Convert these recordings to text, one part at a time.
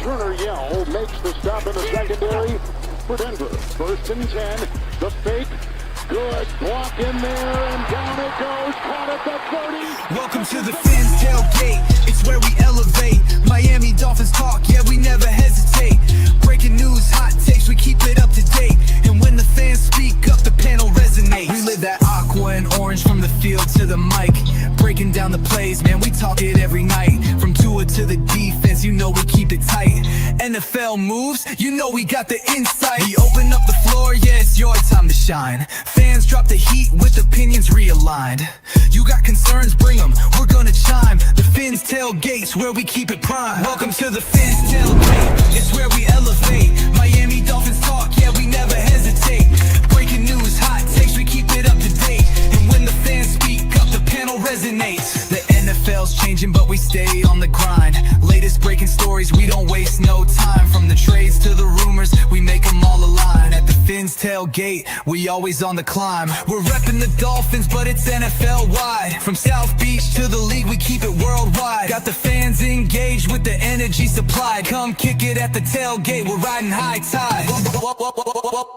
Turner Yell makes the stop in the secondary for Denver. 1st and 10. The fake. Good. Block in there, and down it goes. Caught at the 30. Welcome to the Fins tailgate. It's where we elevate. Miami Dolphins talk, yeah, we never hesitate. Breaking news, hot takes, we keep it up to date. And when the fans speak up, the panel resonates. We live that aqua and orange from the field to the mic. Breaking down the plays, man, we talk it every night. From Tua to the defense, you know we keep it tight. NFL moves, you know we got the insight. We open up the floor, yeah, it's your time to shine. Fans drop the heat with opinions realigned. You got concerns, bring them, we're gonna chime. The Fins tailgate's where we keep it prime. Welcome to the Fins tailgate, it's where we elevate. Miami Dolphins talk, yeah, we never hesitate. Breaking news, hot takes, we keep it up to date. And when the fans speak up, the panel resonates. The NFL's changing, but we stay on the grind. Latest breaking stories, we don't waste no time. From the trades to the rumors, we make them all align. At the Fins tailgate, we always on the climb. We're repping the Dolphins, but it's NFL wide. From South Beach to the league, we keep it worldwide. Got the fans engaged with the energy supplied. Come kick it at the tailgate, we're riding high tide.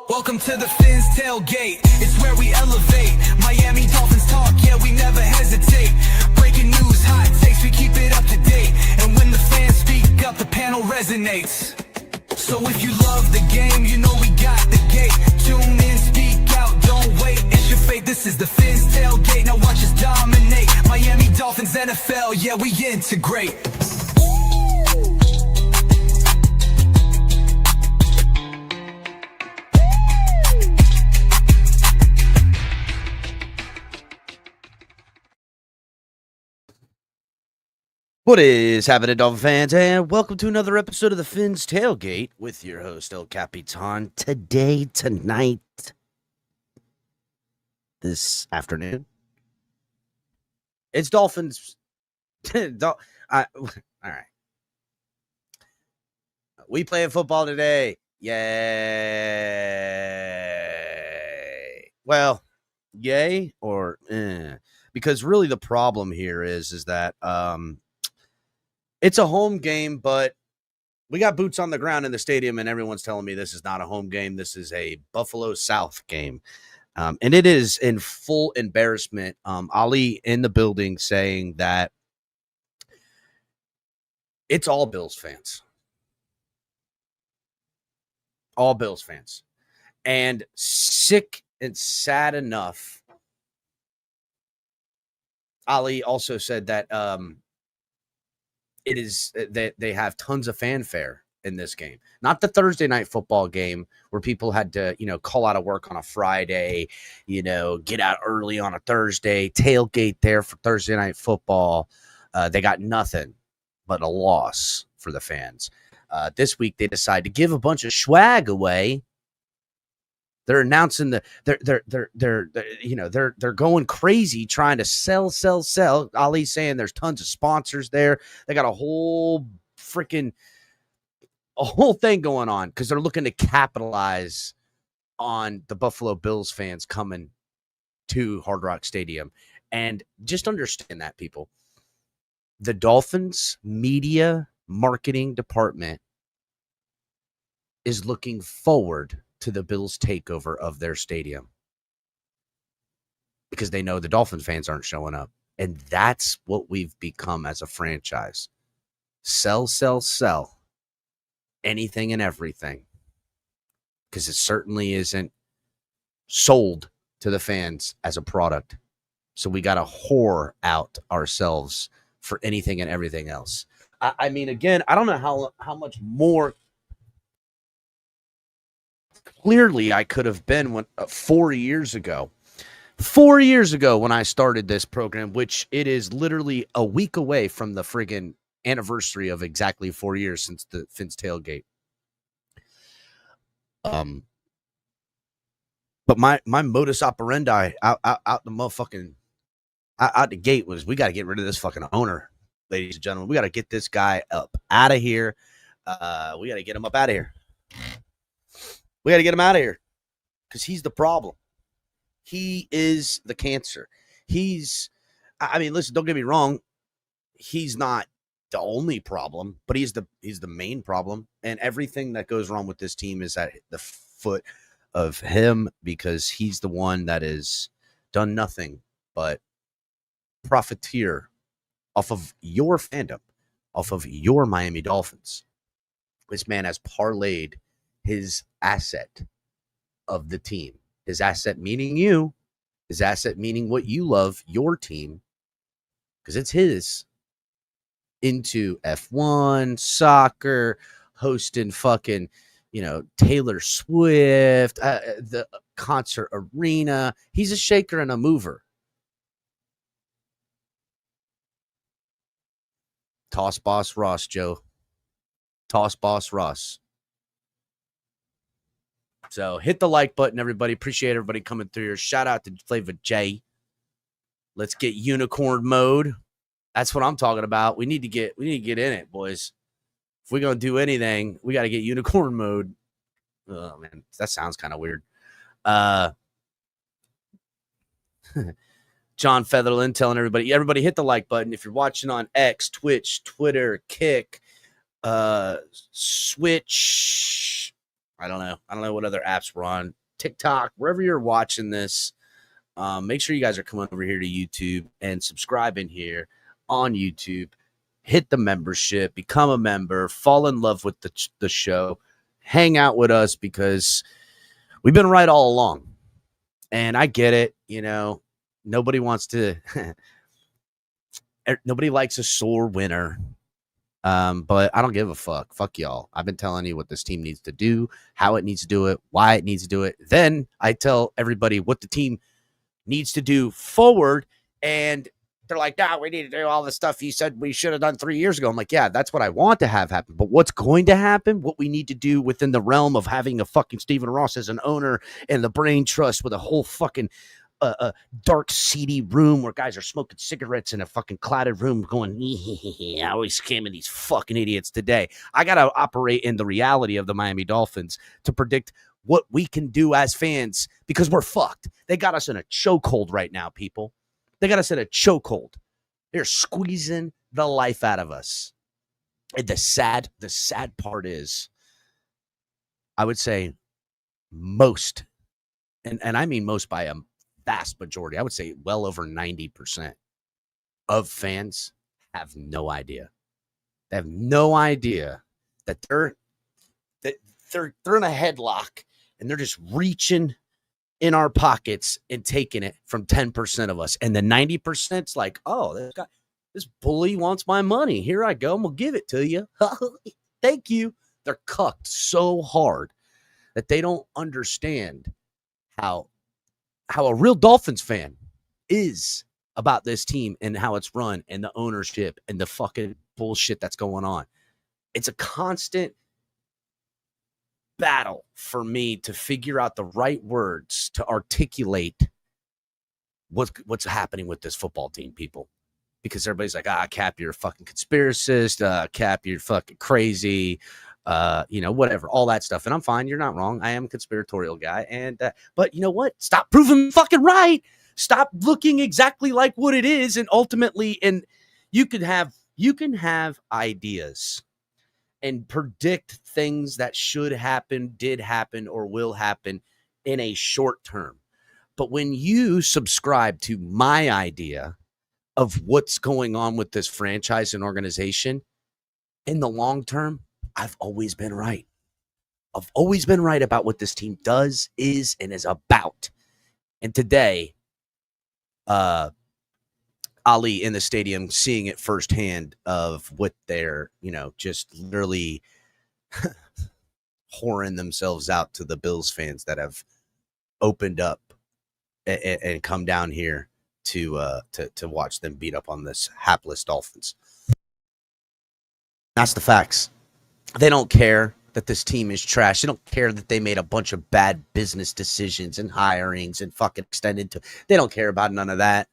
Welcome to the Fins tailgate, it's where we elevate. Miami Dolphins talk, yeah, we never hesitate. Breaking news, hot takes, we keep it up to date. And when the fans speak up, the panel resonates. So if you love the game, you know we got the gate. Tune in, speak out, don't wait. It's your fate, this is the Fins tailgate. Now watch us dominate. Miami Dolphins, NFL, yeah, we integrate. What is happening, Dolphin fans, and welcome to another episode of the Fins Tailgate with your host, El Capitan. Tonight, this afternoon, it's Dolphins. All right. We playing football today. Yay. Well, yay or because really the problem here is that it's a home game, but we got boots on the ground in the stadium, and everyone's telling me this is not a home game. This is a Buffalo South game. And it is in full embarrassment. Ali in the building saying that it's all Bills fans. All Bills fans. And sick and sad enough, Ali also said that it is that they have tons of fanfare in this game. Not the Thursday night football game where people had to, call out of work on a Friday, get out early on a Thursday, tailgate there for Thursday night football. They got nothing but a loss for the fans. This week they decided to give a bunch of swag away. They're announcing they're going crazy trying to sell. Ali's saying there's tons of sponsors there. They got a whole thing going on because they're looking to capitalize on the Buffalo Bills fans coming to Hard Rock Stadium. And just understand that, people. The Dolphins media marketing department is looking forward to the Bills takeover of their stadium because they know the Dolphin fans aren't showing up. And that's what we've become as a franchise. Sell anything and everything, because it certainly isn't sold to the fans as a product. So we got to whore out ourselves for anything and everything else. I mean, again, I don't know how much more clearly I could have been 4 years ago. 4 years ago when I started this program, which it is literally a week away from the friggin' anniversary of exactly 4 years since the Fins tailgate. But my modus operandi out the motherfucking out the gate was, we got to get rid of this fucking owner, ladies and gentlemen. We got to get this guy up out of here. We got to get him up out of here. We got to get him out of here because he's the problem. He is the cancer. Listen, don't get me wrong. He's not the only problem, but he's the main problem. And everything that goes wrong with this team is at the foot of him, because he's the one that has done nothing but profiteer off of your fandom, off of your Miami Dolphins. This man has parlayed his asset of the team, his asset meaning you, his asset meaning what you love, your team, because it's his, into F1, soccer, hosting fucking, Taylor Swift, the concert arena. He's a shaker and a mover. Toss Boss Ross, Joe. Toss Boss Ross. So hit the like button, everybody. Appreciate everybody coming through here. Shout out to Flavor J. Let's get unicorn mode. That's what I'm talking about. We need to get in it, boys. If we're gonna do anything, we got to get unicorn mode. Oh man, that sounds kind of weird. John Featherland telling everybody hit the like button. If you're watching on X, Twitch, Twitter, Kick, Switch, I don't know what other apps we're on, TikTok, wherever you're watching this, make sure you guys are coming over here to YouTube and subscribing here on YouTube. Hit the membership, become a member, fall in love with the show, hang out with us, because we've been right all along. And I get it, nobody wants to nobody likes a sore winner. But I don't give a fuck. Fuck y'all. I've been telling you what this team needs to do, how it needs to do it, why it needs to do it. Then I tell everybody what the team needs to do forward, and they're like, nah, we need to do all the stuff you said we should have done 3 years ago. I'm like, yeah, that's what I want to have happen. But what's going to happen, what we need to do within the realm of having a fucking Stephen Ross as an owner and the brain trust with a whole fucking dark, seedy room where guys are smoking cigarettes in a fucking clouded room going, I always scamming these fucking idiots today. I got to operate in the reality of the Miami Dolphins to predict what we can do as fans, because we're fucked. They got us in a chokehold right now, people. They got us in a chokehold. They're squeezing the life out of us. And the sad part is, I would say most, and I mean most by a vast majority, I would say well over 90% of fans have no idea. They have no idea that they're in a headlock and they're just reaching in our pockets and taking it from 10% of us. And the 90%'s like, oh, this bully wants my money. Here I go. I'm going to give it to you. Thank you. They're cucked so hard that they don't understand how a real Dolphins fan is about this team and how it's run and the ownership and the fucking bullshit that's going on. It's a constant battle for me to figure out the right words to articulate what's happening with this football team, people. Because everybody's like, Cap, you're a fucking conspiracist. Cap, you're fucking crazy. Whatever, all that stuff. And I'm fine. You're not wrong. I am a conspiratorial guy. And, but you know what? Stop proving fucking right. Stop looking exactly like what it is. And ultimately, and you can have ideas and predict things that should happen, did happen, or will happen in a short term. But when you subscribe to my idea of what's going on with this franchise and organization in the long term, I've always been right. I've always been right about what this team does, is, and is about. And today, Ali in the stadium, seeing it firsthand of what they're, just literally whoring themselves out to the Bills fans that have opened up and come down here to watch them beat up on this hapless Dolphins. That's the facts. They don't care that this team is trash. They don't care that they made a bunch of bad business decisions and hirings and fucking extended to. They don't care about none of that,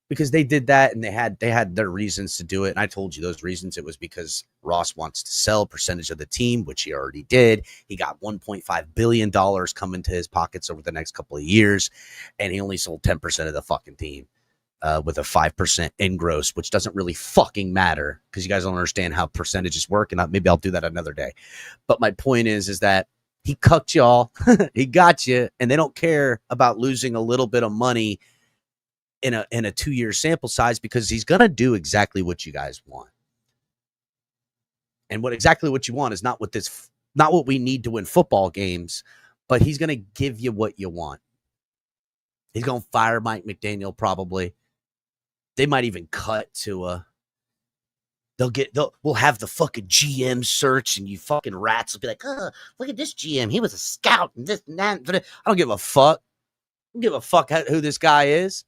because they did that and they had their reasons to do it. And I told you those reasons. It was because Ross wants to sell a percentage of the team, which he already did. He got $1.5 billion coming to his pockets over the next couple of years, and he only sold 10% of the fucking team. with a 5% in gross, which doesn't really fucking matter because you guys don't understand how percentages work. And maybe I'll do that another day. But my point is that he cucked y'all. He got you. And they don't care about losing a little bit of money in a 2-year sample size because he's going to do exactly what you guys want. And exactly what you want is not what we need to win football games, but he's going to give you what you want. He's going to fire Mike McDaniel probably. They might even cut to we'll have the fucking GM search and you fucking rats will be like, oh, look at this GM. He was a scout and this and that. I don't give a fuck. I don't give a fuck who this guy is.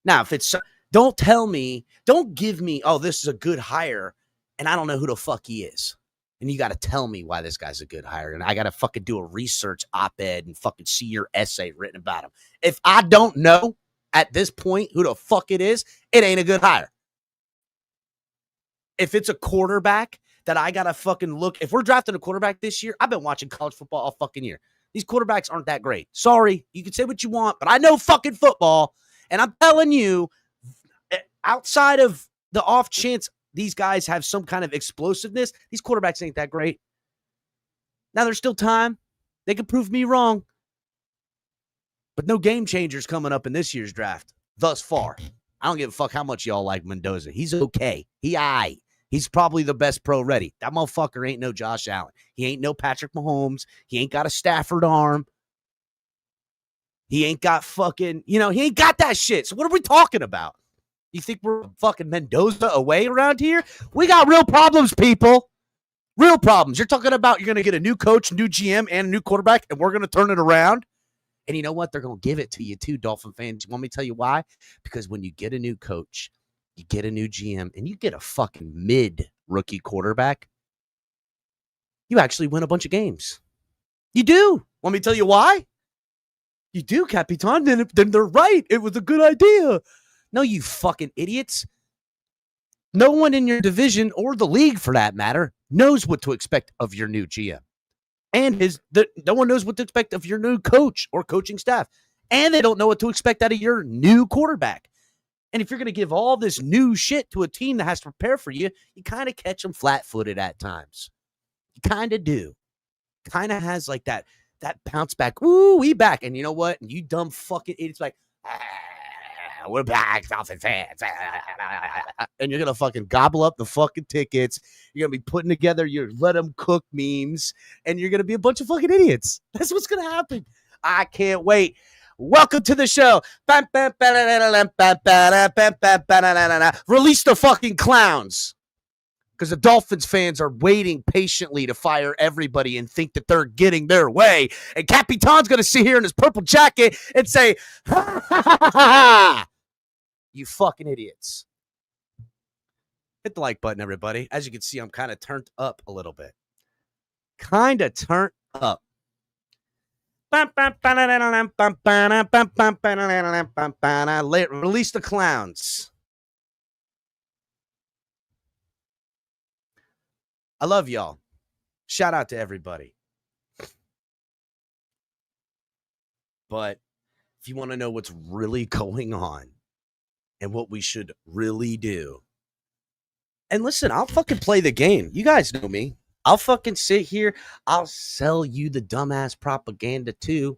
Now, if it's, don't give me, oh, this is a good hire and I don't know who the fuck he is. And you got to tell me why this guy's a good hire. And I got to fucking do a research op-ed and fucking see your essay written about him. If I don't know at this point who the fuck it is, it ain't a good hire. If it's a quarterback that I got to fucking look, if we're drafting a quarterback this year, I've been watching college football all fucking year. These quarterbacks aren't that great. Sorry, you can say what you want, but I know fucking football. And I'm telling you, outside of the off chance these guys have some kind of explosiveness, these quarterbacks ain't that great. Now, there's still time. They could prove me wrong. But no game changers coming up in this year's draft thus far. I don't give a fuck how much y'all like Mendoza. He's okay. He's probably the best pro ready. That motherfucker ain't no Josh Allen. He ain't no Patrick Mahomes. He ain't got a Stafford arm. He ain't got fucking, he ain't got that shit. So what are we talking about? You think we're fucking Mendoza away around here? We got real problems, people. Real problems. You're talking about you're going to get a new coach, new GM, and a new quarterback, and we're going to turn it around? And you know what? They're going to give it to you too, Dolphin fans. You want me to tell you why? Because when you get a new coach, you get a new GM, and you get a fucking mid-rookie quarterback, you actually win a bunch of games. You do. Want me to tell you why? You do, Capitan. Then they're right. It was a good idea. No, you fucking idiots. No one in your division or the league, for that matter, knows what to expect of your new GM. And no one knows what to expect of your new coach or coaching staff. And they don't know what to expect out of your new quarterback. And if you're going to give all this new shit to a team that has to prepare for you, you kind of catch them flat-footed at times. You kind of do. Kind of has like that bounce back. Ooh, we back. And you know what? And you dumb fucking idiots like, we're back, Dolphin fans. And you're going to fucking gobble up the fucking tickets. You're going to be putting together your let them cook memes. And you're going to be a bunch of fucking idiots. That's what's going to happen. I can't wait. Welcome to the show. Release the fucking clowns. Because the Dolphins fans are waiting patiently to fire everybody and think that they're getting their way. And Capitan's going to sit here in his purple jacket and say, ha, ha, ha, ha, ha. You fucking idiots. Hit the like button, everybody. As you can see, I'm kind of turned up a little bit. Kind of turned up. Release the clowns. I love y'all. Shout out to everybody. But if you want to know what's really going on and what we should really do, and listen, I'll fucking play the game. You guys know me. I'll fucking sit here. I'll sell you the dumbass propaganda too,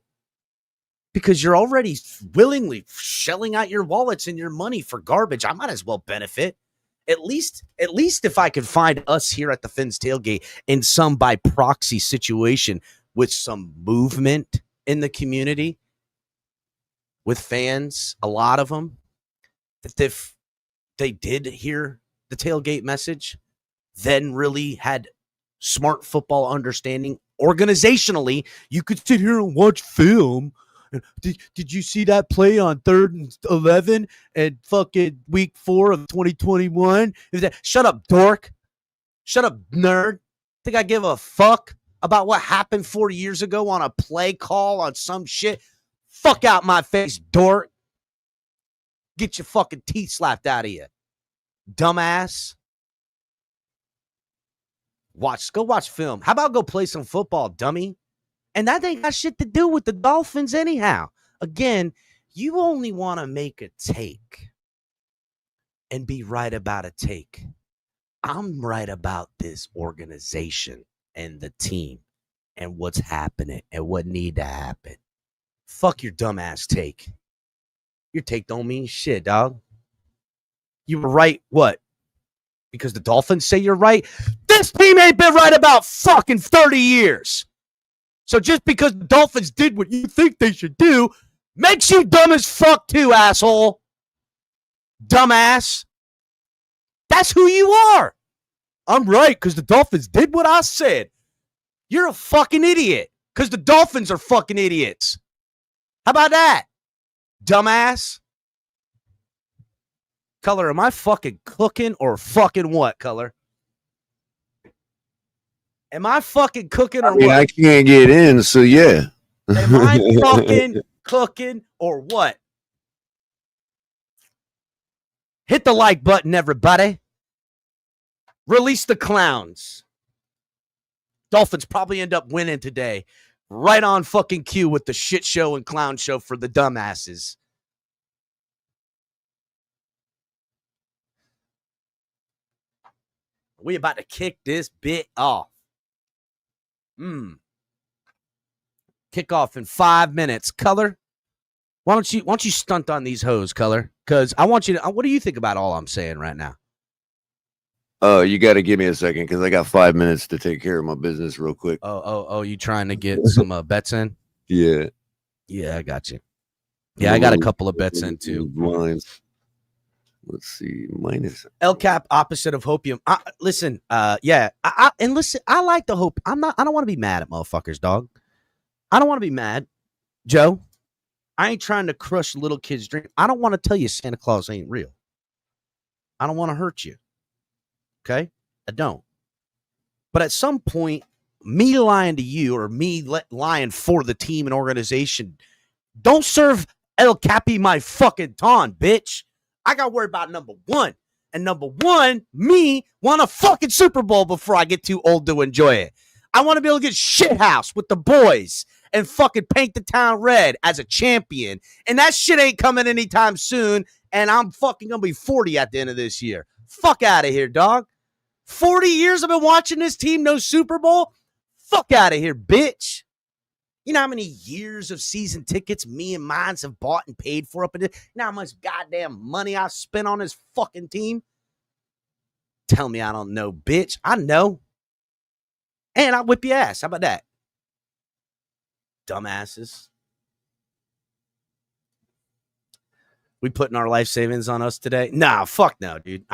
because you're already willingly shelling out your wallets and your money for garbage. I might as well benefit. At least if I could find us here at the Fins Tailgate in some by proxy situation with some movement in the community, with fans, a lot of them, that if they did hear the tailgate message, then really had smart football understanding organizationally, you could sit here and watch film. Did you see that play on 3rd and 11 and fucking week 4 of 2021? Shut up, dork. Shut up, nerd. Think I give a fuck about what happened 4 years ago on a play call on some shit? Fuck out my face, dork. Get your fucking teeth slapped out of you, dumbass. Go watch film. How about go play some football, dummy? And that ain't got shit to do with the Dolphins anyhow. Again, You only want to make a take and be right about a take. I'm right about this organization and the team and what's happening and what need to happen. Fuck your dumbass take. Your take don't mean shit, dog. You were right, what? Because the Dolphins say you're right? This team ain't been right about fucking 30 years. So just because the Dolphins did what you think they should do makes you dumb as fuck too, asshole. Dumbass. That's who you are. I'm right because the Dolphins did what I said. You're a fucking idiot because the Dolphins are fucking idiots. How about that, dumbass? Color, am I fucking cooking or fucking what, Color? Am I fucking cooking or what? I can't get in, so yeah. Am I fucking cooking or what? Hit the like button, everybody. Release the clowns. Dolphins probably end up winning today. Right on fucking cue with the shit show and clown show for the dumbasses. We about to kick this bit off. Kick off in 5 minutes. Color, why don't you stunt on these hoes, Color? Because I want you to. What do you think about all I'm saying right now? Oh, you got to give me a second because I got 5 minutes to take care of my business real quick. Oh, you trying to get some bets in? Yeah. Yeah, I got you. Yeah, I got a couple of bets in too. Lines. Let's see, minus El Cap, opposite of hopium. Listen, yeah, and listen, I like the hope. I don't want to be mad at motherfuckers, dog. I don't want to be mad, Joe. I ain't trying to crush little kids' dream. I don't want to tell you Santa Claus ain't real. I don't want to hurt you. Okay, I don't. But at some point, me lying to you or me lying for the team and organization, don't serve El Capi my fucking ton, bitch. I got worried about number one. And number one, me want a fucking Super Bowl before I get too old to enjoy it. I want to be able to get shithouse with the boys and fucking paint the town red as a champion. And that shit ain't coming anytime soon. And I'm fucking going to be 40 at the end of this year. Fuck out of here, dog. 40 years I've been watching this team, no Super Bowl. Fuck out of here, bitch. You know how many years of season tickets me and mines have bought and paid for up in it? You know how much goddamn money I spent on this fucking team? Tell me I don't know, bitch. I know. And I'll whip your ass. How about that? Dumbasses. We putting our life savings on us today? Nah, fuck no, dude.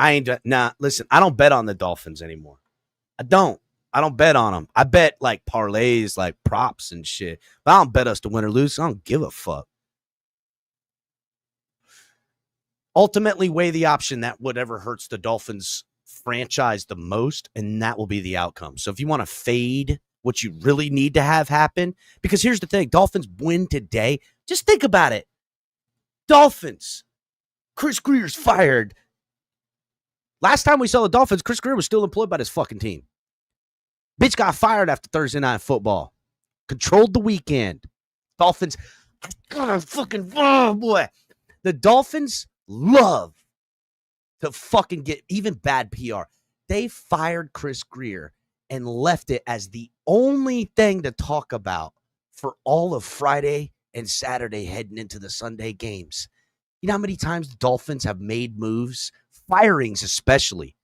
Listen, I don't bet on the Dolphins anymore. I don't bet on them. I bet like parlays, like props and shit. But I don't bet us to win or lose. I don't give a fuck. Ultimately, weigh the option that whatever hurts the Dolphins franchise the most, and that will be the outcome. So if you want to fade what you really need to have happen, because here's the thing, Dolphins win today. Just think about it. Dolphins. Chris Greer's fired. Last time we saw the Dolphins, Chris Greer was still employed by this fucking team. Bitch got fired after Thursday Night Football. Controlled the weekend. Dolphins. Oh, boy. The Dolphins love to fucking get even bad PR. They fired Chris Greer and left it as the only thing to talk about for all of Friday and Saturday heading into the Sunday games. You know how many times the Dolphins have made moves, firings especially,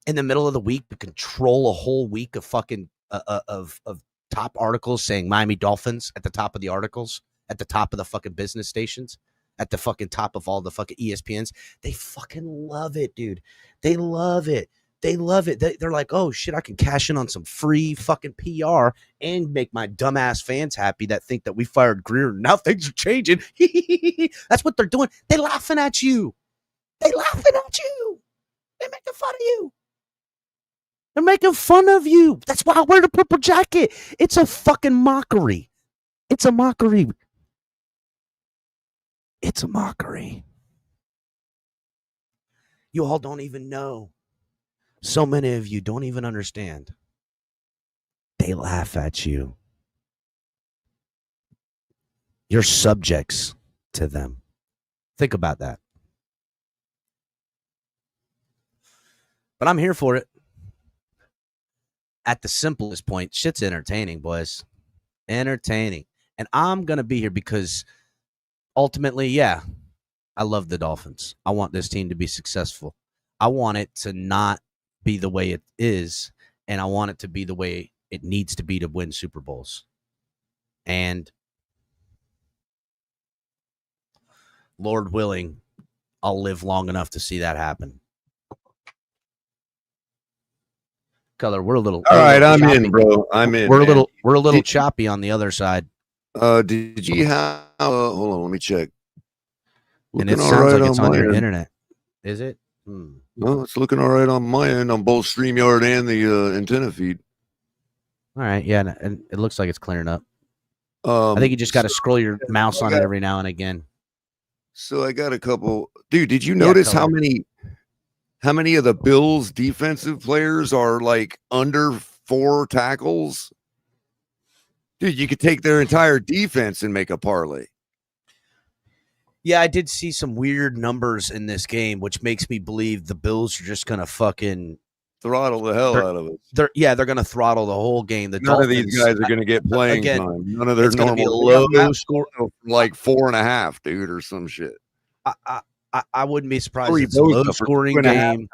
in the middle of the week to control a whole week of fucking of top articles saying Miami Dolphins at the top of the articles, at the top of the fucking business stations, at the fucking top of all the fucking ESPNs. They fucking love it, dude. They love it. They love it. They're like, oh shit, I can cash in on some free fucking PR and make my dumbass fans happy that think that we fired Greer. Now things are changing. That's what they're doing. They laughing at you. They laughing at you. They're making fun of you. They're making fun of you. That's why I wear the purple jacket. It's a fucking mockery. It's a mockery. It's a mockery. You all don't even know. So many of you don't even understand. They laugh at you. You're subjects to them. Think about that. But I'm here for it. At the simplest point, shit's entertaining, boys. Entertaining. And I'm going to be here because ultimately, yeah, I love the Dolphins. I want this team to be successful. I want it to not be the way it is, and I want it to be the way it needs to be to win Super Bowls. And Lord willing, I'll live long enough to see that happen. Color, we're a little. All right, I'm choppy. in, bro. I'm in. We're man. a little choppy on the other side. Did you have? Hold on, let me check. And it Looking all sounds right like it's on your end. internet. Is it? No, it's looking all right on my end on both StreamYard and the antenna feed. All right, yeah, and it looks like it's clearing up. I think you just got to scroll your mouse on it every now and again. So I got a couple. Dude, did you notice how many of the Bills' defensive players are like under 4 tackles? Dude, you could take their entire defense and make a parlay. Yeah, I did see some weird numbers in this game, which makes me believe the Bills are just going to fucking throttle the hell out of it. They're going to throttle the whole game. The None Dolphins, of these guys are going to get playing again, time. None of their it's going to be a normal. low score, like 4.5, dude, or some shit. I wouldn't be surprised. It's a low-scoring game.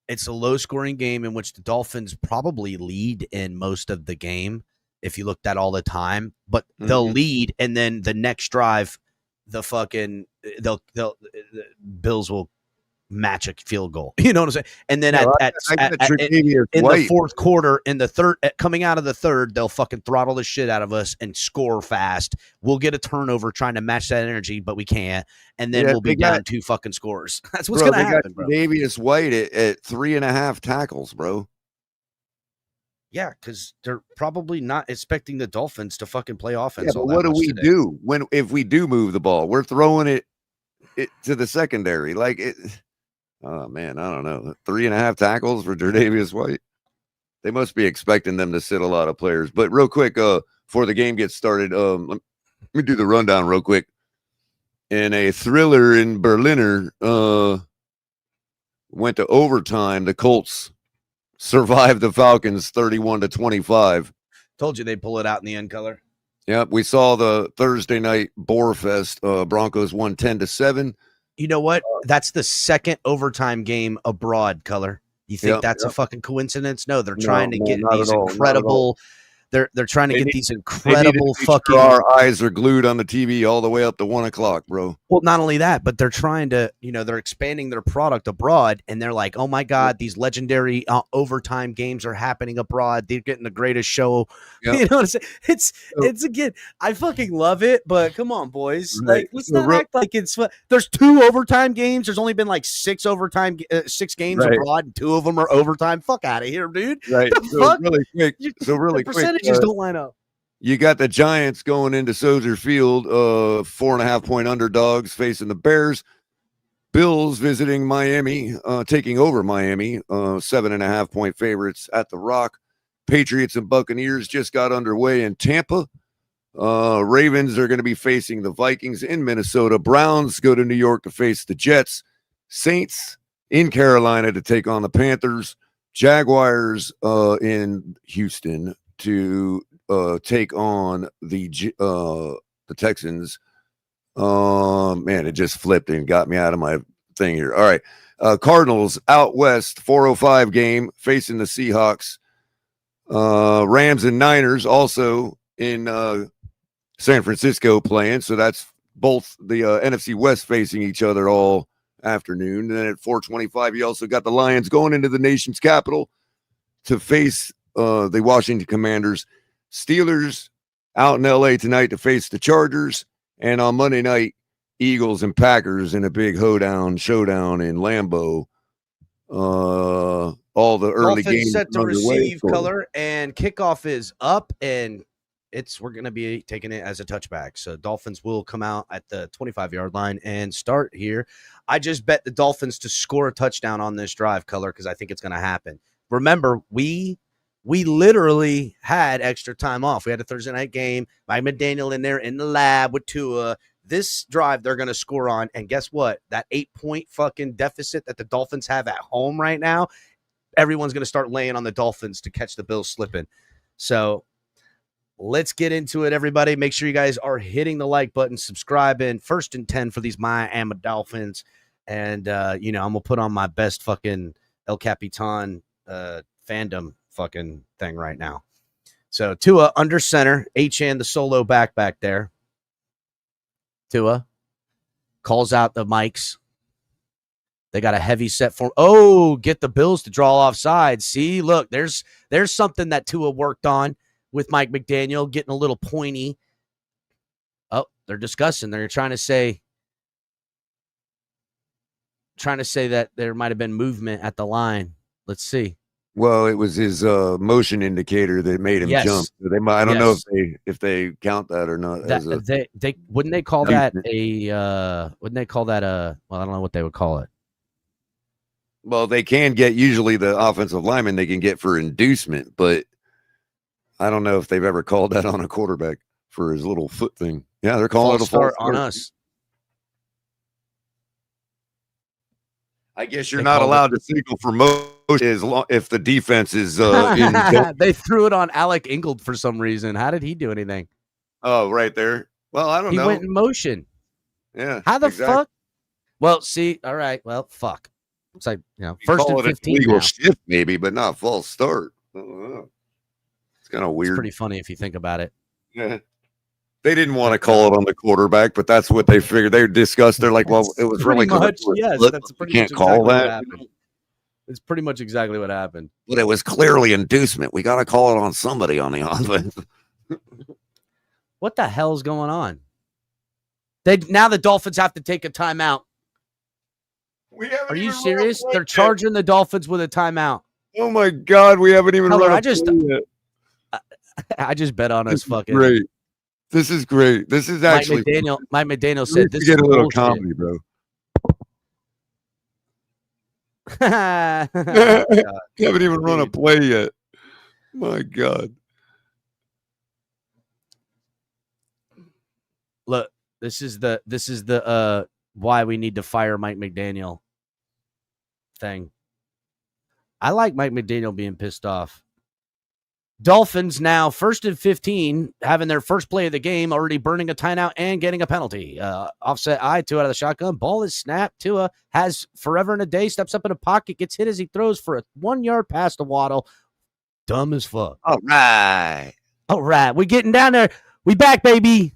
It's a low-scoring game in which the Dolphins probably lead in most of the game if you looked at all the time. But they'll lead, and then the next drive, the Bills will match a field goal. You know what I'm saying? And then in the fourth quarter, in the third, coming out of the third, they'll fucking throttle the shit out of us and score fast. We'll get a turnover trying to match that energy, but we can't. And then we'll be down 2 fucking scores. That's what's going to happen, bro. Davius White at 3.5 tackles, bro. Yeah, because they're probably not expecting the Dolphins to fucking play offense. Yeah, but what do we do if we do move the ball? We're throwing it to the secondary. Like it. Oh man, I don't know. 3.5 tackles for Davius White. They must be expecting them to sit a lot of players. But real quick, before the game gets started, let me do the rundown real quick. In a thriller in Berliner, went to overtime. The Colts survived the Falcons 31-25. Told you they'd pull it out in the end, Color. Yep, we saw the Thursday night Boarfest. Broncos won 10-7. You know what? That's the second overtime game abroad, Color. You think that's a fucking coincidence? No, they're trying to get these incredible. They're trying to get these incredible fucking. Our eyes are glued on the TV all the way up to 1 o'clock, bro. Well, not only that, but they're trying to, they're expanding their product abroad, and they're like, oh my god, these legendary overtime games are happening abroad. They're getting the greatest show. Yep. You know what I'm saying? It's again, I fucking love it, but come on, boys, like let's not act like it's. There's 2 overtime games. There's only been like 6 games abroad, and 2 of them are overtime. Fuck out of here, dude. Right. So really quick. Percentages don't line up. You got the Giants going into Soldier Field, 4.5-point underdogs facing the Bears. Bills visiting Miami, taking over Miami, 7.5-point favorites at the Rock. Patriots and Buccaneers just got underway in Tampa. Ravens are going to be facing the Vikings in Minnesota. Browns go to New York to face the Jets. Saints in Carolina to take on the Panthers. Jaguars in Houston to take on the Texans. Man, it just flipped and got me out of my thing here. All right. Cardinals out west, 4:05 game facing the Seahawks. Rams and Niners also in San Francisco playing. So that's both the NFC West facing each other all afternoon. And then at 4:25, you also got the Lions going into the nation's capital to face the Washington Commanders. Steelers out in LA tonight to face the Chargers. And on Monday night, Eagles and Packers in a big showdown in Lambeau. All the early Dolphins games set to receive, Color, and kickoff is up, and we're going to be taking it as a touchback. So Dolphins will come out at the 25-yard line and start here. I just bet the Dolphins to score a touchdown on this drive, Color, because I think it's going to happen. Remember, we literally had extra time off. We had a Thursday night game. Mike McDaniel in there in the lab with Tua. This drive they're going to score on, and guess what? That 8-point fucking deficit that the Dolphins have at home right now, everyone's going to start laying on the Dolphins to catch the Bills slipping. So let's get into it, everybody. Make sure you guys are hitting the like button, subscribing, 1st and 10 for these Miami Dolphins. And, I'm going to put on my best fucking El Capitan fandom fucking thing right now. So Tua under center, Achane the solo back there. Tua calls out the mics. They got a heavy set form. Oh, get the Bills to draw offside. See, look, there's something that Tua worked on with Mike McDaniel, getting a little pointy. Oh, they're discussing. They're trying to say that there might have been movement at the line. Let's see. Well, it was his motion indicator that made him jump. I don't know if they count that or not. Wouldn't they call that a well, I don't know what they would call it. Well, they can get usually the offensive lineman they can get for inducement, but I don't know if they've ever called that on a quarterback for his little foot thing. Yeah, they're calling it a false start on us. I guess you're not allowed to signal for motion if the defense is in. They threw it on Alec Ingold for some reason. How did he do anything? Oh, right there. Well, I don't know. He went in motion. Yeah. How the fuck? Well, see, all right. Well, fuck. It's like, 1st and 15 legal shift maybe, but not false start. I don't know. It's kind of weird. It's pretty funny if you think about it. Yeah. They didn't want to call it on the quarterback, but that's what they figured. They discussed. They're like, well, it was really much. Yes, that's pretty can't much call exactly that. It's pretty much exactly what happened. But it was clearly inducement. We got to call it on somebody on the offense. What the hell's going on? Now the Dolphins have to take a timeout. Are you serious? They're charging the Dolphins with a timeout. Oh my God, we haven't even run I just bet on us fucking. Great. This is great. This is actually Mike McDaniel said this get is a little bullshit. comedy, bro. Haven't even run a play yet. My God. Look, this is the why we need to fire Mike McDaniel thing. I like Mike McDaniel being pissed off. Dolphins now 1st and 15, having their first play of the game, already burning a timeout and getting a penalty. Offset eye, Tua out of the shotgun. Ball is snapped. Tua has forever and a day, steps up in a pocket, gets hit as he throws for a 1-yard pass to Waddle. Dumb as fuck. All right. We're getting down there. We back, baby.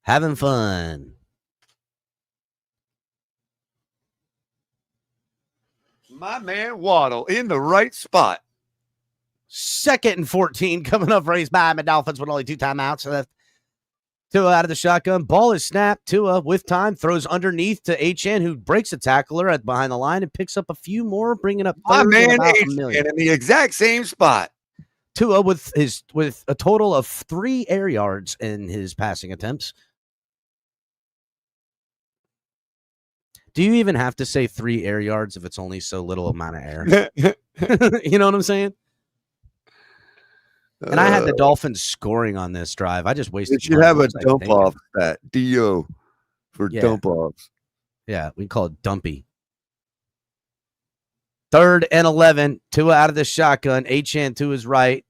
Having fun. My man Waddle in the right spot. 2nd and 14 coming up for these Miami Dolphins with only 2 timeouts left. Tua out of the shotgun. Ball is snapped. Tua with time throws underneath to Achane, who breaks a tackler at behind the line and picks up a few more, bringing up my man Achane in the exact same spot. Tua with a total of 3 air yards in his passing attempts. Do you even have to say 3 air yards if it's only so little amount of air? You know what I'm saying? And I had the Dolphins scoring on this drive. I just wasted. It should have a dump off stat. DO for dump offs. Yeah, we call it dumpy. 3rd and 11. Tua out of the shotgun. Achane to his right.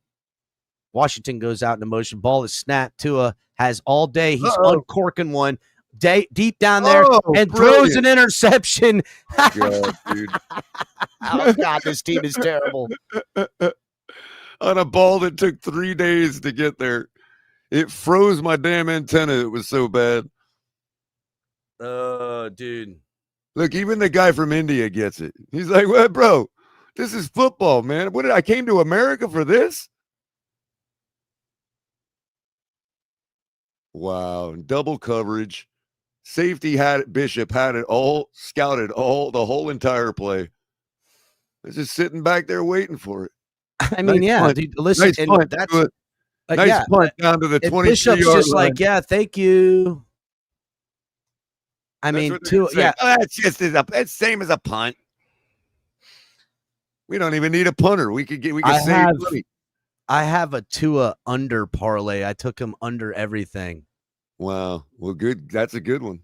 Washington goes out into motion. Ball is snapped. Tua has all day. He's uncorking one. Deep down there and throws an interception. God, dude. Oh, God, this team is terrible. On a ball that took 3 days to get there. It froze my damn antenna. It was so bad. Dude. Look, even the guy from India gets it. He's like, well, bro, this is football, man. I came to America for this? Wow. Double coverage. Safety Bishop had it all, scouted the whole entire play. I was just sitting back there waiting for it. I mean, dude, listen, nice punt. That's nice punt down to the 23 Bishop's yard just line. like, thank you. I mean, that's just it's same as a punt. We don't even need a punter. We could save money. I have a Tua under parlay. I took him under everything. Wow. Well, good. That's a good one.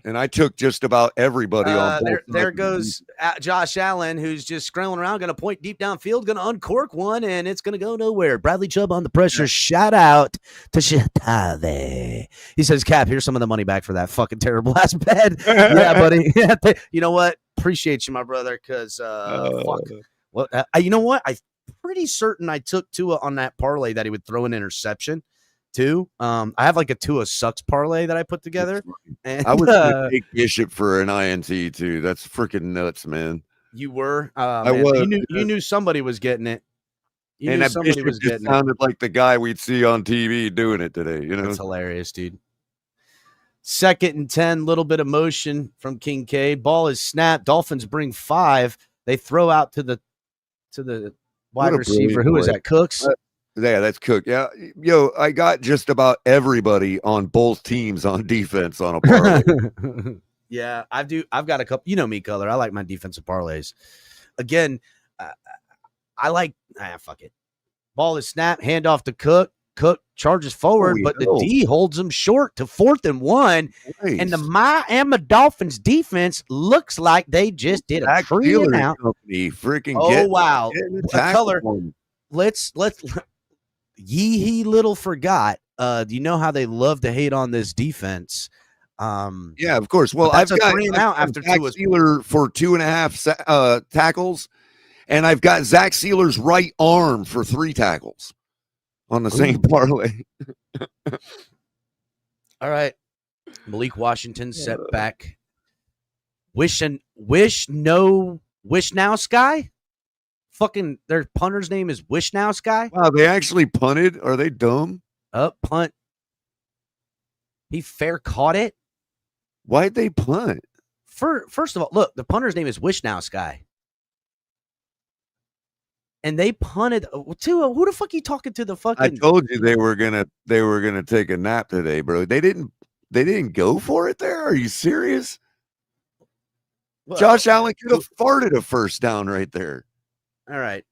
And I took just about everybody on both there sides. goes Josh Allen, who's just scrambling around, going to point deep downfield, going to uncork one, and it's going to go nowhere. Bradley Chubb on the pressure. Shout out to Shatave. He says, Cap, here's some of the money back for that fucking terrible ass bet. Yeah, buddy. You know what? Appreciate you, my brother, because fuck. Well, you know what? I'm pretty certain I took Tua on that parlay that he would throw an interception too. I have like a Tua sucks parlay that I put together. And I was gonna take Bishop for an INT too. That's freaking nuts, man. You were. I was. You knew somebody was getting it. You and knew that somebody Bishop was just getting sounded like the guy we'd see on TV doing it today. You know, That's hilarious, dude. 2nd and 10, little bit of motion from Kincaid. Ball is snapped. Dolphins bring 5. They throw out to the wide receiver. Who is that? Cooks. Yeah, that's Cook. Yeah, yo, I got just about everybody on both teams on defense on a parlay. Yeah, I've got a couple. You know me, Color. I like my defensive parlays. Again, I like. Fuck it. Ball is snapped. Hand off to Cook. Cook charges forward, but the D holds him short to 4th and 1. Nice. And the Miami Dolphins defense looks like they just did a tree out. Freaking wow, Color. Let's. He little forgot. Do you know how they love to hate on this defense? Yeah, of course. Well, I've got 3 and out after Zach Sealer for 2.5 tackles, and I've got Zach Sealer's right arm for 3 tackles on the same parlay. All right, Malik Washington set back. Wish now Sky. Fucking their punter's name is Wish Now Sky. Wow, they actually punted. Are they dumb? Punt. He fair caught it. Why'd they punt? First of all, look, the punter's name is Wish Now Sky. And they punted to who the fuck you talking to? The fucking I told you they were gonna take a nap today, bro. They didn't go for it there. Are you serious? Well, Josh Allen could have farted a first down right there. All right.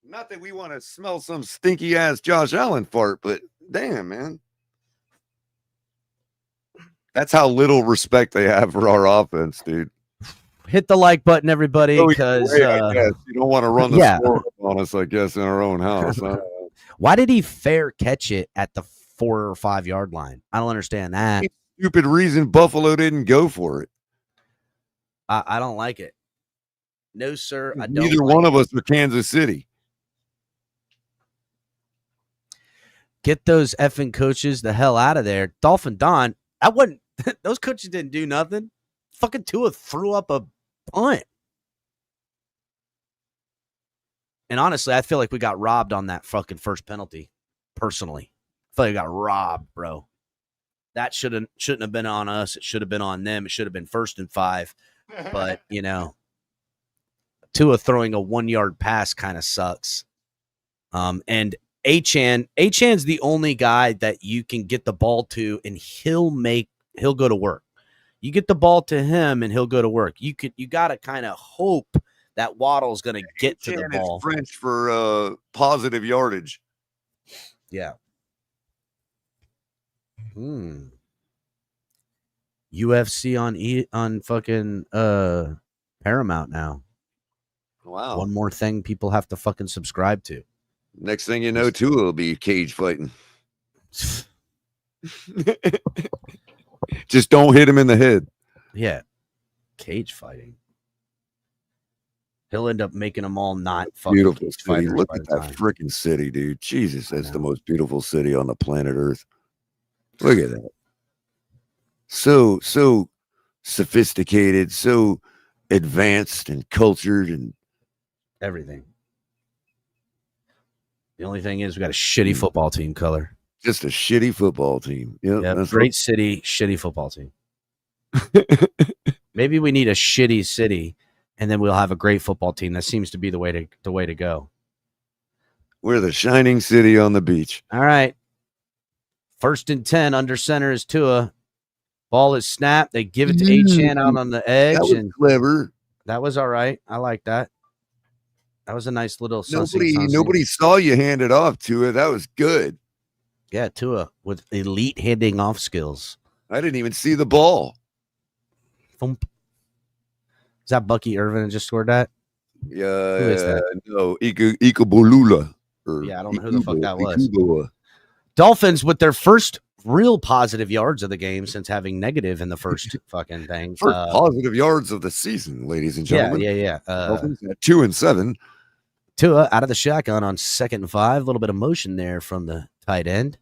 Not that we want to smell some stinky ass Josh Allen fart, but damn, man. That's how little respect they have for our offense, dude. Hit the like button, everybody, because you don't want to run the score on us, I guess, in our own house. Why did he fair catch it at the 4 or 5 yard line? I don't understand that. Stupid reason Buffalo didn't go for it. I don't like it. No, sir. I don't. Neither one of us are Kansas City. Get those effing coaches the hell out of there. Dolphin Don. I wouldn't. Those coaches didn't do nothing. Fucking Tua threw up a punt. And honestly, I feel like we got robbed on that fucking first penalty. Personally, I feel like we got robbed, bro. That shouldn't have been on us. It should have been on them. It should have been 1st and 5. But you know, Tua throwing a 1 yard pass kind of sucks. And Achan's the only guy that you can get the ball to, and he'll go to work. You get the ball to him, and he'll go to work. You got to kind of hope that Waddle's going to get to the ball. It's French for positive yardage. Yeah. UFC on fucking Paramount now. Wow. One more thing people have to fucking subscribe to. Next thing you know, Tua will be cage fighting. Just don't hit him in the head. Yeah. Cage fighting. He'll end up making them all not fucking beautiful cage city. fighters. Look at that freaking city, dude. Jesus, that's the most beautiful city on the planet Earth. Look at that. So sophisticated, so advanced and cultured and everything. The only thing is we got a shitty football team, Color. Just a shitty football team. Yep, great city, shitty football team. Maybe we need a shitty city, and then we'll have a great football team. That seems to be the way to go. We're the shining city on the beach. All right. 1st and 10, under center is Tua. Ball is snapped. They give it to Achane out on the edge, That was and clever. that was all right. I like that. That was a nice little Nobody saw you hand it off to it. That was good. Yeah, Tua with elite handing off skills. I didn't even see the ball. Thump. Is that Bucky Irvin that just scored that? Yeah, Who is that? No, Ikabolula. Yeah, I don't know who the fuck that was. Ikuboa. Dolphins with their first real positive yards of the game since having negative in the first fucking thing. First positive yards of the season, ladies and gentlemen. Yeah. Dolphins at 2-7. Tua out of the shotgun on 2nd and 5. A little bit of motion there from the tight end.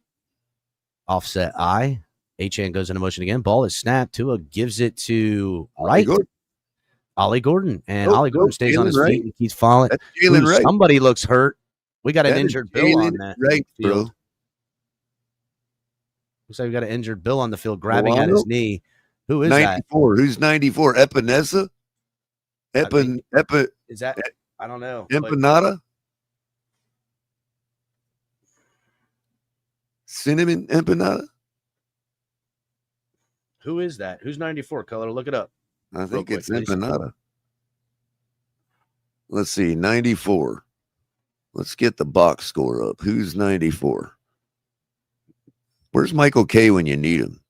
Offset I. Achane goes into motion again. Ball is snapped. Tua gives it to Wright. Ollie Gordon. And Ollie Gordon stays on his feet and keeps falling. Jalen Wright. Somebody looks hurt. We got an injured Bill on that right, field. bro. Looks like we got an injured Bill on the field grabbing at his knee. Who is 94. Who's 94? Epinesa? Is that? I don't know. Empanada? Cinnamon empanada? Who is that? Who's 94, Color? Look it up. I think it's empanada. Let's see, 94. Let's get the box score up. Who's 94? Where's Michael K when you need him?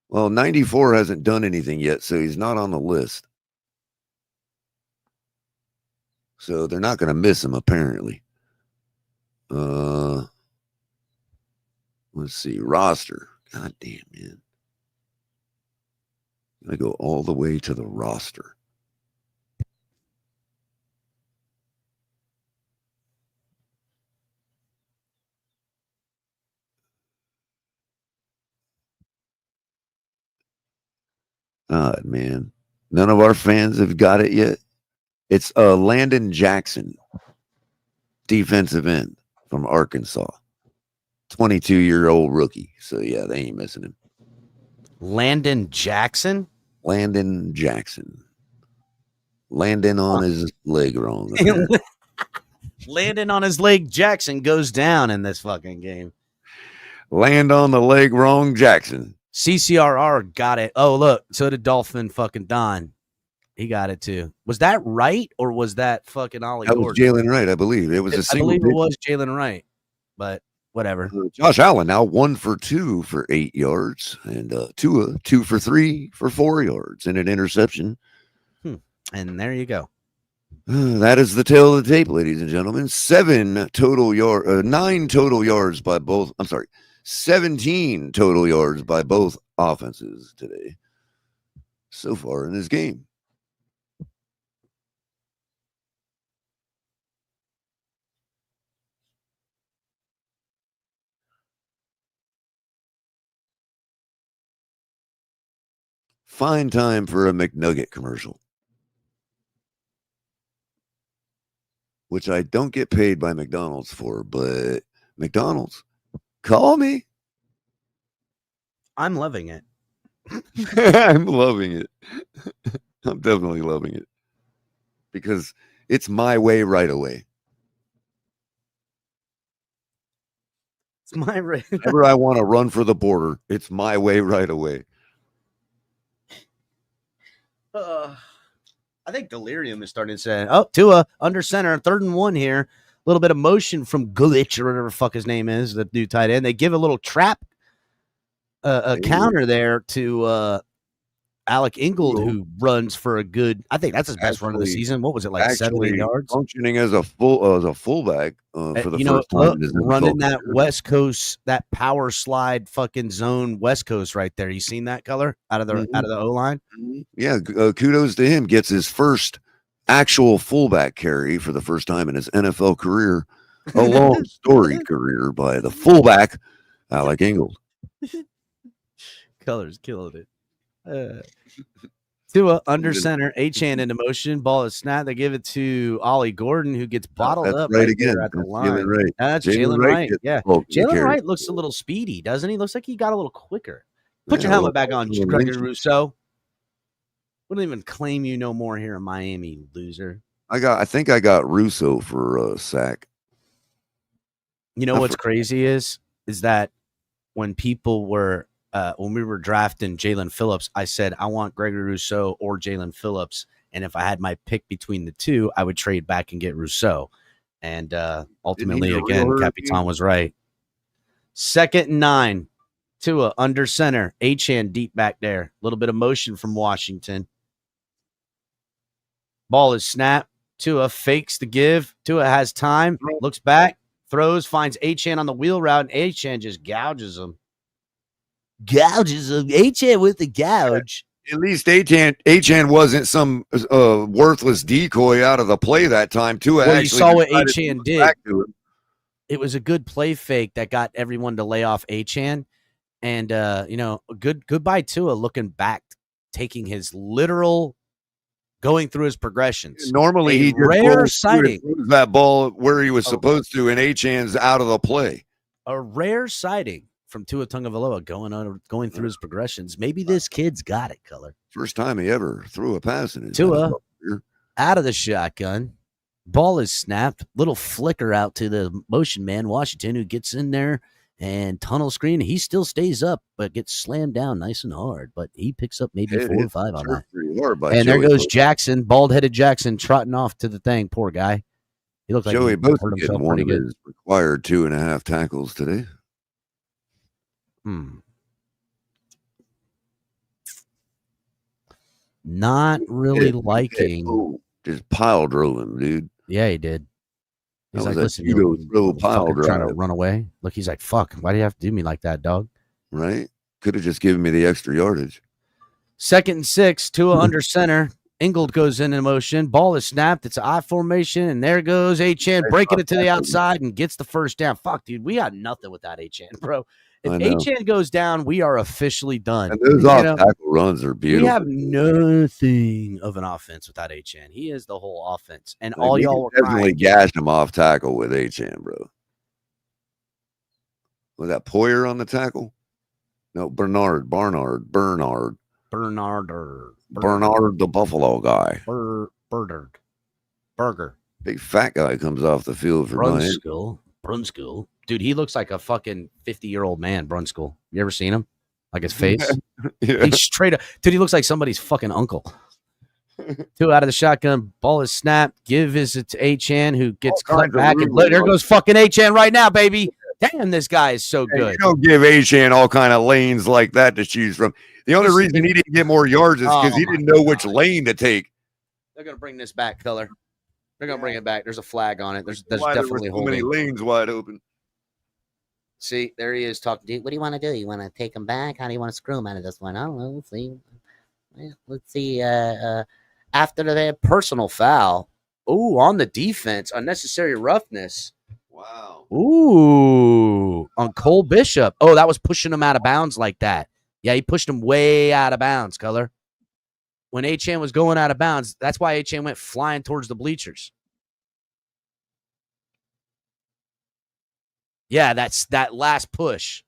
Well, 94 hasn't done anything yet, so he's not on the list. So they're not going to miss him, apparently. Let's see, roster. God damn, man. I go all the way to the roster. God, man. None of our fans have got it yet. It's Landon Jackson, defensive end from Arkansas. 22-year-old rookie. So, yeah, they ain't missing him. Landon Jackson? Landon Jackson. Landon on his leg wrong. Landon on his leg. Jackson goes down in this fucking game. Land on the leg wrong, Jackson. CCRR got it. Oh, look. So did Dolphin fucking Don. He got it too. Was that right or was that fucking Ollie Gordon? That was Jalen Wright, I believe. It was a single. I believe it was Jalen Wright, but whatever. Josh Allen now 1 for 2 for 8 yards, and Tua 2 for 3 for 4 yards and an interception. And there you go. That is the tail of the tape, ladies and gentlemen. 9 total yards by both. I'm sorry, 17 total yards by both offenses today so far in this game. Fine time for a McNugget commercial, which I don't get paid by McDonald's for, but McDonald's, call me. I'm loving it. I'm loving it. I'm definitely loving it because it's my way right away. It's my way. Whenever I want to run for the border, it's my way right away. I think Delirium is starting to say, oh, Tua under center, 3rd and 1 here. A little bit of motion from Gulich or whatever the fuck his name is, the new tight end. They give a little trap, a counter there to Alec Ingold, who runs for a good, I think that's his best run of the season. What was it, like 70 yards? Functioning as a fullback for the first time. Running that West Coast, that power slide fucking zone West Coast right there. You seen that, Color? Out of the O-line? Yeah, kudos to him. Gets his first actual fullback carry for the first time in his NFL career. A long storied career by the fullback, Alec Ingold. Color's killing it. Tua under center, Achane into motion. Ball is snapped. They give it to Ollie Gordon, who gets bottled up right again at the that's line. Right. That's Jalen Wright. Yeah, Jalen Wright looks a little speedy, doesn't he? Looks like he got a little quicker. Put your helmet back on, Gregory Rousseau. We don't even claim you no more here in Miami, loser. I think I got Russo for a sack. You know what's crazy is that when people were when we were drafting Jalen Phillips, I said I want Gregory Rousseau or Jalen Phillips, and if I had my pick between the two, I would trade back and get Rousseau. And ultimately, again, Capitan was right. 2nd and 9. Tua under center. Achane deep back there. A little bit of motion from Washington. Ball is snapped. Tua fakes the give. Tua has time. Looks back. Throws. Finds Achane on the wheel route. And Achane just gouges him. Achane with the gouge. At least Achane wasn't some worthless decoy out of the play that time. Tua Well, you actually saw what decided to Achane go did. back to him. It was a good play fake that got everyone to lay off Achane. And, goodbye Tua looking back, taking his literal, going through his progressions. Normally, he rare sighting. That ball where he was supposed to, and Achane's out of the play. A rare sighting from Tua Tagovailoa going through his progressions. Maybe this kid's got it, Color. First time he ever threw a pass in his Tua out of the shotgun. Ball is snapped. Little flicker out to the motion man, Washington, who gets in there and tunnel screen. He still stays up, but gets slammed down nice and hard. But he picks up maybe 4 or 5 on that. And there goes Jackson, bald-headed Jackson, trotting off to the thing. Poor guy. He looked like Joey he both hurt getting himself one pretty of good. his required 2.5 tackles today. Not really liking. Just pile drove him, dude. Yeah, he did. He's like, listen, pile drive. trying to run away. Look, he's like, fuck, why do you have to do me like that, dog? Right? Could have just given me the extra yardage. 2nd and 6, Tua under center. Ingold goes in motion. Ball is snapped. It's an I formation, and there goes Achane breaking it to the outside and gets the first down. Fuck, dude, we got nothing without Achane, bro. If Achane goes down, we are officially done. And those off-tackle runs are beautiful. We have nothing of an offense without Achane. He is the whole offense. And all y'all were definitely gashed him off tackle with Achane, bro. Was that Poyer on the tackle? No, Bernard, the Buffalo guy. Burger. Big fat guy comes off the field for Brunskill. Dude, he looks like a fucking 50-year-old man, Brunskill. You ever seen him? Like his face? Yeah. He's straight up. Dude, he looks like somebody's fucking uncle. Tua out of the shotgun. Ball is snapped. Give is it to Achane, who gets cut back. And there goes fucking Achane right now, baby. Damn, this guy is so good. You don't give Achane all kind of lanes like that to choose from. The only reason he didn't get more yards is because he didn't know which lane to take. They're going to bring this back, Color. They're going to bring it back. There's a flag on it. There's definitely so many lanes wide open. See, there he is talking. Dude, what do you want to do? You want to take him back? How do you want to screw him out of this one? I don't know. Let's see. Let's see. After the personal foul. Ooh, on the defense. Unnecessary roughness. Wow. Ooh, on Cole Bishop. Oh, that was pushing him out of bounds like that. Yeah, he pushed him way out of bounds, Color. When Achane was going out of bounds, that's why Achane went flying towards the bleachers. Yeah, that's that last push.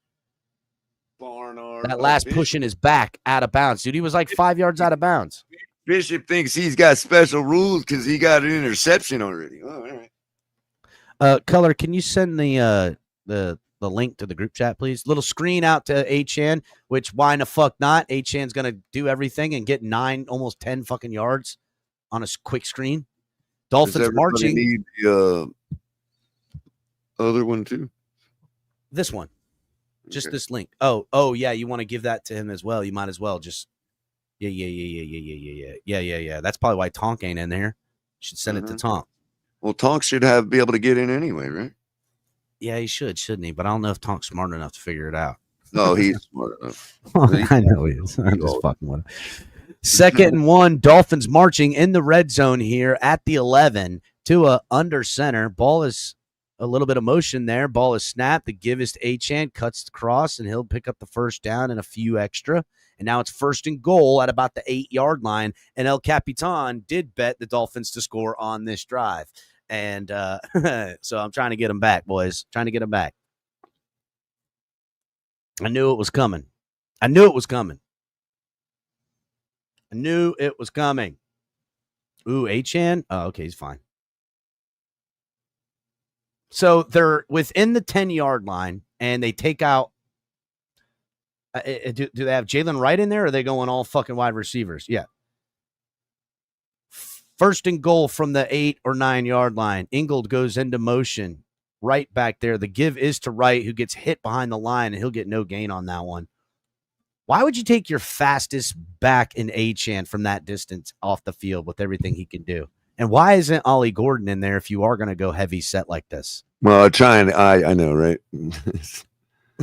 Barnard. That last push in his back out of bounds. Dude, he was like 5 yards out of bounds. Bishop thinks he's got special rules because he got an interception already. Oh, all right. Color, can you send the link to the group chat, please? Little screen out to Achane, which why in the fuck not? Achane's gonna do everything and get 9, almost 10 fucking yards on a quick screen. Dolphins marching. Need the other one too. This one, just this link. Oh yeah, you want to give that to him as well? You might as well just. Yeah. That's probably why Tonk ain't in there. You should send it to Tonk. Well, Tonk should be able to get in anyway, right? Yeah, he should, shouldn't he? But I don't know if Tonk's smart enough to figure it out. No, he's smart enough. I know he is. I'm just fucking with him. 2nd and 1, Dolphins marching in the red zone here at the 11. Tua under center. Ball is a little bit of motion there. Ball is snapped. The give is to Achane. Cuts the cross, and he'll pick up the first down and a few extra. And now it's 1st and goal at about the 8-yard line. And El Capitan did bet the Dolphins to score on this drive. And so I'm trying to get him back, boys. Trying to get him back. I knew it was coming. Ooh, Achane? Oh, okay, he's fine. So they're within the 10-yard line, and they take out Do they have Jalen Wright in there, or are they going all fucking wide receivers? Yeah. First and goal from the 8 or 9 yard line. Ingold goes into motion right back there. The give is to Wright, who gets hit behind the line, and he'll get no gain on that one. Why would you take your fastest back in Achane from that distance off the field with everything he can do? And why isn't Ollie Gordon in there if you are going to go heavy set like this? Well, I know, right?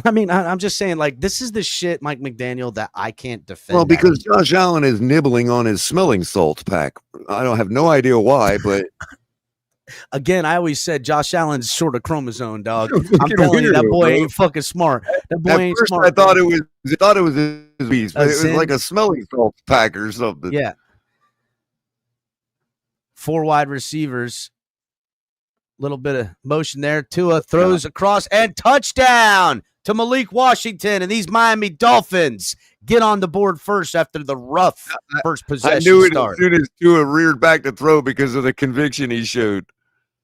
I mean, I'm just saying, like, this is the shit, Mike McDaniel, that I can't defend. Well, because Josh Allen is nibbling on his smelling salts pack. I don't have no idea why, but again, I always said Josh Allen's short of chromosome, dog. I'm telling you, that boy ain't fucking smart. That boy ain't smart. I thought it was his beast, but it was like a smelling salts pack or something. Yeah. 4 wide receivers. Little bit of motion there. Tua throws across and touchdown to Malik Washington, and these Miami Dolphins get on the board first after the rough first possession. I knew it start. as soon as Tua reared back to throw because of the conviction he showed.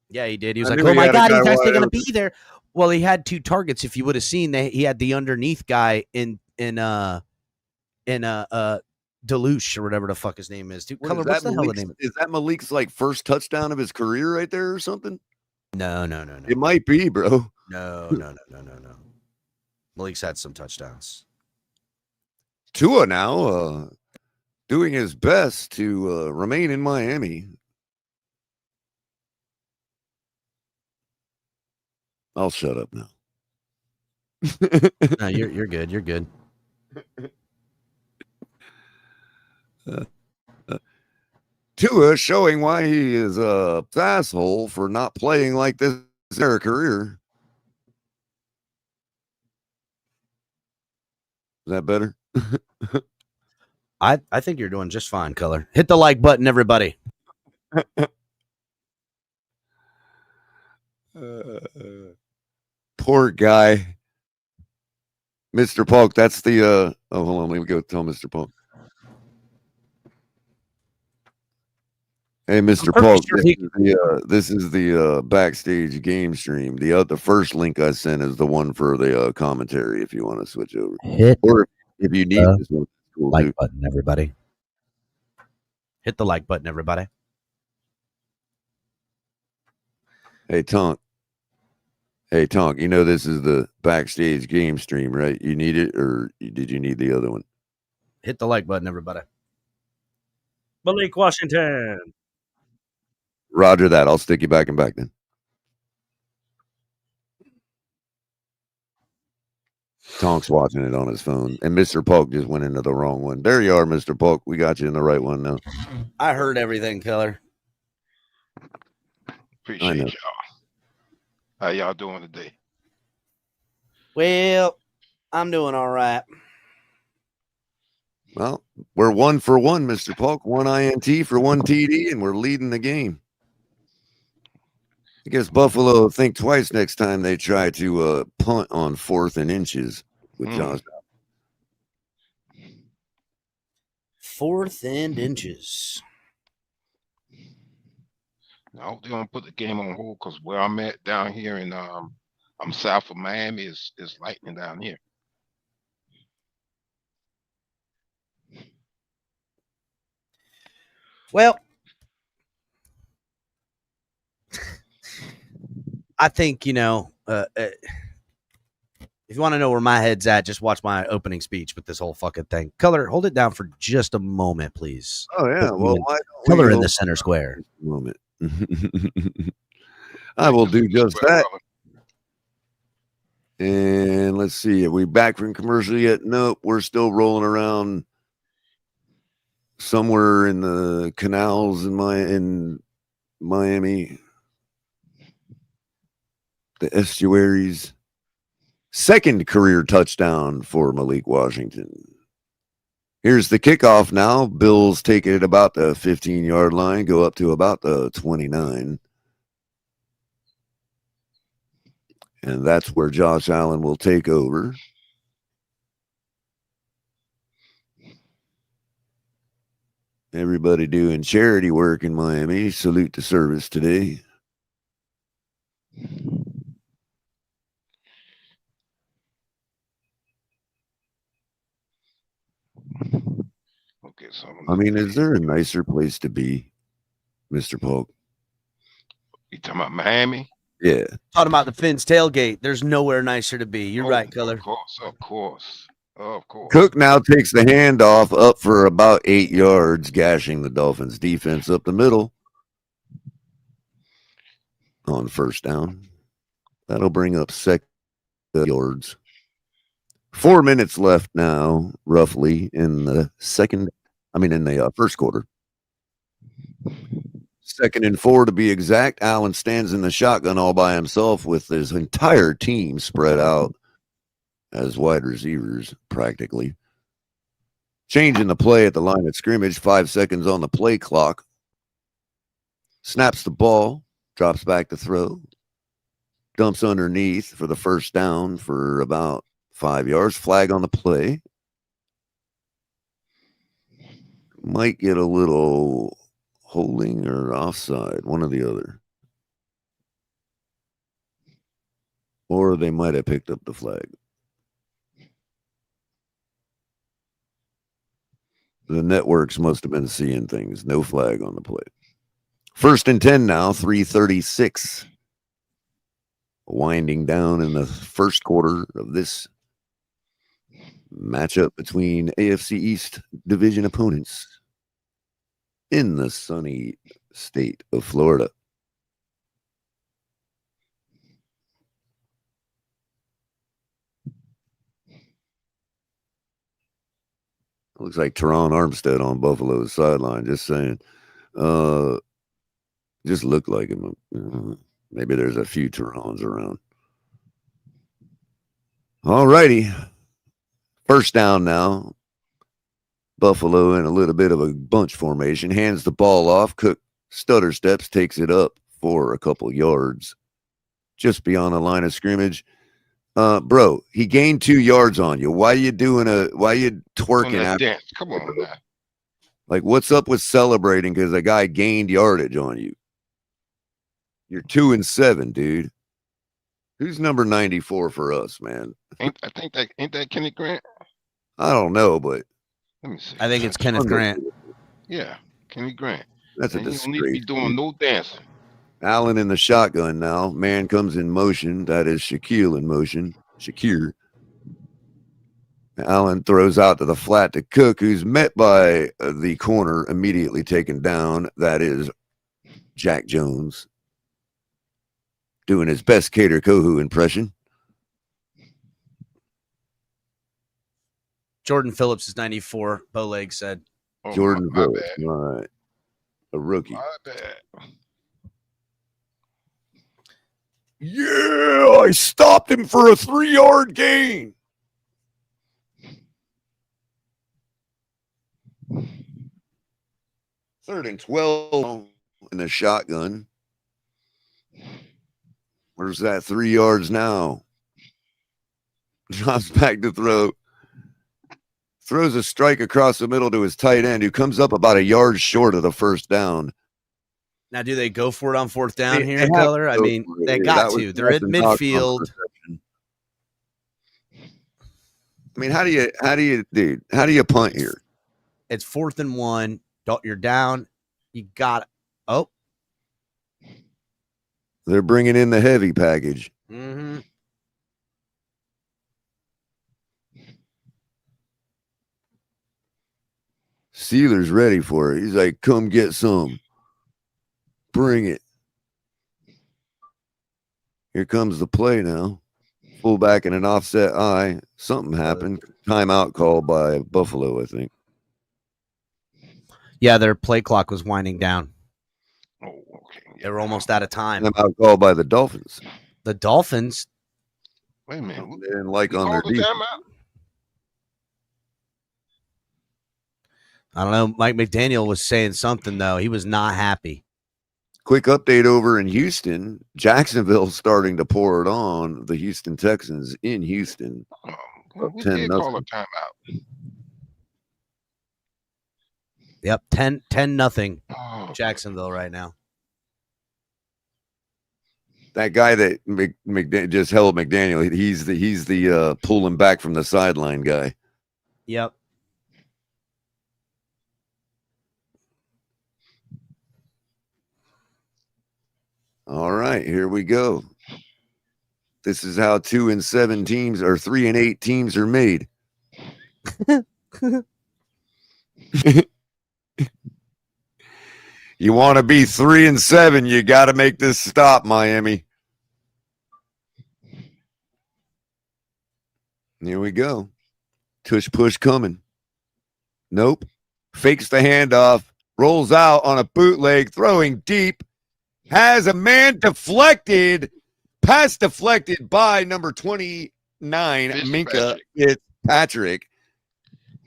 Yeah, he did. He was like, "Oh my God, he's actually going to be there." Well, he had 2 targets. If you would have seen, he had the underneath guy in Deluche or whatever the fuck his name is. Dude, Color, what's the hell the name? Is that Malik's like first touchdown of his career right there or something? No. It might be, bro. No. Malik's had some touchdowns. Tua now doing his best to remain in Miami. I'll shut up now. No, you're good. You're good. Tua showing why he is a asshole for not playing like this in their career. Is that better? I think you're doing just fine, Color. Hit the like button, everybody. Poor guy. Mr. Polk, that's the hold on, let me go tell Mr. Polk. Hey, Mr. Polk, this is the backstage game stream. The first link I sent is the one for the commentary if you want to switch over. Hit or if you need this one, cool like too. button, everybody. Hit the like button, everybody. Hey, Tonk. You know this is the backstage game stream, right? You need it, or did you need the other one? Hit the like button, everybody. Malik Washington. Roger that. I'll stick you back and back then. Tonk's watching it on his phone, and Mr. Polk just went into the wrong one. There you are, Mr. Polk. We got you in the right one now. I heard everything, Keller. Appreciate y'all. How y'all doing today? Well, I'm doing all right. Well, we're 1 for 1, Mr. Polk. 1 INT for 1 TD, and we're leading the game. I guess Buffalo will think twice next time they try to punt on 4th and inches with Josh. 4th and inches. I hope they're gonna put the game on hold because where I'm at down here in I'm south of Miami is lightning down here. Well, I think, if you want to know where my head's at, just watch my opening speech with this whole fucking thing. Color, hold it down for just a moment, please. Oh, yeah. Well, Color in the center square. Moment. I will do just that. And let's see. Are we back from commercial yet? Nope. We're still rolling around somewhere in the canals in Miami. The estuaries. Second career touchdown for Malik Washington. Here's the kickoff now. Bills take it at about the 15-yard line, go up to about the 29. And that's where Josh Allen will take over. Everybody doing charity work in Miami. Salute to service today. So I mean, is there a nicer place to be, Mr. Polk? you talking about Miami? Yeah. Talking about the Finns tailgate. There's nowhere nicer to be. You're right, Color. Of course. Cook now takes the handoff up for about 8 yards, gashing the Dolphins defense up the middle on first down. That'll bring up 2 yards. 4 minutes left now, roughly, in the first quarter. 2nd and 4 to be exact. Allen stands in the shotgun all by himself with his entire team spread out as wide receivers, practically. Changing the play at the line of scrimmage, 5 seconds on the play clock. Snaps the ball, drops back to throw, dumps underneath for the first down for about 5 yards. Flag on the play. Might get a little holding or offside, one or the other. Or they might have picked up the flag. The networks must have been seeing things. No flag on the play. 1st and 10 now, 3:36. Winding down in the first quarter of this matchup between AFC East division opponents in the sunny state of Florida. Looks like Teron Armstead on Buffalo's sideline, just saying. Just looked like him. Maybe there's a few Terons around. All righty. First down now. Buffalo in a little bit of a bunch formation. Hands the ball off. Cook stutter steps, takes it up for a couple yards. Just beyond the line of scrimmage. Bro, he gained 2 yards on you. Why are you twerking after? Dance. Come on now. Like, what's up with celebrating because a guy gained yardage on you? You're 2-7, dude. Who's number 94 for us, man? Ain't that Kenny Grant? I don't know, but Let me see. I think it's Kenneth Grant. Yeah, Kenny Grant. That's a And you disgrace. don't need to be doing no dancing. Allen in the shotgun now. Man comes in motion. That is Shaquille in motion. Shakir. Allen throws out to the flat to Cook, who's met by the corner, immediately taken down. That is Jack Jones doing his best Cater Kohu impression. Jordan Phillips is 94. Bowleg said. Oh, Jordan my Phillips. bad. All right. A rookie. My bad. Yeah, I stopped him for a 3-yard gain. Third and 12 in the shotgun. Where's that 3 yards now? Drops back to throw. Throws a strike across the middle to his tight end, who comes up about a yard short of the first down. Now, do they go for it on 4th down They here, have Color? to I go mean, for it they here. got That to. was They're at nothing knocked on midfield. reception. I mean, how do you punt here? It's 4th and 1. You're down. You got. Oh. They're bringing in the heavy package. Mm-hmm. Steelers ready for it. He's like, come get some. Bring it. Here comes the play now. Fullback in an offset eye. Something happened. Timeout called by Buffalo, I think. Yeah, their play clock was winding down. Oh, okay. They were almost out of time. Timeout called by the Dolphins. The Dolphins. Wait a minute. They didn't like on their Call the defense. timeout? I don't know. Mike McDaniel was saying something, though. He was not happy. Quick update over in Houston. Jacksonville starting to pour it on the Houston Texans in Houston. We 10 did call a timeout. Yep, 10-0 Oh, Jacksonville right now. That guy that just held McDaniel, he's the pulling back from the sideline guy. Yep. All right, here we go. This is how 2 and 7 teams or 3 and 8 teams are made. You want to be 3 and 7, you got to make this stop, Miami. Here we go. Tush push coming. Nope. Fakes the handoff. Rolls out on a bootleg, throwing deep. Has a man deflected. Pass deflected by number 29, Minka Fitzpatrick.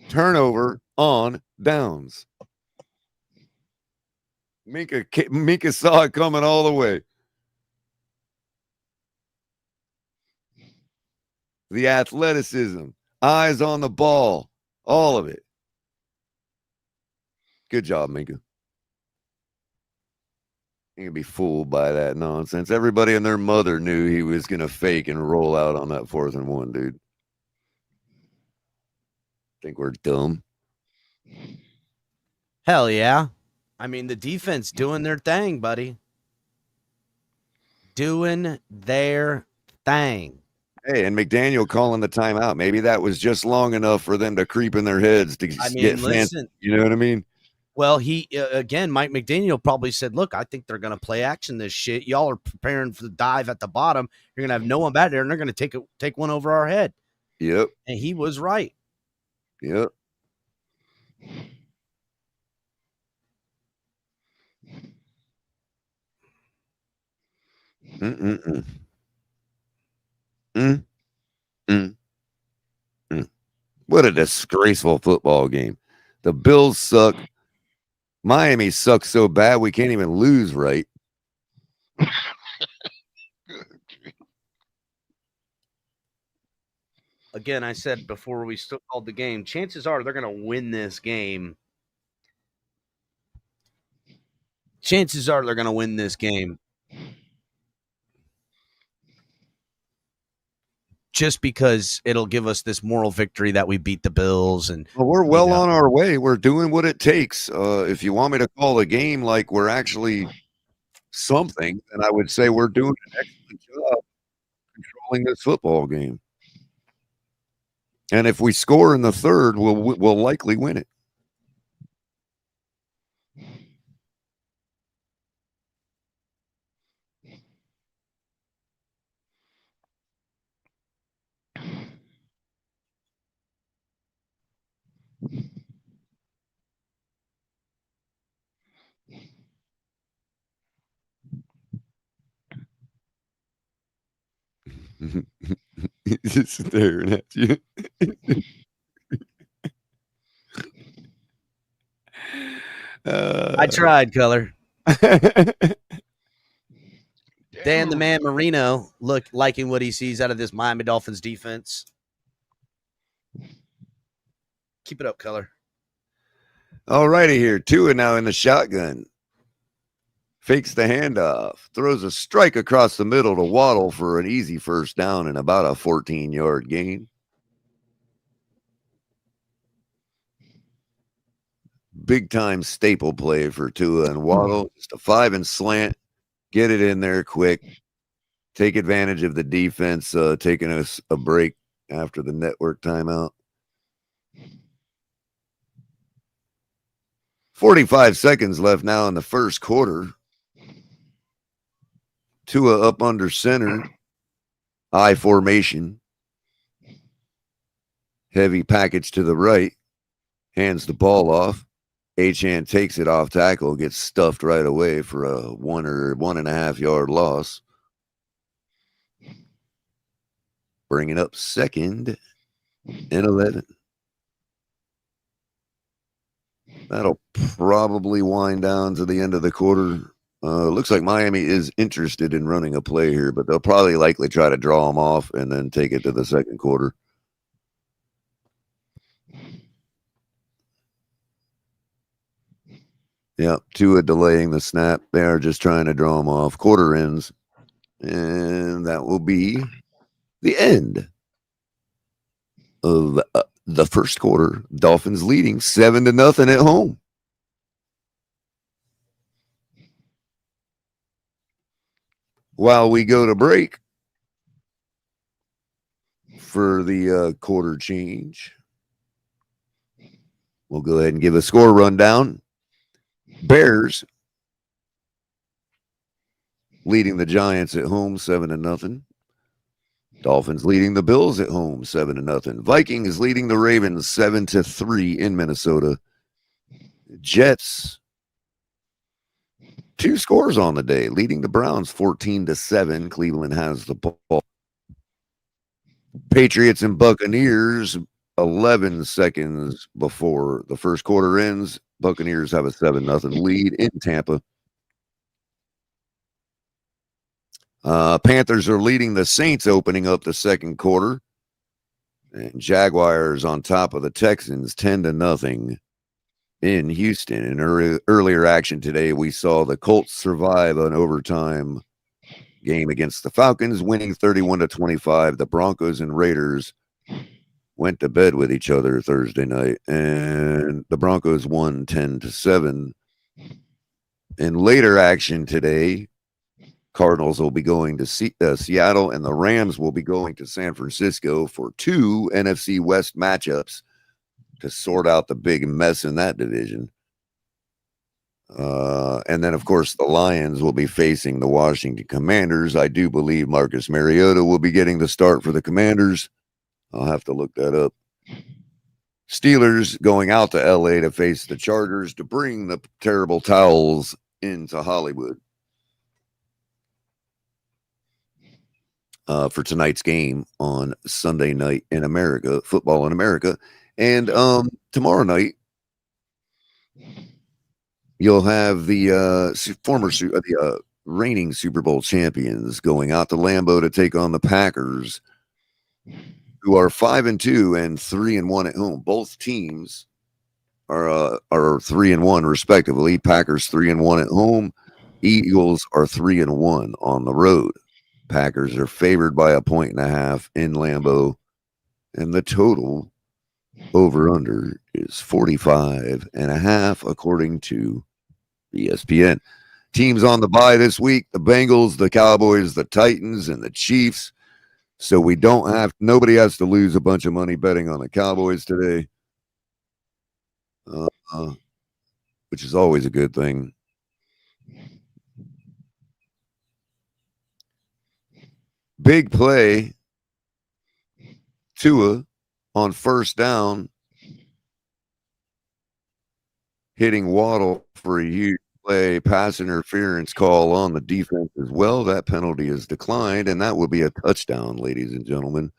Turnover on downs. Minka saw it coming all the way. The athleticism, eyes on the ball, all of it. Good job, Minka. You can be fooled by that nonsense. Everybody and their mother knew he was going to fake and roll out on that 4th and 1, dude. Think we're dumb? Hell yeah. I mean, the defense doing their thing, buddy. Doing their thing. Hey, and McDaniel calling the timeout. Maybe that was just long enough for them to creep in their heads to get fancy. You know what I mean? Well, he again, Mike McDaniel probably said, "Look, I think they're going to play action this shit. Y'all are preparing for the dive at the bottom. You're going to have no one back there, and they're going to take one over our head." Yep. And he was right. Yep. What a disgraceful football game. The Bills suck. Miami sucks so bad we can't even lose right. Again, I said before we called the game, chances are they're going to win this game. Chances are they're going to win this game. Just because it'll give us this moral victory that we beat the Bills. And well, we're well on our way. We're doing what it takes. If you want me to call the game like we're actually something, then I would say we're doing an excellent job controlling this football game. And if we score in the third, we'll likely win it. He's just staring at you. I tried, Color. Dan the Man Marino liking what he sees out of this Miami Dolphins defense. Keep it up, Color. All righty here. Tua now in the shotgun. Fakes the handoff. Throws a strike across the middle to Waddle for an easy first down and about a 14-yard gain. Big-time staple play for Tua and Waddle. Just a 5 and slant. Get it in there quick. Take advantage of the defense taking us a break after the network timeout. 45 seconds left now in the first quarter. Tua up under center. I formation. Heavy package to the right. Hands the ball off. Achane takes it off tackle, gets stuffed right away for a 1 or 1.5 yard loss. Bringing up 2nd and 11. That'll probably wind down to the end of the quarter. Looks like Miami is interested in running a play here, but they'll probably likely try to draw them off and then take it to the second quarter. Yeah, Tua delaying the snap. They are just trying to draw them off. Quarter ends, and that will be the end of the first quarter. Dolphins leading 7-0 at home. while we go to break for the quarter change, we'll go ahead and give a score rundown. Bears leading the Giants at home 7-0. Dolphins leading the Bills at home 7-0. Vikings leading the Ravens 7-3 in Minnesota. Jets, 2 scores on the day, leading the Browns 14-7. Cleveland has the ball. Patriots and Buccaneers 11 seconds before the first quarter ends. Buccaneers have a 7-0 lead in Tampa. Panthers are leading the Saints opening up the second quarter. And Jaguars on top of the Texans 10-0 in Houston. In earlier action today, we saw the Colts survive an overtime game against the Falcons, winning 31-25. The Broncos and Raiders went to bed with each other Thursday night, and the Broncos won 10-7. In later action today, Cardinals will be going to Seattle, and the Rams will be going to San Francisco for 2 NFC West matchups to sort out the big mess in that division. And then, of course, the Lions will be facing the Washington Commanders. I do believe Marcus Mariota will be getting the start for the Commanders. I'll have to look that up. Steelers going out to L.A. to face the Chargers to bring the terrible towels into Hollywood for tonight's game on Sunday night in America, football in America. And tomorrow night, you'll have the reigning Super Bowl champions going out to Lambeau to take on the Packers, who are 5-2 and 3-1 at home. Both teams are 3-1 respectively. Packers 3-1 at home. Eagles are 3-1 on the road. Packers are favored by 1.5 in Lambeau, and the total over under is 45.5 according to ESPN. Teams on the bye this week: the Bengals, the Cowboys, the Titans, and the Chiefs. So nobody has to lose a bunch of money betting on the Cowboys today, which is always a good thing. Big play, Tua on first down, hitting Waddle for a huge play, pass interference call on the defense as well. That penalty is declined, and that will be a touchdown, ladies and gentlemen.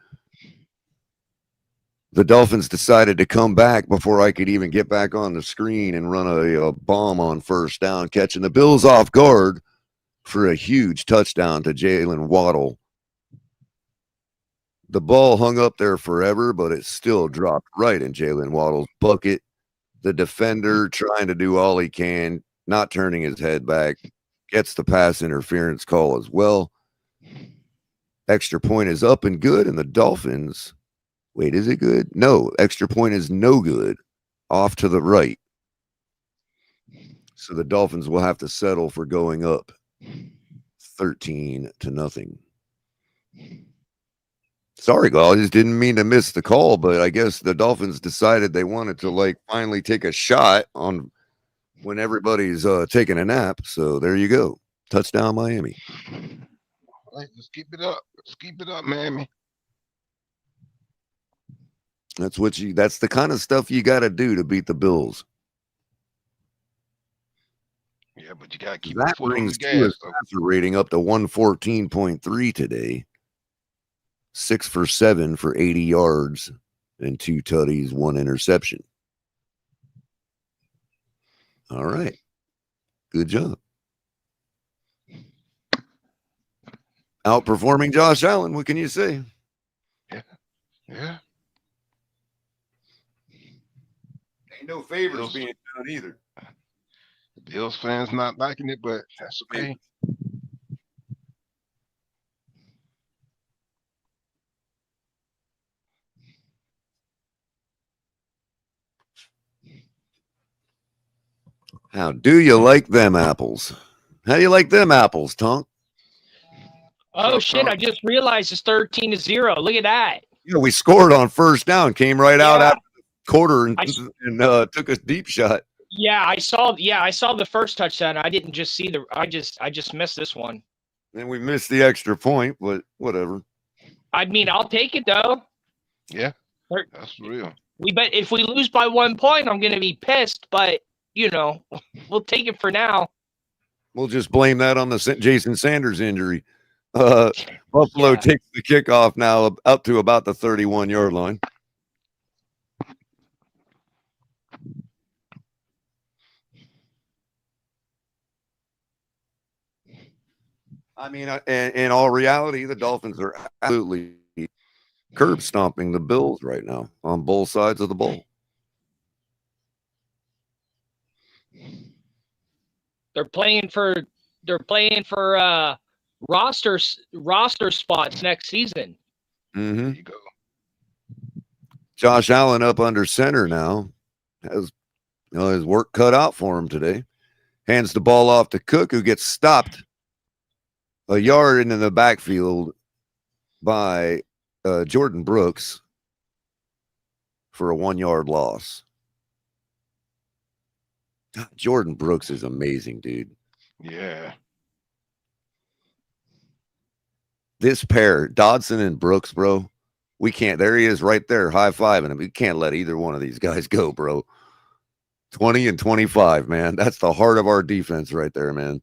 The Dolphins decided to come back before I could even get back on the screen and run a bomb on first down, catching the Bills off guard for a huge touchdown to Jalen Waddle. The ball hung up there forever, but it still dropped right in Jalen Waddle's bucket. The defender trying to do all he can, not turning his head back, gets the pass interference call as well. Extra point is up and good, and the Dolphins, wait, is it good? No, extra point is no good, off to the right. So the Dolphins will have to settle for going up 13-0. Sorry, I just didn't mean to miss the call, but I guess the Dolphins decided they wanted to finally take a shot on when everybody's taking a nap. So there you go. Touchdown, Miami. All right, let's keep it up. Let's keep it up, Miami. That's the kind of stuff you got to do to beat the Bills. Yeah, but you got to keep that the foot on the brings gas. passer rating up to 114.3 today. 6 for 7 for 80 yards and 2 tutties, 1 interception. All right. Good job. Outperforming Josh Allen. What can you say? Yeah. Ain't no favors being done either. The Bills fans not liking it, but that's okay. How do you like them apples? How do you like them apples, Tonk? Oh, up, shit. Color? I just realized it's 13-0. Look at that. You know, we scored on first down, came right out Yeah. after the quarter and I- took a deep shot. Yeah, I saw the first touchdown. I didn't just see I just missed this one. And we missed the extra point, but whatever. I mean, I'll take it though. Yeah, Thir- that's real. If we lose by 1 point, I'm gonna be pissed, but we'll take it for now. We'll just blame that on the Jason Sanders injury. Buffalo takes the kickoff now up to about the 31-yard line. I mean, in all reality, the Dolphins are absolutely curb stomping the Bills right now on both sides of the ball. They're playing for roster spots next season. Mm-hmm. There you go. Josh Allen up under center now. Has his work cut out for him today. Hands the ball off to Cook, who gets stopped a yard into the backfield by Jordan Brooks for a 1-yard loss. God, Jordan Brooks is amazing, dude. Yeah. This pair, Dodson and Brooks, bro, we can't. There he is right there, high-fiving him. We can't let either one of these guys go, bro. 20 and 25, man. That's the heart of our defense right there, man.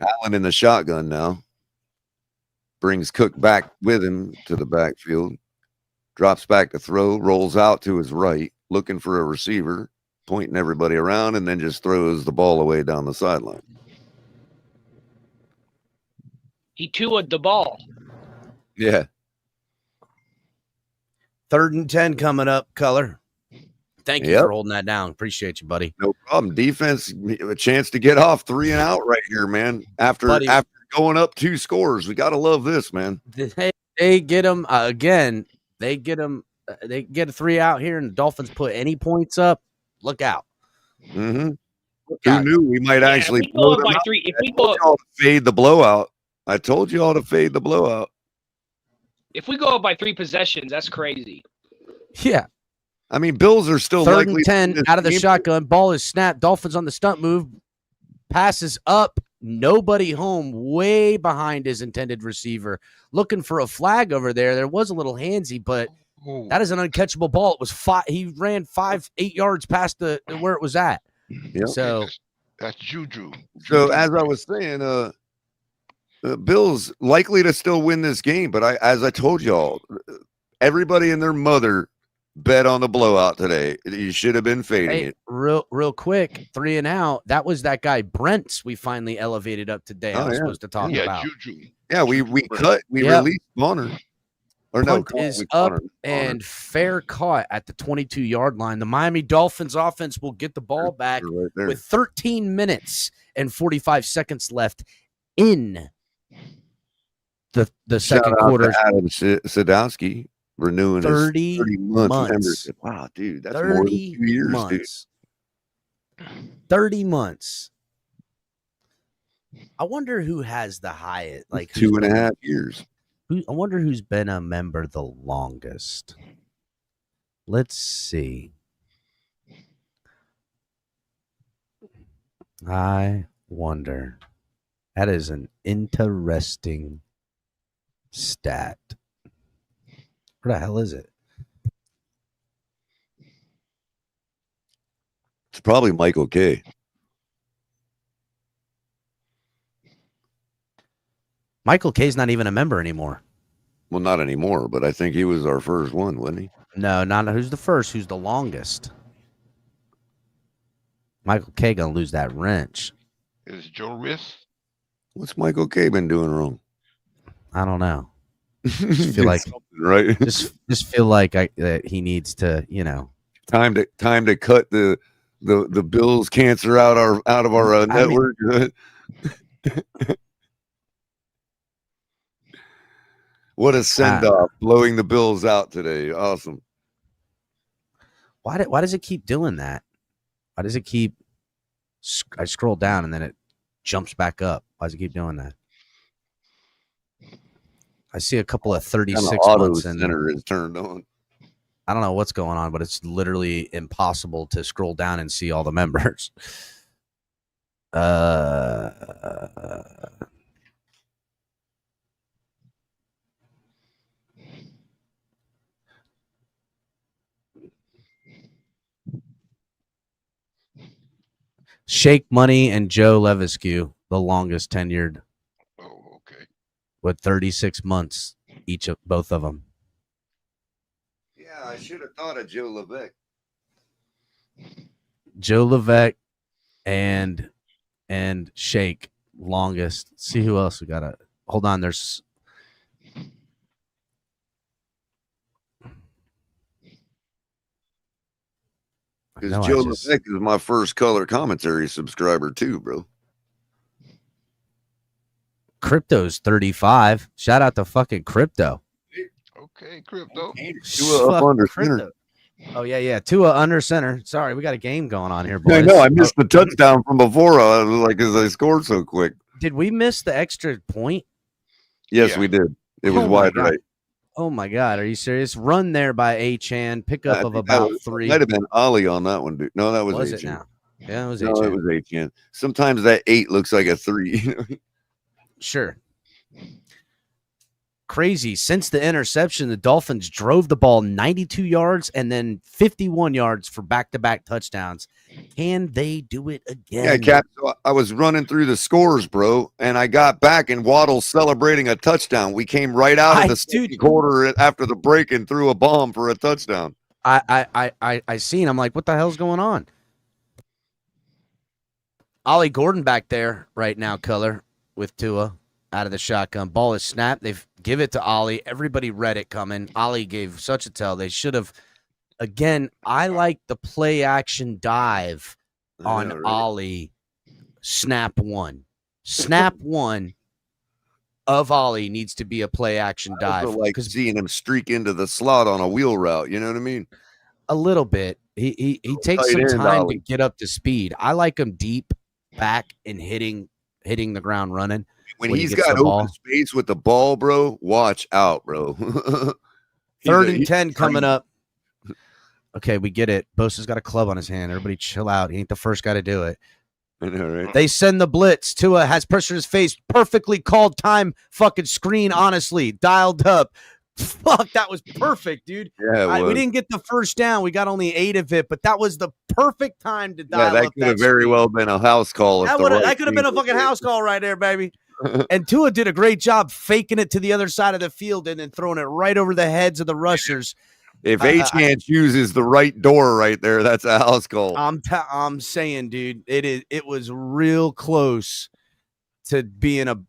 Allen in the shotgun now. Brings Cook back with him to the backfield. Drops back to throw, rolls out to his right, looking for a receiver, pointing everybody around, and then just throws the ball away down the sideline. He two-wood the ball. Yeah. 3rd and 10 coming up, Color. Thank you Yep. for holding that down. Appreciate you, buddy. No problem. Defense, a chance to get off 3 and out right here, man. After going up 2 scores, we got to love this, man. They get them again. They get them. They get a 3 out here, and the Dolphins put any points up. Look out! Mm-hmm. Look Who out. knew we might actually if we go up by 3, if we go y'all to fade the blowout? I told you all to fade the blowout. if we go up by 3 possessions, that's crazy. Yeah. I mean, Bills are still 3rd likely and 10 out of the shotgun. Ball is snapped. Dolphins on the stunt move. Passes up. Nobody home. Way behind his intended receiver. Looking for a flag over there. There was a little handsy, but that is an uncatchable ball. It was 5. He ran 8 yards past the where it was at. Yep. So that's Juju. So as I was saying, Bills likely to still win this game, but as I told y'all, everybody and their mother bet on the blowout today. You should have been fading it. Real quick, 3 and out. That was that guy Brent's we finally elevated up today. I was supposed to talk about. Juju. Yeah, we released Bonner. Or Punt no, is up and fair caught at the 22-yard line. The Miami Dolphins offense will get the ball back right with 13 minutes and 45 seconds left in the second quarter. Adam Sadowski renewing 30 his 30 months months. membership. Wow, dude, that's more than 2 years, months. Dude. 30 months. I wonder who has the highest, like 2.5 years. I wonder who's been a member the longest. Let's see. I wonder. That is an interesting stat. Where the hell is it? It's probably Michael K. Michael K's not even a member anymore. Well, not anymore, but I think he was our first one, wasn't he? No, not who's the first, who's the longest. Michael K gonna lose that wrench. Is Joe Riss? What's Michael K been doing wrong? I don't know. Just feel like right. Just feel like that he needs to, time to cut the Bills cancer out of our network. What a send off, blowing the Bills out today. Awesome. Why does it keep doing that? Why does it keep I scroll down and then it jumps back up. Why does it keep doing that? I see a couple of 36 auto months and center is turned on. I don't know what's going on, but it's literally impossible to scroll down and see all the members. Shake Money and Joe Leviscu, the longest tenured. Oh, okay. With 36 months each of both of them. Yeah, I should have thought of Joe Levesque. Joe Levesque and Shake longest. See who else we got. Hold on. There's because Joe Levesque is my first color commentary subscriber too, bro. Crypto's 35. Shout out to fucking Crypto. Okay, Crypto. Tua up under center. Oh yeah. Tua under center. Sorry, we got a game going on here, boys. I know. I missed the touchdown from before. Because I scored so quick. Did we miss the extra point? Yes, we did. It was wide right. Oh my God, are you serious? Run there by A-Chan, pickup of about 3. Might have been Ollie on that one, dude. No, that was it now? Yeah, it was A-Chan. A-Chan. It was A-Chan. Sometimes that 8 looks like a 3. Sure. Crazy. Since the interception, the Dolphins drove the ball 92 yards and then 51 yards for back-to-back touchdowns. Can they do it again? Yeah, Cap. So I was running through the scores, bro, and I got back and Waddle's celebrating a touchdown. We came right out of the second quarter after the break and threw a bomb for a touchdown. I seen. I'm like, what the hell's going on? Ollie Gordon back there right now, color with Tua out of the shotgun. Ball is snapped. They've give it to Ollie. Everybody read it coming. Ollie gave such a tell. They should have. Again, I like the play action dive on Ollie. Snap one. Snap one of Ollie needs to be a play action dive. Like seeing him streak into the slot on a wheel route. You know what I mean? A little bit. He takes some time to get up to speed. I like him deep back and hitting the ground running. When he's got open space with the ball, bro, watch out, bro. 3rd and 10 coming up. Okay, we get it. Bosa's got a club on his hand. Everybody chill out. He ain't the first guy to do it. I know, right? They send the blitz. Tua has pressure in his face. Perfectly called time fucking screen, honestly. Dialed up. Fuck, that was perfect, dude. Yeah, we didn't get the first down. We got only 8 of it, but that was the perfect time to dial up. That could have very well been a house call. That could have been a fucking house call right there, baby. And Tua did a great job faking it to the other side of the field and then throwing it right over the heads of the rushers. If A-Chan chooses the right door right there, that's a house call. I'm saying, dude, it was real close to being an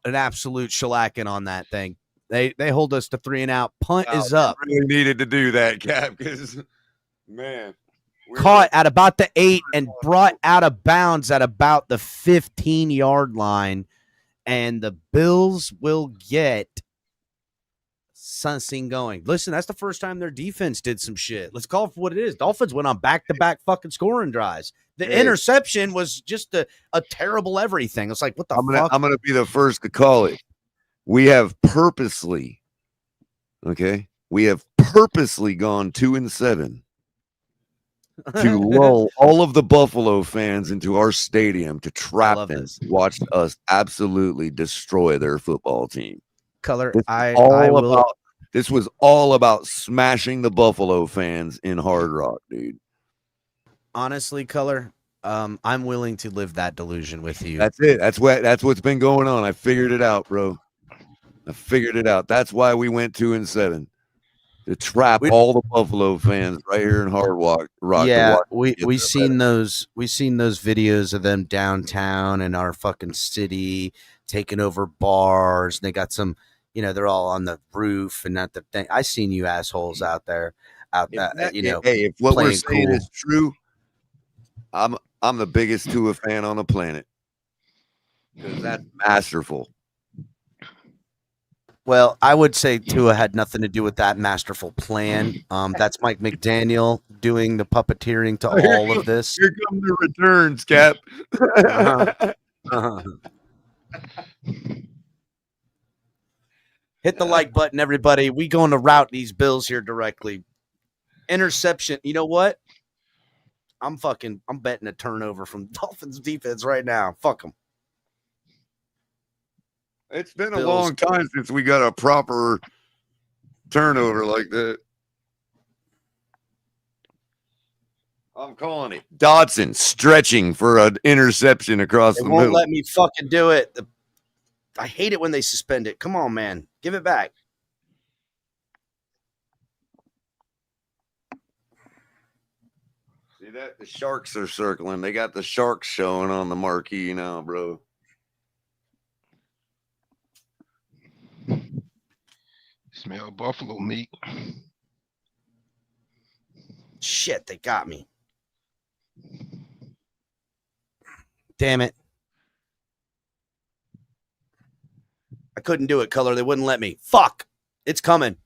absolute shellacking on that thing. They hold us to 3 and out. Punt is up. Really needed to do that, Cap, because man, caught at about the 8 and brought out of bounds at about the 15-yard line, and the Bills will get something going. Listen, that's the first time their defense did some shit. Let's call it for what it is. Dolphins went on back-to-back fucking scoring drives. The interception was just a terrible everything. It's like, what the fuck? I'm gonna be the first to call it. We have purposely gone 2-7 to lull all of the Buffalo fans into our stadium to trap them, watch us absolutely destroy their football team. Color, this was all about smashing the Buffalo fans in Hard Rock, dude. Honestly, Color, I'm willing to live that delusion with you. That's it. That's what's been going on. I figured it out, bro. I figured it out. That's why we went 2-7 to trap all the Buffalo fans right here in Hard Rock. Yeah, we seen those videos of them downtown in our fucking city taking over bars. And they got some, they're all on the roof and not the thing. I seen you assholes out there, if what we're saying is true, I'm the biggest Tua fan on the planet because that's masterful. Well, I would say Tua had nothing to do with that masterful plan. That's Mike McDaniel doing the puppeteering to all of this. Here come the returns, Cap. Uh-huh. Uh-huh. Hit the like button, everybody. We going to route these Bills here directly. Interception. You know what? I'm betting a turnover from Dolphins defense right now. Fuck them. It's been a Bills. long time since we got a proper turnover like that. I'm calling it. Dodson stretching for an interception across They the won't middle. let me fucking do it. I hate it when they suspend it. Come on, man. Give it back. See that? The Sharks are circling. They got the Sharks showing on the marquee now, bro. Smell buffalo meat. Shit, they got me. Damn it. I couldn't do it, Color. They wouldn't let me. Fuck. It's coming.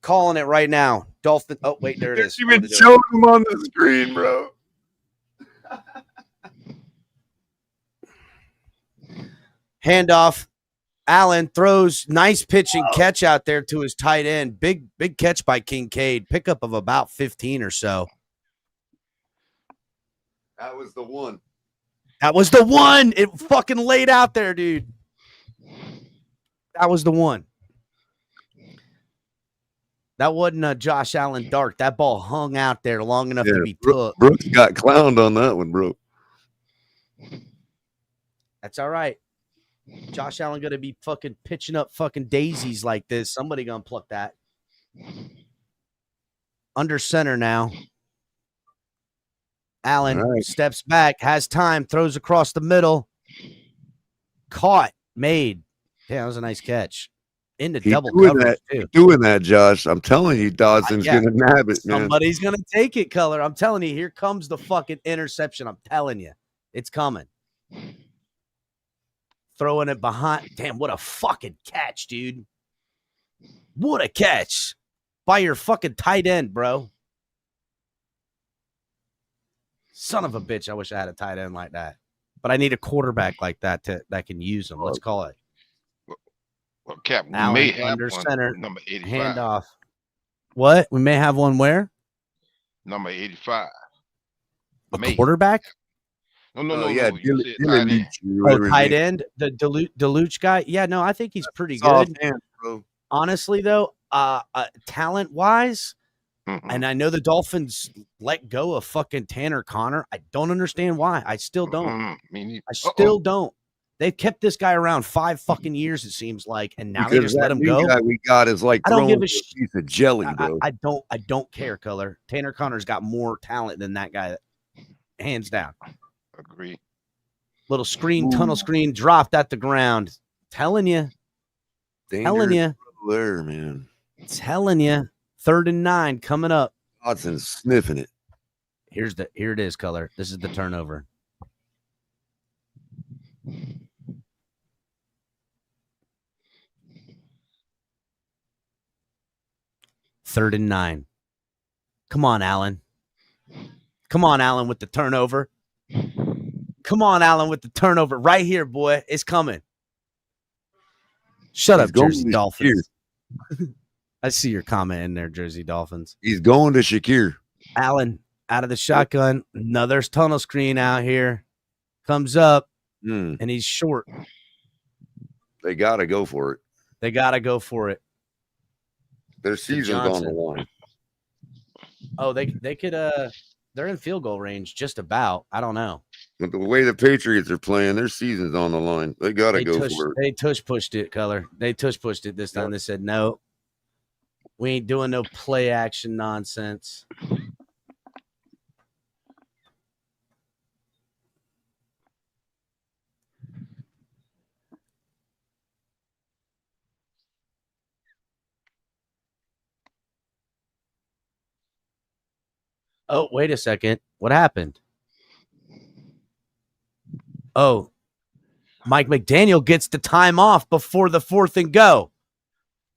Calling it right now. Dolphin. Oh, wait, there it is. You've been showing them on the screen, bro. Handoff. Allen throws nice pitch and catch out there to his tight end. Big catch by Kincaid. Pickup of about 15 or so. That was the one. That was the one. It fucking laid out there, dude. That was the one. That wasn't a Josh Allen dart. That ball hung out there long enough to be took. Brooks got clowned on that one, bro. That's all right. Josh Allen going to be fucking pitching up fucking daisies like this. Somebody going to pluck that. Under center now. Allen steps back, has time, throws across the middle. Caught, made. Yeah, that was a nice catch. Into double coverage, too. Doing that, Josh. I'm telling you, Dodson's going to nab it, man. Somebody's going to take it, Color. I'm telling you, here comes the fucking interception. I'm telling you. It's coming. Throwing it behind. Damn, what a fucking catch, dude. What a catch. By your fucking tight end, bro. Son of a bitch. I wish I had a tight end like that. But I need a quarterback like that that can use them. Let's call it. Well, Cap, we Allen, may have under one, center. number 85. Handoff. What? We may have one where? Number 85. A quarterback? No. Yeah, You said tight end. The Deluge guy. Yeah, no, I think he's pretty good. Hand, bro. Honestly, though, talent wise, and I know the Dolphins let go of fucking Tanner Connor. I don't understand why. I still don't. I still don't. They've kept this guy around 5 fucking years, it seems like, and now they just let him go. Guy we got is like I don't give a piece of jelly, bro. I don't care, Color. Tanner Connor's got more talent than that guy, hands down. Agree. Little tunnel screen dropped at the ground. Telling you. Telling you. There, man. Telling you. 3rd and 9 coming up. Dodson's sniffing it. Here it is, Color. This is the turnover. Third and 9. Come on, Allen. Come on, Allen, with the turnover. Come on, Allen, with the turnover. Right here, boy. It's coming. Shut up, Jersey Dolphins. I see your comment in there, Jersey Dolphins. He's going to Shakir. Allen out of the shotgun. Another tunnel screen out here. Comes up, and he's short. They got to go for it. They got to go for it. Their season's on the line. Oh, they could they're in field goal range just about. I don't know. But the way the Patriots are playing, their season's on the line. They got to go for it. They tush pushed it, Color. They tush pushed it this time. They said, no, we ain't doing no play action nonsense. Oh, wait a second. What happened? Oh, Mike McDaniel gets the time off before the 4th and go.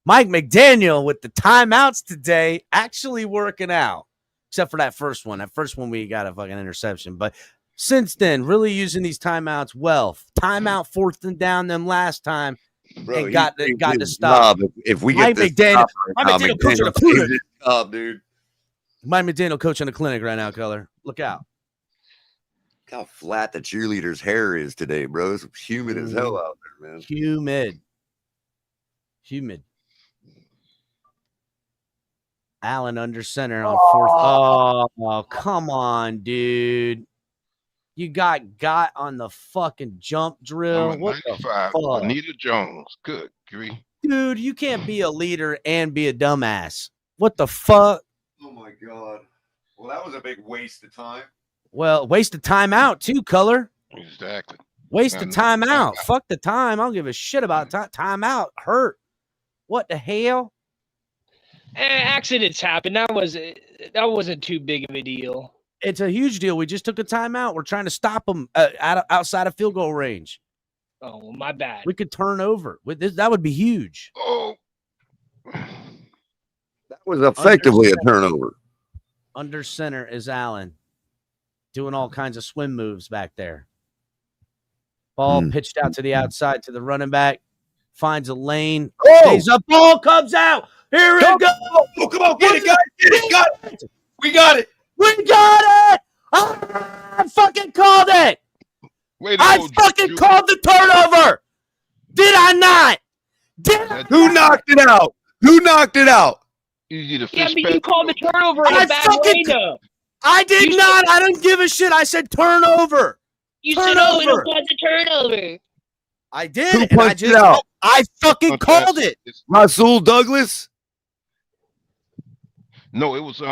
Mike McDaniel with the timeouts today actually working out, except for that first one. That first one, we got a fucking interception. But since then, really using these timeouts well. Timeout 4th and down them last time. Bro, and got to stop. If we Mike get this McDaniel, Mike McDaniel coaching a clinic. Dude. Mike McDaniel coaching a clinic right now, Color. Look out. Look how flat the cheerleader's hair is today, bro. It's humid as hell out there, man. Humid. Allen under center on 4th. Oh, come on, dude. You got on the fucking jump drill. Number What 95, the fuck? Anita Jones. Good grief. Dude, you can't be a leader and be a dumbass. What the fuck? Oh, my God. Well, that was a big waste of time. Well, waste of time out, too, Color. Exactly. Waste of time out. Fuck the time. I don't give a shit about time. Time out. Hurt. What the hell? Accidents happen. That wasn't too big of a deal. It's a huge deal. We just took a timeout. We're trying to stop them outside of field goal range. Oh, well, my bad. We could turn over. With this, that would be huge. Oh. That was effectively a turnover. Under center is Allen. Doing all kinds of swim moves back there. Ball pitched out to the outside to the running back. Finds a lane. Stays up. Ball comes out. Here it goes. Oh, come on. Get it, guys. Get it. Got it. We got it. We got it. I fucking called it. I fucking called the turnover. Did I not? Who knocked it out? Who knocked it out? Yeah, but you called the turnover in a bad way, though. I did not. I didn't give a shit. I said turnover. You said, oh, it was a turnover. I did. Who and punched it out? I fucking called it. Rasul Douglas? No, it was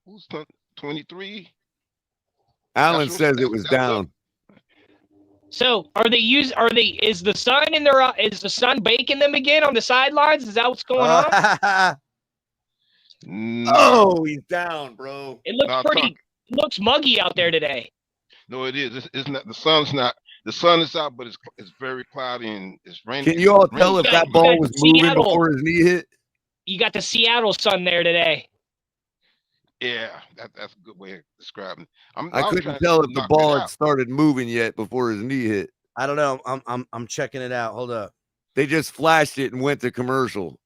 who's 23? Allen says it was down. So is the sun in their is the sun baking them again on the sidelines? Is that what's going on? No, he's down, bro. It looks muggy out there today. No, it is. It's not. The sun's not. The sun is out, but it's very cloudy and it's raining. Can you all tell if that ball was moving before his knee hit? You got the Seattle sun there today. Yeah, that's a good way of describing it. I couldn't tell if the ball had started moving yet before his knee hit. I don't know. I'm checking it out. Hold up. They just flashed it and went to commercial.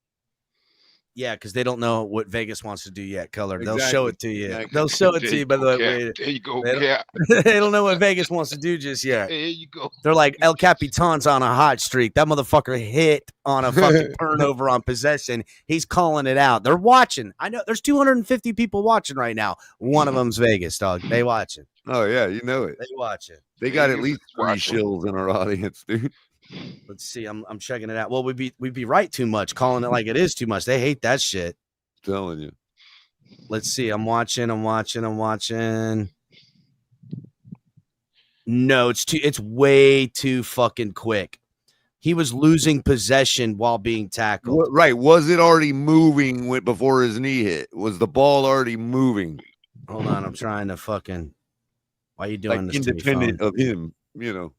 Yeah, because they don't know what Vegas wants to do yet, Color. Exactly. They'll show it to you. Exactly. They'll show it to you, by the way. There you go. They don't know what Vegas wants to do just yet. There you go. They're like, El Capitan's on a hot streak. That motherfucker hit on a fucking turnover on possession. He's calling it out. They're watching. I know there's 250 people watching right now. One of them's Vegas, dog. They watching. Oh, yeah, you know it. They watching. They got at least 3 shills in our audience, dude. Let's see. I'm checking it out. Well, we'd be right too much, calling it like it is too much. They hate that shit. Telling you. Let's see. I'm watching. No, it's way too fucking quick. He was losing possession while being tackled. Right. Was it already moving before his knee hit? Was the ball already moving? Hold on. I'm trying to fucking. Why are you doing like this? Independent of him, you know.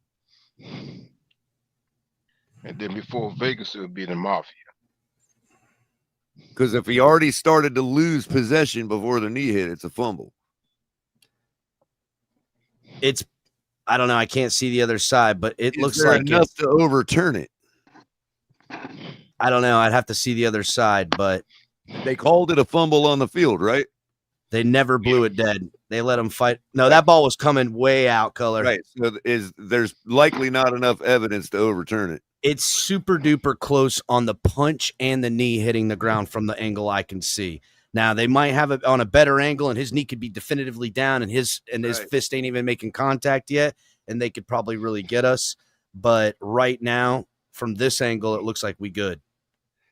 And then before Vegas, it would be the Mafia. Because if he already started to lose possession before the knee hit, it's a fumble. I don't know. I can't see the other side, but it looks like enough to overturn it. I don't know. I'd have to see the other side, but they called it a fumble on the field, right? They never blew it dead. They let him fight. No, that ball was coming way out, Color. Right. So there's likely not enough evidence to overturn it. It's super duper close on the punch and the knee hitting the ground from the angle I can see. Now they might have it on a better angle, and his knee could be definitively down, and his fist ain't even making contact yet, and they could probably really get us. But right now, from this angle, it looks like we good.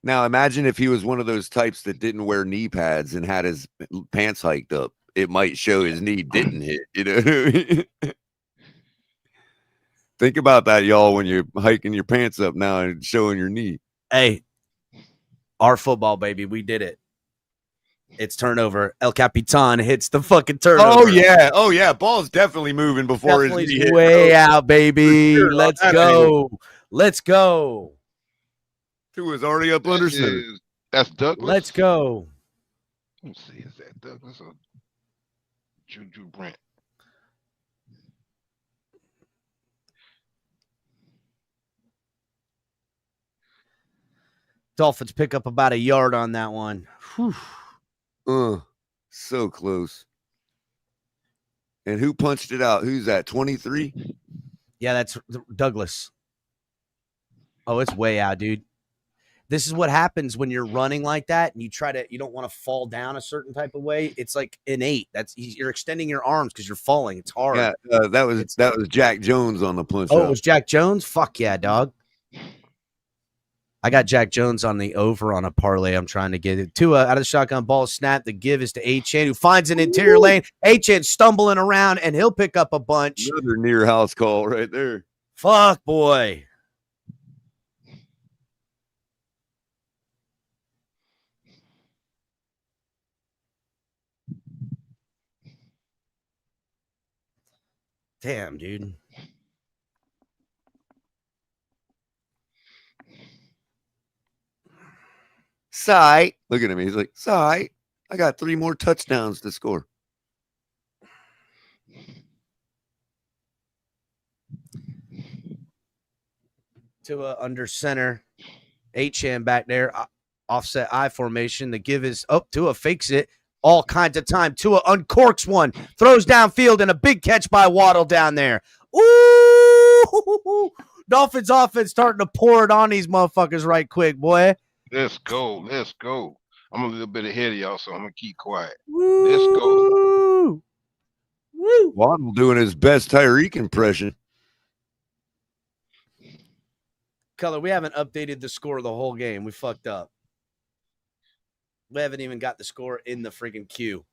Now imagine if he was one of those types that didn't wear knee pads and had his pants hiked up. It might show his knee didn't hit. You know what I mean? Think about that, y'all, when you're hiking your pants up now and showing your knee. Hey, our football, baby, we did it. It's turnover. El Capitan hits the fucking turnover. Oh yeah. Ball's definitely moving before his Definitely knee hit, way bro. out, baby. For sure. Let's That go. Let's go. Tua's already up under center. That's Douglas. Let's go. Let me see. Is that Douglas or Juju Brent? Dolphins pick up about a yard on that one. Whew. So close. And who punched it out? Who's that? 23? Yeah, that's Douglas. Oh, it's way out, dude. This is what happens when you're running like that and you don't want to fall down a certain type of way. It's like innate. You're extending your arms because you're falling. It's hard. Yeah, that was Jack Jones on the punch. Oh, it was Jack Jones? Fuck yeah, dog. I got Jack Jones on the over on a parlay. I'm trying to get it. Tua out of the shotgun, ball snap. The give is to Achane, who finds an interior lane. Achane stumbling around, and he'll pick up a bunch. Another near house call right there. Fuck, boy. Damn, dude. Sight. Look at him. He's like, sight. I got 3 more touchdowns to score. Tua under center. Achane back there. Offset I formation. The give is Tua fakes it. All kinds of time. Tua uncorks one. Throws downfield and a big catch by Waddle down there. Ooh! Dolphins offense starting to pour it on these motherfuckers right quick, boy. Let's go. Let's go. I'm a little bit ahead of y'all, so I'm going to keep quiet. Woo! Let's go. Woo! Waddle doing his best Tyreek impression. Color, we haven't updated the score of the whole game. We fucked up. We haven't even got the score in the freaking queue.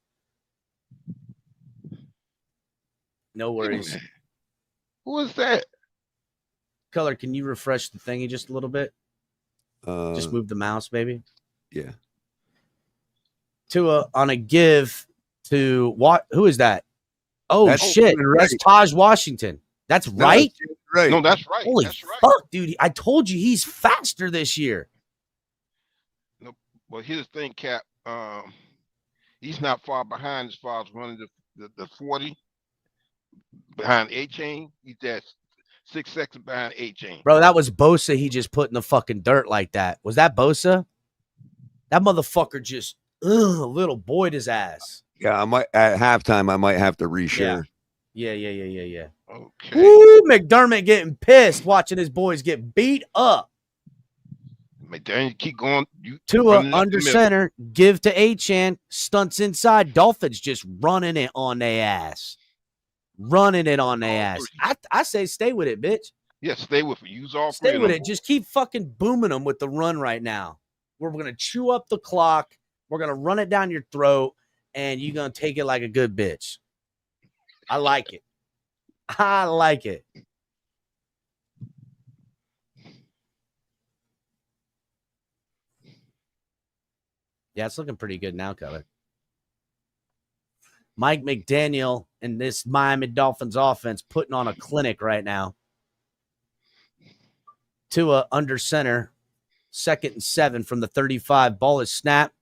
No worries. Who is that? Color, can you refresh the thingy just a little bit? Just move the mouse, baby. Yeah. Tua on a give to what? Who is that? Oh, That's shit. right. That's Taj Washington. That's right? Right. No, that's right. Holy that's right. fuck, dude. I told you he's faster this year. No, well, here's the thing, Cap. He's not far behind as far as running the 40 behind Achane. He's at 6 seconds behind Achane. Bro, that was Bosa he just put in the fucking dirt like that. Was that Bosa? That motherfucker just little boyed his ass. Yeah, I might at halftime I might have to reshare. Yeah. Okay. Woo, McDermott getting pissed watching his boys get beat up. McDaniel, keep going. Tua under center, give to Achane, stunts inside. Dolphins just running it on their ass. I say stay with it, bitch. Yeah, stay with it. Use all Stay with it. Just keep fucking booming them with the run right now. We're going to chew up the clock. We're going to run it down your throat, and you're going to take it like a good bitch. I like it. Yeah, it's looking pretty good now, Color. Mike McDaniel and this Miami Dolphins offense putting on a clinic right now. Tua under center, 2nd and 7 from the 35. Ball is snapped.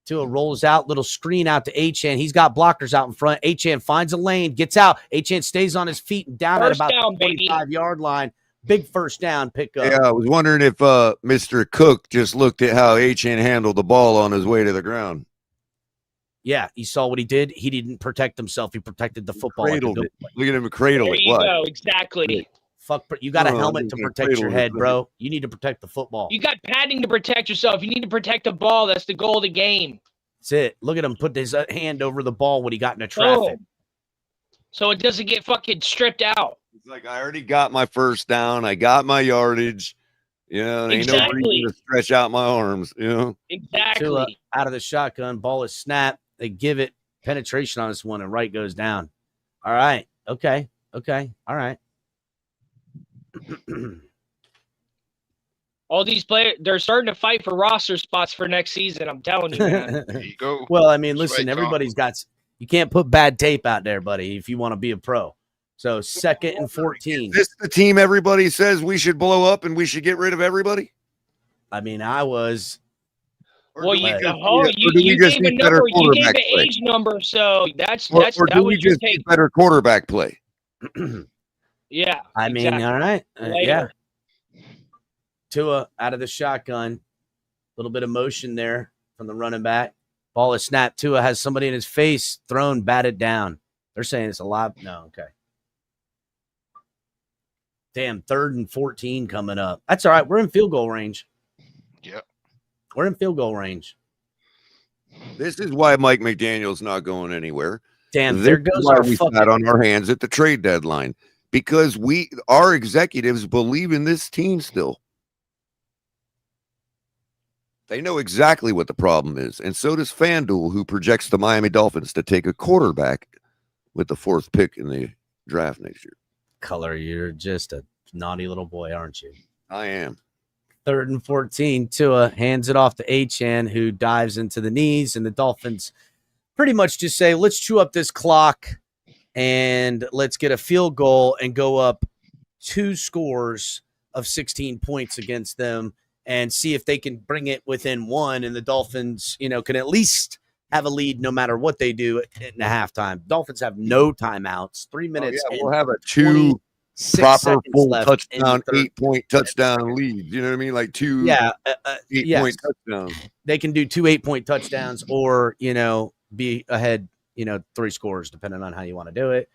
Tua rolls out, little screen out to Achane. He's got blockers out in front. Achane finds a lane, gets out. Achane stays on his feet and down First at about down, the 25-yard line. Big first down pickup. Yeah, I was wondering if Mr. Cook just looked at how Achane handled the ball on his way to the ground. Yeah, he saw what he did. He didn't protect himself. He protected the football. Cradled it. Look at him cradle There it. you What? go. Exactly. Fuck, you got a Oh, helmet to he's gonna protect your cradle it, head, right? bro. You need to protect the football. You got padding to protect yourself. You need to protect the ball. That's the goal of the game. That's it. Look at him put his hand over the ball when he got into traffic. Oh. So it doesn't get fucking stripped out. It's like I already got my first down. I got my yardage. You know, there ain't no Exactly. reason to stretch out my arms. You know, Exactly. Tua out of the shotgun. Ball is snapped. They give it penetration on this one, and right goes down. All right. Okay. All right. All these players, they're starting to fight for roster spots for next season. I'm telling you, man. There you go. Well, I mean, That's listen, right, Tom. everybody's got. You can't put bad tape out there, buddy, if you want to be a pro. So 2nd and 14. Is this the team everybody says we should blow up and we should get rid of everybody? I mean, I was. Well, you do gave a number. You gave the age number, so that's or that do we was your just take. get better quarterback play? Yeah, I mean, exactly. all right, yeah. Later. Tua out of the shotgun, a little bit of motion there from the running back. Ball is snapped. Tua has somebody in his face, thrown, batted down. They're saying it's a lot. No, okay. Damn, 3rd and 14 coming up. That's all right. We're in field goal range. Yep. We're in field goal range. This is why Mike McDaniel's not going anywhere. Damn, there goes our we fucking. sat on our hands at the trade deadline because our executives believe in this team still. They know exactly what the problem is, and so does FanDuel, who projects the Miami Dolphins to take a quarterback with the 4th pick in the draft next year. Color, you're just a naughty little boy, aren't you? I am. 3rd and 14. Tua hands it off to Achane, who dives into the knees, and the Dolphins pretty much just say, let's chew up this clock and let's get a field goal and go up 2 scores of 16 points against them and see if they can bring it within 1. And the Dolphins, can at least have a lead no matter what they do in the halftime. Dolphins have no timeouts. 3 minutes. We'll have a 2 proper full touchdown, 8-point touchdown lead. You know what I mean? Like 2 8-point touchdowns. They can do 2 8-point touchdowns or, be ahead, 3 scores, depending on how you want to do it.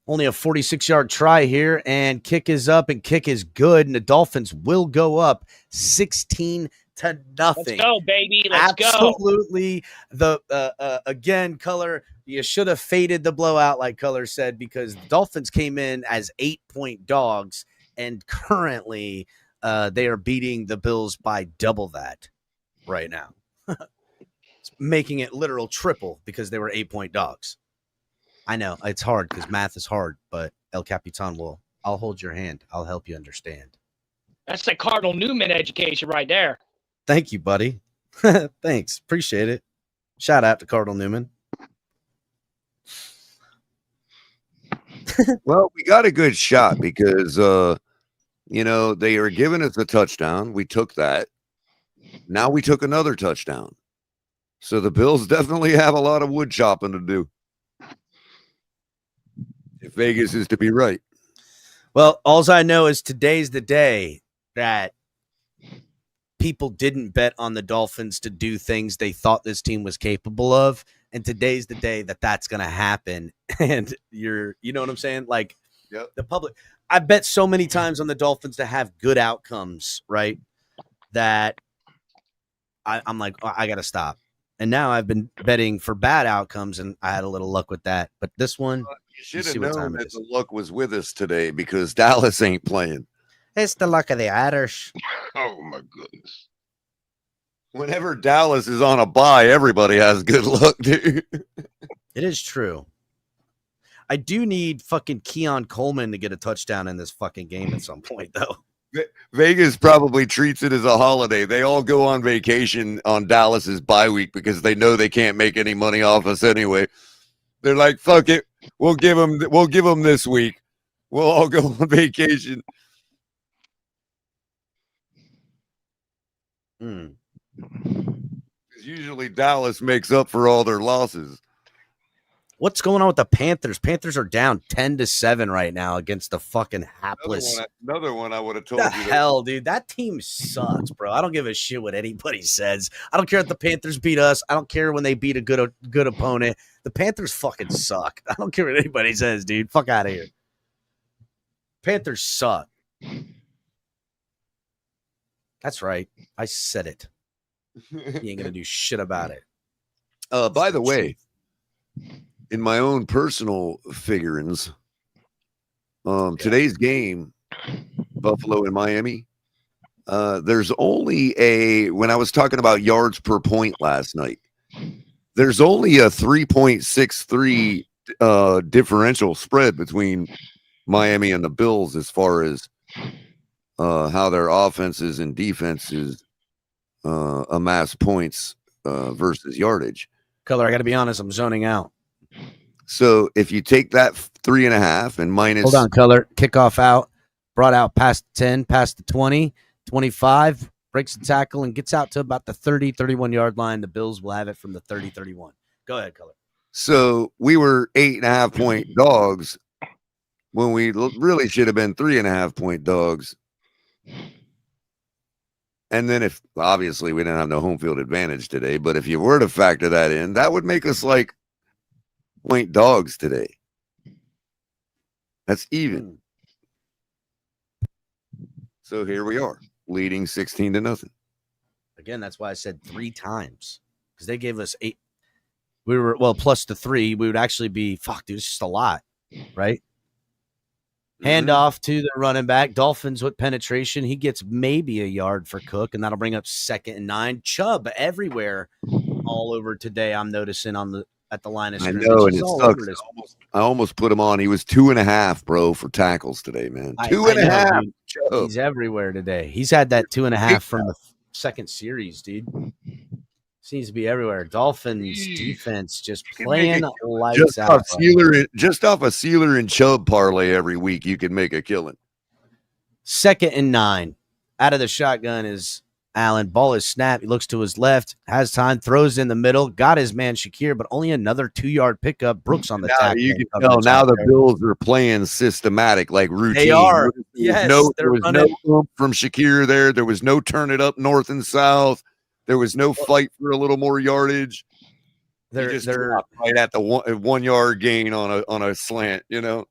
Only a 46-yard try here, and kick is up, and kick is good, and the Dolphins will go up 16-0. Let's go, baby. Let's go. Absolutely. Again, Color, you should have faded the blowout, like Color said, because the Dolphins came in as 8-point dogs, and currently they are beating the Bills by double that right now. It's making it literal triple because they were 8-point dogs. I know it's hard because math is hard, but El Capitan I'll hold your hand. I'll help you understand. That's the Cardinal Newman education right there. Thank you, buddy. Thanks. Appreciate it. Shout out to Cardinal Newman. Well, we got a good shot because, they are giving us a touchdown. We took that. Now we took another touchdown. So the Bills definitely have a lot of wood chopping to do. If Vegas is to be right. Well, all I know is today's the day that people didn't bet on the Dolphins to do things they thought this team was capable of. And today's the day that that's going to happen. And you know what I'm saying? Like, yep. The public, I bet so many times on the Dolphins to have good outcomes, right? That I'm like, oh, I got to stop. And now I've been betting for bad outcomes, and I had a little luck with that. But this one, you should have known that the luck was with us today because Dallas ain't playing. It's the luck of the Irish. Oh, my goodness. Whenever Dallas is on a bye, everybody has good luck, dude. It is true. I do need fucking Keon Coleman to get a touchdown in this fucking game at some point, though. Vegas probably treats it as a holiday. They all go on vacation on Dallas's bye week because they know they can't make any money off us anyway. They're like, fuck it. We'll give them this week. We'll all go on vacation. Usually Dallas makes up for all their losses. What's going on with the Panthers? Panthers are down 10-7 right now against the fucking hapless. Another one I would have told the you. Hell, dude, that team sucks, bro. I don't give a shit what anybody says. I don't care if the Panthers beat us. I don't care when they beat a good opponent. The Panthers fucking suck. I don't care what anybody says, dude. Fuck out of here. Panthers suck. That's right. I said it. You ain't gonna do shit about it. By the way, in my own personal figurines, today's game, Buffalo and Miami, there's only when I was talking about yards per point last night, there's only a 3.63 differential spread between Miami and the Bills as far as how their offenses and defenses amass points versus yardage. Color, I got to be honest, I'm zoning out. So if you take that 3.5 and minus. Hold on, Color. Kickoff out. Brought out past 10, past the 20, 25. Breaks the tackle and gets out to about the 30, 31-yard line. The Bills will have it from the 30, 31. Go ahead, Color. So we were 8.5-point dogs when we really should have been 3.5-point dogs. And then if obviously we didn't have no home field advantage today, but if you were to factor that in, that would make us like point dogs today. That's even. So here we are, leading 16-0. Again, that's why I said 3 times, because they gave us 8. We were, well, plus the 3, we would actually be, fuck, dude, it's just a lot, right? Handoff to the running back. Dolphins with penetration. He gets maybe a yard for Cook, and that'll bring up 2nd and 9. Chubb everywhere all over today, I'm noticing at the line of I scrimmage. know, and He's it all sucks. over this. I almost put him on. He was 2.5, bro, for tackles today, man. 2.5. He's everywhere today. He's had that 2.5 from the second series, dude. Seems to be everywhere. Dolphins defense just playing lights out. Just off a Sealer and Chubb parlay every week, you can make a killing. 2nd and 9. Out of the shotgun is Allen. Ball is snapped. He looks to his left, has time, throws in the middle, got his man Shakir, but only another 2-yard pickup. Brooks on the tackle. You can tell now the Bills are playing systematic, like routine. They are. Yes, there was no oomph from Shakir there. There was no turn it up north and south. There was no fight for a little more yardage. They're right at the 1 yard gain on a slant, you know.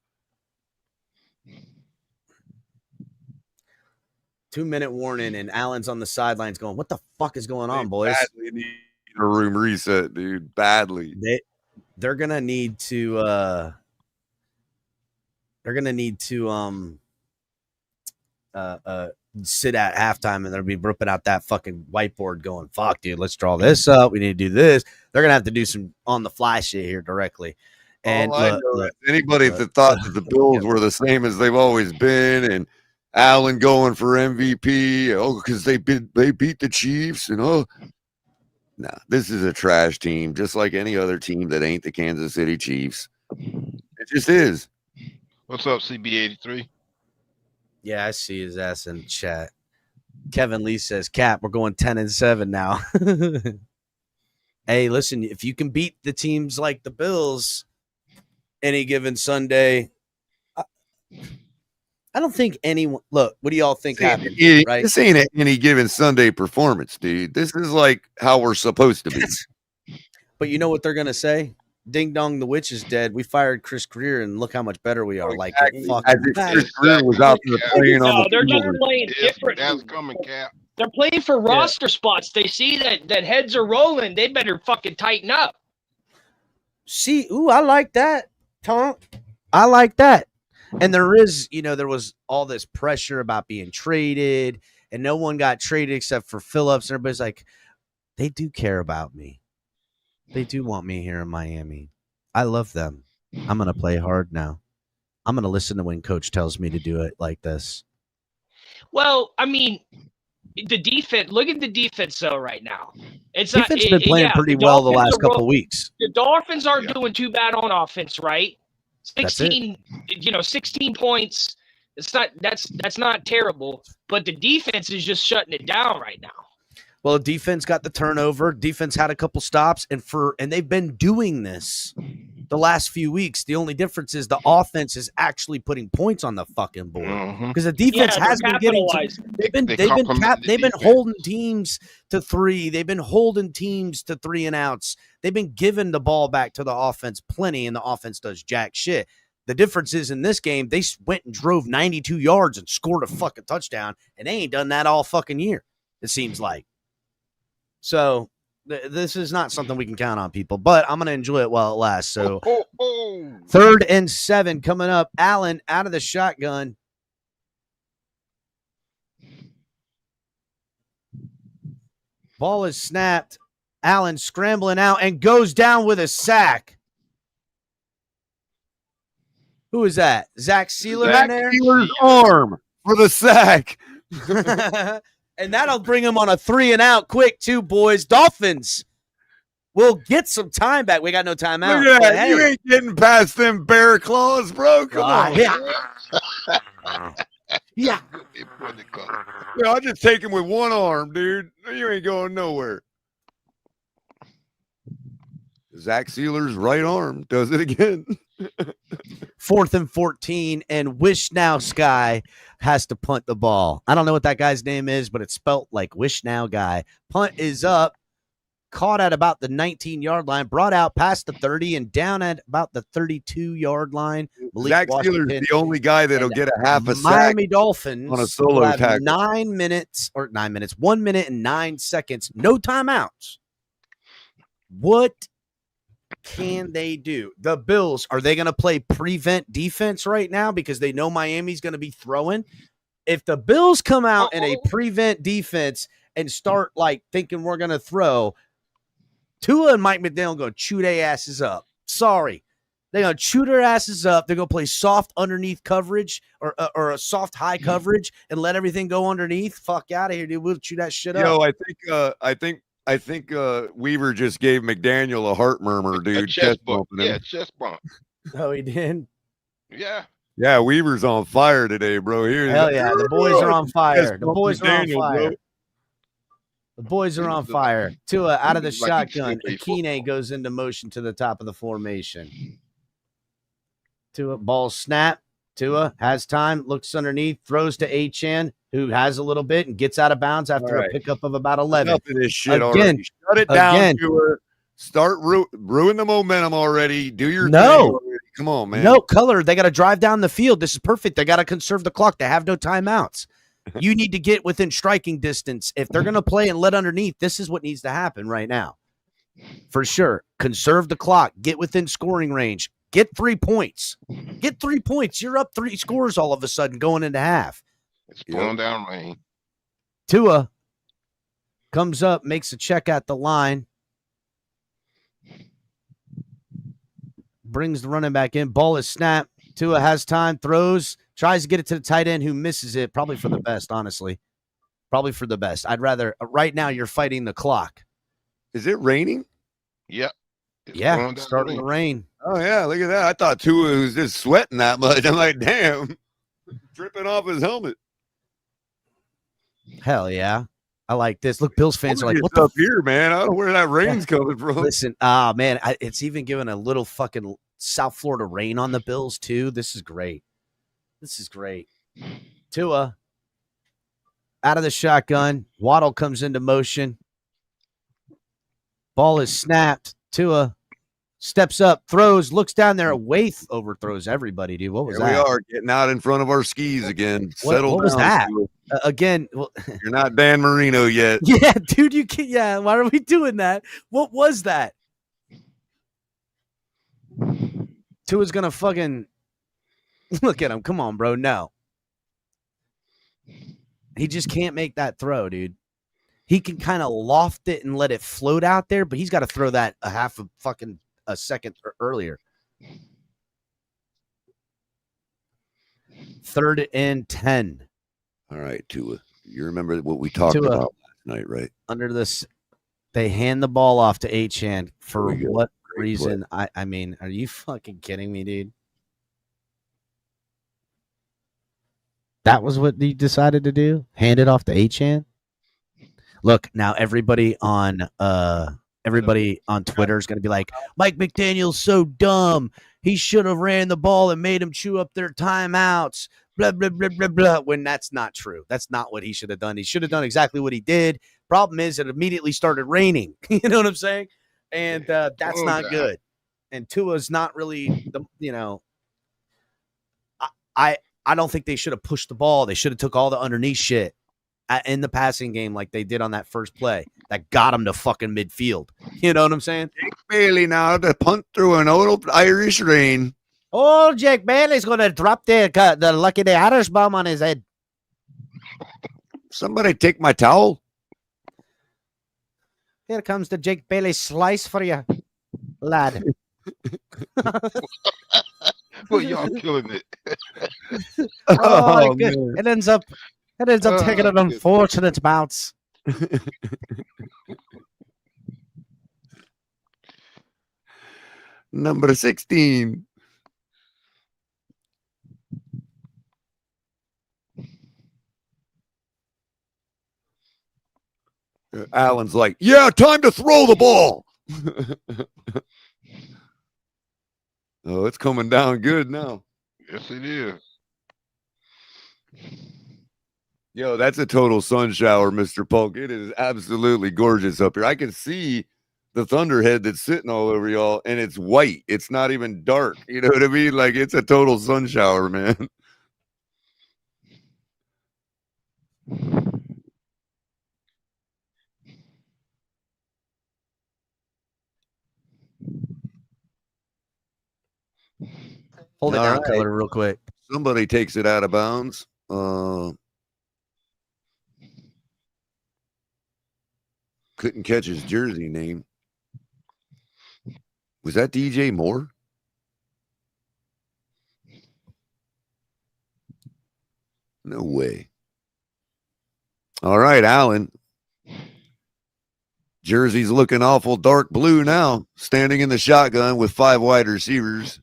2-minute warning, and Allen's on the sidelines going, "What the fuck is going on, boys?" Badly need a room reset, dude. Badly. They're gonna need to. They're gonna need to sit at halftime, and they'll be ripping out that fucking whiteboard, going, "Fuck, dude, let's draw this up. We need to do this." They're gonna have to do some on the fly shit here directly. And anybody that thought that the Bills were the same as they've always been, and Allen going for MVP, because they beat the Chiefs, no, this is a trash team, just like any other team that ain't the Kansas City Chiefs. It just is. What's up, CB83? Yeah, I see his ass in the chat. Kevin Lee says, "Cap, we're going 10-7 now." Hey, listen, if you can beat the teams like the Bills any given Sunday, I don't think anyone. Look, what do y'all think happened? Right? This ain't any given Sunday performance, dude. This is like how we're supposed to be. But you know what they're gonna say? Ding dong, the witch is dead. We fired Chris Greer, and look how much better we are. Like, Chris Greer was out there playing on the field. They're playing different. That's coming, Cap. They're playing for roster spots. They see that heads are rolling. They better fucking tighten up. See, I like that, Tom. I like that. And there was all this pressure about being traded, and no one got traded except for Phillips. And everybody's like, they do care about me. They do want me here in Miami. I love them. I'm going to play hard now. I'm going to listen to when coach tells me to do it like this. Well, I mean, the defense, look at the defense though right now. It's defense been playing pretty well the last couple of weeks. The Dolphins aren't doing too bad on offense, right? 16 points. That's not terrible, but the defense is just shutting it down right now. Well, defense got the turnover. Defense had a couple stops, and they've been doing this the last few weeks. The only difference is the offense is actually putting points on the fucking board because the defense has been getting. They've been holding teams to 3. They've been holding teams to 3 and outs. They've been giving the ball back to the offense plenty, and the offense does jack shit. The difference is in this game, they went and drove 92 yards and scored a fucking touchdown, and they ain't done that all fucking year. It seems like. So this is not something we can count on, people, but I'm going to enjoy it while it lasts. So 3rd and 7 coming up. Allen out of the shotgun. Ball is snapped. Allen scrambling out and goes down with a sack. Who is that? Zach Sealer Zach in there? Sealer's arm for the sack. And that'll bring him on a 3-and-out quick, too, boys. Dolphins will get some time back. We got no timeout. Look at that. Hey. You ain't getting past them bear claws, bro. Come on. Yeah. I'll just take him with one arm, dude. You ain't going nowhere. Zach Sealer's right arm does it again. 4th and 14, and Wish Now Sky has to punt the ball. I don't know what that guy's name is, but it's spelt like Wish Now Guy. Punt is up, caught at about the 19-yard line, brought out past the 30 and down at about the 32-yard line. Zach Sealer's the only guy that'll get a half a sack. Miami Dolphins on a solo tackle. 1 minute and 9 seconds, no timeouts. What can they do? The Bills, are they going to play prevent defense right now because they know Miami's going to be throwing? If the Bills come out in a prevent defense and start like thinking we're going to throw, Tua and Mike McDaniel going to chew their asses up. Sorry. They're going to chew their asses up. They're going to play soft underneath coverage or a soft high coverage and let everything go underneath. Fuck out of here, dude. We'll chew that shit up. Yo, I think Weaver just gave McDaniel a heart murmur, dude. A chest bump. Yeah, chest bump. Oh, he did? Yeah. Yeah, Weaver's on fire today, bro. Hell yeah, the boys are on fire. The boys are on fire. The boys are on fire. Tua out of the shotgun. Akine goes into motion to the top of the formation. Tua, ball snap. Tua has time, looks underneath, throws to Achane, who has a little bit and gets out of bounds after a pickup of about 11. Enough of this shit already. Shut it down, Tua. Start ruin the momentum already. Do your thing already. Come on, man. No, Color. They got to drive down the field. This is perfect. They got to conserve the clock. They have no timeouts. You need to get within striking distance. If they're going to play and let underneath, this is what needs to happen right now. For sure. Conserve the clock. Get within scoring range. Get 3 points. Get 3 points. You're up 3 scores all of a sudden going into half. It's blowing down rain. Tua comes up, makes a check at the line. Brings the running back in. Ball is snapped. Tua has time, throws, tries to get it to the tight end who misses it. Probably for the best, honestly. Probably for the best. I'd rather right now you're fighting the clock. Is it raining? Yep. Yeah, starting to rain. Oh, yeah, look at that. I thought Tua was just sweating that much. I'm like, damn. Dripping off his helmet. Hell yeah. I like this. Look, Bills fans are like, what up here, man? I don't know where that rain's coming from. Listen, man, it's even giving a little fucking South Florida rain on the Bills, too. This is great. This is great. Tua out of the shotgun. Waddle comes into motion. Ball is snapped. Tua steps up, throws, looks down there. Waith overthrows everybody, dude. What was that? We are getting out in front of our skis again. What was that? Again, you're not Dan Marino yet. Yeah, dude, you can't. Yeah, why are we doing that? What was that? Tua's gonna fucking look at him. Come on, bro. No, he just can't make that throw, dude. He can kind of loft it and let it float out there, but he's got to throw that a half of fucking a second earlier. 3rd and 10. All right, Tua. You remember what we talked about last night, right? Under this, they hand the ball off to Achane for what reason? I mean, are you fucking kidding me, dude? That was what you decided to do? Hand it off to Achane? Look, now everybody on Twitter is going to be like, Mike McDaniel's so dumb. He should have ran the ball and made them chew up their timeouts. Blah, blah, blah, blah, blah. When that's not true. That's not what he should have done. He should have done exactly what he did. Problem is, it immediately started raining. You know what I'm saying? And that's not good. And Tua's not really, I don't think they should have pushed the ball. They should have took all the underneath shit in the passing game like they did on that first play that got him to fucking midfield. You know what I'm saying? Jake Bailey now to punt through an old Irish rain. Oh, Jake Bailey's going to drop the lucky the Irish bomb on his head. Somebody take my towel. Here comes the Jake Bailey slice for you, lad. But y'all killing it. Oh, man. it ends up taking an good. unfortunate bounce. Number 16. Allen's like, yeah, time to throw the ball. Oh, it's coming down good now. Yes, it is. Yo, that's a total sun shower, Mr. Polk. It is absolutely gorgeous up here. I can see the thunderhead that's sitting all over y'all, and it's white. It's not even dark. You know what I mean? Like, it's a total sun shower, man. Hold it All down, right. color, real quick. Somebody takes it out of bounds. Couldn't catch his jersey name. Was that DJ Moore? No way. All right, Allen. Jersey's looking awful dark blue now, standing in the shotgun with 5 wide receivers.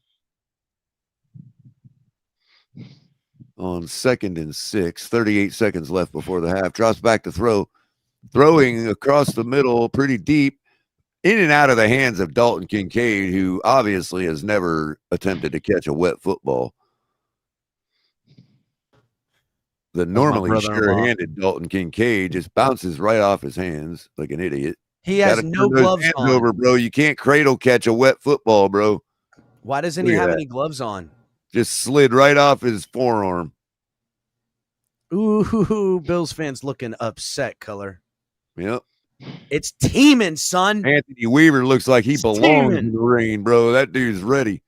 On 2nd and 6, 38 seconds left before the half. Drops back to throw. Throwing across the middle pretty deep, in and out of the hands of Dalton Kincaid, who obviously has never attempted to catch a wet football. The normally sure-handed Dalton Kincaid just bounces right off his hands like an idiot. He has no gloves on. Over, bro. You can't cradle catch a wet football, bro. Why doesn't he have any gloves on? Just slid right off his forearm. Ooh, Bills fans looking upset, color. Yep. It's teaming, son. Anthony Weaver looks like he belongs in the rain, bro. That dude's ready.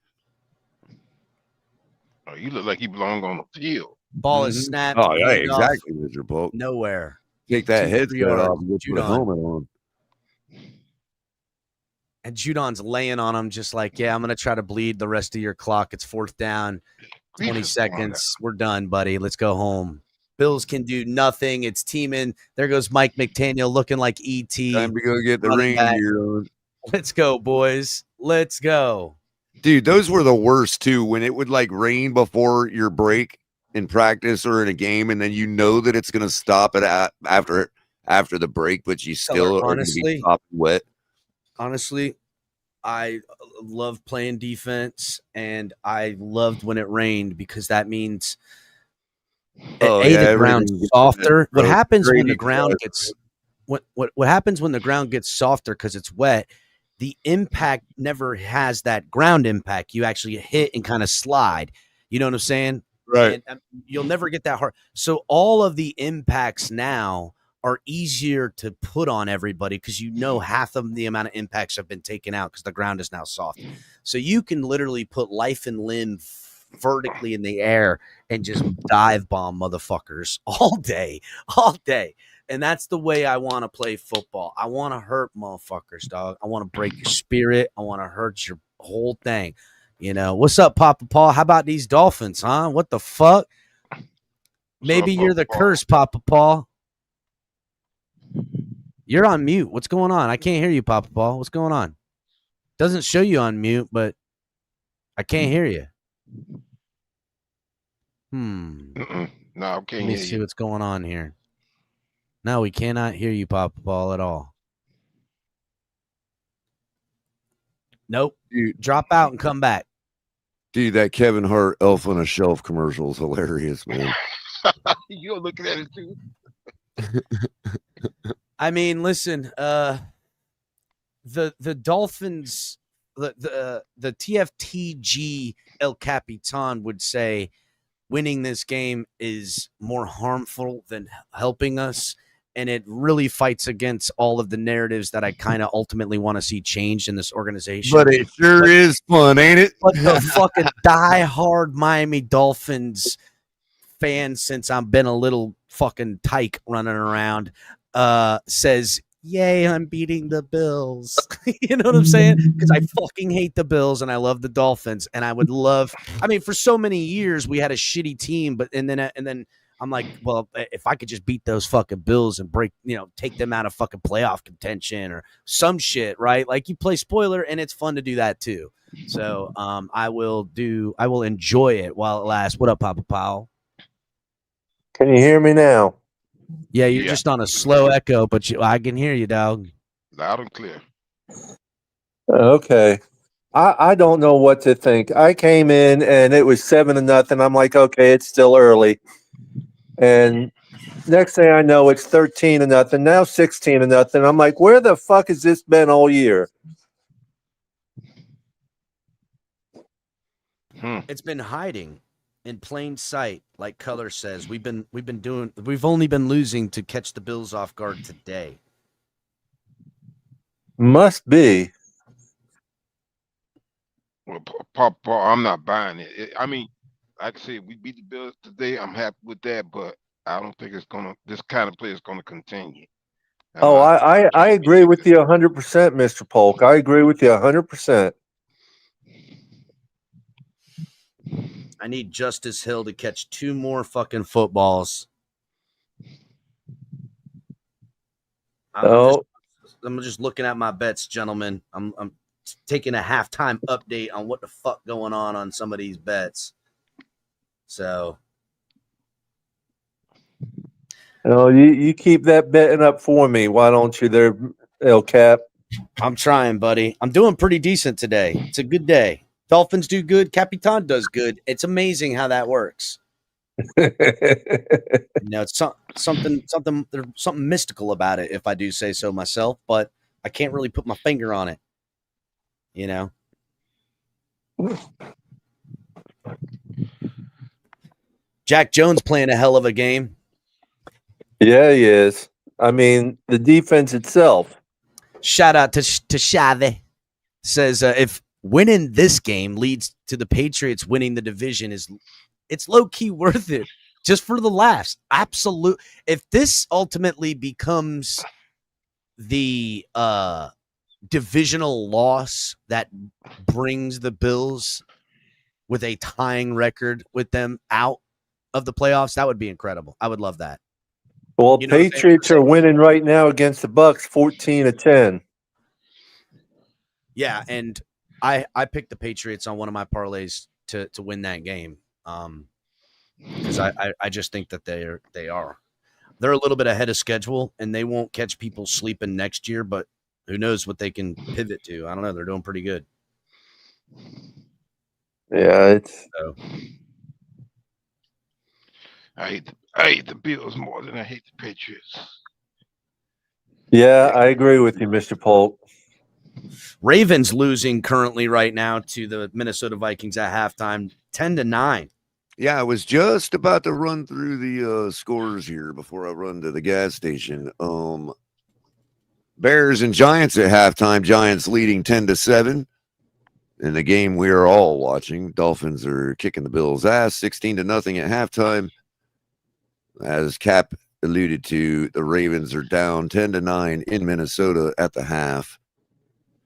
Oh, you look like he belongs on the field. Ball is snapped. Oh, yeah, exactly, Mr. Polk. Nowhere. Take that headset off and put a helmet on. And Judon's laying on him just like, yeah, I'm going to try to bleed the rest of your clock. It's 4th down, 20 seconds. We're done, buddy. Let's go home. Bills can do nothing. It's teaming. There goes Mike McDaniel looking like E.T. Time to go get the reindeer on. Let's go, boys. Let's go. Dude, those were the worst, too, when it would, like, rain before your break in practice or in a game, and then you know that it's going to stop it after the break, but you still are going to be sopping wet. Honestly, I love playing defense, and I loved when it rained because that means the ground's softer. What happens when the ground gets what happens when the ground gets softer because it's wet? The impact never has that ground impact. You actually hit and kind of slide. You know what I'm saying? Right. And you'll never get that hard. So all of the impacts now are easier to put on everybody because you know half of the amount of impacts have been taken out because the ground is now soft. So you can literally put life and limb vertically in the air and just dive bomb motherfuckers all day. And that's the way I want to play football. I want to hurt motherfuckers, dog. I want to break your spirit. I want to hurt your whole thing. You know, what's up, Papa Paul? How about these Dolphins, huh? What the fuck? Maybe you're the curse, Papa Paul. You're on mute. What's going on? I can't hear you, Papa Paul. What's going on? Doesn't show you on mute, but I can't hear you. No, I can't hear you. Let me see what's going on here. No, we cannot hear you, Papa Paul, at all. Nope. Dude, drop out and come back. Dude, that Kevin Hart Elf on a Shelf commercial is hilarious, man. You're looking at it too. I mean, listen, the Dolphins, the TFTG El Capitan would say winning this game is more harmful than helping us. And it really fights against all of the narratives that I kind of ultimately want to see changed in this organization. But it sure is fun, ain't it? But the fucking diehard Miami Dolphins fan, since I've been a little fucking tyke running around, says yay, I'm beating the Bills. You know what I'm saying? Because I fucking hate the Bills and I love the Dolphins. And I would love, I mean, for so many years we had a shitty team, but and then I'm like, well, if I could just beat those fucking Bills and break, take them out of fucking playoff contention or some shit, right? Like you play spoiler and it's fun to do that too. So I will enjoy it while it lasts. What up, Papa Powell? Can you hear me now? Yeah, you're Yeah. just on a slow echo, but I can hear you, dog. Loud and clear. Okay. I don't know what to think. I came in and it was 7-0. I'm like, okay, it's still early. And next thing I know, it's 13-0. Now 16-0. I'm like, where the fuck has this been all year? It's been hiding in plain sight, like Color says. We've only been losing to catch the Bills off guard today. Must be. Well, Paul, I'm not buying it. I mean, like I said, we beat the Bills today. I'm happy with that, but I don't think this kind of play is gonna continue. I agree with you 100%, Mr. Polk. I agree with you 100%. I need Justice Hill to catch 2 more fucking footballs. I'm just looking at my bets, gentlemen. I'm taking a halftime update on what the fuck going on some of these bets. So, you keep that betting up for me. Why don't you there, El Cap? I'm trying, buddy. I'm doing pretty decent today. It's a good day. Dolphins do good. Capitan does good. It's amazing how that works. It's something. There's something mystical about it, if I do say so myself. But I can't really put my finger on it. Jack Jones playing a hell of a game. Yeah, he is. I mean, the defense itself. Shout out to Shave. Says if winning this game leads to the Patriots winning the division, it's low key worth it just for the laughs. Absolute. If this ultimately becomes the divisional loss that brings the Bills with a tying record with them out of the playoffs, that would be incredible. I would love that. Well, Patriots are winning right now against the Bucks 14-10. Yeah, and I picked the Patriots on one of my parlays to win that game because I just think that they are. They're a little bit ahead of schedule, and they won't catch people sleeping next year, but who knows what they can pivot to. I don't know. They're doing pretty good. Yeah, I hate the Bills more than I hate the Patriots. Yeah, I agree with you, Mr. Polk. Ravens losing currently right now to the Minnesota Vikings at halftime, 10-9. Yeah, I was just about to run through the scores here before I run to the gas station. Bears and Giants at halftime. Giants leading 10-7 in the game we are all watching. Dolphins are kicking the Bills' ass 16-0 at halftime. As Cap alluded to, the Ravens are down 10-9 in Minnesota at the half.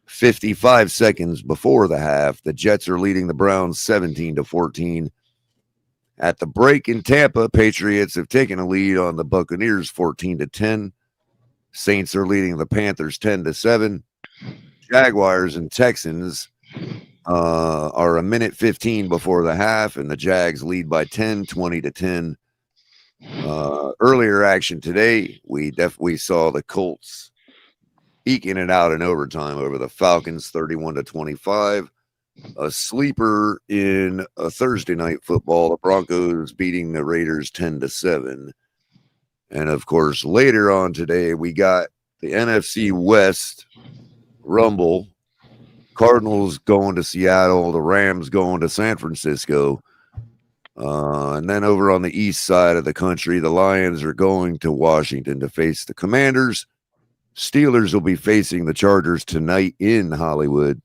55 seconds before the half, the Jets are leading the Browns 17-14. At the break in Tampa, Patriots have taken a lead on the Buccaneers 14-10. Saints are leading the Panthers 10-7. Jaguars and Texans are a minute 15 before the half, and the Jags lead by 10, 20-10. Earlier action today, we definitely saw the Colts eking it out in overtime over the Falcons 31-25. A sleeper in a Thursday night football, the Broncos beating the Raiders 10-7. And of course, later on today, we got the NFC West Rumble. Cardinals going to Seattle, the Rams going to San Francisco. And then over on the east side of the country, the Lions are going to Washington to face the Commanders. Steelers will be facing the Chargers tonight in Hollywood.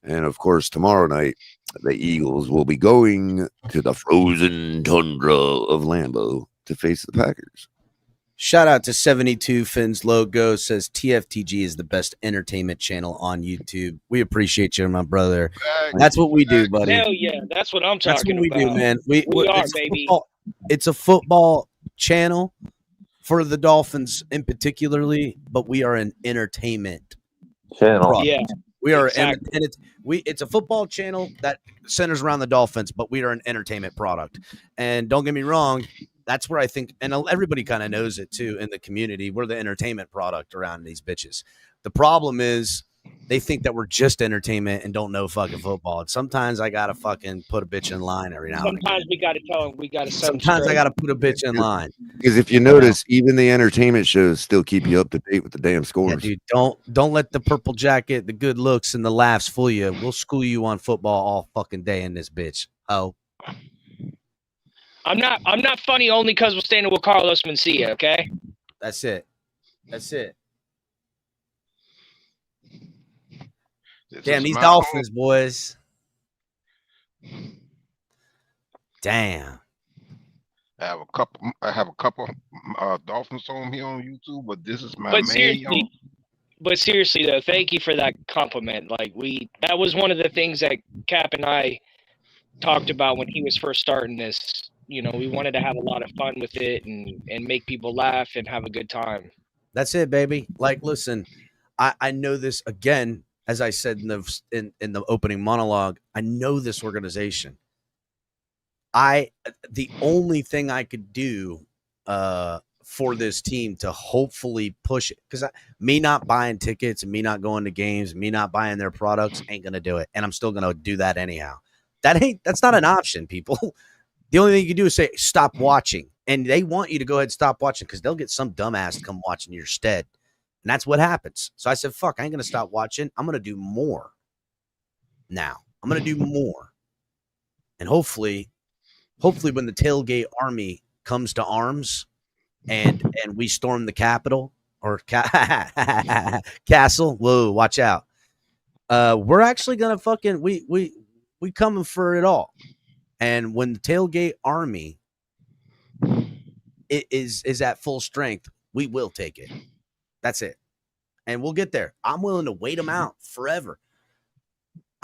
And of course, tomorrow night, the Eagles will be going to the frozen tundra of Lambeau to face the Packers. Shout out to 72 Finn's logo says TFTG is the best entertainment channel on YouTube. We appreciate you, my brother. That's what we do, buddy. Hell yeah, that's what I'm That's talking what we about. do, man. We are, it's baby. It's a football channel for the Dolphins in particularly, but we are an entertainment channel. product. Yeah, we are, exactly. and it's a football channel that centers around the Dolphins, but we are an entertainment product. And don't get me wrong, that's where I think, and everybody kind of knows it too in the community. We're the entertainment product around these bitches. The problem is they think that we're just entertainment and don't know fucking football. And sometimes I gotta fucking put a bitch in line every now and again. Sometimes we gotta tell them we gotta. Sometimes I gotta put a bitch in line. Because if you notice, even the entertainment shows still keep you up to date with the damn scores. Yeah, dude, don't let the purple jacket, the good looks, and the laughs fool you. We'll school you on football all fucking day in this bitch. Oh. I'm not funny only because we're standing with Carlos Mencia, okay? That's it. That's it. Damn, these Dolphins, boys. Damn. I have a couple Dolphins on here on YouTube, but this is my main. But seriously though, thank you for that compliment. Like that was one of the things that Cap and I talked about when he was first starting this. You know, we wanted to have a lot of fun with it and make people laugh and have a good time. That's it, baby. Like, listen, I know this again, as I said in the opening monologue. I know this organization. The only thing I could do for this team to hopefully push it, because me not buying tickets and me not going to games, me not buying their products ain't gonna do it, and I'm still gonna do that anyhow. That's not an option, people. The only thing you can do is say, stop watching. And they want you to go ahead and stop watching because they'll get some dumbass to come watch in your stead. And that's what happens. So I said, fuck, I ain't going to stop watching. I'm going to do more now. I'm going to do more. And hopefully when the tailgate army comes to arms and we storm the Capitol or castle, whoa, watch out. We're actually going to fucking, we coming for it all. And when the tailgate army is at full strength, we will take it. That's it. And we'll get there. I'm willing to wait them out forever.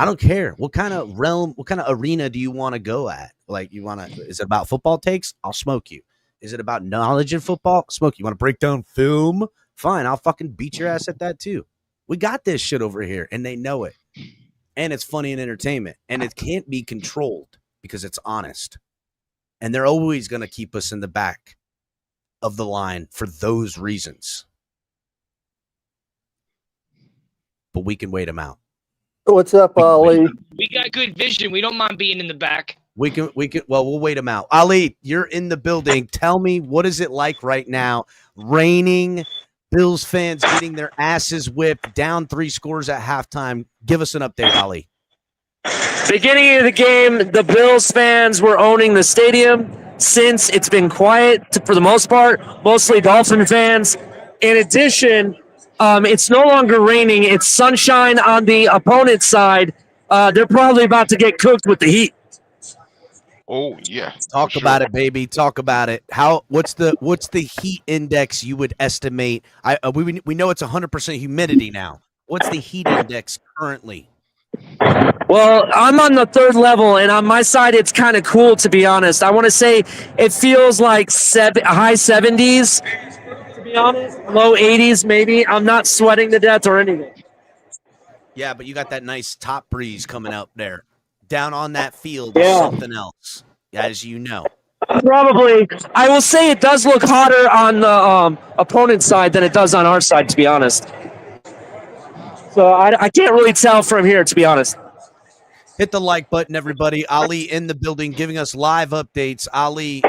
I don't care. What kind of realm, what kind of arena do you want to go at? Like, is it about football takes? I'll smoke you. Is it about knowledge in football? Smoke you. Want to break down film? Fine. I'll fucking beat your ass at that too. We got this shit over here and they know it. And it's funny and entertainment. And it can't be controlled. Because it's honest. And they're always going to keep us in the back of the line for those reasons. But we can wait them out. What's up, Ali? We got good vision. We don't mind being in the back. Well, we'll wait them out. Ali, you're in the building. Tell me, what is it like right now? Raining, Bills fans getting their asses whipped, down 3 scores at halftime. Give us an update, Ali. Beginning of the game, the Bills fans were owning the stadium. Since it's been quiet for the most part, mostly Dolphin fans. In addition, it's no longer raining. It's sunshine on the opponent's side. They're probably about to get cooked with the heat. Oh yeah. Talk about it, baby. Talk about it. What's the heat index you would estimate? We know it's 100% humidity now. What's the heat index currently? Well, I'm on the 3rd level, and on my side, it's kind of cool, to be honest. I want to say it feels like high 70s, to be honest. Low 80s, maybe. I'm not sweating to death or anything. Yeah, but you got that nice top breeze coming out there. Down on that field is something else, as you know. Probably. I will say it does look hotter on the opponent's side than it does on our side, to be honest. So I can't really tell from here, to be honest. Hit the like button, everybody. Ali in the building giving us live updates. Ali,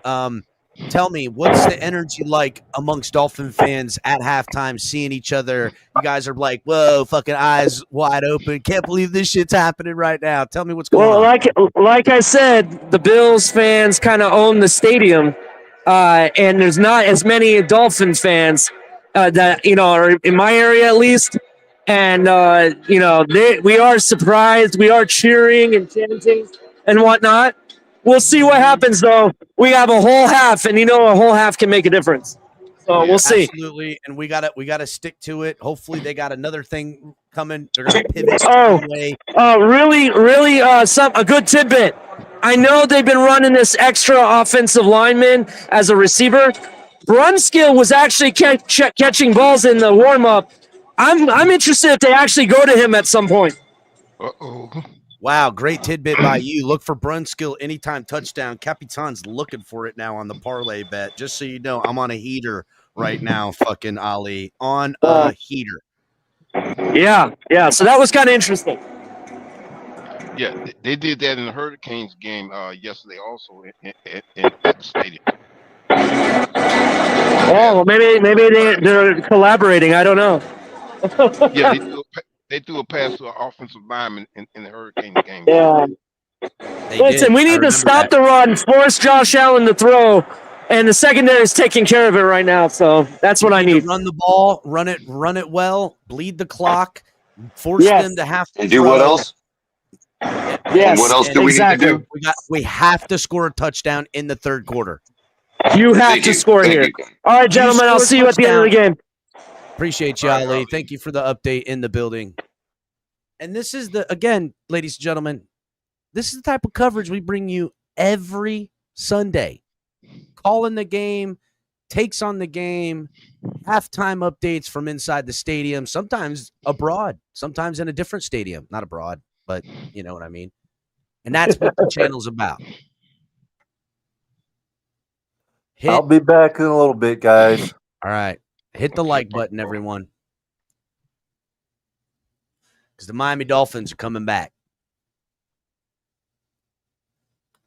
tell me, what's the energy like amongst Dolphin fans at halftime, seeing each other? You guys are like, whoa, fucking eyes wide open. Can't believe this shit's happening right now. Tell me what's going on. Well, like I said, the Bills fans kind of own the stadium, and there's not as many Dolphins fans that, are in my area at least. And, we are surprised. We are cheering and chanting and whatnot. We'll see what happens, though. We have a whole half, and a whole half can make a difference. So we'll see. Absolutely, and we gotta stick to it. Hopefully, they got another thing coming. They're gonna pivot Oh, one way. really, a good tidbit. I know they've been running this extra offensive lineman as a receiver. Brunskill was actually catching balls in the warm up. I'm interested if they actually go to him at some point. Uh-oh. Wow, great tidbit by you. Look for Brunskill anytime touchdown. Capitan's looking for it now on the parlay bet. Just so you know, I'm on a heater right now, fucking Ali. On a heater. Yeah. So that was kind of interesting. Yeah, they did that in the Hurricanes game yesterday also at the stadium. Oh, well, maybe they're collaborating. I don't know. Yeah, they threw a pass to an offensive lineman in the Hurricanes game. Yeah. Listen, we need to stop the run, force Josh Allen to throw, and the secondary is taking care of it right now. So that's what I need. Run the ball, run it well, bleed the clock, force them to have to And do what else? Yes. What else do we need to do? We have to score a touchdown in the third quarter. You have to score here. All right, gentlemen, I'll see you at the end of the game. Appreciate you, Ali. Thank you for the update in the building. And this is again, ladies and gentlemen, this is the type of coverage we bring you every Sunday. Calling the game, takes on the game, halftime updates from inside the stadium, sometimes abroad, sometimes in a different stadium. Not abroad, but you know what I mean. And that's what the channel's about. I'll be back in a little bit, guys. All right. Hit the like button, everyone. Because the Miami Dolphins are coming back.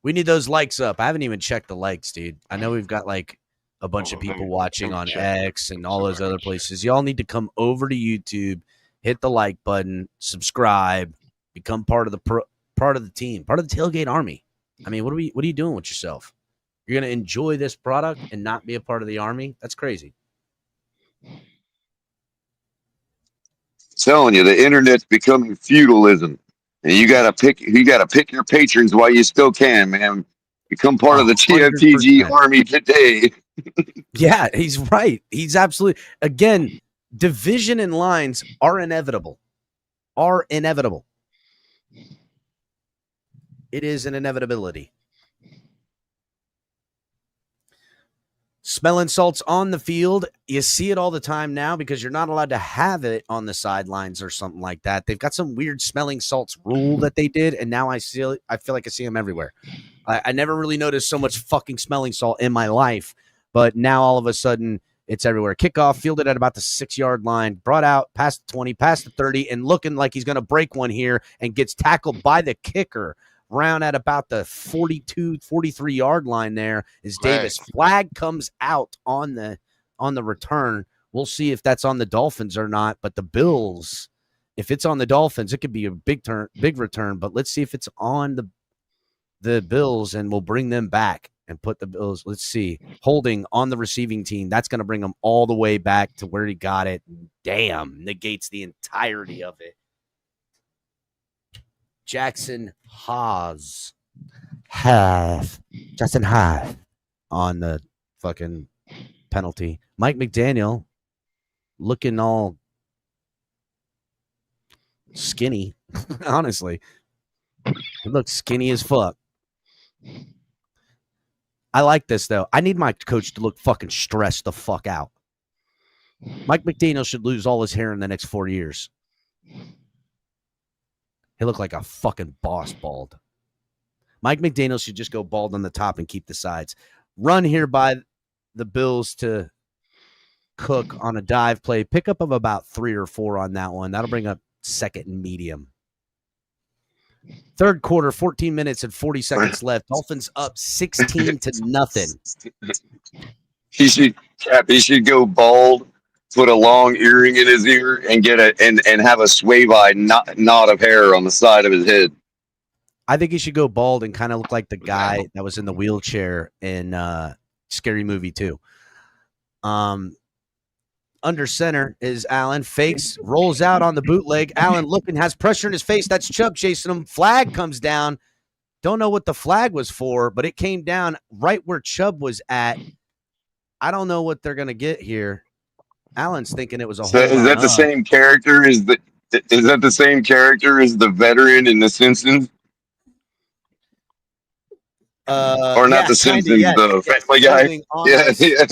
We need those likes up. I haven't even checked the likes, dude. I know we've got like a bunch of people watching on X and all those other places. Y'all need to come over to YouTube, hit the like button, subscribe, become part of the team, part of the Tailgate Army. I mean, what are you doing with yourself? You're going to enjoy this product and not be a part of the Army? That's crazy. Telling you, the internet's becoming feudalism, and you gotta pick your patrons while you still can, man. Become part of the TFTG Army today. Yeah, he's right. He's absolutely, again, division and lines are inevitable. It is an inevitability. Smelling salts on the field. You see it all the time now because you're not allowed to have it on the sidelines or something like that. They've got some weird smelling salts rule that they did, and now I feel like I see them everywhere. I never really noticed so much fucking smelling salt in my life, but now all of a sudden it's everywhere. Kickoff, fielded at about the 6-yard line, brought out past the 20, past the 30, and looking like he's going to break one here and gets tackled by the kicker. Round at about the 42, 43-yard line there is Davis. Flag comes out on the return. We'll see if that's on the Dolphins or not. But the Bills, if it's on the Dolphins, it could be a big return. But let's see if it's on the Bills, and we'll bring them back and put the Bills. Let's see. Holding on the receiving team. That's going to bring them all the way back to where he got it. Damn, negates the entirety of it. Jackson Haas on the fucking penalty. Mike McDaniel looking all skinny. Honestly, he looks skinny as fuck. I like this though. I need my coach to look fucking stressed the fuck out. Mike McDaniel should lose all his hair in the next 4 years. He looked like a fucking boss bald. Mike McDaniel should just go bald on the top and keep the sides. Run here by the Bills to Cook on a dive play. Pickup of about 3 or 4 on that one. That'll bring up second and medium. Third quarter, 14 minutes and 40 seconds left. Dolphins up 16-0. He should go bald, put a long earring in his ear, and and have a sway-by knot of hair on the side of his head. I think he should go bald and kind of look like the guy that was in the wheelchair in Scary Movie 2. Under center is Allen. Fakes, rolls out on the bootleg. Allen looking, has pressure in his face. That's Chubb chasing him. Flag comes down. Don't know what the flag was for, but it came down right where Chubb was at. I don't know what they're gonna get here. Allen's thinking it was a So hold is on that the us. same character as the? Is that the same character as the veteran in The Simpsons? Or not Yeah, The kind of. Simpsons, Yes. the Yes. Family Guy? Holding on Yeah, us. yeah.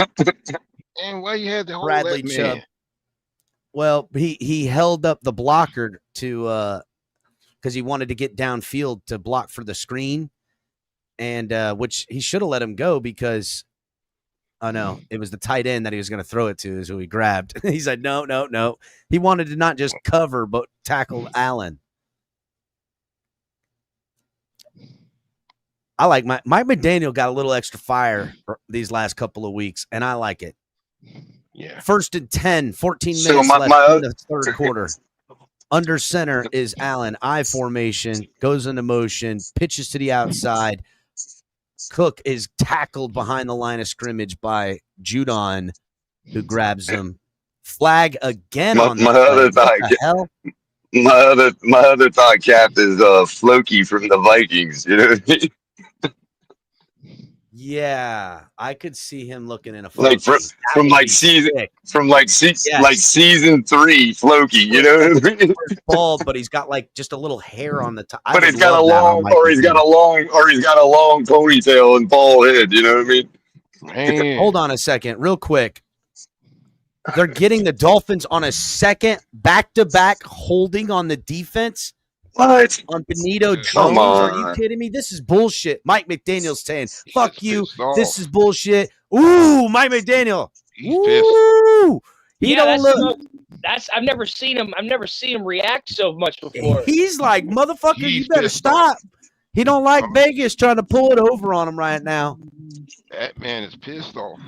And why you had to hold Bradley that Chubb. man? Well, he held up the blocker to because he wanted to get downfield to block for the screen, and which he should have let him go because no, it was the tight end that he was going to throw it to is who he grabbed. He said no. He wanted to not just cover but tackle Allen. I like Mike McDaniel got a little extra fire these last couple of weeks, and I like it. Yeah. 1st and 10, 14 So minutes my- left my- in the third quarter. Under center is Allen. I formation, goes into motion, pitches to the outside. Cook is tackled behind the line of scrimmage by Judon, who grabs him. Flag again My- on the my play. other What thought- the hell? My other thought, Cap, is Floki from the Vikings. You know what I mean? Yeah, I could see him looking in a Like Floki. That from would like be season sick. from like Yes. season 3 Floki. You know what I mean? Bald, but he's got like just a little hair on the top. But he's got a long, he's got a long ponytail and bald head. You know what I mean? Man. Hold on a second, real quick. They're getting the Dolphins on a second back-to-back holding on the defense What? on Benito Jones. Come Are you on. kidding me? This is bullshit. Mike McDaniel's saying, fuck He's you. pissed off. This is bullshit. Ooh, Mike McDaniel. He's pissed. Ooh. He Yeah, don't that's look. I've never seen him react so much before. He's like, motherfucker, you He's better pissed stop. He don't like Uh-huh. Vegas trying to pull it over on him right now. That man is pissed off.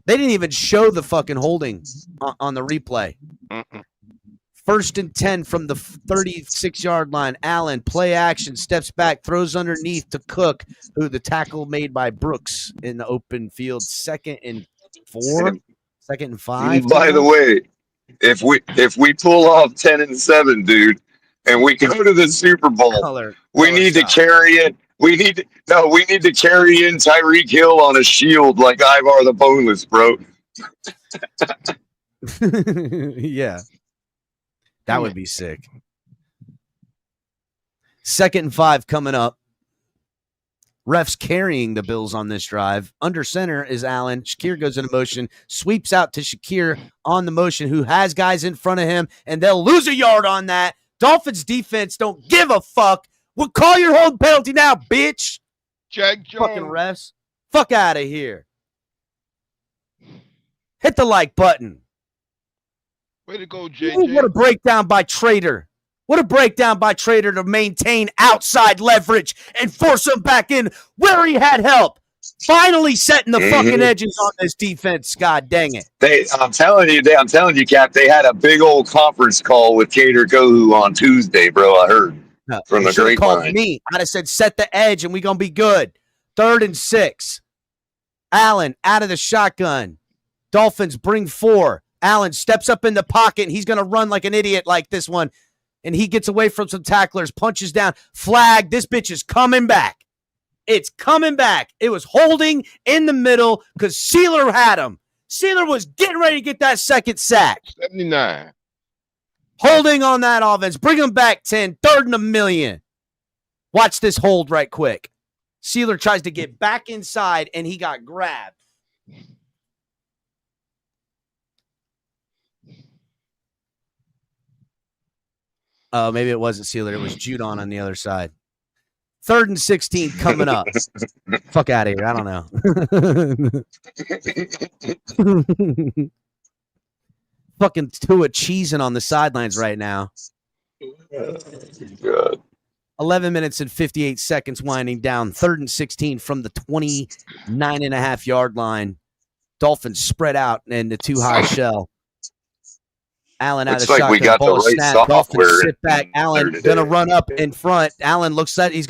They didn't even show the fucking holding on the replay. Mm-mm. 1st and 10 from the 36-yard line. Allen, play action, steps back, throws underneath to Cook, who the tackle made by Brooks in the open field. 2nd and 4, 2nd and 5. By the way, if we pull off 10 and 7, dude, and we go to the Super Bowl, color we need to stop. carry it. We need to carry in Tyreek Hill on a shield like Ivar the Boneless, bro. Yeah. That would be sick. 2nd and 5 coming up. Refs carrying the Bills on this drive. Under center is Allen. Shakir goes into motion, sweeps out to Shakir on the motion, who has guys in front of him, and they'll lose a yard on that. Dolphins defense don't give a fuck. We'll call your holding penalty now, bitch. Jack Fucking Jones. refs. Fuck out of here. Hit the like button. Way to go, Ooh, JJ. what a breakdown by Trader. What a breakdown by Trader to maintain outside leverage and force him back in where he had help. Finally setting the fucking edges on this defense. God dang it. I'm telling you, Cap, they had a big old conference call with Cater Kohu on Tuesday, bro. I heard from They the should have called grapevine. me. I'd have said set the edge and we going to be good. 3rd and 6. Allen out of the shotgun. Dolphins bring 4. Allen steps up in the pocket and he's going to run like an idiot like this one. And he gets away from some tacklers, punches down. Flag. This bitch is coming back. It's coming back. It was holding in the middle because Sealer had him. Sealer was getting ready to get that second sack. 79. Holding on that offense. Bring him back 10. 3rd and 1,000,000. Watch this hold right quick. Sealer tries to get back inside, and he got grabbed. Oh, maybe it wasn't Sealer. It was Judon on the other side. 3rd and 16 coming up. Fuck out of here. I don't know. Fucking Tua cheesing on the sidelines right now. God. 11 minutes and 58 seconds winding down. 3rd and 16 from the 29.5-yard line. Dolphins spread out in the too high shell. Allen out of Looks the like we shotgun. got the Ball right snap. software Dolphins sit back. in Allen there gonna today. run up in front. Allen looks at he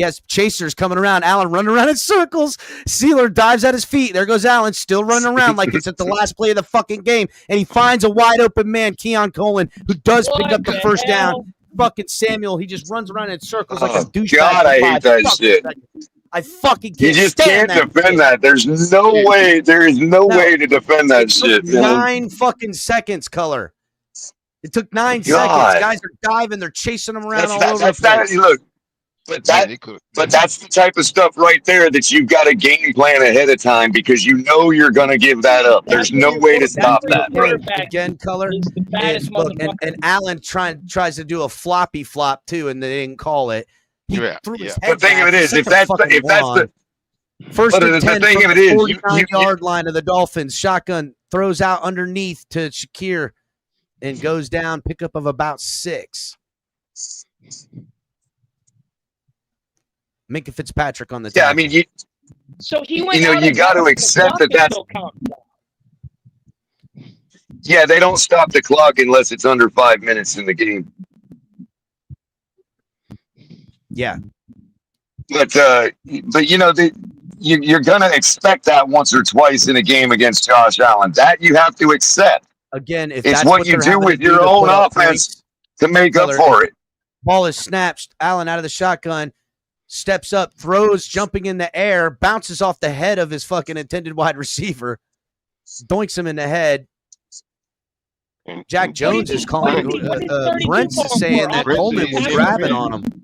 has chasers coming around. Allen running around in circles. Sealer dives at his feet. There goes Allen, still running around like it's at the last play of the fucking game. And he finds a wide open man, Keon Coleman, who does pick up the first down. Fucking Samuel, he just runs around in circles like a douchebag. God, for I hate 5 that fucking shit. seconds. I fucking You can't just stand can't that defend shit. that. There's no way. There is no way to defend that It took shit, man. 9 fucking seconds, Color. It took 9 seconds. God. Guys are diving. They're chasing them around all over the That's that. place. Look, but that's the type of stuff right there that you've got to game plan ahead of time because you know you're going to give that up. There's no way to stop that. Again, Color. Is the baddest Look, motherfucker. and Allen tries to do a floppy flop too, and they didn't call it. He threw his head The thing back. of it is, Such if a that's fucking the first but and the 10 thing from of it the is, you- 49-yard line of the Dolphins. Shotgun throws out underneath to Shakir and goes down. Pickup of about 6. Minka Fitzpatrick on the yeah, I tackle. mean, So he went you know, out you and got to the accept clock that is that's still counting. yeah. They don't stop the clock unless it's under 5 minutes in the game. Yeah, but you know you're gonna expect that once or twice in a game against Josh Allen. That you have to accept. again, if It's that's what you they're do having with to your to own put up offense points, to make up Color, for it. ball is snapped. Allen out of the shotgun, steps up, throws, jumping in the air, bounces off the head of his fucking intended wide receiver, doinks him in the head. Jack Jones is calling. Brent's is saying that Coleman was grabbing on him.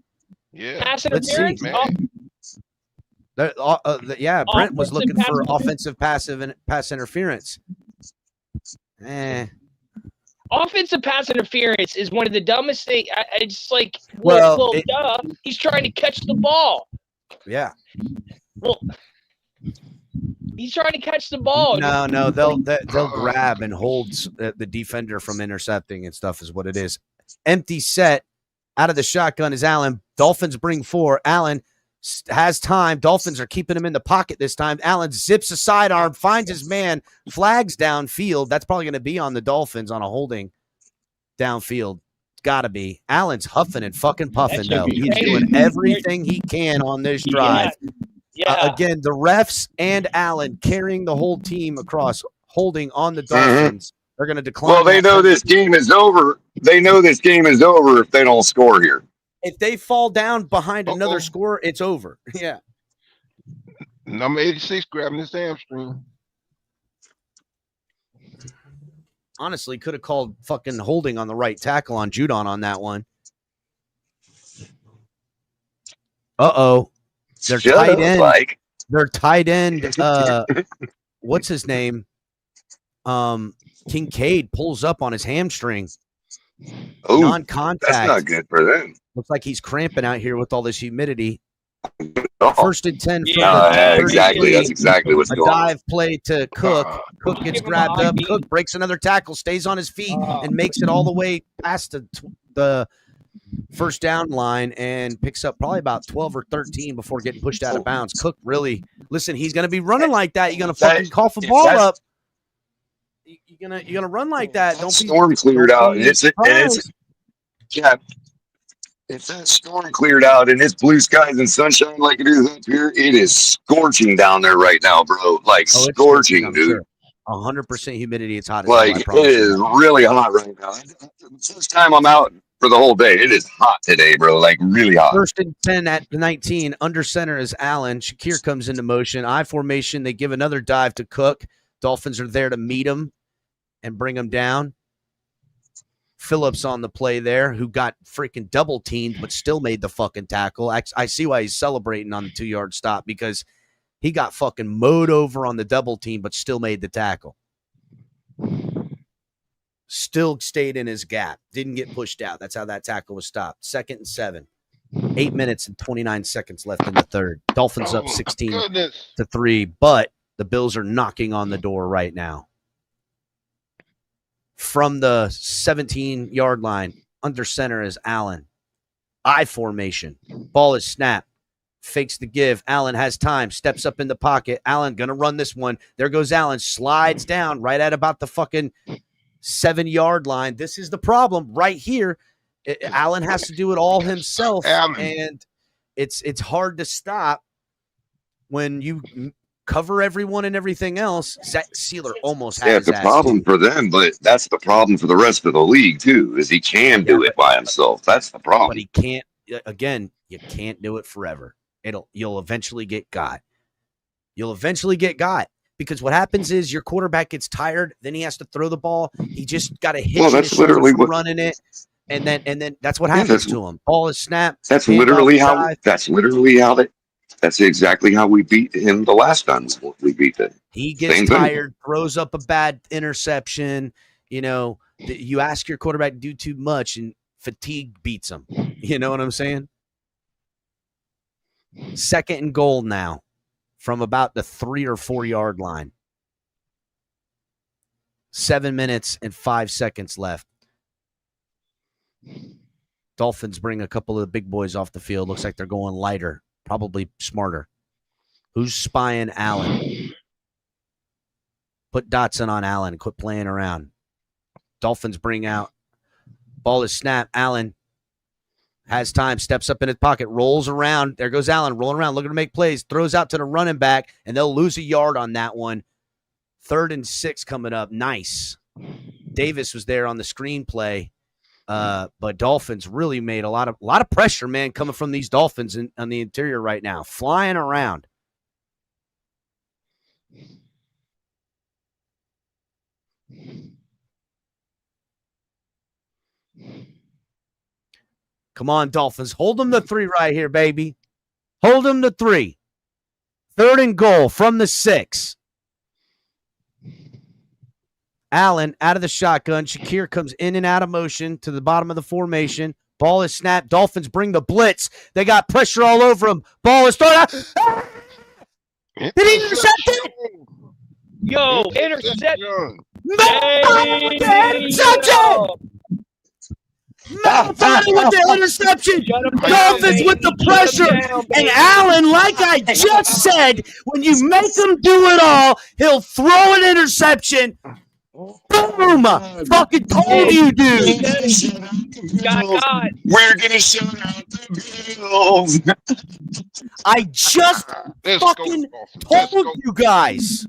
Yeah. Pass Let's see. interference. Yeah, Brent was Offensive looking for pass- offensive pass interference. Offensive pass interference is one of the dumbest things. It's like, duh. He's trying to catch the ball. Yeah. Well, he's trying to catch the ball. No, they'll grab and hold the defender from intercepting and stuff is what it is. Empty set out of the shotgun is Allen. Dolphins bring 4. Allen has time. Dolphins are keeping him in the pocket this time. Allen zips a sidearm, finds his man, flags downfield. That's probably going to be on the Dolphins on a holding downfield. It's got to be. Allen's huffing and fucking puffing, though. He's doing everything he can on this drive. Yeah. Again, the refs and Allen carrying the whole team across, holding on the Dolphins. They're going to decline. Well, they know this game is over. They know this game is over if they don't score here. If they fall down behind another score, it's over. Yeah. Number 86 grabbing his hamstring. Honestly, could have called fucking holding on the right tackle on Judon on that one. Uh-oh. Their tight end. Their tight end. What's his name? Kincaid pulls up on his hamstring. Oh, non-contact. That's not good for them. Looks like he's cramping out here with all this humidity. Oh. First and 10. Exactly. That's exactly what's going on. A dive play to Cook. Cook gets grabbed up. Cook breaks another tackle, stays on his feet, and makes it all the way past the first down line and picks up probably about 12 or 13 before getting pushed out of bounds. Cook really, listen, he's going to be running like that. You're going to fucking cough a ball up. You're gonna run like that. Don't storm cleared out. It's that storm cleared out and it's blue skies and sunshine like it is up here. It is scorching down there right now, bro. Like scorching, dude. 100% humidity. It's hot. Like it is really hot right now. First time I'm out for the whole day. It is hot today, bro. Like really hot. First and 10 at 19. Under center is Allen. Shakir comes into motion. I formation. They give another dive to Cook. Dolphins are there to meet him and bring him down. Phillips on the play there, who got freaking double teamed, but still made the fucking tackle. I see why he's celebrating on the 2-yard stop because he got fucking mowed over on the double team, but still made the tackle. Still stayed in his gap. Didn't get pushed out. That's how that tackle was stopped. 2nd and 7. 8 minutes and 29 seconds left in the third. Dolphins up 16-3, but the Bills are knocking on the door right now. From the 17-yard line, under center is Allen. I formation. Ball is snapped. Fakes the give. Allen has time. Steps up in the pocket. Allen going to run this one. There goes Allen. Slides down right at about the fucking 7-yard line. This is the problem right here. Allen has to do it all himself, and it's hard to stop when you cover everyone and everything else. Zach Sealer almost had it's a problem for them, but that's the problem for the rest of the league too, is he can do it by himself. That's the problem. But he can't, again, you can't do it forever. You'll eventually get got. You'll eventually get got. Because what happens is your quarterback gets tired, then he has to throw the ball. He just got a hit in his shoulder from running it, and then that's what happens to him. Ball is snapped. That's literally how. That's exactly how we beat him the last time we beat them. He gets tired, throws up a bad interception. You know, you ask your quarterback to do too much, and fatigue beats him. You know what I'm saying? 2nd and goal now from about the 3 or 4 yard line. 7 minutes and 5 seconds left. Dolphins bring a couple of the big boys off the field. Looks like they're going lighter, probably smarter. Who's spying Allen? Put Dotson on Allen. Quit playing around. Dolphins bring out. Ball is snapped. Allen has time, steps up in his pocket, rolls around. There goes Allen, rolling around, looking to make plays, throws out to the running back, and they'll lose a yard on that one. 3rd and 6 coming up. Nice. Davis was there on the screenplay, but Dolphins really made a lot of pressure, man, coming from these Dolphins on the interior right now, flying around. Come on, Dolphins. Hold them to 3 right here, baby. Hold them to 3. 3rd and goal from the 6. Allen out of the shotgun. Shakir comes in and out of motion to the bottom of the formation. Ball is snapped. Dolphins bring the blitz. They got pressure all over him. Ball is thrown out. Did he intercept it? Yo, intercept. Interception! Nobody with the interception. Dolphins with the pressure. And Allen, like I just said, when you make him do it all, he'll throw an interception. Boom! Fucking told you, dude. We're gonna shout out the Bills. I just fucking told you guys.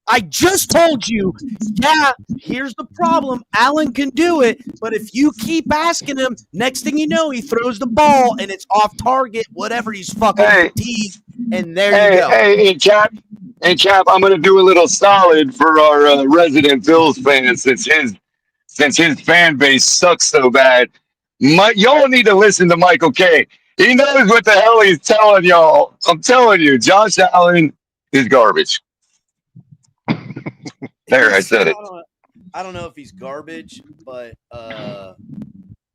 I just told you, yeah, here's the problem. Allen can do it, but if you keep asking him, next thing you know, he throws the ball and it's off target, whatever he's fucking fatigued, and there you go. Hey, Cap, I'm going to do a little solid for our resident Bills fan since his fan base sucks so bad. Y'all need to listen to Michael K. He knows what the hell he's telling y'all. I'm telling you, Josh Allen is garbage. There, I said it. I don't know if he's garbage, but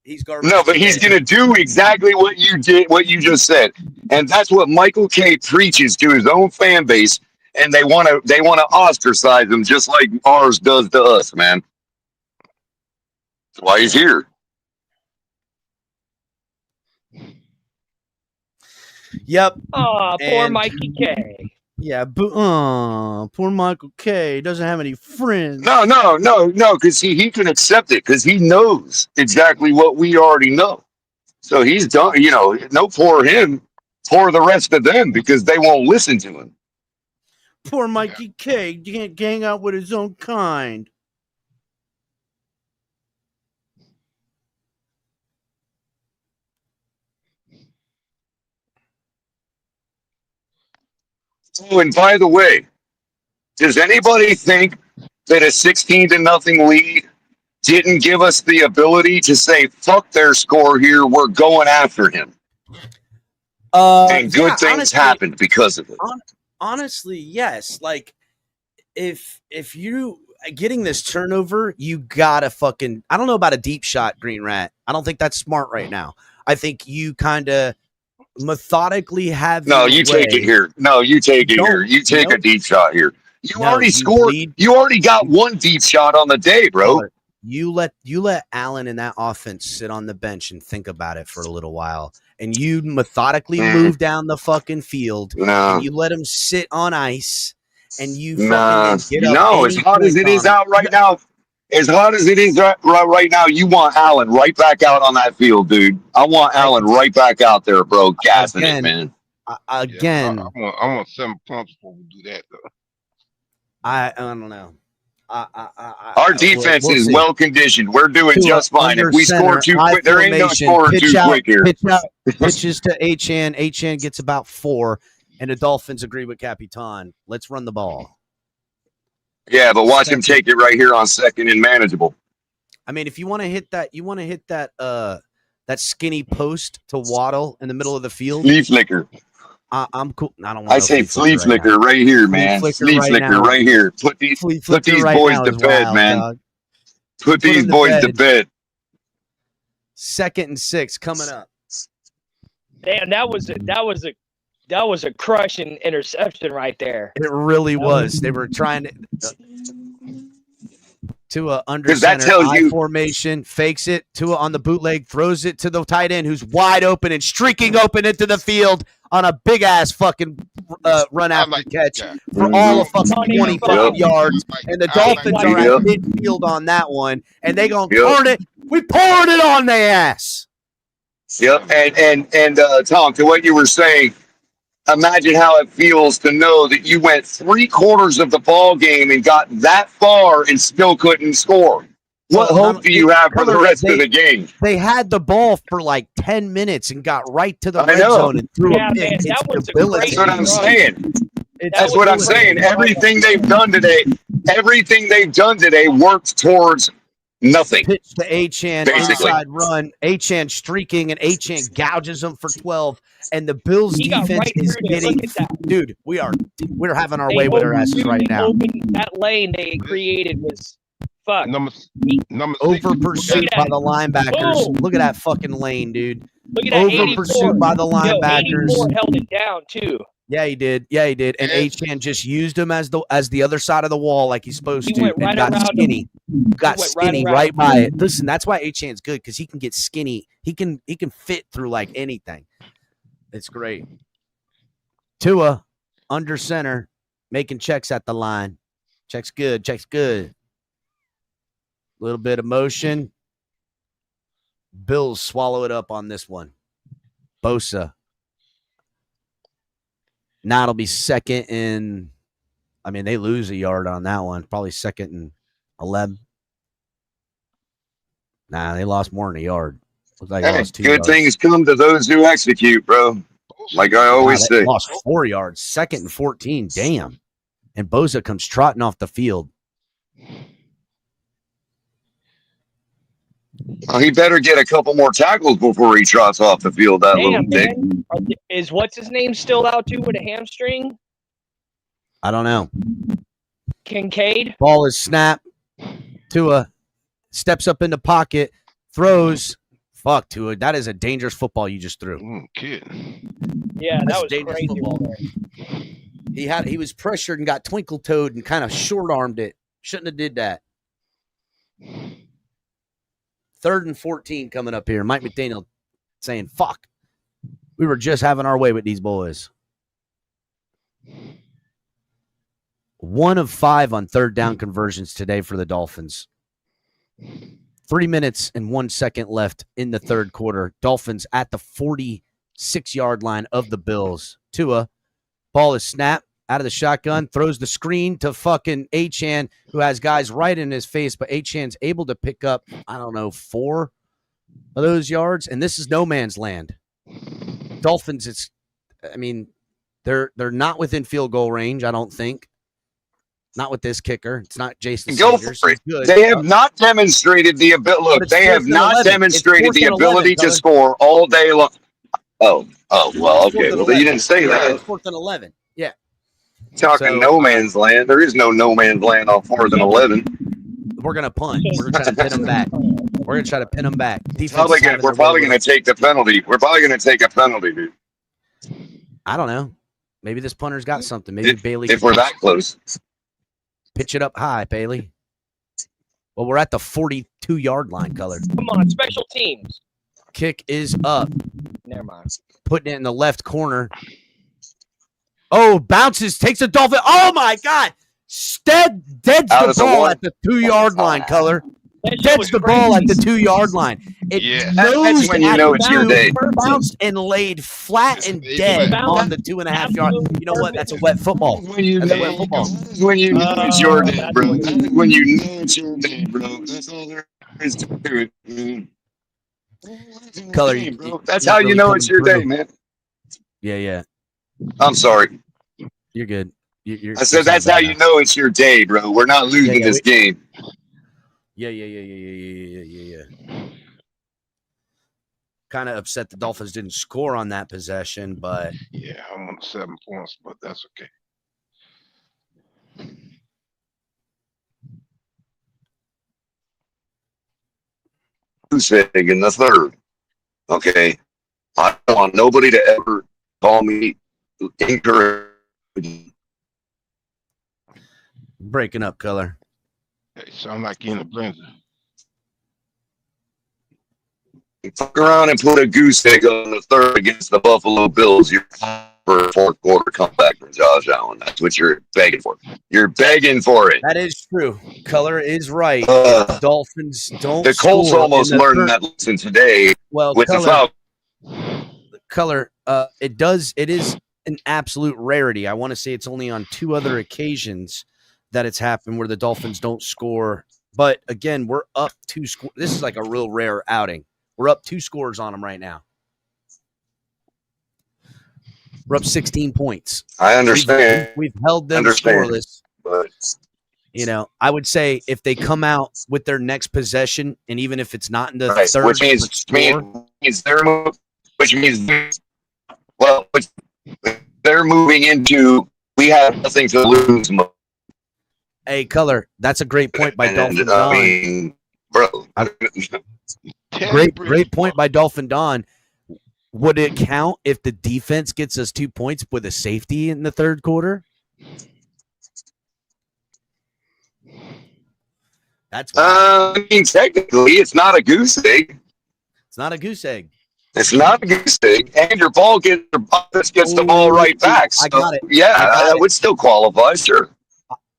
he's garbage. No, but he's going to do exactly what you did, what you just said, and that's what Michael K preaches to his own fan base, and they want to ostracize him just like ours does to us, man. That's why he's here. Yep. Oh, poor Mikey K. Yeah, poor Michael K. Doesn't have any friends. No, because he can accept it because he knows exactly what we already know. So he's done, no poor him, poor the rest of them because they won't listen to him. Poor Mikey K. Can't hang out with his own kind. Oh, and by the way, does anybody think that a 16-0 lead didn't give us the ability to say, fuck their score here, we're going after him? And good things happened because of it. Honestly, yes. Like, if you getting this turnover, you gotta fucking, I don't know about a deep shot, Green Rat. I don't think that's smart right now. I think you kind of methodically have. No, you take it here. No, you take it here. You take a deep shot here. You already scored. You already got one deep shot on the day, bro. You let Allen in that offense sit on the bench and think about it for a little while, and you methodically move down the fucking field. And you let him sit on ice, and you fucking get up. As hot as it is out right now. As hot as it is right now, you want Allen right back out on that field, dude. I want Allen right back out there, bro. Gassing it, man. Again. I want 7 pumps before we do that, though. I don't know. Our defense we'll is see. well conditioned. We're doing Tua just fine. If under we score center, too high quick, there ain't no formation, scoring too quick here. Pitches to Achane. Achane gets about 4, and the Dolphins agree with Capitan. Let's run the ball. Yeah, but watch him take it right here on second and manageable. I mean, if you want to hit that, that skinny post to Waddle in the middle of the field. Flea flicker. I'm cool. I don't want. I say flea flicker right here, man. Flea flicker right here. Put these boys to bed, man. Put these boys to bed. 2nd and 6 coming up. Damn, that was a crushing interception right there. It really was. They were trying to under center, I formation, fakes it. Tua on the bootleg, throws it to the tight end who's wide open and streaking open into the field on a big ass fucking run after catch for all of fucking 20 fucking yards. And the Dolphins are at midfield on that one, and they gonna turn it. We poured it on their ass. Yep, and Tom, to what you were saying, imagine how it feels to know that you went 3/4 of the ball game and got that far and still couldn't score. What hope do you have for the rest of the game? They had the ball for like 10 minutes and got right to the red zone and threw a pick. That's what I'm saying. That's what I'm saying. Everything they've done today worked towards nothing. Pitch to Achane, inside run. Achane streaking, and Achane gouges them for 12. And the Bills defense is getting, dude. We're having our way with our asses right now. That lane they created was fuck. Number over pursuit by the linebackers. Boom. Look at that fucking lane, dude. Look at that. Over 84. pursuit by the linebackers. 84 held it down too. Yeah, he did. And Achane just used him as the other side of the wall like he's supposed to, and got skinny. Got skinny right by it. Listen, that's why Achane's good, because he can get skinny. He can fit through like anything. It's great. Tua under center, making checks at the line. Checks good. A little bit of motion. Bills swallow it up on this one. Bosa. Now it'll be 2nd and, I mean, they lose a yard on that one. Probably 2nd and 11. Nah, they lost more than a yard. Looks like they lost 2 good yards. Things come to those who execute, bro. Like I always say. Lost 4 yards. 2nd and 14. Damn. And Bosa comes trotting off the field. He better get a couple more tackles before he trots off the field. That little dick. Is what's his name still out too with a hamstring? I don't know. Kincaid. Ball is snapped. Tua steps up in the pocket, throws. Fuck, Tua. That is a dangerous football you just threw. Kid. Yeah, That's that was dangerous crazy. Football. He was pressured and got twinkle-toed and kind of short-armed it. Shouldn't have did that. 3rd and 14 coming up here. Mike McDaniel saying, fuck. We were just having our way with these boys. 1 of 5 on 3rd down conversions today for the Dolphins. 3 minutes and 1 second left in the 3rd quarter. Dolphins at the 46-yard line of the Bills. Tua, ball is snapped out of the shotgun, throws the screen to fucking Achane, who has guys right in his face, but Achane's able to pick up, 4 of those yards, and this is no man's land. Dolphins, they're not within field goal range, I don't think. Not with this kicker. It's not Jason Sanders. They have not demonstrated the ability. Look, they have not demonstrated the ability to score all day long. Oh, well, okay. Well, you didn't say that. 4th and 11. Yeah. Talking no man's land. There is no man's land on 4th and 11. We're gonna punt. We're gonna try to pin them back. We're probably gonna take the penalty. We're probably gonna take a penalty, dude. I don't know. Maybe this punter's got something. Maybe Bailey. If we're that close, pitch it up high, Bailey. Well, we're at the 42-yard line, Color. Come on, special teams. Kick is up. Never mind. Putting it in the left corner. Oh, bounces, takes a Dolphin. Oh, my God. Deads the ball at the 2-yard line, Color. That shit deads was the ball at the crazy. 2-yard line. It Yeah. That's nosed when you at know the it's your 2, day. bounced and laid flat and Stay It dead flat. on bounced the 2.5 yard. absolutely You know what? perfect. That's a wet football. When you That's a know, wet football. that's when you know it's your day, That's bro. what That's when you know it's your day, bro. That's all there is to it, man. Color, Hey, you're bro. That's how not you really know it's coming your day, through. man. Yeah. I'm sorry. You're good. You're, I said that's how you know it's your day, bro. We're not losing this game. Yeah. Kind of upset the Dolphins didn't score on that possession, but Yeah, I'm on 7 points, but that's okay. Goose egg in the third. Okay. I don't want nobody to ever call me incorrect. breaking up, Color. Hey, sound like you in a blender. Fuck around and put a goose egg on the third against the Buffalo Bills. You're for a fourth quarter comeback from Josh Allen. That's what you're begging for. You're begging for it. That is true. Color is right. If the Dolphins don't The Colts score almost in the learned third, that lesson today well, with the Color, it is an absolute rarity. I want to say it's only on 2 other occasions that it's happened where the Dolphins don't score. But again, we're up 2 scores. This is like a real rare outing. We're up 2 scores on them right now. We're up 16 points. I understand. We've held them scoreless. But you know, I would say if they come out with their next possession, and even if it's not in the right, third, which they're moving into we have nothing to lose mode. Hey, Color, that's a great point by Dolphin I Don. mean, bro. Great point by Dolphin Don. Would it count if the defense gets us 2 points with a safety in the third quarter? That's I mean, technically, it's not a goose egg. It's not a goose egg. It's not a goose egg, and your ball gets the ball right back. So, I got it. Yeah, that would still qualify, sure.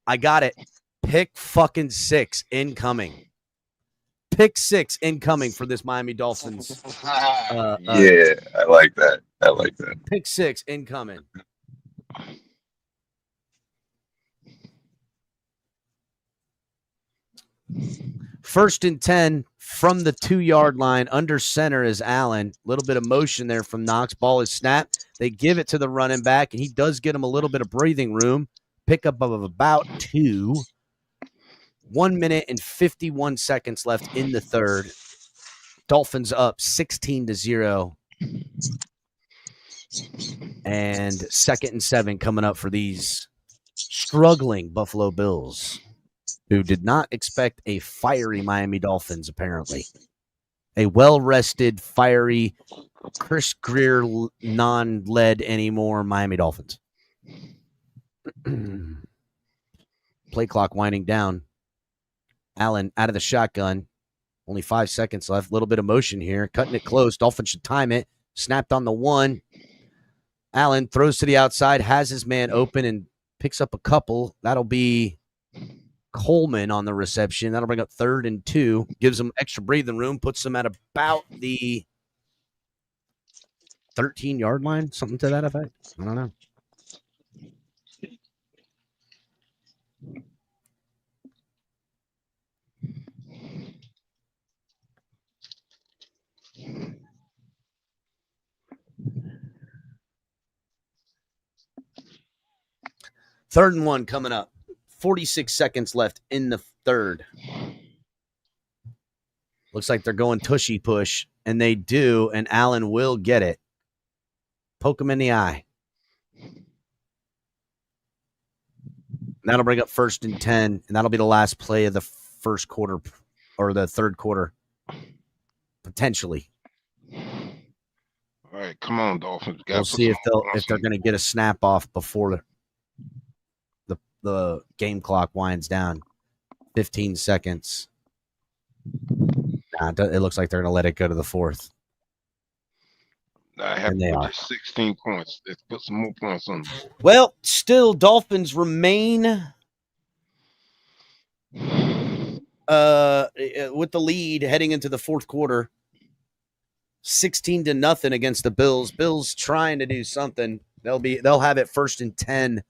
I got it. Pick fucking 6 incoming. Pick 6 incoming for this Miami Dolphins. Yeah, I like that. Pick 6 incoming. First and 10 from the 2-yard line. Under center is Allen. A little bit of motion there from Knox. Ball is snapped. They give it to the running back, and he does get him a little bit of breathing room. Pickup of about 2. 1 minute and 51 seconds left in the third. Dolphins up 16-0. And 2nd and 7 coming up for these struggling Buffalo Bills, who did not expect a fiery Miami Dolphins, apparently. A well-rested, fiery, Chris Greer non-led anymore Miami Dolphins. Play clock winding down. Allen out of the shotgun. Only 5 seconds left. A little bit of motion here. Cutting it close. Dolphins should time it. Snapped on the 1. Allen throws to the outside, has his man open, and picks up a couple. That'll be Coleman on the reception. That'll bring up 3rd and 2. Gives them extra breathing room. Puts them at about the 13-yard line. Something to that effect. I don't know. Third and 1 coming up. 46 seconds left in the third. Looks like they're going tushy push, and they do, and Allen will get it. Poke him in the eye. And that'll bring up 1st and 10, and that'll be the last play of the first quarter or the third quarter, potentially. All right, come on, Dolphins. We'll see if they're going to get a snap off before the game clock winds down. 15 seconds. It looks like they're going to let it go to the 4th. I have to put 16 points. Let's put some more points on the board. Well, still, Dolphins remain with the lead heading into the fourth quarter, 16-0 against the Bills. Bills trying to do something. They'll have it 1st and 10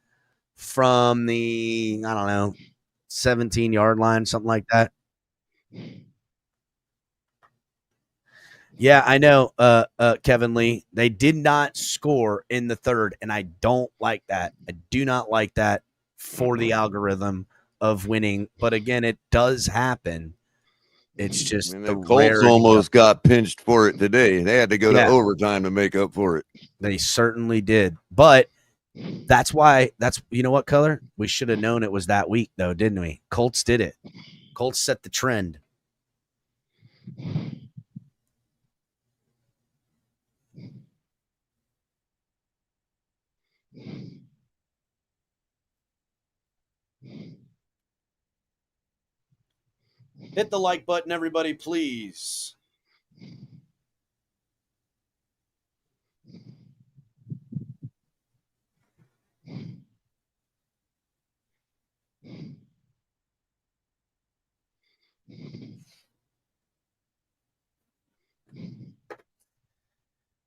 from the, I don't know, 17-yard line, something like that. Yeah, I know, Kevin Lee. They did not score in the third, and I don't like that. I do not like that for the algorithm of winning. But again, it does happen. It's just the the Colts rarity almost of got pinched for it today. They had to go to overtime to make up for it. They certainly did. But that's why you know what, Color? We should have known it was that week, though, didn't we? Colts did it. Colts set the trend. Hit the like button, everybody, please.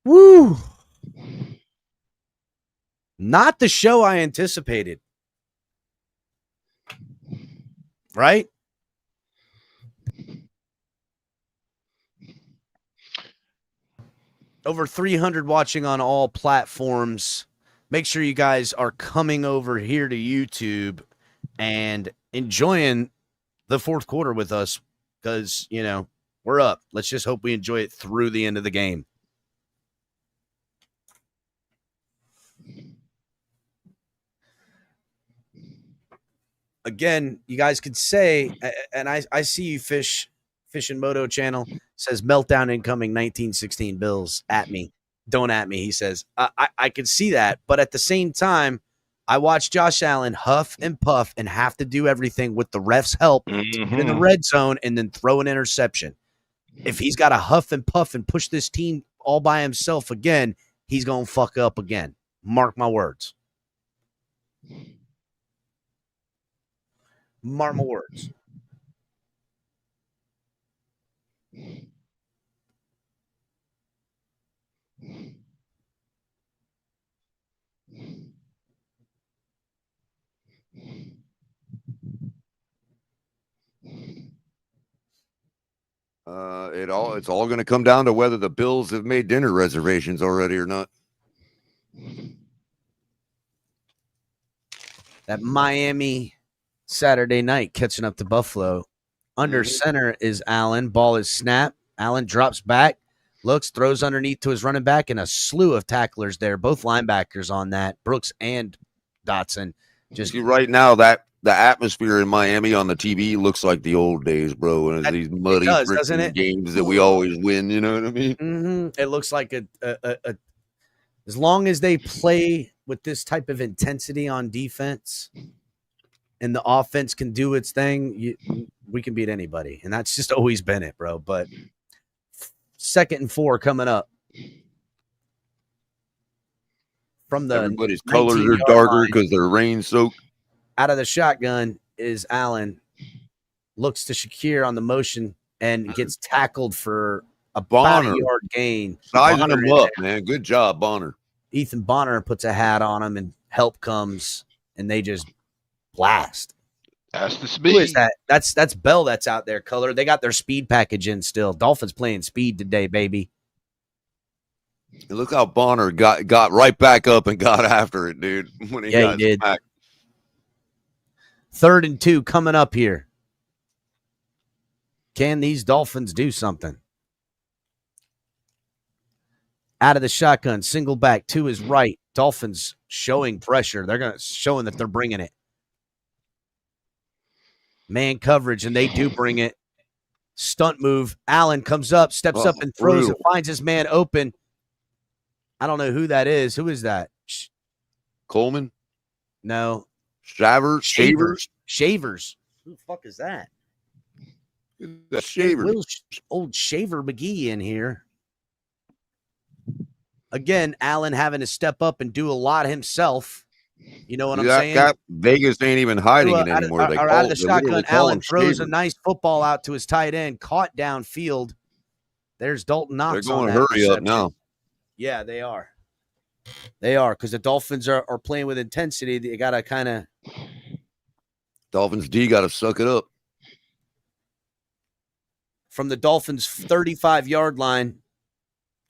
Woo! Not the show I anticipated. Right? Over 300 watching on all platforms. Make sure you guys are coming over here to YouTube and enjoying the fourth quarter with us because, we're up. Let's just hope we enjoy it through the end of the game. Again, you guys could say, and I see you, Fish and Moto channel says meltdown incoming 1916 Bills at me. Don't at me, he says. I could see that, but at the same time, I watched Josh Allen huff and puff and have to do everything with the refs' help to get in the red zone and then throw an interception. If he's got to huff and puff and push this team all by himself again, he's going to fuck up again. Mark my words. Mark my words. It's all going to come down to whether the Bills have made dinner reservations already or not. That Miami Saturday night catching up to Buffalo. Under center is Allen. Ball is snapped. Allen drops back, looks, throws underneath to his running back, and a slew of tacklers there. Both linebackers on that, Brooks and Dotson. Just right now, that the atmosphere in Miami on the TV looks like the old days, bro. And these muddy doesn't it? games that we always win. You know what I mean? Mm-hmm. It looks like as long as they play with this type of intensity on defense, and the offense can do its thing, we can beat anybody. And that's just always been it, bro. But 2nd and 4 coming up. From the everybody's colors are darker because they're rain soaked. Out of the shotgun is Allen. Looks to Shakir on the motion and gets tackled for about a yard gain. Sizing him up, man. Good job, Bonner. Ethan Bonner puts a hat on him and help comes, and they just blast. That's the speed. Who is that? That's Bell that's out there, Color. They got their speed package in still. Dolphins playing speed today, baby. And look how Bonner got right back up and got after it, dude. When he did. Back. 3rd and 2 coming up here. Can these Dolphins do something? Out of the shotgun, single back to his right. Dolphins showing pressure. They're showing that they're bringing it. Man coverage, and they do bring it. Stunt move. Allen comes up, steps up and throws it, finds his man open. I don't know who that is. Who is that? Coleman? No. Shavers? Who the fuck is that? That Shaver. Old Shaver McGee in here. Again, Allen having to step up and do a lot himself. You know what See I'm that saying? gap? Vegas ain't even hiding it Out of, anymore. out of the They literally shotgun, call Allen him throws a Shaver. nice football out to his tight end, caught downfield. There's Dalton They're Knox on going that hurry up interception. now. Yeah, they are. They are, because the Dolphins are playing with intensity. They got to kind of. Dolphins D got to suck it up. From the Dolphins' 35-yard line,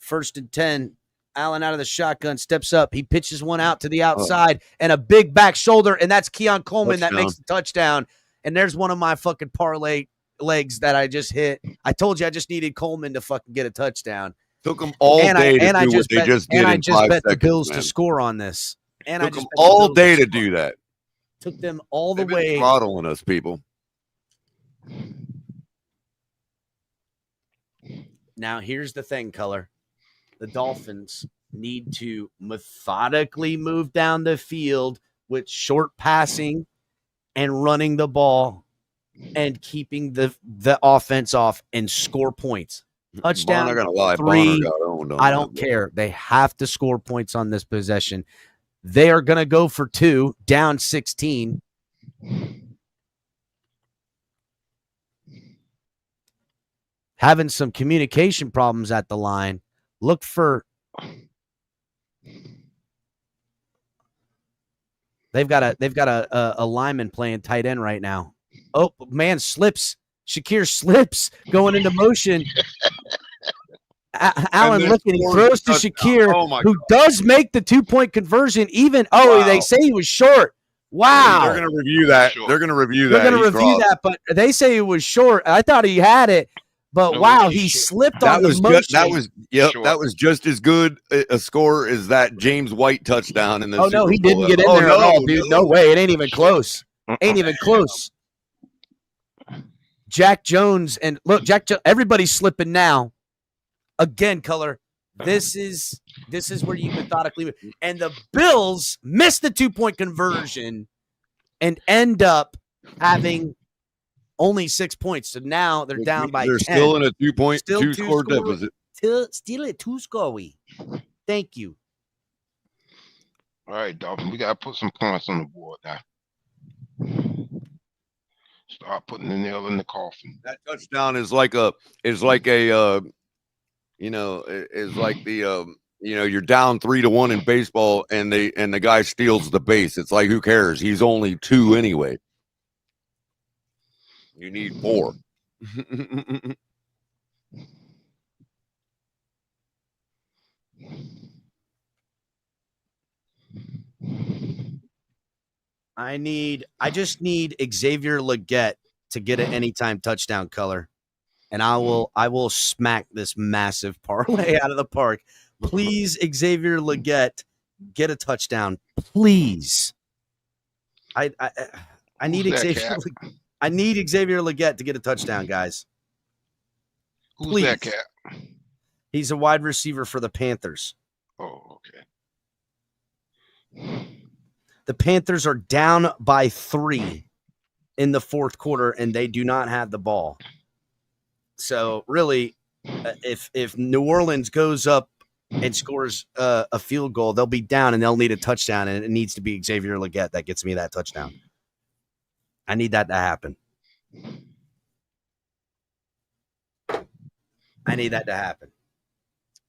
1st and 10, Allen out of the shotgun, steps up. He pitches one out to the outside and a big back shoulder, and that's Keon Coleman that makes the touchdown. And there's one of my fucking parlay legs that I just hit. I told you I just needed Coleman to fucking get a touchdown. Took them all day to do what they just did in 5 seconds, the Bills man. to score on this. And Took I just them all day to score. do that. Took them all the They've been way. throttling us, people. Now, here's the thing, Color. The Dolphins need to methodically move down the field with short passing and running the ball and keeping the offense off and score points. Touchdown, Bonner, I gotta lie. 3. Bonner got owned on I don't that, care. They have to score points on this possession. They are going to go for 2, down 16. Having some communication problems at the line. Look for. They've got a lineman playing tight end right now. Oh man, slips. Shakir slips going into motion. Allen looking, he throws to Shakir, who does make the 2-point conversion. Even they say he was short. Wow, they're going to review that. They're going to review that. They're going to review that, but they say he was short. I thought he had it. But wow, he slipped on the motion. That was just as good a score as that James White touchdown in the Super Bowl. He didn't get in there at all, dude. No way. It ain't even close. Ain't even close. Jack Jones and look, everybody's slipping now. Again, Color. This is where you methodically and the Bills missed the 2-point conversion and end up having only 6 points. So now they're down by 10. They're still in a 2-score deficit. Still a 2-score. Thank you. All right, Dolphin. We gotta put some points on the board now. Start putting the nail in the coffin. That touchdown is like you're down 3-1 in baseball and the guy steals the base. It's like, who cares? He's only 2 anyway. You need 4. I just need Xavier Legette to get an anytime touchdown, Color. And I will smack this massive parlay out of the park. Please, Xavier Legette, get a touchdown. Please. I need Xavier. I need Xavier Legette to get a touchdown, guys. Who's that cat? He's a wide receiver for the Panthers. Oh, okay. The Panthers are down by 3 in the 4th quarter, and they do not have the ball. So really, if New Orleans goes up and scores a field goal, they'll be down and they'll need a touchdown, and it needs to be Xavier Legette that gets me that touchdown. I need that to happen.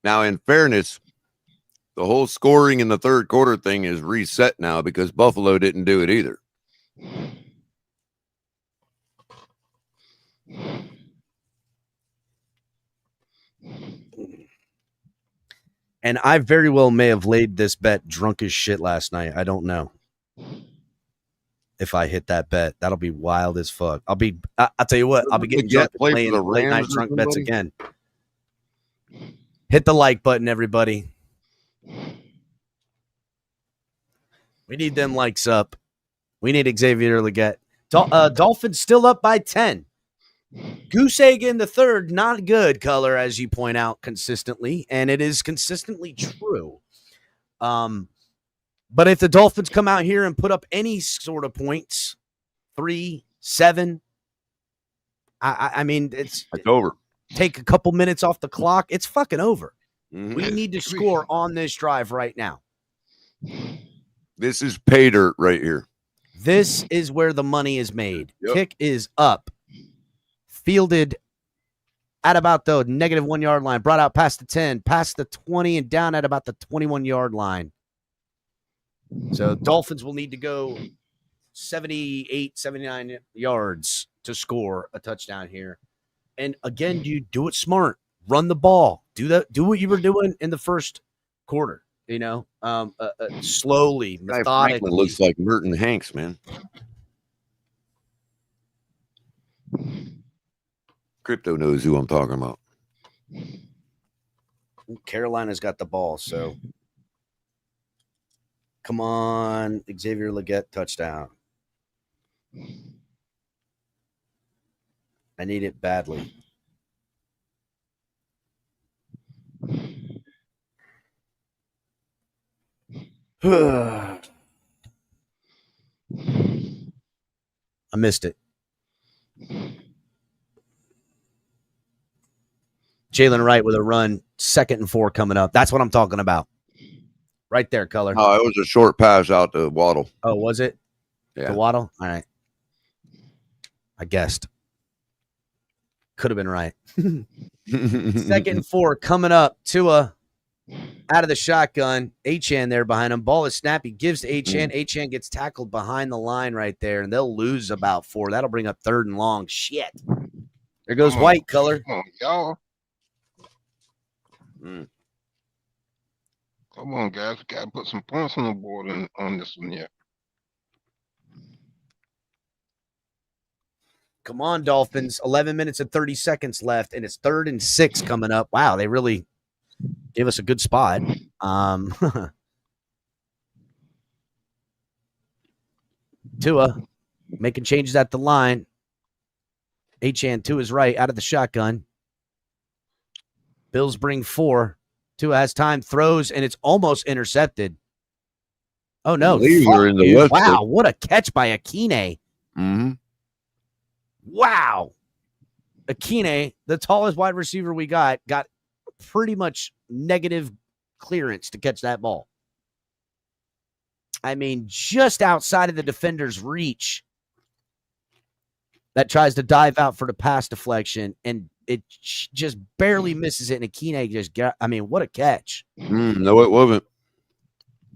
Now, in fairness, the whole scoring in the 3rd quarter thing is reset now because Buffalo didn't do it either. And I very well may have laid this bet drunk as shit last night. I don't know. If I hit that bet, that'll be wild as fuck. I'll tell you what, I'll be getting drunk playing late night drunk bets again. Hit the like button, everybody. We need them likes up. We need Xavier Legette. Dolphins still up by 10. Goose egg in the 3rd, not good, Color, as you point out consistently, and it is consistently true. But if the Dolphins come out here and put up any sort of points, 3, 7, I mean, it's over. Take a couple minutes off the clock. It's fucking over. Mm-hmm. We need to score on this drive right now. This is pay dirt right here. This is where the money is made. Yep. Kick is up. Fielded at about the negative 1 yard line. Brought out past the 10, past the 20, and down at about the 21 yard line. So Dolphins will need to go 78, 79 yards to score a touchdown here. And again, you do it smart. Run the ball. Do what you were doing in the first quarter. You know, slowly, Guy methodically. Franklin looks like Merton Hanks, man. Crypto knows who I'm talking about. Carolina's got the ball, so come on, Xavier Legette touchdown. I need it badly. I missed it. Jalen Wright with a run, 2nd and 4 coming up. That's what I'm talking about. Right there, Color. Oh, it was a short pass out to Waddle. Oh, was it? Yeah. The Waddle? All right. I guessed. Could have been right. 2nd and 4 coming up. Tua out of the shotgun. Achane there behind him. Ball is snappy. Gives to Achane. Achane gets tackled behind the line right there, and they'll lose about 4. That'll bring up 3rd and long. Shit. There goes White, Color. Come on, y'all. Come on, guys. Got to put some points on the board on this one yet. Come on, Dolphins. 11 minutes and 30 seconds left, and it's 3rd and 6 coming up. Wow, they really gave us a good spot. Tua making changes at the line. Achane to his right out of the shotgun. Bills bring 4. Tua has time, throws, and it's almost intercepted. Oh, no. Wow, what a catch by Akine. Mm-hmm. Wow. Akine, the tallest wide receiver we got pretty much negative clearance to catch that ball. I mean, just outside of the defender's reach. That tries to dive out for the pass deflection, and it just barely misses it. And Akine just got, I mean, what a catch. No, it wasn't.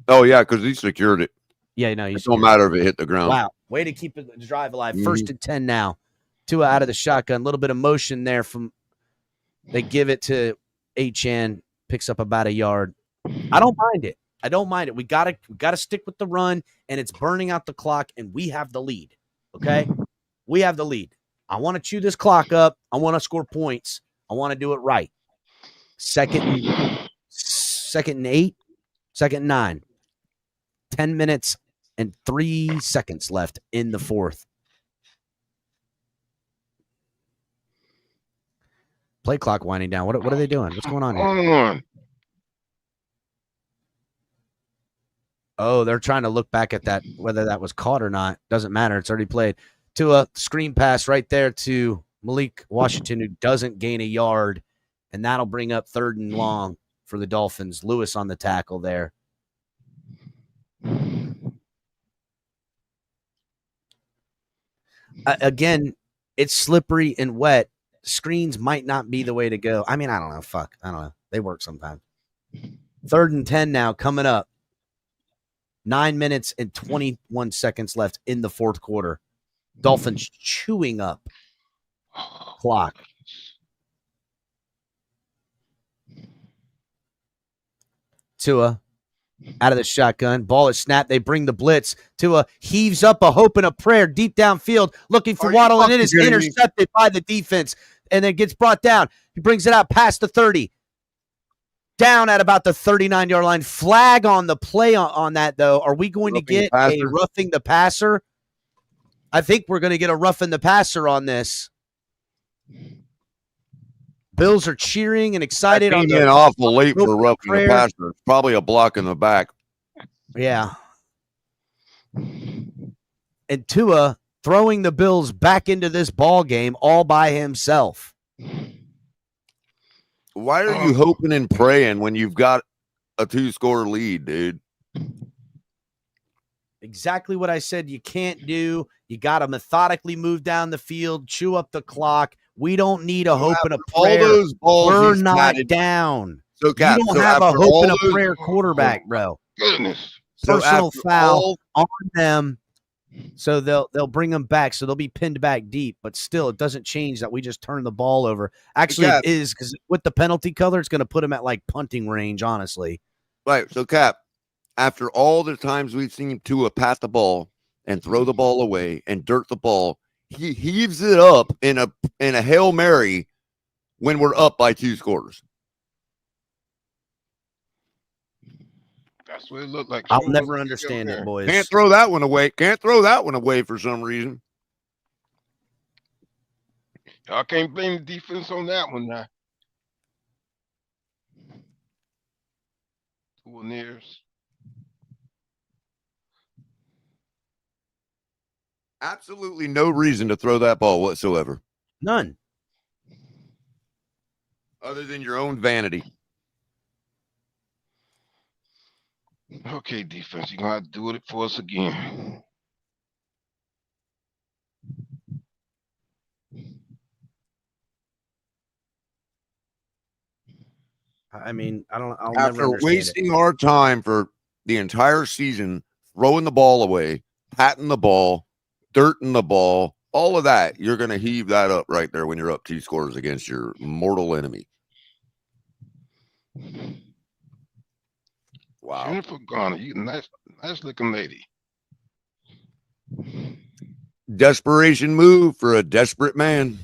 Oh, yeah, because he secured it. Yeah, no, it don't matter if it hit the ground. Wow. Way to keep the drive alive. 1st and 10 now. Tua out of the shotgun. A little bit of motion there from they give it to Achane, picks up about a yard. I don't mind it. We gotta stick with the run, and it's burning out the clock, and we have the lead. Okay? We have the lead. I want to chew this clock up. I want to score points. I want to do it right. 2nd and 8, 2nd and 9. 10 minutes and 3 seconds left in the 4th. Play clock winding down. What are they doing? What's going on here? Oh, they're trying to look back at that, whether that was caught or not. Doesn't matter. It's already played. To a screen pass right there to Malik Washington, who doesn't gain a yard, and that'll bring up 3rd and long for the Dolphins. Lewis on the tackle there. Again, it's slippery and wet. Screens might not be the way to go. I mean, I don't know. I don't know. They work sometimes. 3rd and 10 now coming up. 9 minutes and 21 seconds left in the 4th quarter. Dolphins chewing up clock. Tua out of the shotgun. Ball is snapped. They bring the blitz. Tua heaves up a hope and a prayer deep downfield, looking for Waddle, and it is intercepted by the defense, and then gets brought down. He brings it out past the 30. Down at about the 39-yard line. Flag on the play on that, though. Are we going to get a roughing the passer? I think we're going to get a roughing the passer on this. Bills are cheering and excited. Came in awful late for roughing the passer. It's probably a block in the back. Yeah. And Tua throwing the Bills back into this ball game all by himself. Why are you hoping and praying when you've got a 2-score lead, dude? Exactly what I said you can't do. You got to methodically move down the field, chew up the clock. We don't need a hope and a all prayer. those balls We're he's not batted. down. So, You Cap, don't so have a after hope all and a those, prayer quarterback, bro. Goodness. so Personal after foul all, on them. So they'll bring them back. So they'll be pinned back deep, but still, it doesn't change that we just turn the ball over. Actually, Cap, it is, because with the penalty color, it's going to put them at like punting range. Honestly, right? So, Cap, after all the times we've seen Tua pat the ball and throw the ball away and dirt the ball, he heaves it up in a Hail Mary when we're up by 2 scores. That's what it looked like. I'll Sure never looked understand like it, boys. Can't throw that one away. Can't throw that one away for some reason. I can't blame the defense on that one now. Souvenirs. Absolutely no reason to throw that ball whatsoever, None. other than your own vanity. Okay, defense, you're gonna have to do it for us again. I mean, I'll never After understand wasting our time for the entire season, throwing the ball away, patting the ball, dirting the ball, all of that, you're going to heave that up right there when you're up 2 scores against your mortal enemy. Wow. Jennifer Garner, you nice looking lady. Desperation move for a desperate man.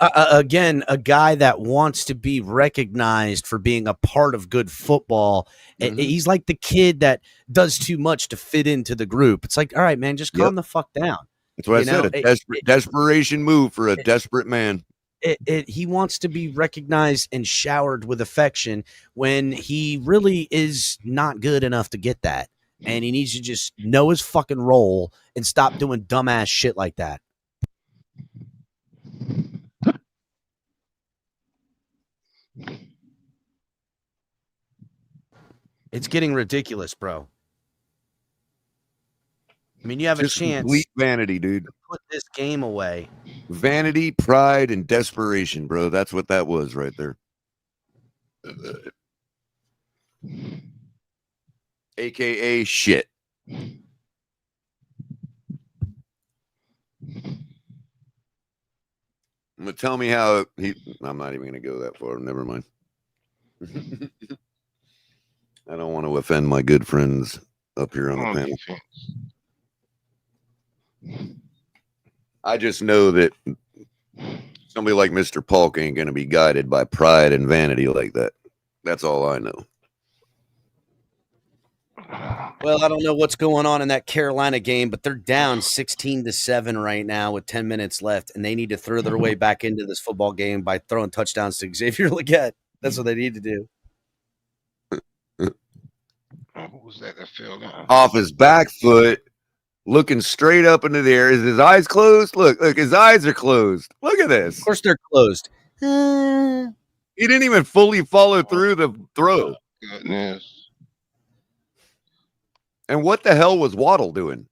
Again, a guy that wants to be recognized for being a part of good football. Mhm. He's like the kid that does too much to fit into the group. It's like, all right, man, just calm the fuck down. That's what I said. Desperation move for a desperate man. He wants to be recognized and showered with affection when he really is not good enough to get that. And he needs to just know his fucking role and stop doing dumbass shit like that. It's getting ridiculous, bro. I mean, you have Just a chance complete vanity, dude. to put this game away. Vanity, pride, and desperation, bro. That's what that was right there. AKA shit. Tell me how I'm not even going to go that far. Never mind. I don't want to offend my good friends up here on the panel. I just know that somebody like Mr. Polk ain't going to be guided by pride and vanity like that. That's all I know. Well, I don't know what's going on in that Carolina game, but they're down 16-7 right now with 10 minutes left, and they need to throw their way back into this football game by throwing touchdowns to Xavier Legette. That's what they need to do. What was that fell down? Off his back foot, looking straight up into the air. Is his eyes closed? Look, his eyes are closed. Look at this. Of course they're closed. He didn't even fully follow through the throw. Goodness. And what the hell was Waddle doing?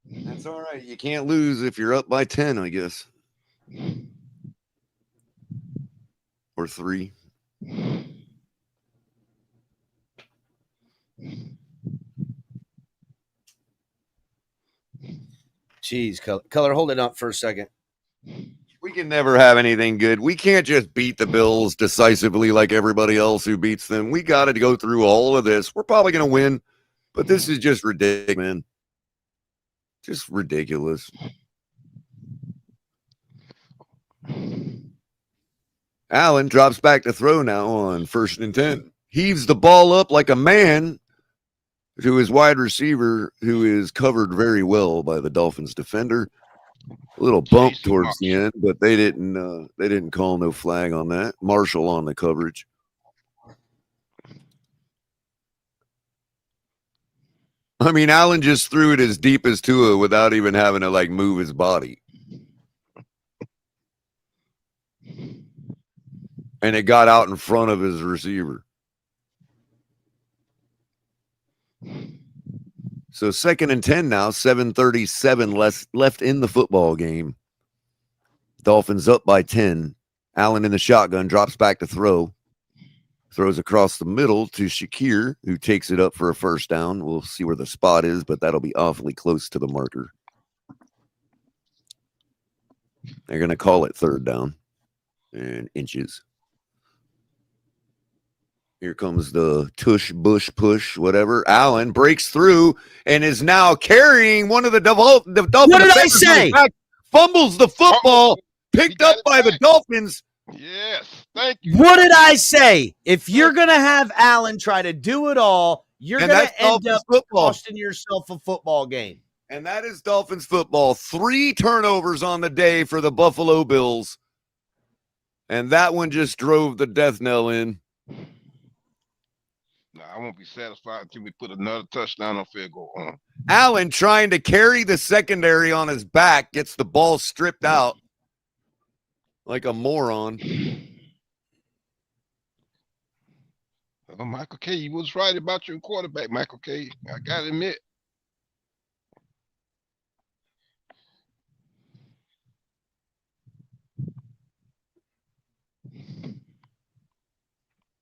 That's all right. You can't lose if you're up by 10, I guess. Or 3. Jeez, Color, hold it up for a second. We can never have anything good. We can't just beat the Bills decisively like everybody else who beats them. We got to go through all of this. We're probably going to win, but this is just ridiculous, man. Just ridiculous. Allen drops back to throw now on 1st and 10. Heaves the ball up like a man to his wide receiver, who is covered very well by the Dolphins defender. A little bump towards the end, but they didn't call no flag on that. Marshall on the coverage. I mean, Allen just threw it as deep as Tua without even having to move his body. And it got out in front of his receiver. So 2nd and 10 now, 7:37 left in the football game. Dolphins up by 10. Allen in the shotgun, drops back to throw. Throws across the middle to Shakir, who takes it up for a first down. We'll see where the spot is, but that'll be awfully close to the marker. They're going to call it 3rd down and inches. Here comes the tush, bush, push, whatever. Allen breaks through and is now carrying one of the Dolphins. What did I say? Fumbles the football, picked up by the Dolphins. Yes, thank you. What did I say? If you're going to have Allen try to do it all, you're going to end up costing yourself a football game. And that is Dolphins football. 3 turnovers on the day for the Buffalo Bills. And that one just drove the death knell in. No, I won't be satisfied until we put another touchdown on field goal on. Allen trying to carry the secondary on his back, gets the ball stripped out like a moron. Oh, Michael K., you was right about your quarterback, Michael K. I got to admit.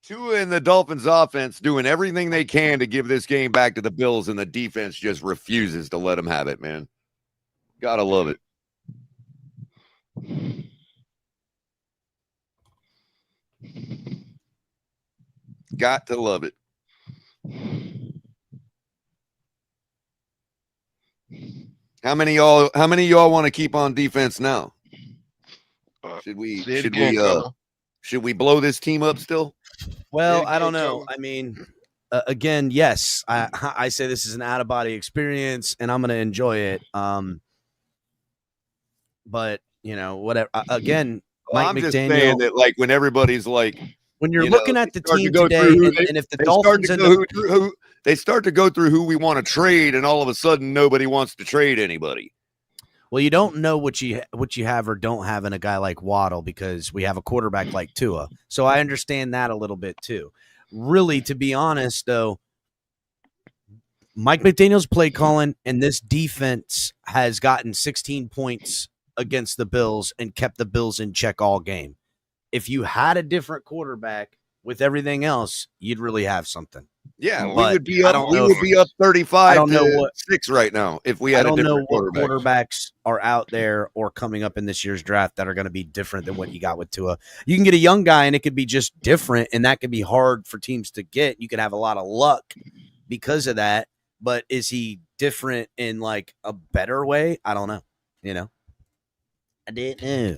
Tua and the Dolphins offense doing everything they can to give this game back to the Bills, and the defense just refuses to let them have it, man. Gotta love it. Got to love it. How many of y'all want to keep on defense now? Should we blow this team up still? Well, I don't know. I mean, again, yes, I say this is an out-of-body experience, and I'm going to enjoy it. But, you know, whatever. Again, Mike I'm McDaniel, just saying that, like, when everybody's like, when you're looking at the team today, and if the Dolphins they start to go through who we want to trade, and all of a sudden nobody wants to trade anybody. Well, you don't know what you have or don't have in a guy like Waddle because we have a quarterback like Tua. So I understand that a little bit too. Really, to be honest, though, Mike McDaniel's play calling and this defense has gotten 16 points against the Bills and kept the Bills in check all game. If you had a different quarterback with everything else, you'd really have something. Yeah, But we would be up. We would be up 35 to 6 right now if we had a different quarterback. Quarterbacks are out there or coming up in this year's draft that are going to be different than what you got with Tua. You can get a young guy and it could be just different, and that could be hard for teams to get. You could have a lot of luck because of that. But is he different in like a better way? I don't know. You know, I didn't know.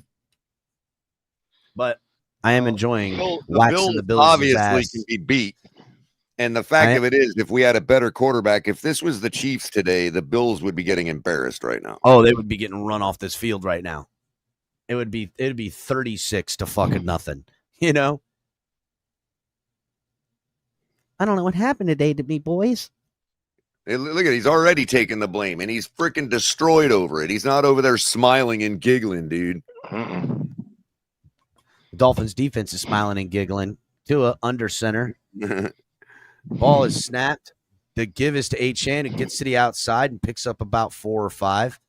But I am enjoying waxing the Bills' obviously ass. can be beat. And the fact of it is, if we had a better quarterback, if this was the Chiefs today, the Bills would be getting embarrassed right now. Oh, they would be getting run off this field right now. It'd be 36 to fucking nothing. You know? I don't know what happened today to me, boys. Hey, look at he's already taking the blame, and he's freaking destroyed over it. He's not over there smiling and giggling, dude. The Dolphins defense is smiling and giggling. Tua under center. Ball is snapped. The give is to Achane. It gets to the outside and picks up about 4 or 5.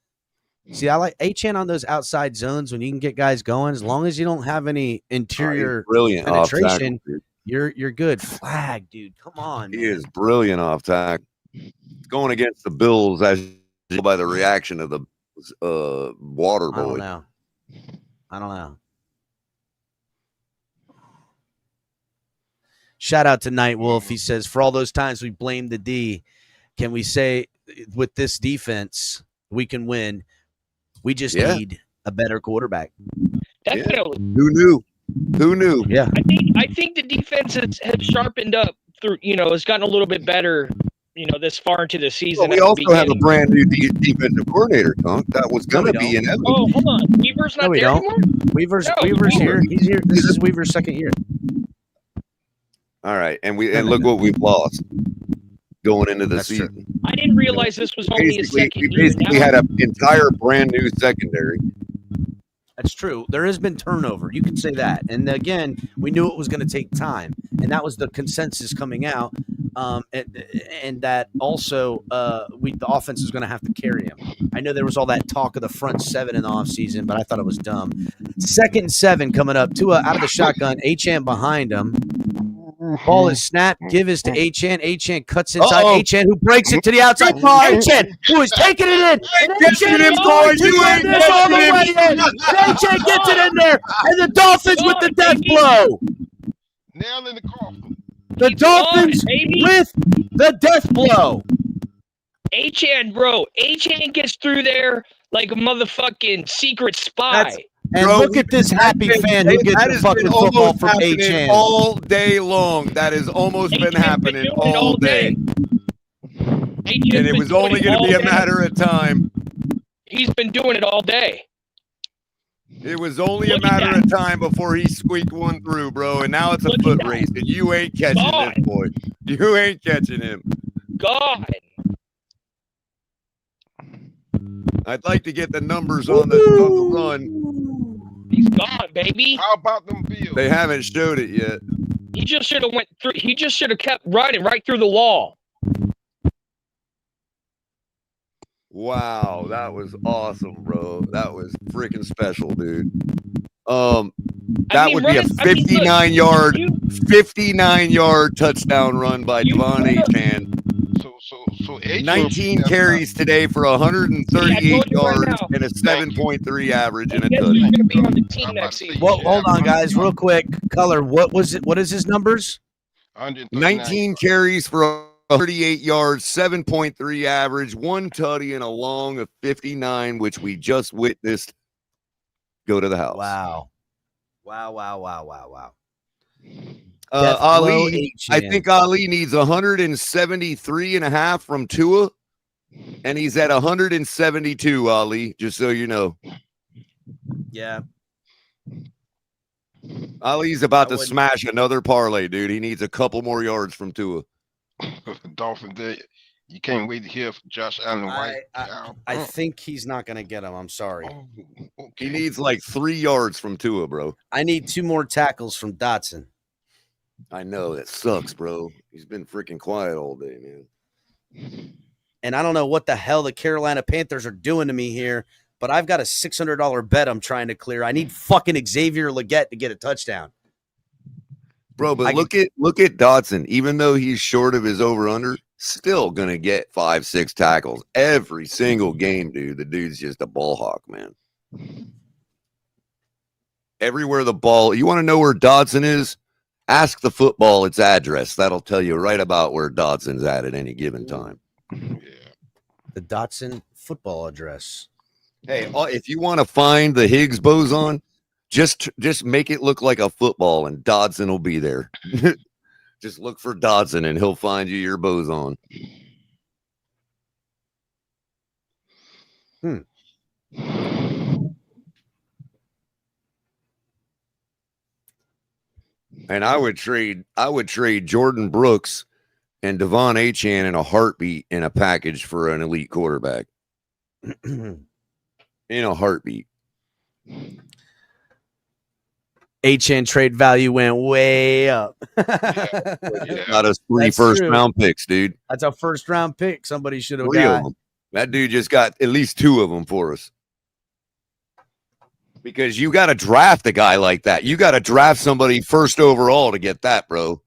See, I like Achane on those outside zones when you can get guys going. As long as you don't have any interior penetration, you're good. Flag, dude. Come on. He is brilliant off tackle. Going against the Bills as by the reaction of the water boy. I don't know. Shout out to Night Wolf. He says, for all those times we blamed the D, can we say with this defense we can win? We just need a better quarterback. Definitely. Who knew? Yeah. I think the defense has sharpened up through, has gotten a little bit better, this far into the season. Well, we also have a brand new defensive coordinator, Tunk. That was going to be inevitable. Oh, hold on. Weaver's not there anymore? Weaver's here. He's here. This is Weaver's second year. All right, and look what we've lost going into the season. True. I didn't realize this was only a second year. We basically had an entire brand new secondary. That's true. There has been turnover. You could say that. And again, we knew it was going to take time, and that was the consensus coming out. And that also the offense is going to have to carry him. I know there was all that talk of the front seven in the offseason, but I thought it was dumb. 2nd and 7 coming up. Tua out of the shotgun. Achane behind him. Ball is snapped. Give is to Achane. Achane cuts inside. Achane who breaks it to the outside. Achane who is taking it in. And Achane is going to win this all the way in. Achane gets it in there. And the Dolphins with the death blow. Nail in the coffin. The Dolphins with the death blow. Achane, bro. Achane gets through there like a motherfucking secret spy. And Bro, look at this happy fan who gets the fucking football from Achane all day long. That has almost been happening all day. And it was only going to be a matter of time. He's been doing it all day. It was only a matter of time before he squeaked one through, bro. And now it's a foot race, and you ain't catching this boy. You ain't catching him. God. I'd like to get the numbers on the run. He's gone, baby. How about them Bills? They haven't showed it yet. He just should have went through. He just should have kept running right through the wall. Wow, that was awesome, bro. That was freaking special, dude. That would be a 59-yard touchdown run by Devon Achane. So 19 carries today for 138 yards and a 7.3 average and a touchdown. Well, hold on, guys, real quick. Color, what was it? What is his numbers? 19 carries for 38 yards, 7.3 average, 1 tutty, and a long of 59, which we just witnessed go to the house. Wow. Wow. Ali, I think Ali needs 173.5 from Tua, and he's at 172, Ali, just so you know. Yeah. Ali's about to smash another parlay, dude. He needs a couple more yards from Tua. Dolphins, you can't wait to hear from Josh Allen White. I think he's not going to get him. I'm sorry. He needs like 3 yards from Tua, bro. I need 2 more tackles from Dotson. I know that sucks, bro. He's been freaking quiet all day, man. And I don't know what the hell the Carolina Panthers are doing to me here, but I've got a $600 bet I'm trying to clear. I need fucking Xavier Legette to get a touchdown. Bro, but look at Dotson. Even though he's short of his over-under, still going to get 5-6 tackles every single game, dude. The dude's just a ball hawk, man. Everywhere the ball – you want to know where Dotson is? Ask the football its address. That'll tell you right about where Dotson's at any given time. Yeah. The Dotson football address. Hey, if you want to find the Higgs boson, just make it look like a football, and Dodson will be there. Just look for Dodson, and he'll find you your boson. And I would trade Jordan Brooks and Devon Achane in a heartbeat in a package for an elite quarterback. In a heartbeat. Achane trade value went way up. Got us 3 first-round picks, dude. That's a first-round pick. Somebody should have got. That dude just got at least 2 of them for us. Because you got to draft a guy like that. You got to draft somebody first overall to get that, bro.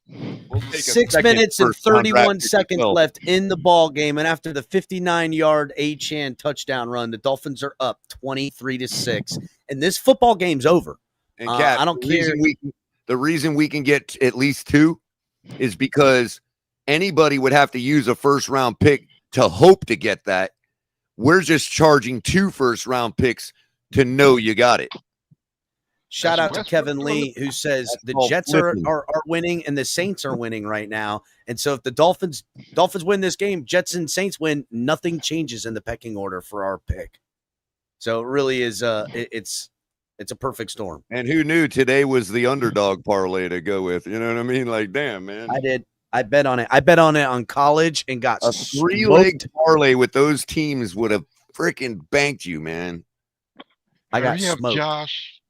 We'll 6 minutes and 31 seconds left in the ball game, and after the 59-yard Achane touchdown run, the Dolphins are up 23-6, and this football game's over. And Kat, I don't care. The reason we can get at least 2 is because anybody would have to use a first-round pick to hope to get that. We're just charging 2 first-round picks to know you got it. Shout out to Kevin Lee, who says the Jets are winning and the Saints are winning right now. And so if the Dolphins win this game, Jets and Saints win, nothing changes in the pecking order for our pick. So it really is it's a perfect storm. And who knew today was the underdog parlay to go with? You know what I mean? Like, damn, man. I did. I bet on it. I bet on it on college and got a 3-leg parlay with those teams would have freaking banked you, man. I got Hurry up, smoked. Josh.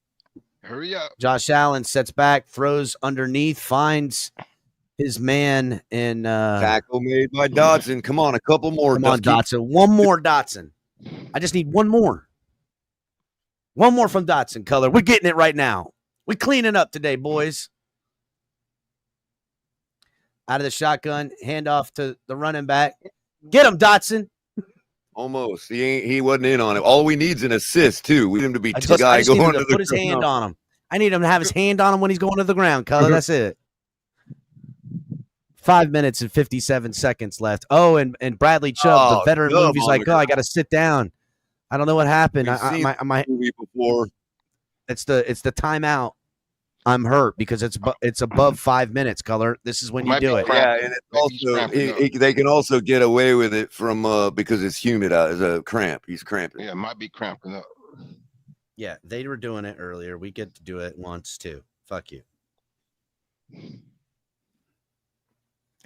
Hurry up. Josh Allen sets back, throws underneath, finds his man in Tackle made by Dodson. Come on, a couple more. come on, Dusty. Dotson. One more, Dotson. I just need one more. One more from Dotson, Color. We're getting it right now. We're cleaning up today, boys. Out of the shotgun, handoff to the running back. Get him, Dotson. Almost. He wasn't in on it. All we need is an assist too. We need him to be I the guy just need him going to to put the his hand ground. on him. I need him to have his hand on him when he's going to the ground, Color. That's it. 5 minutes and 57 seconds left. Oh, and Bradley Chubb, the veteran Chubb move. He's on like, the I got to sit down. I don't know what happened. We've seen My movie before. it's the timeout. I'm hurt because it's above 5 minutes, Color. This is when you Might do be it. cramped. Yeah, and it's Maybe he's also cramping up. they can also get away with it from because it's humid out. It's a cramp. He's cramping. Yeah, it might be cramping up. Yeah, they were doing it earlier. We get to do it once too. Fuck you. I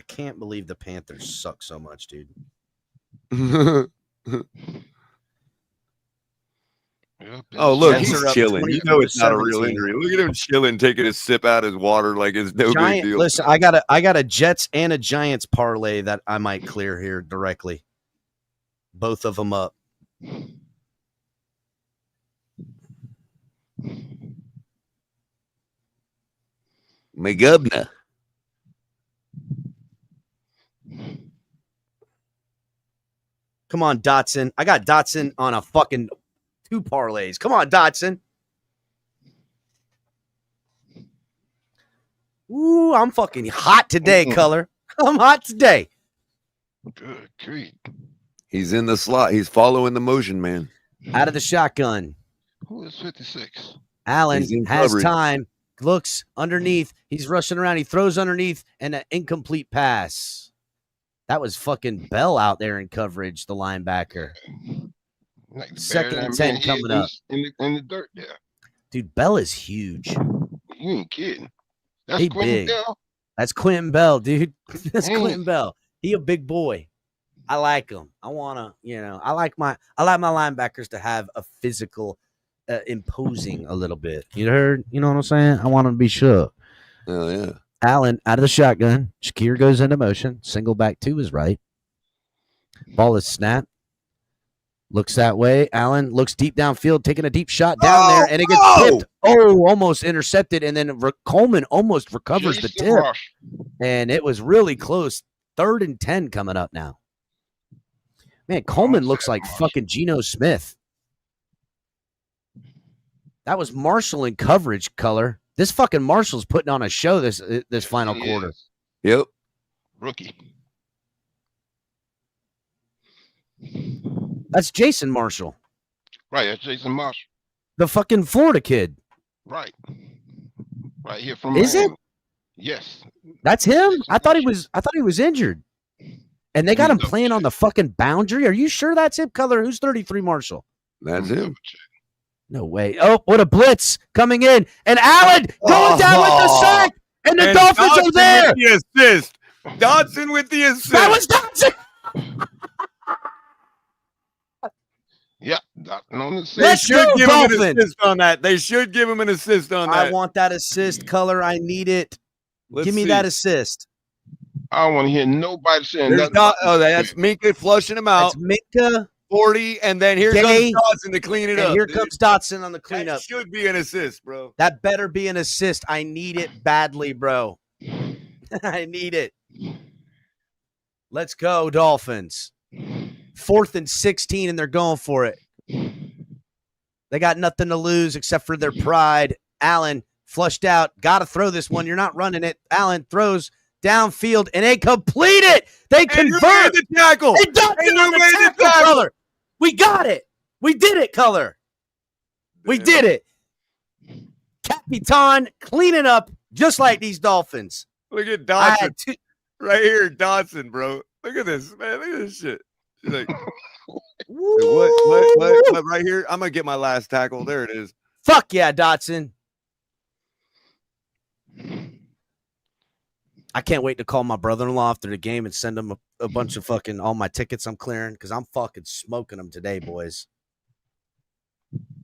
can't believe the Panthers suck so much, dude. Yep, Oh, look, Jets he's are up chilling. You know it's not a real 24-17. injury. Look at him chilling, taking a sip out his water like it's no big deal. Listen, I got a Jets and a Giants parlay that I might clear here directly. Both of them up. My governor. Come on, Dotson. I got Dotson on a fucking 2 parlays. Come on, Dotson. Ooh, I'm fucking hot today, Color. I'm hot today. Good grief. He's in the slot. He's following the motion, man. Out of the shotgun. Who is 56? Allen He's in has coverage. time. Looks underneath. He's rushing around. He throws underneath and an incomplete pass. That was fucking Bell out there in coverage, the linebacker. Like the Second bear and that 10 man coming hit up. in the dirt there. Dude, Bell is huge. You ain't kidding. That's He Quentin big. Bell. That's Quentin Bell, dude. That's Dang. Quentin Bell. He a big boy. I like him. I wanna, I like my linebackers to have a physical, imposing a little bit. You heard? You know what I'm saying? I want him to be sure. Oh yeah. Allen out of the shotgun. Shakir goes into motion. Single back to his right. Ball is snapped. Looks that way. Allen looks deep downfield, taking a deep shot down there, and it gets tipped. Oh, almost intercepted, and then Coleman almost recovers the Jason tip. Marsh. And it was really close. 3rd and 10 coming up now. Man, Coleman looks like fucking Geno Smith. That was Marshall in coverage, Color. This fucking Marshall's putting on a show this final He quarter. is. Yep. Rookie. That's Jason Marshall, Right, that's Jason Marsh. the fucking Florida kid. Right. Right here from Is it? Miami. Yes. That's him? I thought he was injured. And they got him playing on the fucking boundary. Are you sure that's him, Color? Who's 33 Marshall? That's him. No way. Oh, what a blitz coming in. And Allen going down with the sack. And the Dolphins Dodson are there. with the assist. Dodson with the assist. That was Dodson. Yeah. On the They Let's should go, give him an Dolphins. assist on that. They should give him an assist on that. I want that assist, Color. I need it. Let's Give me see. that assist. I don't want to hear nobody saying There's nothing. not, about that's Minka flushing him out. That's Minka. 40, and then here Gay. comes Dodson to clean it And up. here dude. comes Dotson on the cleanup. That should be an assist, bro. That better be an assist. I need it badly, bro. I need it. Let's go, Dolphins. 4th and 16, and they're going for it. They got nothing to lose except for their pride. Allen flushed out. Got to throw this one. You're not running it. Allen throws downfield, and they complete it. They And who convert. made the tackle? And Dotson And who on the made the tackle, tackle? Color. We got it. We did it, Color. We did it. Capitan cleaning up just like these Dolphins. Look at I Dodson had two. right here, Dodson, bro. Look at this, man. Look at this shit. He's like, what? Right here, I'm gonna get my last tackle. There it is. Fuck yeah, Dotson. I can't wait to call my brother-in-law after the game and send him a bunch of fucking all my tickets I'm clearing because I'm fucking smoking them today, boys.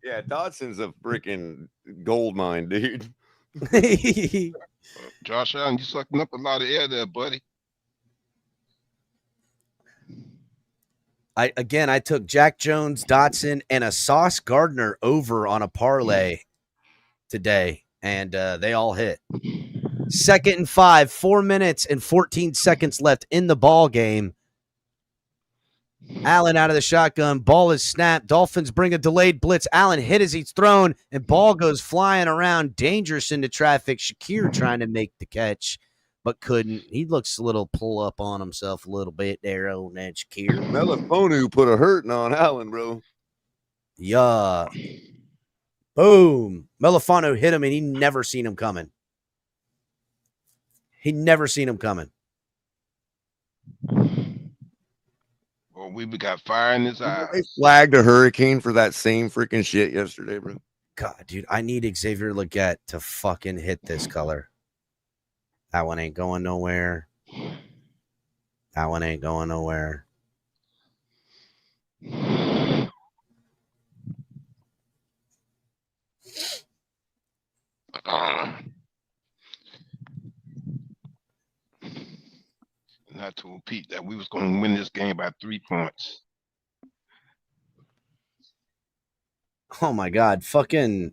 Yeah, Dodson's a freaking gold mine, dude. Josh Allen, you sucking up a lot of air there, buddy. I took Jack Jones, Dotson, and a Sauce Gardner over on a parlay today, and they all hit. 2nd and 5, 4 minutes and 14 seconds left in the ball game. Allen out of the shotgun. Ball is snapped. Dolphins bring a delayed blitz. Allen hit as he's thrown, and ball goes flying around, dangerous into traffic. Shakir trying to make the catch, but couldn't. He looks a little pull up on himself a little bit there on that Shakir. Melifonu put a hurting on Allen, bro. Yeah. Boom. Melifano hit him, and he never seen him coming. He never seen him coming. Well, we got fire in his eyes. They flagged a hurricane for that same freaking shit yesterday, bro. God, dude, I need Xavier Legette to fucking hit this color. That one ain't going nowhere. That one ain't going nowhere. Not to repeat that we was going to win this game by 3 points. Oh my God, fucking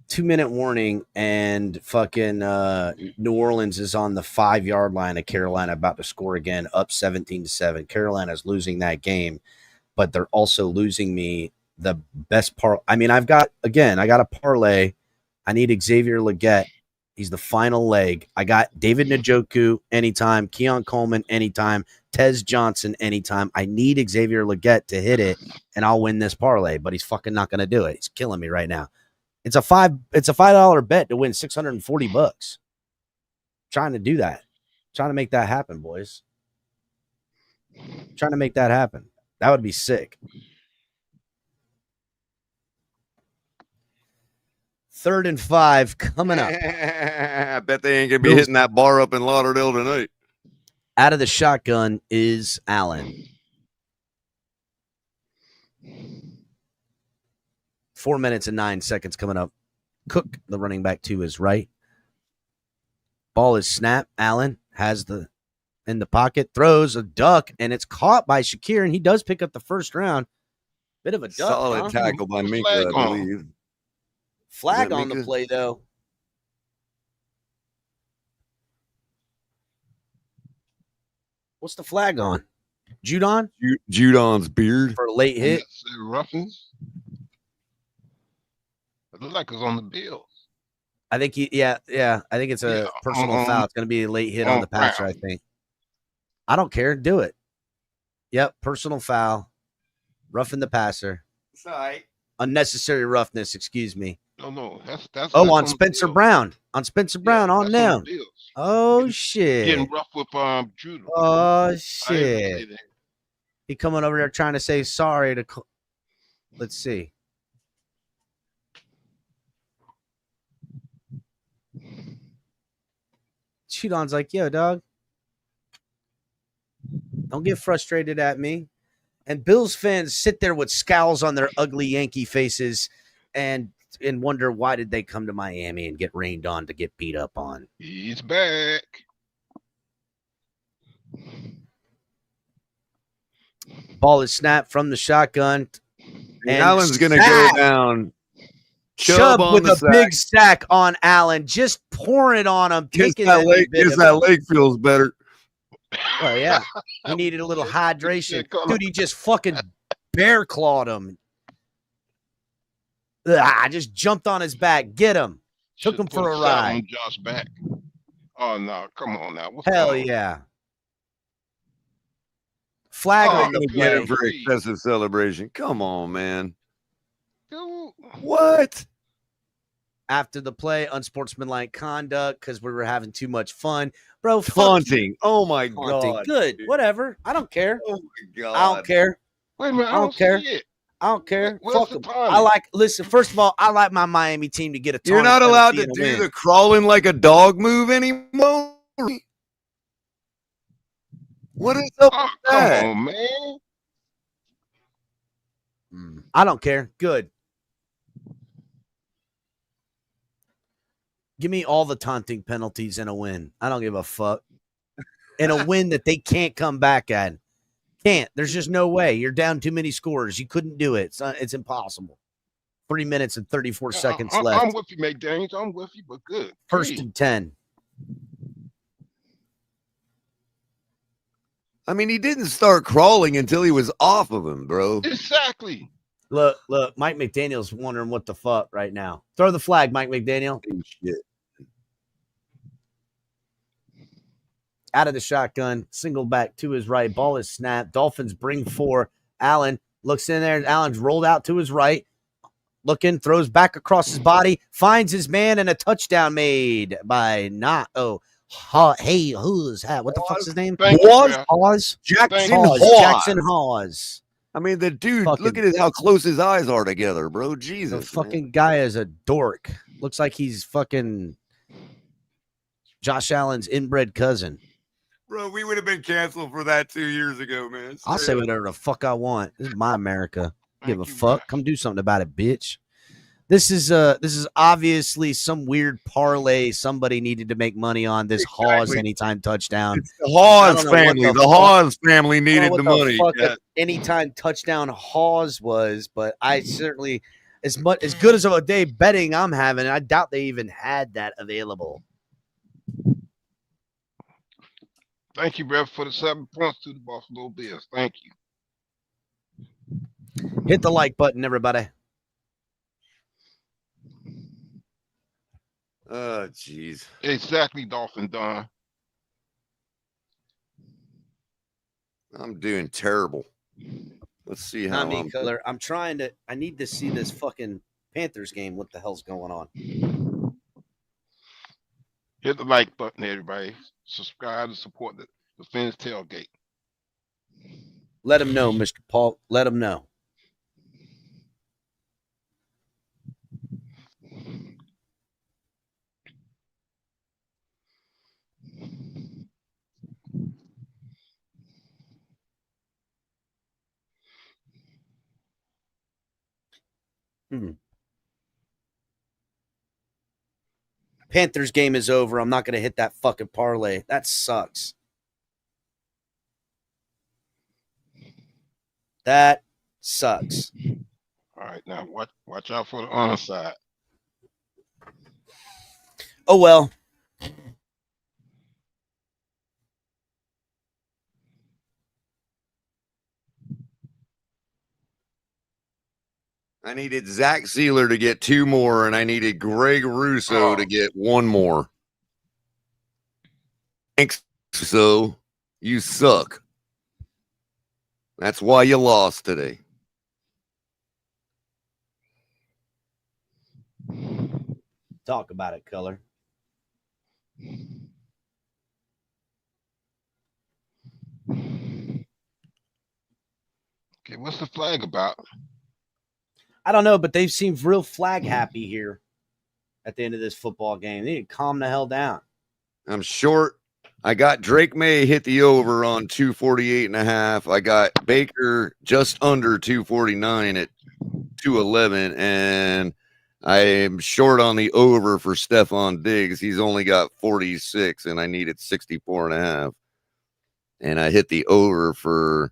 2-minute warning, and fucking New Orleans is on the 5-yard line of Carolina, about to score again, up 17-7. Carolina's losing that game, but they're also losing me the best part. I mean, I got a parlay. I need Xavier Legette. He's the final leg. I got David Njoku anytime, Keon Coleman anytime, Tez Johnson anytime. I need Xavier Legette to hit it, and I'll win this parlay, but he's fucking not going to do it. He's killing me right now. It's a $5 bet to win $640. Trying to do that. Trying to make that happen, boys. Trying to make that happen. That would be sick. 3rd and 5 coming up. I bet they ain't gonna be hitting that bar up in Lauderdale tonight. Out of the shotgun is Allen. 4 minutes and 9 seconds coming up. Cook, the running back, to his right. Ball is snapped. Allen has the in the pocket, throws a duck, and it's caught by Shakir, and he does pick up the first round. Bit of a duck. Solid tackle by Minka, I believe. Flag on the play, though. What's the flag on? Judon? Judon's beard. For a late hit? Roughings. It looked like it was on the Bills. I think I think it's a personal foul. It's going to be a late hit on the passer, I think. I don't care. Do it. Yep, personal foul. Roughing the passer. Sorry. Unnecessary roughness, excuse me. No, that's on Spencer Brown. On Spencer Brown, on them. Oh shit. Getting rough with Judah. Oh shit. He coming over there trying to say sorry to let's see. Judon's like, yo, dog. Don't get frustrated at me. And Bills fans sit there with scowls on their ugly Yankee faces and wonder why did they come to Miami and get rained on to get beat up on. He's back. Ball is snapped from the shotgun. And Allen's going to go down. Chubb with a big sack on Allen, just pouring it on him. Guess that leg feels better. Well, yeah. He needed a little hydration. Dude, he just fucking bear clawed him. Just jumped on his back. Get him. Took him for a ride. On Josh back. Oh, no. Come on now. Hell yeah. Flag on the play. For excessive celebration. Come on, man. Dude. What? After the play, unsportsmanlike conduct because we were having too much fun. Bro, taunting. Oh, my God. Good. Dude. Whatever. I don't care. Oh, my God. I don't care. Wait a minute. I don't care. I don't care. Fuck them. Listen, first of all, I like my Miami team to get a You're not allowed to do the crawling like a dog move anymore. What is up with that? Come on, man. I don't care. Good. Give me all the taunting penalties in a win. I don't give a fuck. In a win that they can't come back at. Can't. There's just no way. You're down too many scores. You couldn't do it. It's impossible. 3 minutes and 34 seconds left. I'm with you, McDaniels. I'm with you, but good. First and 10. I mean, he didn't start crawling until he was off of him, bro. Exactly. Look, Mike McDaniel's wondering what the fuck right now. Throw the flag, Mike McDaniel. Shit. Out of the shotgun, single back to his right. Ball is snapped. Dolphins bring 4. Allen looks in there. Allen's rolled out to his right. Looking, throws back across his body, finds his man, and a touchdown made by hey, who's that? What the fuck's his name? Hawes? Jackson Hawes. I mean, the dude, look at how close his eyes are together, bro. Jesus. The fucking guy is a dork. Looks like he's fucking Josh Allen's inbred cousin. Bro, we would have been canceled for that 2 years ago, man. I'll say whatever the fuck I want. This is my America. Give a fuck. Come do something about it, bitch. This is obviously some weird parlay somebody needed to make money on. This Hawes anytime touchdown. It's the Hawes family. The Hawes family needed the money. Fuck anytime touchdown Hawes was, but I certainly as good as of a day betting I'm having, I doubt they even had that available. Thank you, Rev, for the 7 points to the Buffalo Bills. Thank you. Hit the like button, everybody. Oh, jeez. Exactly, Dolphin Don. I'm doing terrible. Let's see how I'm color. I need to see this fucking Panthers game. What the hell's going on? Hit the like button, everybody. Subscribe to support the Fins Tailgate. Let him know, Mr. Paul. Let him know. Panthers game is over. I'm not going to hit that fucking parlay. That sucks. That sucks. All right, now watch out for the onside. Oh, well. I needed Zach Sealer to get 2 more, and I needed Greg Russo to get 1 more. Thanks, so you suck. That's why you lost today. Talk about it, Color. Okay, what's the flag about? I don't know, but they seem real flag happy here at the end of this football game. They need to calm the hell down. I'm short. I got Drake May hit the over on 248.5. I got Baker just under 249 at 211, and I am short on the over for Stephon Diggs. He's only got 46, and I needed 64.5. And I hit the over for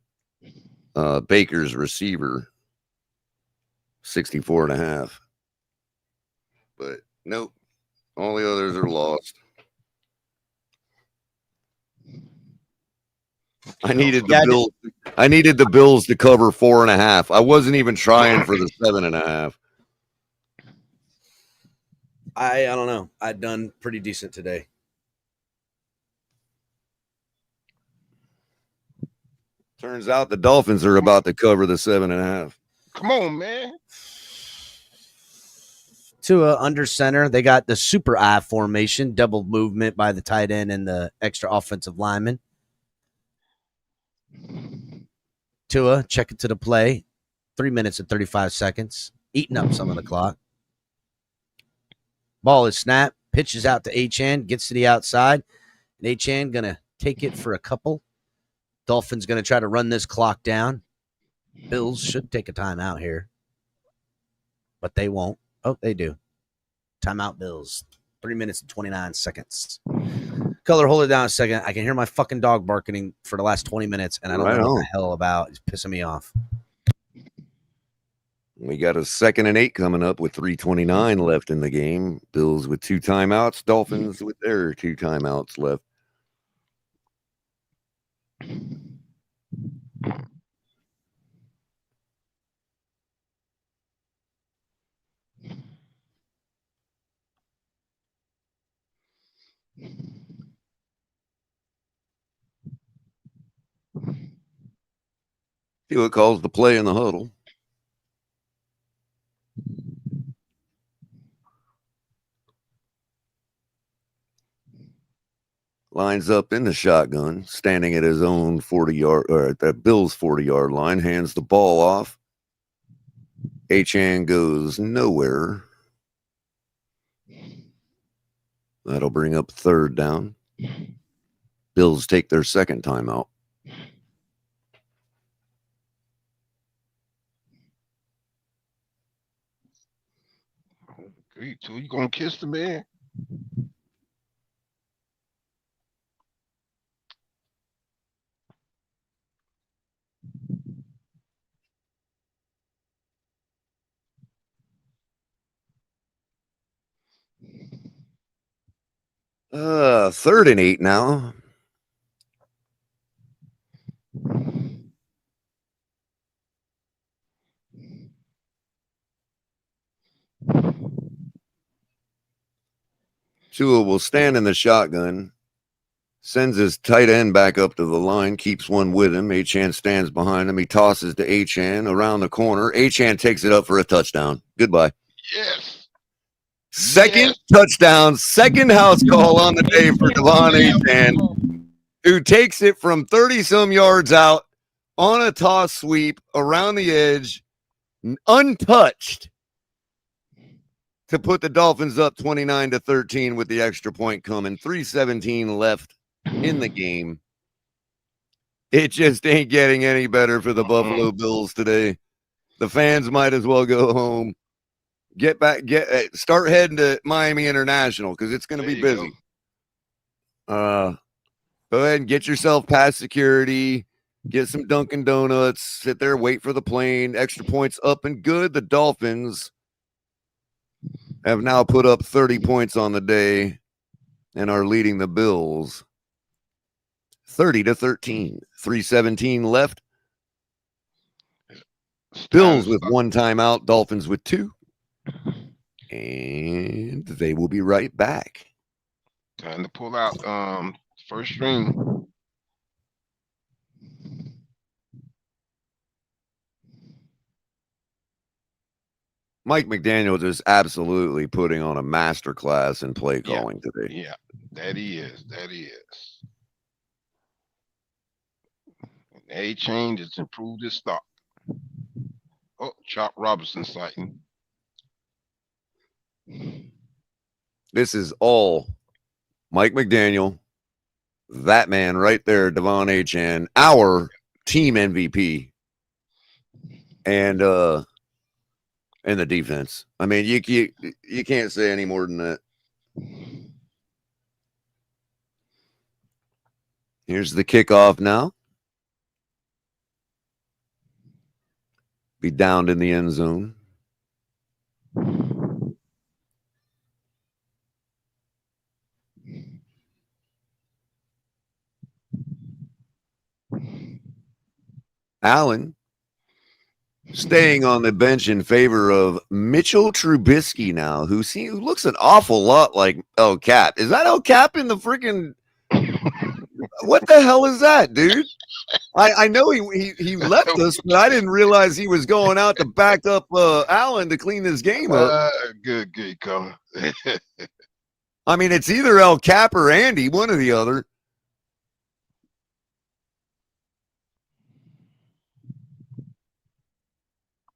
Baker's receiver, 64.5. But nope, all the others are lost. I needed the Bills to cover 4.5. I wasn't even trying for the 7.5. I don't know. I've done pretty decent today. Turns out the Dolphins are about to cover the 7.5. Come on, man. Tua under center. They got the super I formation, double movement by the tight end and the extra offensive lineman. Tua checking to the play. 3 minutes and 35 seconds. Eating up some of the clock. Ball is snapped. Pitches out to Achane. Gets to the outside. And Achane going to take it for a couple. Dolphins going to try to run this clock down. Bills should take a timeout here, but they won't. Oh, they do. Timeout, Bills. 3 minutes and 29 seconds. Color, hold it down a second. I can hear my fucking dog barking for the last 20 minutes, and I don't know what the hell about. It's pissing me off. We got a 2nd and 8 coming up with 3:29 left in the game. Bills with 2 timeouts. Dolphins with their 2 timeouts left. See what calls the play in the huddle. Lines up in the shotgun, standing at his own 40-yard or at the Bills' 40-yard line, hands the ball off. Achane goes nowhere. That'll bring up 3rd down. Bills take their 2nd timeout. Okay, so you gonna kiss the man? Third and 8 now. Tua will stand in the shotgun, sends his tight end back up to the line, keeps one with him. Achane stands behind him. He tosses to Achane around the corner. Achane takes it up for a touchdown. Goodbye. Yes. Second touchdown, second house call on the day for Devon Achane, who takes it from 30-some yards out on a toss sweep around the edge, untouched, to put the Dolphins up 29-13 with the extra point coming. 3:17 left in the game. It just ain't getting any better for the Buffalo Bills today. The fans might as well go home. Start heading to Miami International because it's going to be busy. Go ahead and get yourself past security. Get some Dunkin' Donuts. Sit there, wait for the plane. Extra points up and good. The Dolphins have now put up 30 points on the day and are leading the Bills 30-13. 3:17 left. Bills with 1 timeout. Dolphins with 2. And they will be right back. Time to pull out first string. Mike McDaniel is absolutely putting on a masterclass in play calling today. Yeah, that he is. That he is. Achane has improved his stock. Oh, Chop Robinson sighting. This is all Mike McDaniel, that man right there, Devon Achane, our team MVP, and the defense. I mean, you can't say any more than that. Here's the kickoff now. Be downed in the end zone. Allen staying on the bench in favor of Mitchell Trubisky now, who looks an awful lot like El Cap. Is that El Cap in the freaking... What the hell is that, dude? I know he left us, but I didn't realize he was going out to back up Allen to clean this game up. Good, Colin. I mean, it's either El Cap or Andy, one or the other.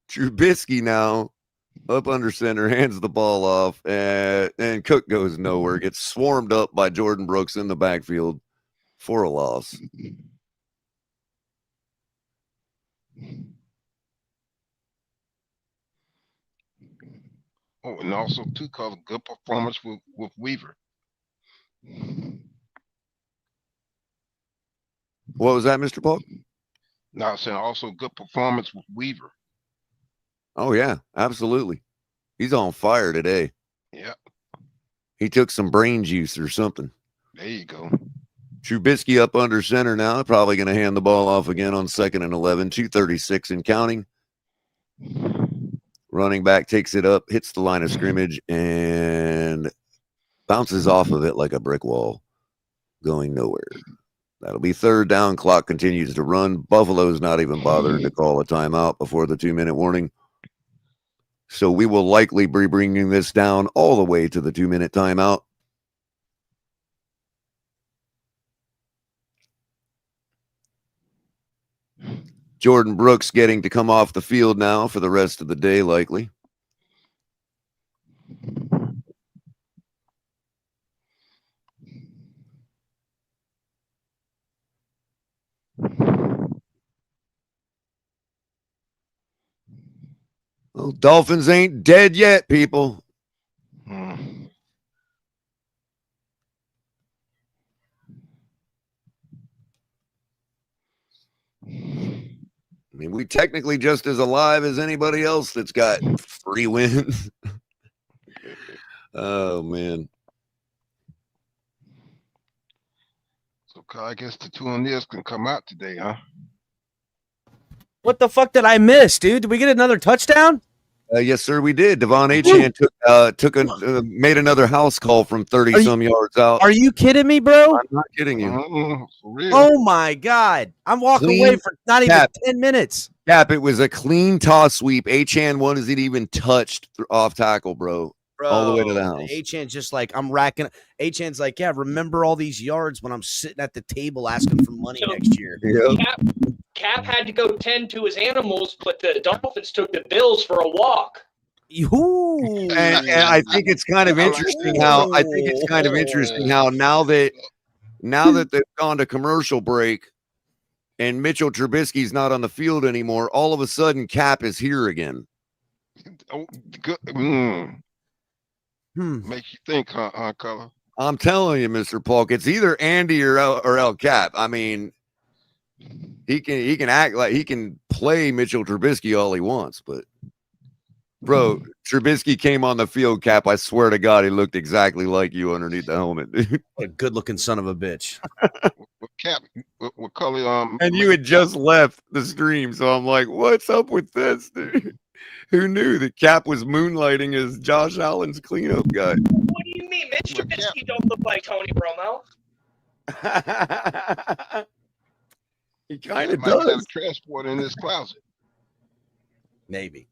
Trubisky now up under center, hands the ball off, and Cook goes nowhere. Gets swarmed up by Jordan Brooks in the backfield for a loss. Oh, and also too, cause good performance with Weaver. What was that, Mr. Paul? Now I'm saying also good performance with Weaver. Oh yeah, absolutely. He's on fire today. Yeah, He took some brain juice or something. there you go. Trubisky up under center now. Probably going to hand the ball off again on 2nd and 11. 2:36 and counting. Running back takes it up, hits the line of scrimmage, and bounces off of it like a brick wall, going nowhere. That'll be 3rd down. Clock continues to run. Buffalo's not even bothering to call a timeout before the 2-minute warning. So we will likely be bringing this down all the way to the 2-minute timeout. Jordan Brooks getting to come off the field now for the rest of the day, likely. Well, Dolphins ain't dead yet, people. I mean, we technically just as alive as anybody else that's got 3 wins. Oh, man. So I guess the 2 on this can come out today, huh? What the fuck did I miss, dude? Did we get another touchdown? Yes, sir, we did. Devon Achane made another house call from 30-some yards out. Are you kidding me, bro? I'm not kidding you. For real. Oh, my God. I'm walking away for not even 10 minutes. Cap, it was a clean toss sweep. Achane wasn't even touched off tackle, bro. All the way to the house. Achane's just like, I'm racking. Achane's like, yeah, remember all these yards when I'm sitting at the table asking for money next year. Yep. Cap had to go tend to his animals, but the Dolphins took the Bills for a walk. Ooh. And I think it's kind of interesting how now that they've gone to commercial break and Mitchell Trubisky's not on the field anymore, all of a sudden Cap is here again. Oh, good. Makes you think, huh, Color? I'm telling you, Mr. Polk, it's either Andy or El Cap. I mean, he can act like he can play Mitchell Trubisky all he wants, but bro, Trubisky came on the field, Cap. I swear to God, he looked exactly like you underneath the helmet, dude. A good-looking son of a bitch. With Cap, with Color, and you had just left the stream, so I'm like, what's up with this, dude? Who knew that Cap was moonlighting as Josh Allen's cleanup guy? What do you mean? Mitch Trubisky don't look like Tony Romo. He kind of does. does. Have transport in his closet. Maybe.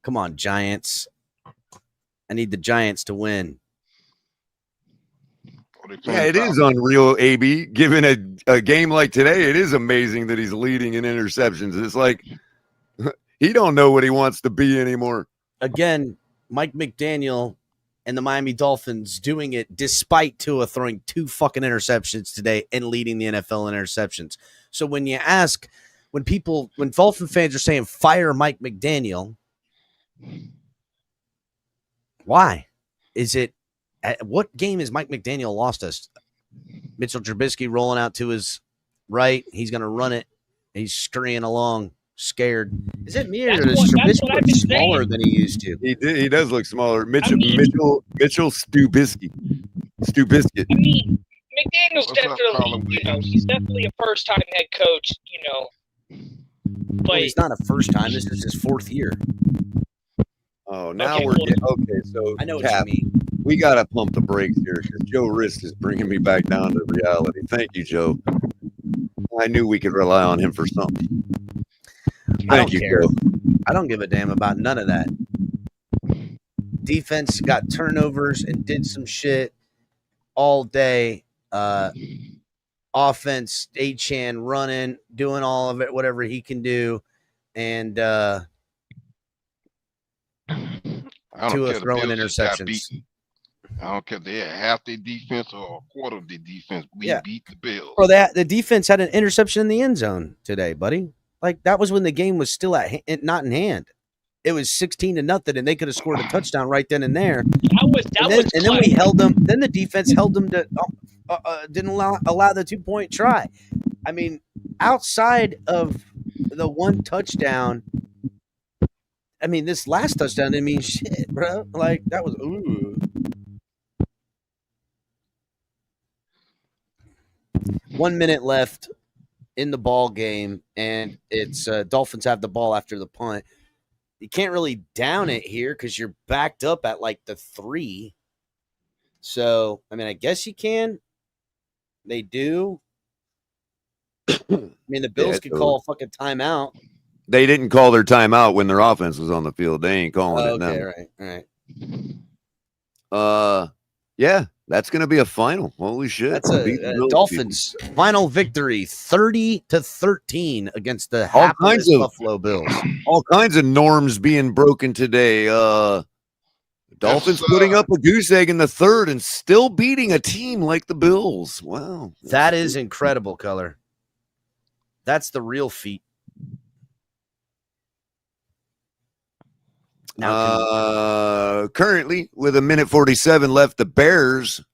Come on, Giants. I need the Giants to win. Yeah, it is unreal, AB. Given a game like today, it is amazing that he's leading in interceptions. It's like he don't know what he wants to be anymore. Again, Mike McDaniel and the Miami Dolphins doing it despite Tua throwing 2 fucking interceptions today and leading the NFL in interceptions. So when you ask, when Dolphin fans are saying fire Mike McDaniel, why? Is it what game has Mike McDaniel lost us? Mitchell Trubisky rolling out to his right. He's going to run it. He's scurrying along, scared. Is it me or does Trubisky look smaller than he used to? He does look smaller. Mitchell Stubisky. I mean, McDaniel's definitely, he's definitely a first-time head coach, But well, he's not a first time. This is his 4th year. Oh, now we're getting okay. So I know Cap, what you mean. We got to pump the brakes here because Joe Rist is bringing me back down to reality. Thank you, Joe. I knew we could rely on him for something. Thank you, Joe. I don't give a damn about none of that. Defense got turnovers and did some shit all day. Offense, Achane running, doing all of it, whatever he can do. And Tua throwing interceptions. I don't care if they had half their defense or a quarter of their defense. We beat the Bills. Bro, the defense had an interception in the end zone today, buddy. Like, that was when the game was still not in hand. it was 16-0, and they could have scored a touchdown right then and there. That And then we held them. Then the defense held them to didn't allow the 2-point try. I mean, outside of the one touchdown, I mean, this last touchdown didn't mean shit, bro. Like that was ooh. 1 minute left in the ball game, and it's Dolphins have the ball after the punt. You can't really down it here because you're backed up at like the 3. So, I mean, I guess you can. They do. I mean, the Bills could call a fucking timeout. They didn't call their timeout when their offense was on the field. They ain't calling it now. Okay, right. Yeah, that's gonna be a final. Holy shit! That's a Dolphins final victory, 30-13 against the hapless Buffalo Bills. All kinds of norms being broken today. Dolphins putting up a goose egg in the third and still beating a team like the Bills. Wow, that is incredible, Color. That's the real feat. Now, currently, with 1:47 left, the Bears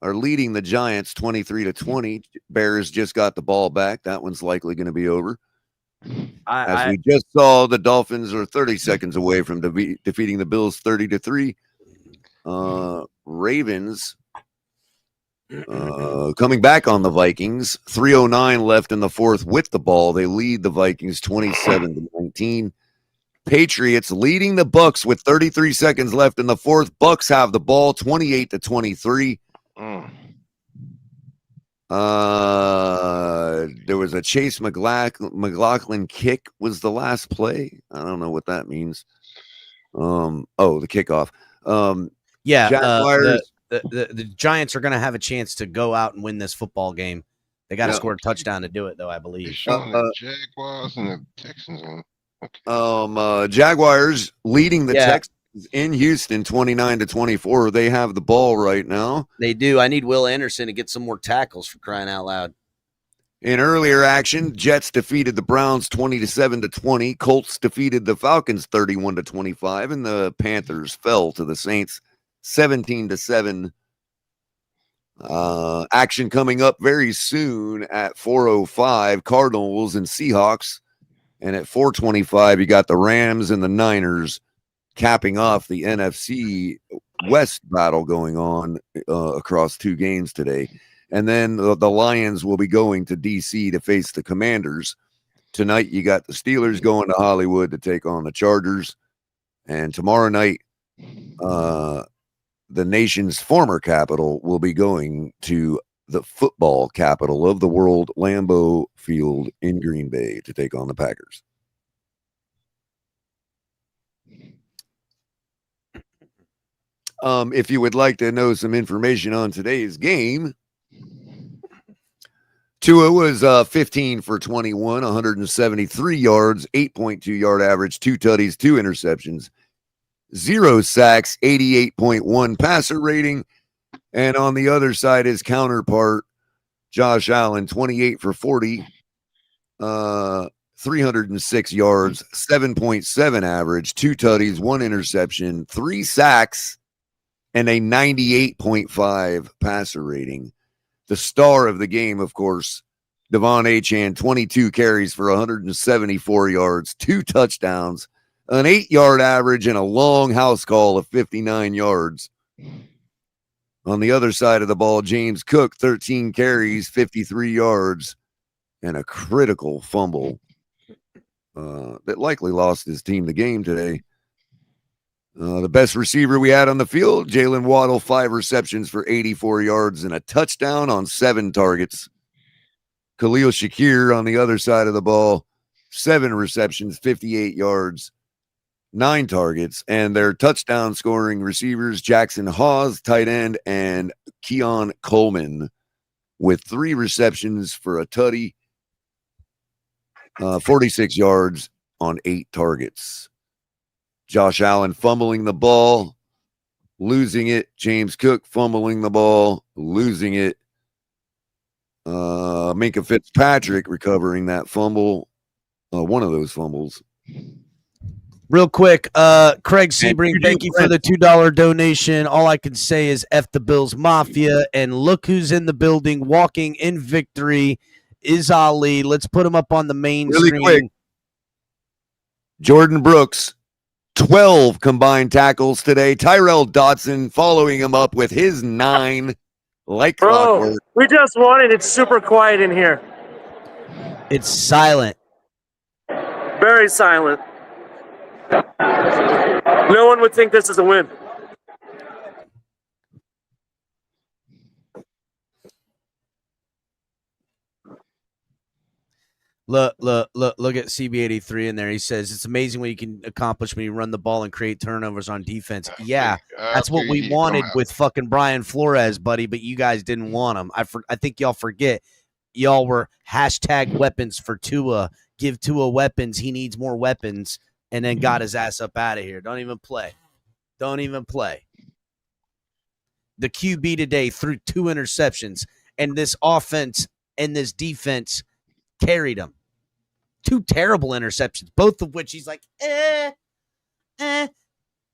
are leading the Giants 23-20. Bears just got the ball back. That one's likely going to be over. As we just saw, the Dolphins are 30 seconds away from defeating the Bills 30-3. Ravens coming back on the Vikings. 3:09 left in the fourth with the ball. They lead the Vikings 27-19. Patriots leading the Bucks with 33 seconds left in the fourth. Bucks have the ball 28-23. There was a Chase McLaughlin kick was the last play. I don't know what that means. The kickoff. The Giants are going to have a chance to go out and win this football game. They got to score a touchdown to do it, though, I believe. The Jaguars and the Texans. Jaguars leading the Texans in Houston 29-24. They have the ball right now. They do. I need Will Anderson to get some more tackles, for crying out loud. In earlier action, Jets defeated the Browns 20-20. Colts defeated the Falcons 31-25, and the Panthers fell to the Saints 17-7. Action coming up very soon at 4:05. Cardinals and Seahawks. And at 4:25, you got the Rams and the Niners capping off the NFC West battle going on across 2 games today. And then the Lions will be going to D.C. to face the Commanders. Tonight, you got the Steelers going to Hollywood to take on the Chargers. And tomorrow night, the nation's former capital will be going to the football capital of the world, Lambeau Field in Green Bay, to take on the Packers. If you would like to know some information on today's game, Tua was 15 for 21, 173 yards, 8.2 yard average, 2 tutties, 2 interceptions, 0 sacks, 88.1 passer rating. And on the other side, his counterpart, Josh Allen, 28 for 40, 306 yards, 7.7 average, 2 tutties, 1 interception, 3 sacks, and a 98.5 passer rating. The star of the game, of course, Devon Achane, 22 carries for 174 yards, 2 touchdowns, an 8-yard average, and a long house call of 59 yards. On the other side of the ball, James Cook, 13 carries, 53 yards, and a critical fumble that likely lost his team the game today. The best receiver we had on the field, Jalen Waddle, 5 receptions for 84 yards and a touchdown on 7 targets. Khalil Shakir on the other side of the ball, 7 receptions, 58 yards, 9 targets, and their touchdown scoring receivers, Jackson Hawes, tight end, and Keon Coleman with 3 receptions for a tutty, 46 yards on 8 targets. Josh Allen fumbling the ball, losing it. James Cook fumbling the ball, losing it. Minkah Fitzpatrick recovering that fumble, one of those fumbles. Real quick, Craig Sebring, thank you for the $2 donation. All I can say is F the Bills Mafia, and look who's in the building, walking in victory is Ali. Let's put him up on the main Really screen. quick. Jordan Brooks, 12 combined tackles today. Tyrell Dotson following him up with his 9, like clockwork. We just won it. It's super quiet in here. It's silent. Very silent. No one would think this is a win. Look at CB83 in there. He says it's amazing what you can accomplish when you run the ball and create turnovers on defense. Yeah, that's what we wanted with fucking Brian Flores, buddy, but you guys didn't want him. I think y'all forget. Y'all were hashtag weapons for Tua. Give Tua weapons. He needs more weapons, and then got his ass up out of here. Don't even play. Don't even play. The QB today threw 2 interceptions, and this offense and this defense carried him. 2 terrible interceptions, both of which he's like,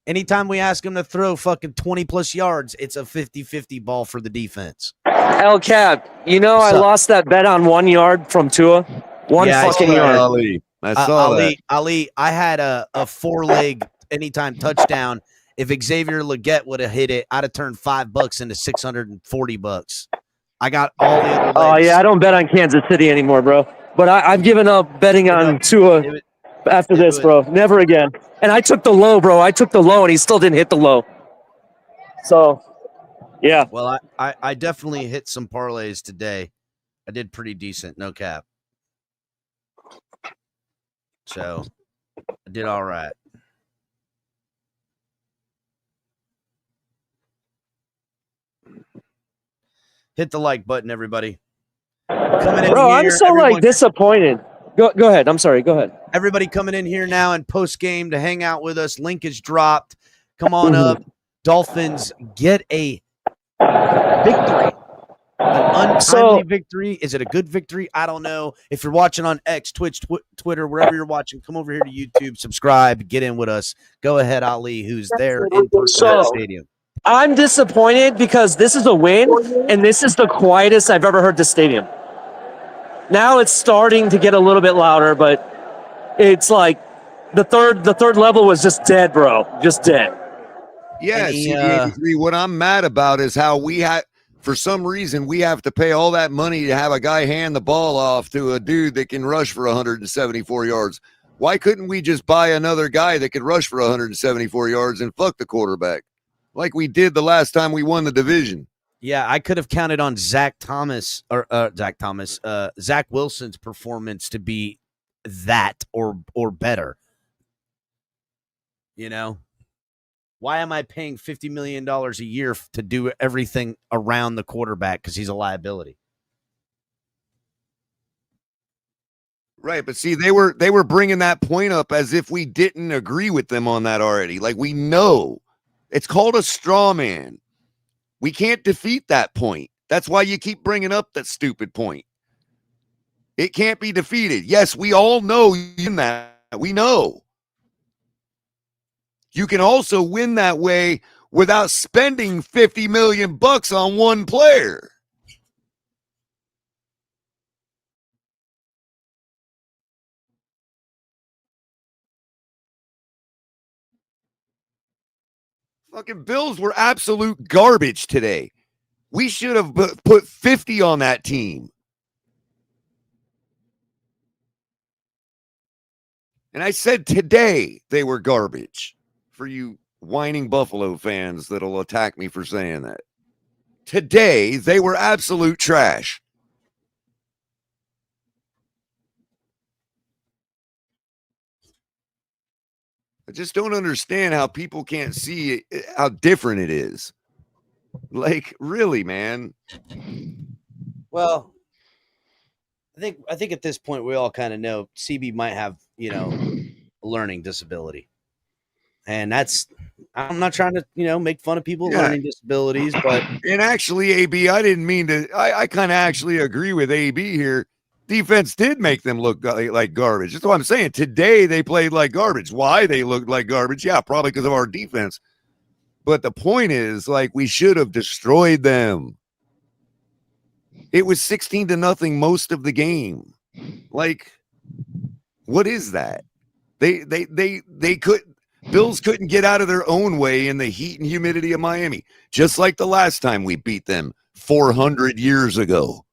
Anytime we ask him to throw fucking 20-plus yards, it's a 50-50 ball for the defense. El Cap, I lost that bet on 1 yard from Tua. One fucking yard. Ali. I saw that. Ali, I had a 4-leg anytime touchdown. If Xavier Legette would have hit it, I'd have turned $5 into $640. I got all the other legs. Oh, yeah, I don't bet on Kansas City anymore, bro. But I've given up betting on Tua after this, bro. Never again. And I took the low, bro. I took the low, and he still didn't hit the low. So, yeah. Well, I definitely hit some parlays today. I did pretty decent, no cap. So, I did all right. Hit the like button, everybody. Bro, I'm so disappointed. Go ahead. I'm sorry. Go ahead. Everybody coming in here now and post game to hang out with us. Link is dropped. Come on up. Dolphins get a victory. An untimely victory. Is it a good victory? I don't know. If you're watching on X, Twitch, Twitter, wherever you're watching, come over here to YouTube, subscribe, get in with us. Go ahead, Ali, who's there in person at the stadium. I'm disappointed because this is a win, and this is the quietest I've ever heard the stadium. Now it's starting to get a little bit louder, but it's like the third level was just dead, bro. Just dead. Yeah, CD83. What I'm mad about is how for some reason, we have to pay all that money to have a guy hand the ball off to a dude that can rush for 174 yards. Why couldn't we just buy another guy that could rush for 174 yards and fuck the quarterback? Like we did the last time we won the division. Yeah, I could have counted on Zach Wilson's performance to be that or better. Why am I paying $50 million a year to do everything around the quarterback because he's a liability? Right, but see, they were bringing that point up as if we didn't agree with them on that already. Like we know. It's called a straw man. We can't defeat that point. That's why you keep bringing up that stupid point. It can't be defeated. Yes, we all know in that. We know. You can also win that way without spending $50 million on one player. Fucking Bills were absolute garbage today. We should have put 50 on that team. And I said today they were garbage. For you whining Buffalo fans that'll attack me for saying that. Today they were absolute trash. I just don't understand how people can't see how different it is. Like, really, man. Well, I think at this point we all kind of know CB might have, a learning disability. And I'm not trying to, make fun of people with learning disabilities, but and actually, AB, I didn't mean to. I kind of actually agree with AB here. Defense did make them look like garbage. That's what I'm saying. Today they played like garbage. Why they looked like garbage? Yeah, probably because of our defense. But the point is, like, we should have destroyed them. It was 16-0 most of the game. Like, what is that? They could Bills couldn't get out of their own way in the heat and humidity of Miami, just like the last time we beat them 400 years ago.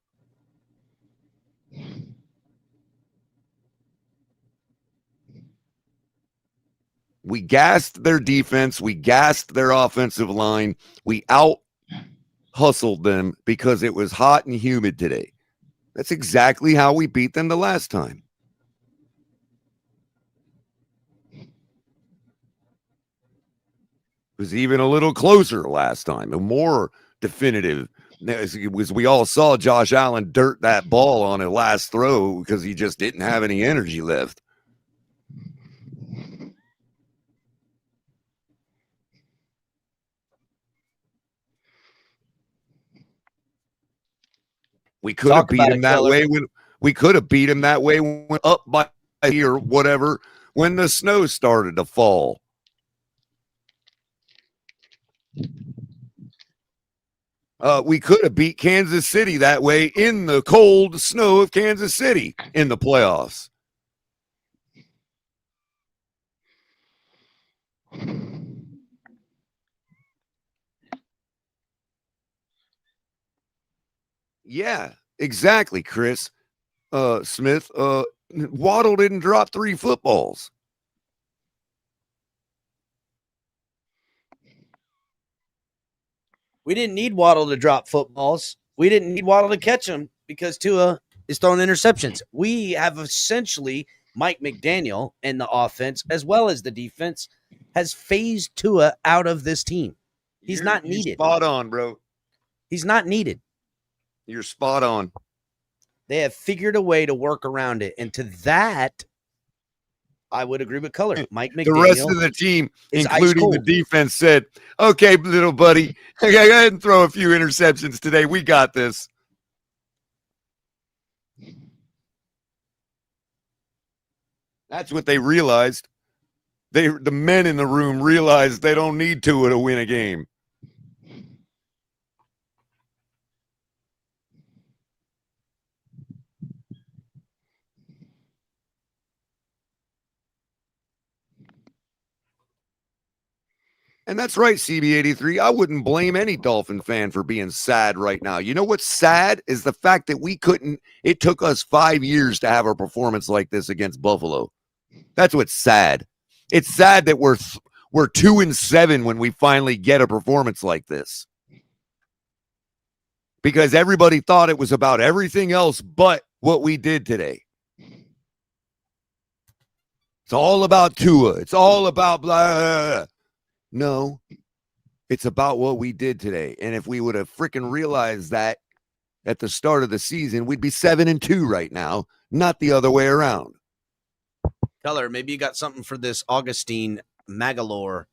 We gassed their defense. We gassed their offensive line. We out hustled them because it was hot and humid today. That's exactly how we beat them the last time. It was even a little closer last time, a more definitive. It was, we all saw Josh Allen dirt that ball on a last throw because he just didn't have any energy left. We could have beat him that way when we could have beat him that way when up by here, whatever, when the snow started to fall. We could have beat Kansas City that way in the cold snow of Kansas City in the playoffs. Yeah, exactly, Chris Smith. Waddle didn't drop 3 footballs. We didn't need Waddle to drop footballs. We didn't need Waddle to catch them because Tua is throwing interceptions. We have essentially Mike McDaniel and the offense, as well as the defense, has phased Tua out of this team. He's not needed. Spot on, bro. He's not needed. You're spot on. They have figured a way to work around it. And to that, I would agree with Color. Mike McDaniel. The rest of the team, including the ice-cold. defense, said, okay, little buddy, go ahead and throw a few interceptions today. We got this. That's what they realized. The men in the room realized they don't need Tua to win a game. And that's right, CB83. I wouldn't blame any Dolphin fan for being sad right now. You know what's sad is the fact that we couldn't. It took us 5 years to have a performance like this against Buffalo. That's what's sad. It's sad that we're 2-7 when we finally get a performance like this. Because everybody thought it was about everything else but what we did today. It's all about Tua. It's all about blah, blah, blah. No, it's about what we did today. And if we would have freaking realized that at the start of the season, we'd be 7-2 right now, not the other way around. Color, maybe you got something for this Augustine Magalore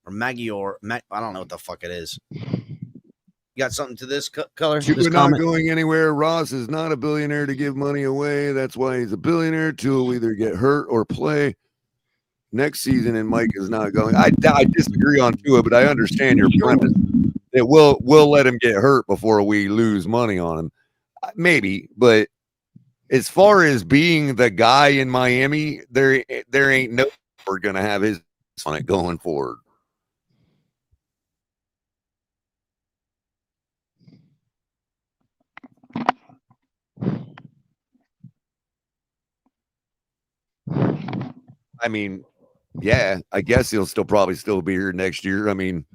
or Magior. I don't know what the fuck it is. You got something to this, Color? Tua not going anywhere. Ross is not a billionaire to give money away. That's why he's a billionaire. Tua will either get hurt or play next season, and Mike is not going. I disagree on Tua, but I understand your premise. That we'll let him get hurt before we lose money on him. Maybe, but as far as being the guy in Miami, there ain't no we're gonna have his on it going forward. I mean, yeah, I guess he'll probably still be here next year. I mean,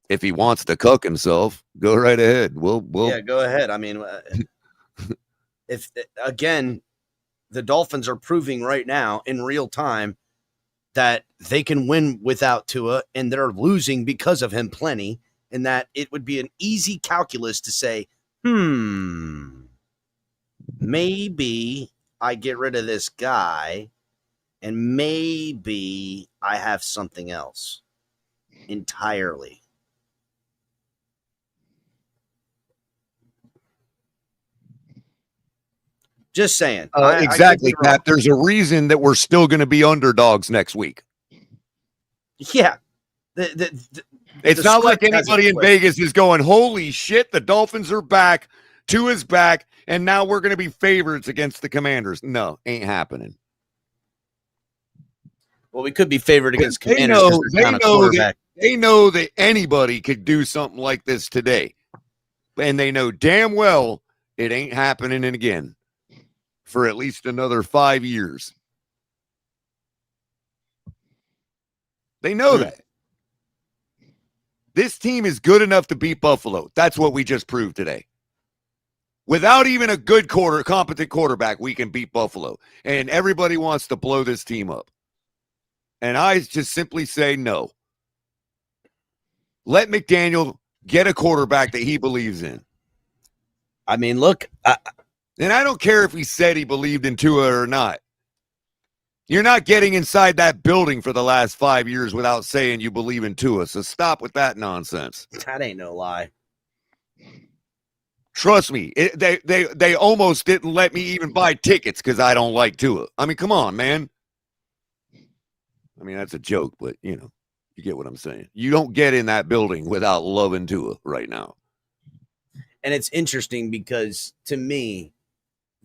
if he wants to cook himself, go right ahead. We'll yeah, go ahead. I mean, if again, the Dolphins are proving right now in real time that they can win without Tua, and they're losing because of him plenty, and that it would be an easy calculus to say, maybe I get rid of this guy, and maybe I have something else entirely. Just saying. Exactly, Pat. There's a reason that we're still going to be underdogs next week. Yeah. It's not like anybody in Vegas is going, holy shit, the Dolphins are back, Tua's back, and now we're going to be favorites against the Commanders. No, ain't happening. Well, we could be favored against Commanders. They know that anybody could do something like this today. And they know damn well it ain't happening again for at least another 5 years. They know that. This team is good enough to beat Buffalo. That's what we just proved today. Without even a good competent quarterback, we can beat Buffalo. And everybody wants to blow this team up. And I just simply say no. Let McDaniel get a quarterback that he believes in. I mean, look. And I don't care if he said he believed in Tua or not. You're not getting inside that building for the last 5 years without saying you believe in Tua. So stop with that nonsense. That ain't no lie. Trust me, they almost didn't let me even buy tickets because I don't like Tua. I mean, come on, man. I mean, that's a joke, but, you know, you get what I'm saying. You don't get in that building without loving Tua right now. And it's interesting because, to me,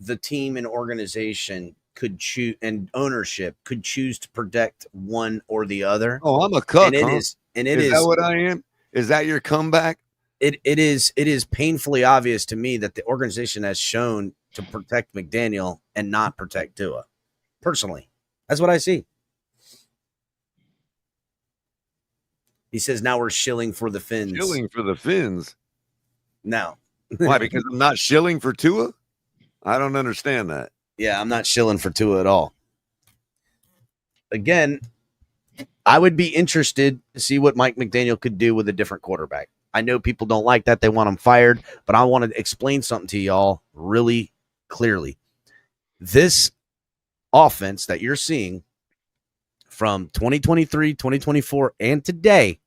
the team and organization could choose, and ownership could choose to protect one or the other. Oh, I'm a cuck, and it huh? is that what I am? Is that your comeback? It is painfully obvious to me that the organization has shown to protect McDaniel and not protect Tua. Personally, that's what I see. He says now we're shilling for the Fins. Shilling for the Fins? No. Why? Because I'm not shilling for Tua? I don't understand that. Yeah, I'm not shilling for Tua at all. Again, I would be interested to see what Mike McDaniel could do with a different quarterback. I know people don't like that. They want him fired, but I want to explain something to y'all really clearly. This offense that you're seeing from 2023, 2024, and today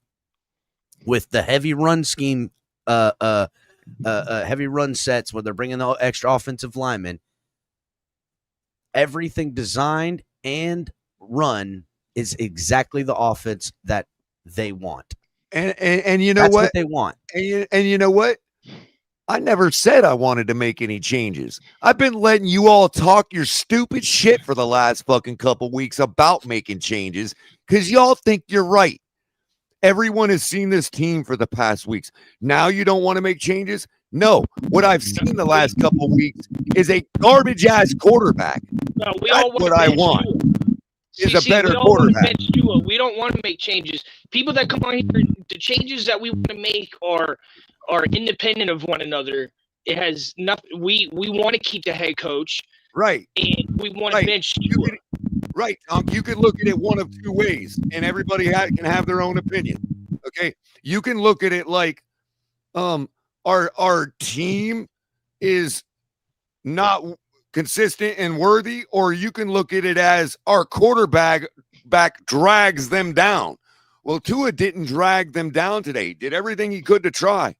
with the heavy run scheme, heavy run sets where they're bringing the extra offensive linemen, everything designed and run is exactly the offense that they want. And you know That's what they want. And you know what? I never said I wanted to make any changes. I've been letting you all talk your stupid shit for the last fucking couple weeks about making changes because y'all think you're right. Everyone has seen this team for the past weeks. Now you don't want to make changes? No. What I've seen the last couple weeks is a garbage-ass quarterback. No, That's what I want. Is a better quarterback. We don't want to make changes. People that come on here, the changes that we want to make are independent of one another. It has nothing. We want to keep the head coach, right? And we want to bench Tua. Right. You can look at it one of two ways, and everybody can have their own opinion. Okay. You can look at it like, our team is not consistent and worthy, or you can look at it as our quarterback drags them down. Well, Tua didn't drag them down today. He did everything he could to try,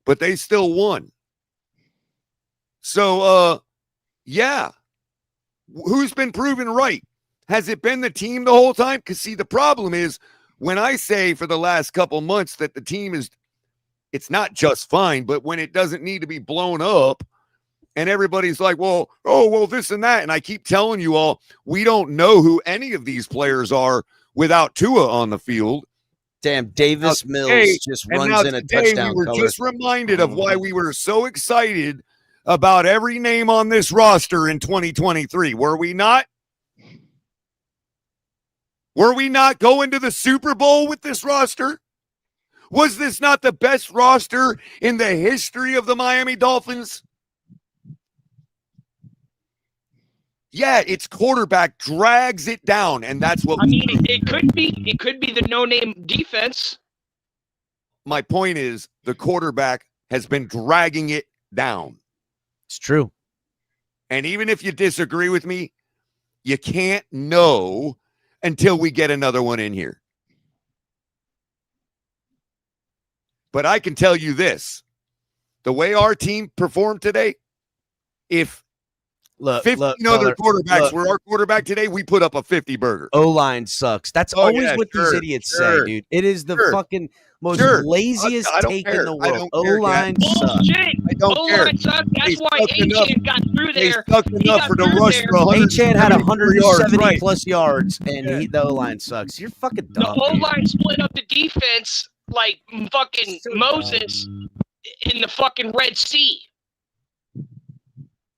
but they still won. So, yeah. Who's been proven right? Has it been the team the whole time? Because, see, the problem is when I say for the last couple months that the team it's not just fine, but when it doesn't need to be blown up, and everybody's like, well, this and that. And I keep telling you all, we don't know who any of these players are without Tua on the field. Damn, Davis Mills just runs in a touchdown. We were just reminded of why we were so excited about every name on this roster in 2023. Were we not? Were we not going to the Super Bowl with this roster? Was this not the best roster in the history of the Miami Dolphins? Yeah, its quarterback drags it down, and that's what it could be. It could be the no-name defense. My point is the quarterback has been dragging it down. It's true. And even if you disagree with me, you can't know until we get another one in here. But I can tell you this. The way our team performed today, if Look, 15 look, other Color, quarterbacks look. were our quarterback today. We put up a 50 burger. O-line sucks. That's Oh, always yeah, what these sure, idiots sure, say, dude. It is the sure, fucking most sure. laziest I don't take care. in the I world. don't care, O-line sucks. Bullshit. I don't care. O-line sucked. They That's why sucked enough. A-Chan got through They there. sucked He enough got for the through rush there. for 174 A-Chan had yards. 170 Right. plus yards, and Yeah. the O-line sucks. You're fucking The dumb, dude. O-line split up the defense like fucking So Moses in the fucking Red Sea.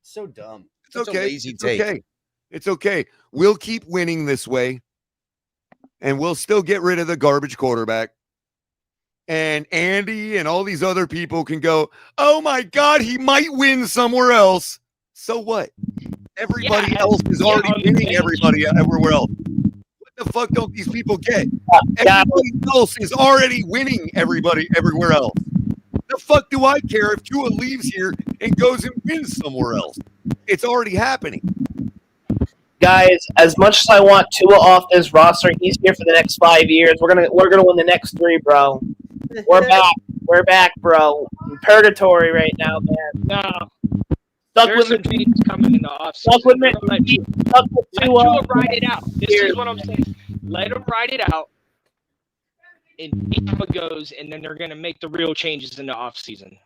So dumb. It's Such a okay. lazy It's take. okay. It's okay. We'll keep winning this way, and we'll still get rid of the garbage quarterback. And Andy and all these other people can go, oh my God, he might win somewhere else. So what? Everybody Yeah, else is yeah, already on the winning bench. everybody everywhere else. What the fuck don't these people get? Everybody else is already winning everybody everywhere else. The fuck do I care if Tua leaves here and goes and wins somewhere else? It's already happening. Guys, as much as I want Tua off this roster, he's here for the next 5 years. We're gonna win the next 3, bro. We're back. We're back, bro. Purgatory right now, man. No, Stuck there's with some me. changes coming in the offseason. Stuck with me. Let Stuck with Tua Tua. ride it out. This is what I'm saying. Let him ride it out and see how it goes, and then they're going to make the real changes in the offseason.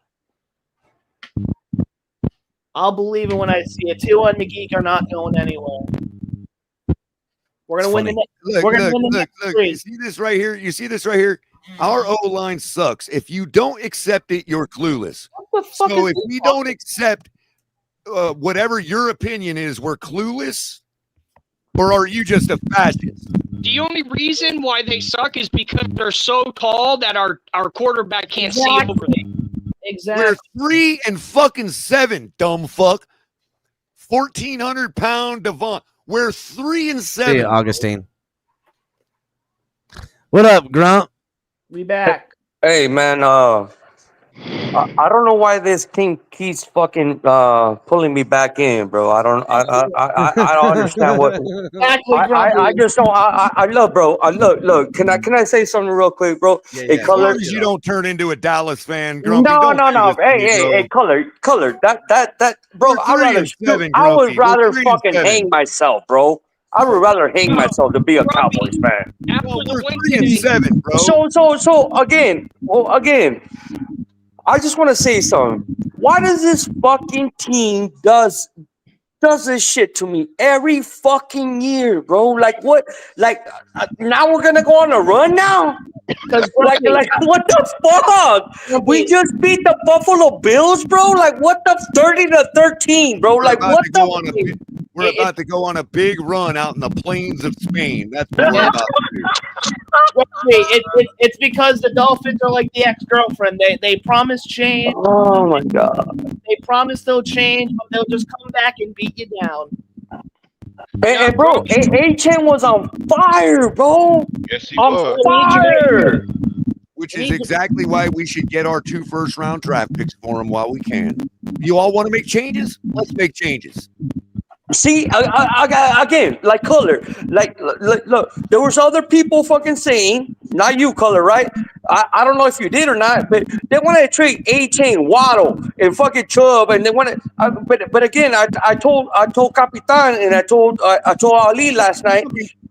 I'll believe it when I see it. Tua and McGeek are not going anywhere. We're gonna win the next. Look, We're gonna win the look, next look. 3. You see this right here? You see this right here? Our O-line sucks. If you don't accept it, you're clueless. What the fuck So is if this we talk? don't accept whatever your opinion is, we're clueless? Or are you just a fascist? The only reason why they suck is because they're so tall that our quarterback can't see over them. Exactly. We're 3-7, dumb fuck. 1,400-pound Devon. We're 3-7. See ya, Augustine. What up, Grump? We back. Hey man, I don't know why this team keeps fucking pulling me back in, bro. I don't understand what. Exactly, I just don't. I love, bro. Look. Can I say something real quick, bro? Hey, As Color. long as you don't turn into a Dallas fan, No, Grumpy. don't do no. this to me, bro. Hey, Color. That, bro. We're 3-7, I would Grumpy. We're rather 3-7. fucking hang myself, bro. I would rather hang myself to be a Cowboys fan. After Well, the we're win today, 3-7, bro. So again, I just want to say something. Why does this fucking team does this shit to me every fucking year, bro? Like what? Like now we're gonna go on a run now? Like what the fuck? We just beat the Buffalo Bills, bro. Like what the 30-13, bro? Like what the? We're about to go on a big run out in the plains of Spain. That's what we're about to do. It's because the Dolphins are like the ex-girlfriend. They promise change. Oh my god. They promise they'll change, but they'll just come back and beat you down. And bro, A-Chain was on fire, bro. Yes, he On was. fire. Which is exactly why we should get our 2 first-round draft picks for him while we can. You all want to make changes? Let's make changes. See, I again, like Color, like look, there was other people fucking saying, not you, Color, right? I don't know if you did or not, but they wanted to trade A-Chain, Waddle, and fucking Chubb, and they wanted. But again, I told Capitan and I told Ali last night.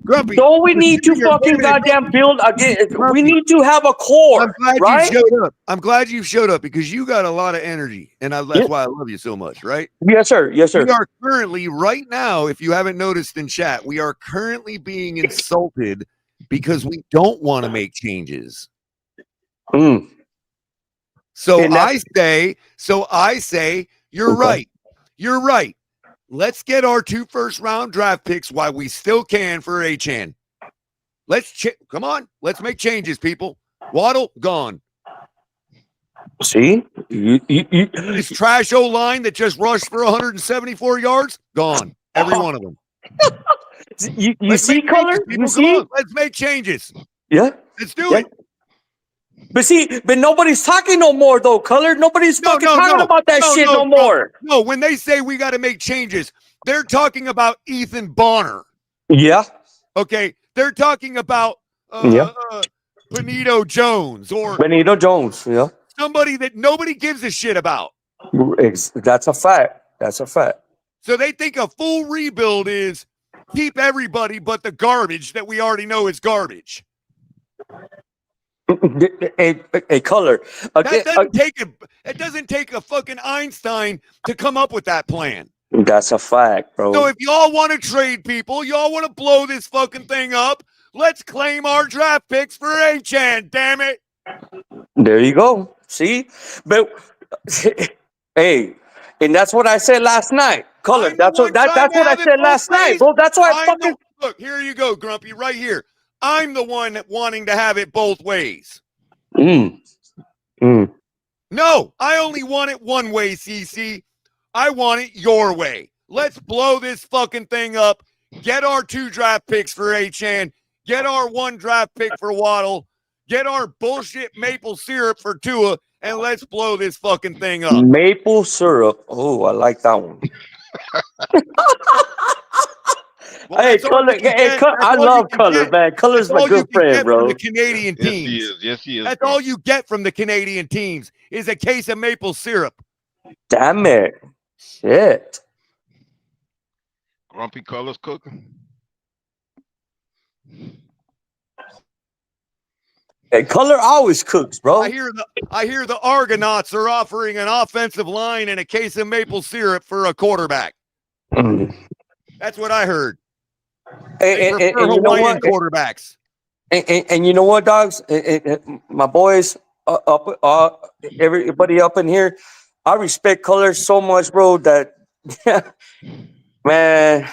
Grumpy, Don't we need to fucking goddamn build again? We need to have a core, I'm glad right? you showed up. I'm glad you showed up because you got a lot of energy, and that's why I love you so much, right? Yes, sir. Yes, sir. We are currently, right now, if you haven't noticed in chat, we are currently being insulted because we don't want to make changes. Mm. So I say, you're right. You're right. Let's get our 2 first-round draft picks while we still can for A-Chan. Come on. Let's make changes, people. Waddle, gone. See? This trash O-line that just rushed for 174 yards, gone. Every one of them. You see, Color? You see? Let's make changes. Yeah. Let's do it. But nobody's talking no more, though, Color. Nobody's fucking talking about that shit no more. No, when they say we got to make changes, they're talking about Ethan Bonner. Yeah. Okay. They're talking about Benito Jones or Benito Jones. Yeah. somebody that nobody gives a shit about. That's a fact. That's a fact. So they think a full rebuild is keep everybody but the garbage that we already know is garbage. A color. Okay, It doesn't take a fucking Einstein to come up with that plan. that's a fact, bro. So if y'all want to trade people, y'all want to blow this fucking thing up, let's claim our draft picks for Achan, damn it. There you go. See? But hey, and that's what I said last night. Color. That's what I said last night, bro. That's why I fucking look, here you go, Grumpy, right here. I'm the one wanting to have it both ways. No, I only want it one way, CC. I want it your way. Let's blow this fucking thing up. Get our 2 draft picks for Achan. Get our 1 draft pick for Waddle. Get our bullshit maple syrup for Tua, and let's blow this fucking thing up. Maple syrup. Oh, I like that one. Well, hey, Color. I love Color, man. Color's my good friend, bro. From the Canadian teams. Yes, he is. That's all you get from the Canadian teams is a case of maple syrup. Damn it. Shit. Grumpy Colors cooking. Hey, Color always cooks, bro. I hear the Argonauts are offering an offensive line and a case of maple syrup for a quarterback. That's what I heard. And you know what? Quarterbacks. And you know what, dogs? My boys, everybody up in here, I respect Color so much, bro, that, man,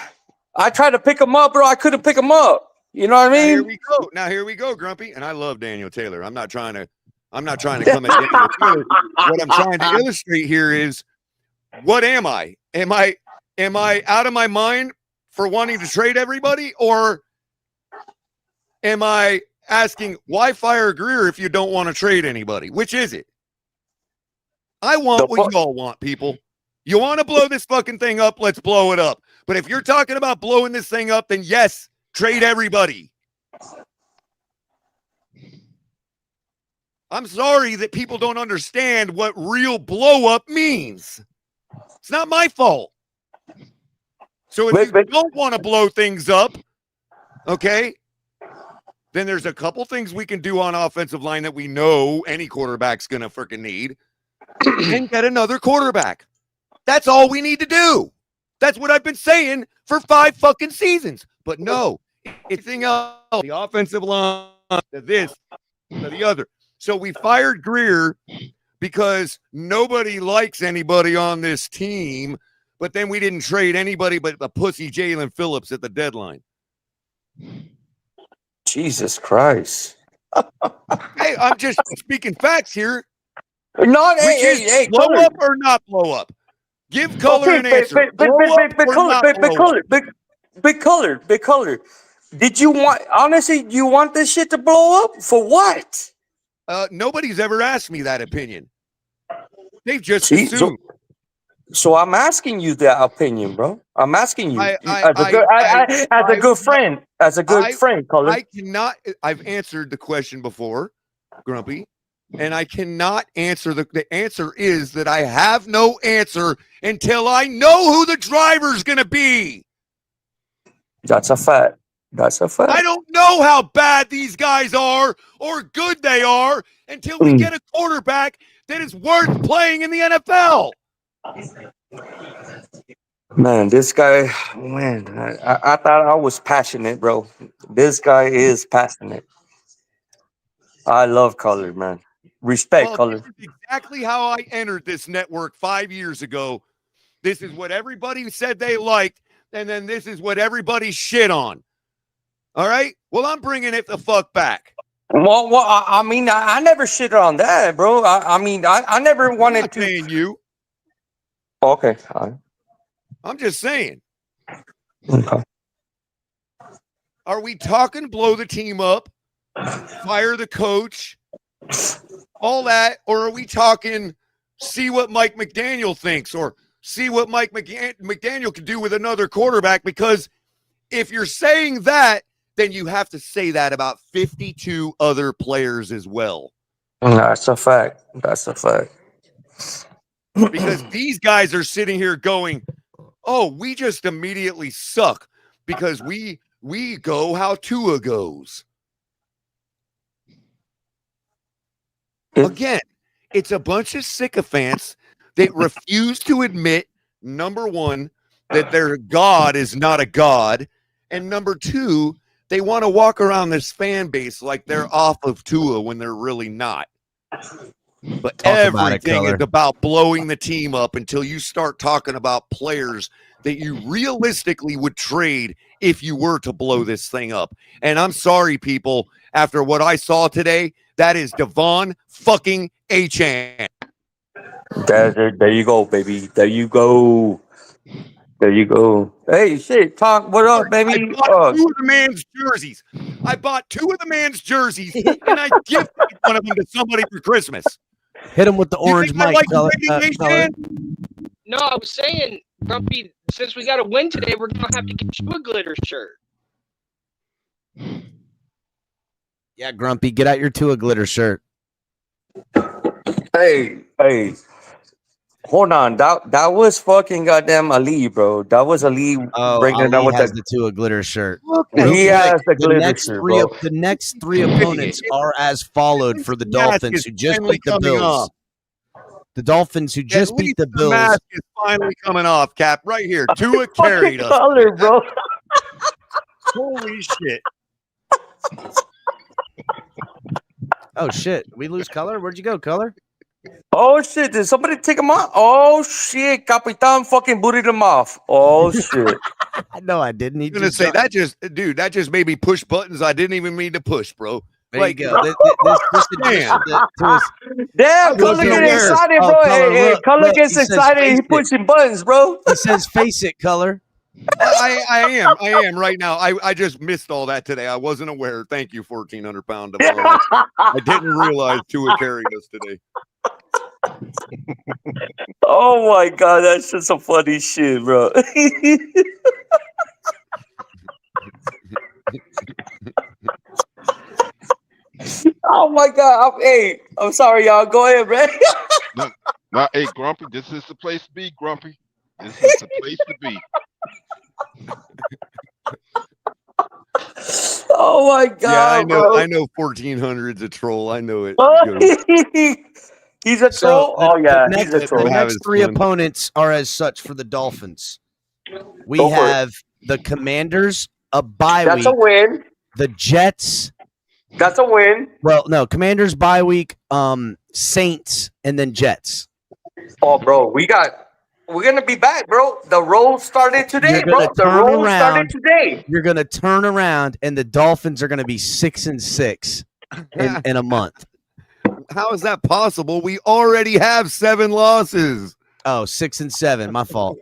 I tried to pick him up, bro. I couldn't pick him up. You know what I mean? Now here we go, Grumpy. And I love Daniel Taylor. I'm not trying to come at Daniel Taylor. What I'm trying to illustrate here is, what am I? Am I out of my mind for wanting to trade everybody, or am I asking why fire Greer if you don't want to trade anybody? Which is it? I want what y'all want, people. You want to blow this fucking thing up? Let's blow it up. But if you're talking about blowing this thing up, then yes, trade everybody. I'm sorry that people don't understand what real blow up means. It's not my fault. So if you don't want to blow things up, okay, then there's a couple things we can do on offensive line that we know any quarterback's going to freaking need, and get another quarterback. That's all we need to do. That's what I've been saying for 5 fucking seasons. But no, anything else, the offensive line, this, the other. So we fired Greer because nobody likes anybody on this team. But then we didn't trade anybody but the pussy Jalen Phillips at the deadline. Jesus Christ. Hey, I'm just speaking facts here. Not hey, blow up or not blow up. Give Color an answer. Big color. Did you want, honestly, you want this shit to blow up? For what? Nobody's ever asked me that opinion. They've just assumed. So I'm asking you that opinion, bro. I'm asking you as a good friend, Color. I cannot. I've answered the question before, Grumpy, and I cannot answer the answer is that I have no answer until I know who the driver's going to be. That's a fact. I don't know how bad these guys are or good they are until we get a quarterback that is worth playing in the NFL. Man, this guy, I thought I was passionate, bro. This guy is passionate. I love Color, man. Respect, Color. This is exactly how I entered this network 5 years ago. This is what everybody said they liked, and then this is what everybody shit on. All right? Well, I'm bringing it the fuck back. Well, I mean, I never shitted on that, bro. I mean, I never wanted to. Saying you. Okay. I'm just saying. Okay. Are we talking blow the team up, fire the coach, all that, or are we talking see what Mike McDaniel thinks or see what Mike McDaniel can do with another quarterback? Because if you're saying that, then you have to say that about 52 other players as well. That's a fact. Because these guys are sitting here going, oh, we just immediately suck because we go how Tua goes. Again, it's a bunch of sycophants that refuse to admit, number one, that their God is not a God, and number two, they want to walk around this fan base like they're off of Tua when they're really not. But everything is about blowing the team up until you start talking about players that you realistically would trade if you were to blow this thing up. And I'm sorry, people, after what I saw today, that is Devon fucking Achane. There you go, baby. There you go. There you go. Hey, shit, Tonk, what up, baby? I bought 2 of the man's jerseys. I bought 2 of the man's jerseys, and I gifted one of them to somebody for Christmas. Hit him with the orange mic color. No, I was saying, Grumpy, since we got a win today, we're going to have to get you a glitter shirt. Yeah, Grumpy, get out your Tua glitter shirt. Hey. Hold on. That was fucking goddamn Ali, bro. That was Ali bringing it up with has the Tua glitter shirt. He has the glitter shirt, bro. The next 3 opponents are as followed for the Dolphins, who just beat the Bills. The Dolphins, who just beat the Bills. The mask is finally coming off, Cap. Right here. Tua carried us. Color, bro. Holy shit. Oh, shit. We lose color? Where'd you go, color? Oh, shit. Did somebody take him off? Oh, shit. Capitan fucking booted him off. Oh, shit. No, I didn't. I'm going to say, that just made me push buttons I didn't even mean to push, bro. There you go. Damn, Color gets excited, bro. Hey, Color gets excited. He pushing buttons, bro. He says, face it, Color. I am right now. I just missed all that today. I wasn't aware. Thank you, 1,400-pound. I didn't realize Tua carried us today. Oh my God, that's just some funny shit, bro. Oh my God. I'm sorry, y'all. Go ahead, man. No, hey, Grumpy, this is the place to be, Grumpy. This is the place to be. Oh my God. Yeah, I know 1,400's a troll. I know it. He's a troll? He's a troll. The next 3 opponents are as such for the Dolphins. We have the Commanders, a bye week. That's a win. The Jets. That's a win. Well, no, Commanders bye week, Saints, and then Jets. Oh, bro, we're gonna be back, bro. The roll started today, bro. The roll started today. You're gonna turn around, and the Dolphins are gonna be 6-6 in a month. How is that possible? We already have 7 losses. Oh, 6-7. My fault.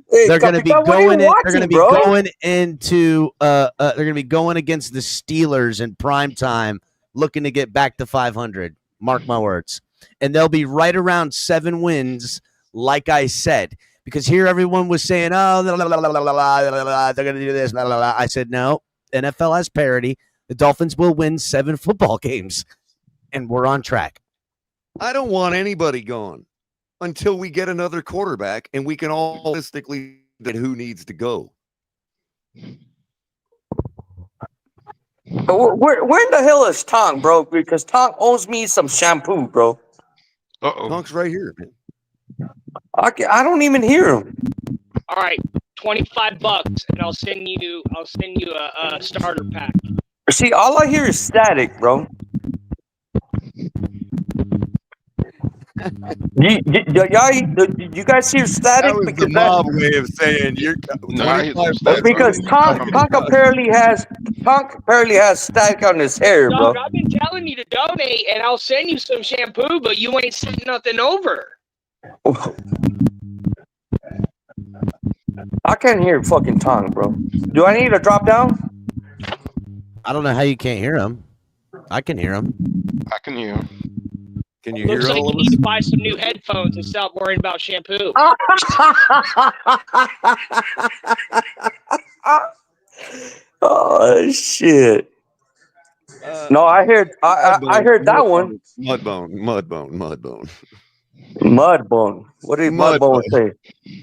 Hey, they're going to be going. They're going to be bro? going into. They're going to be going against the Steelers in prime time, looking to get back to 500. Mark my words. And they'll be right around 7 wins, like I said. Because here everyone was saying, "Oh, they're going to do this." I said, "No. NFL has parity. The Dolphins will win 7 football games, and we're on track." I don't want anybody gone until we get another quarterback and we can all holistically decide who needs to go. Where in the hell is Tonk, bro? Because Tonk owes me some shampoo, bro. Tonk's right here. I don't even hear him. All right, $25, and I'll send you a starter pack. See, all I hear is static, bro. You guys hear static? That was the mob way of saying you're. Because Tonk apparently has static on his hair, bro. Dog, I've been telling you to donate, and I'll send you some shampoo, but you ain't sent nothing over. I can't hear fucking Tonk, bro. Do I need to drop down? I don't know how you can't hear him. I can hear him. I can hear him. Can you hear Looks like all you of need us? to buy some new headphones and stop worrying about shampoo. Oh shit! No, I heard that one. Mudbone. Mudbone. What did Mudbone say?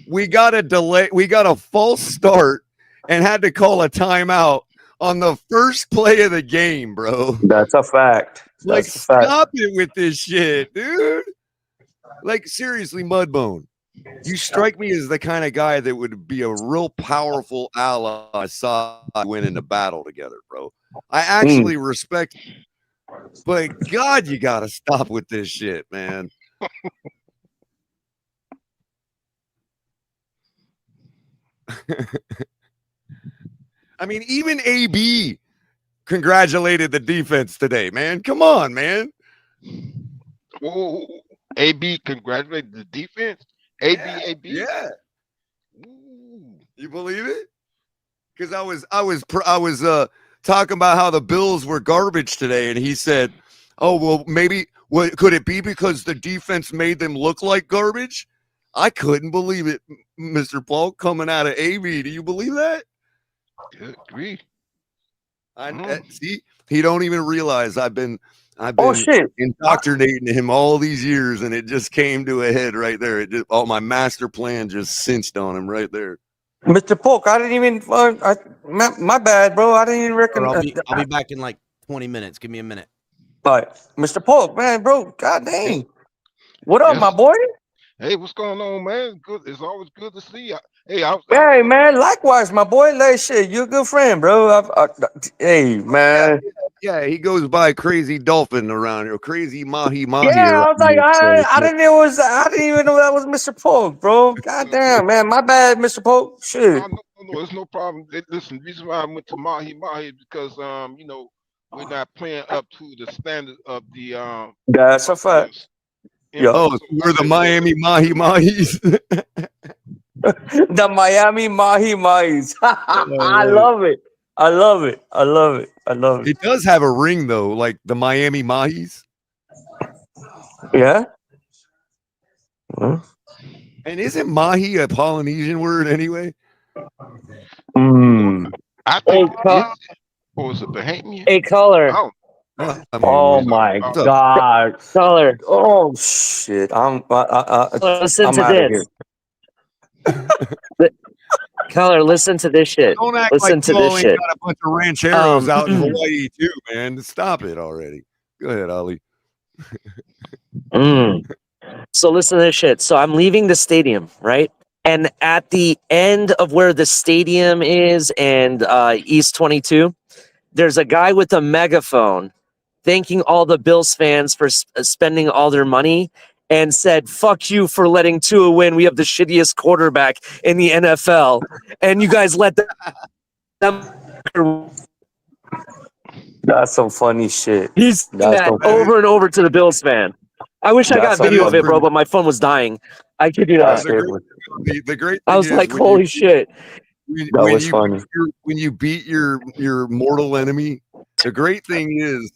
We got a delay. We got a false start and had to call a timeout on the first play of the game, bro. That's a fact. Like, That's a fact. stop it with this shit, dude. Like, seriously, Mudbone. You strike me as the kind of guy that would be a real powerful ally side win in the battle together, bro. I actually respect you. But God, you gotta stop with this shit, man. I mean, even AB congratulated the defense today, man. Come on, man. Whoa, AB congratulated the defense. AB. Yeah. Ooh. You believe it? Because I was talking about how the Bills were garbage today, and he said, "Oh well, maybe could it be because the defense made them look like garbage?" I couldn't believe it, Mr. Paul, coming out of AB. Do you believe that? Good grief. See, he don't even realize I've been shit. indoctrinating him all these years, and it just came to a head right there. It just, my master plan just cinched on him right there. Mr. Polk, I didn't even. My bad, bro. I didn't even reckon. I'll be back in like 20 minutes. Give me a minute. All right, Mr. Polk, man, bro. God dang. What up, my boy? Hey, what's going on, man? Good. It's always good to see you. Hey, hey, man. Likewise, my boy. Like shit, you're a good friend, bro. Hey, man. Yeah, he goes by Crazy Dolphin around here. Crazy Mahi. Yeah, I was like, I didn't even know that was Mr. Polk, bro. God damn, man. My bad, Mr. Polk. Shit. No, it's no problem. Listen, the reason why I went to Mahi is because we're not playing up to the standard of the That's a fact. Oh, we're the Miami Mahis. The Miami Mahis. I love it. I love it. I love it. I love it. It does have a ring though, like the Miami Mahis. Yeah. And isn't Mahi a Polynesian word anyway? I think was it Bahamian? Hey, Color. Oh my God, Color. Oh shit. Listen to this. Color, listen to this shit. Don't act listen like to Paul this ain't shit. got a bunch of rancheros out in Hawaii too, man. Stop it already. Go ahead, Ali. So listen to this shit. So I'm leaving the stadium, right? And at the end of where the stadium is and East 22, there's a guy with a megaphone thanking all the Bills fans for spending all their money and said, "Fuck you for letting Tua win. We have the shittiest quarterback in the NFL. And you guys let them." That's some funny shit. He's saying that over and over to the Bills fan. I wish I got video of it, bro, but my phone was dying. I kid you not. The great thing I was like, holy shit. When you beat your mortal enemy, the great thing is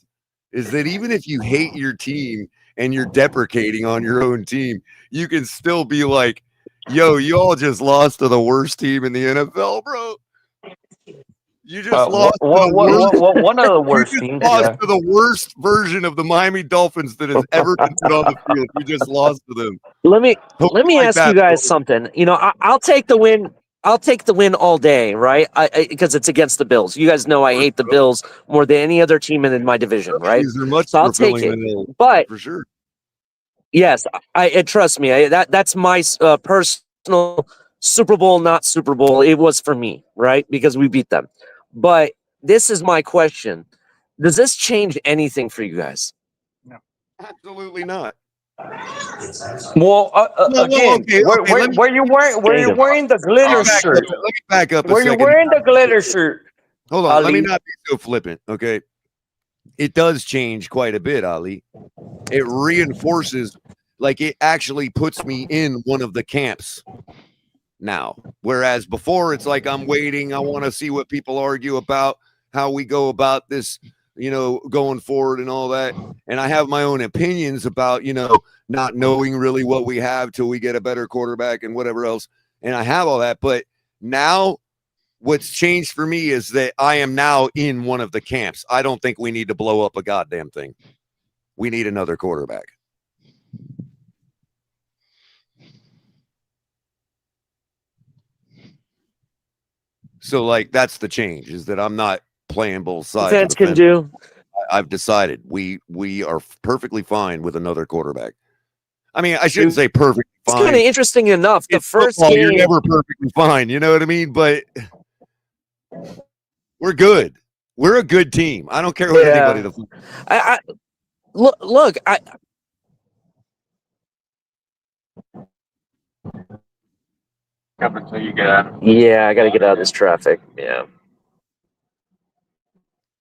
that even if you hate your team and you're deprecating on your own team, you can still be like, yo, you all just lost to the worst team in the NFL, bro. You just lost to the worst. One of the worst teams. Lost to the worst version of the Miami Dolphins that has ever been put on the field. You just lost to them. Let me ask you guys something. You know, I'll take the win. I'll take the win all day, right? Because it's against the Bills. You guys know I hate the Bills more than any other team in my division, right? So I'll take it. But for sure, yes, trust me. That's my personal Super Bowl, not Super Bowl. It was for me, right? Because we beat them. But this is my question: does this change anything for you guys? No, absolutely not. Well, again, were you wearing the glitter shirt? Let me back up. Were you wearing the glitter shirt? Hold on, let me not be so flippant. Okay, it does change quite a bit, Ali. It reinforces, like it actually puts me in one of the camps now. Whereas before, it's like I'm waiting. I want to see what people argue about, how we go about this, going forward and all that. And I have my own opinions about, not knowing really what we have till we get a better quarterback and whatever else. And I have all that. But now what's changed for me is that I am now in one of the camps. I don't think we need to blow up a goddamn thing. We need another quarterback. So like that's the change, is that I'm not playing both sides of Defense the can fence. do. I've decided we are perfectly fine with another quarterback. I mean, I shouldn't say perfectly It's kind of fine. interesting enough. The It's first football, you're game, never perfectly fine. You know what I mean? But we're good. We're a good team. I don't care what anybody. yeah. I look. Until you get out. Yeah, I got to get out of this traffic. Yeah.